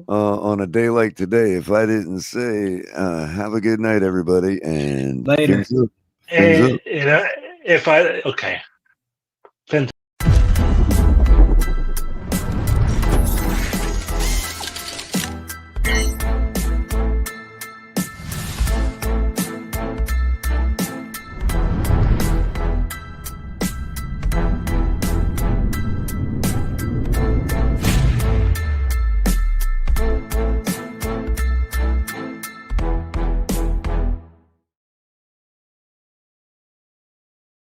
on a day like today if I didn't say have a good night, everybody, and later. Fins up. If I okay. Fins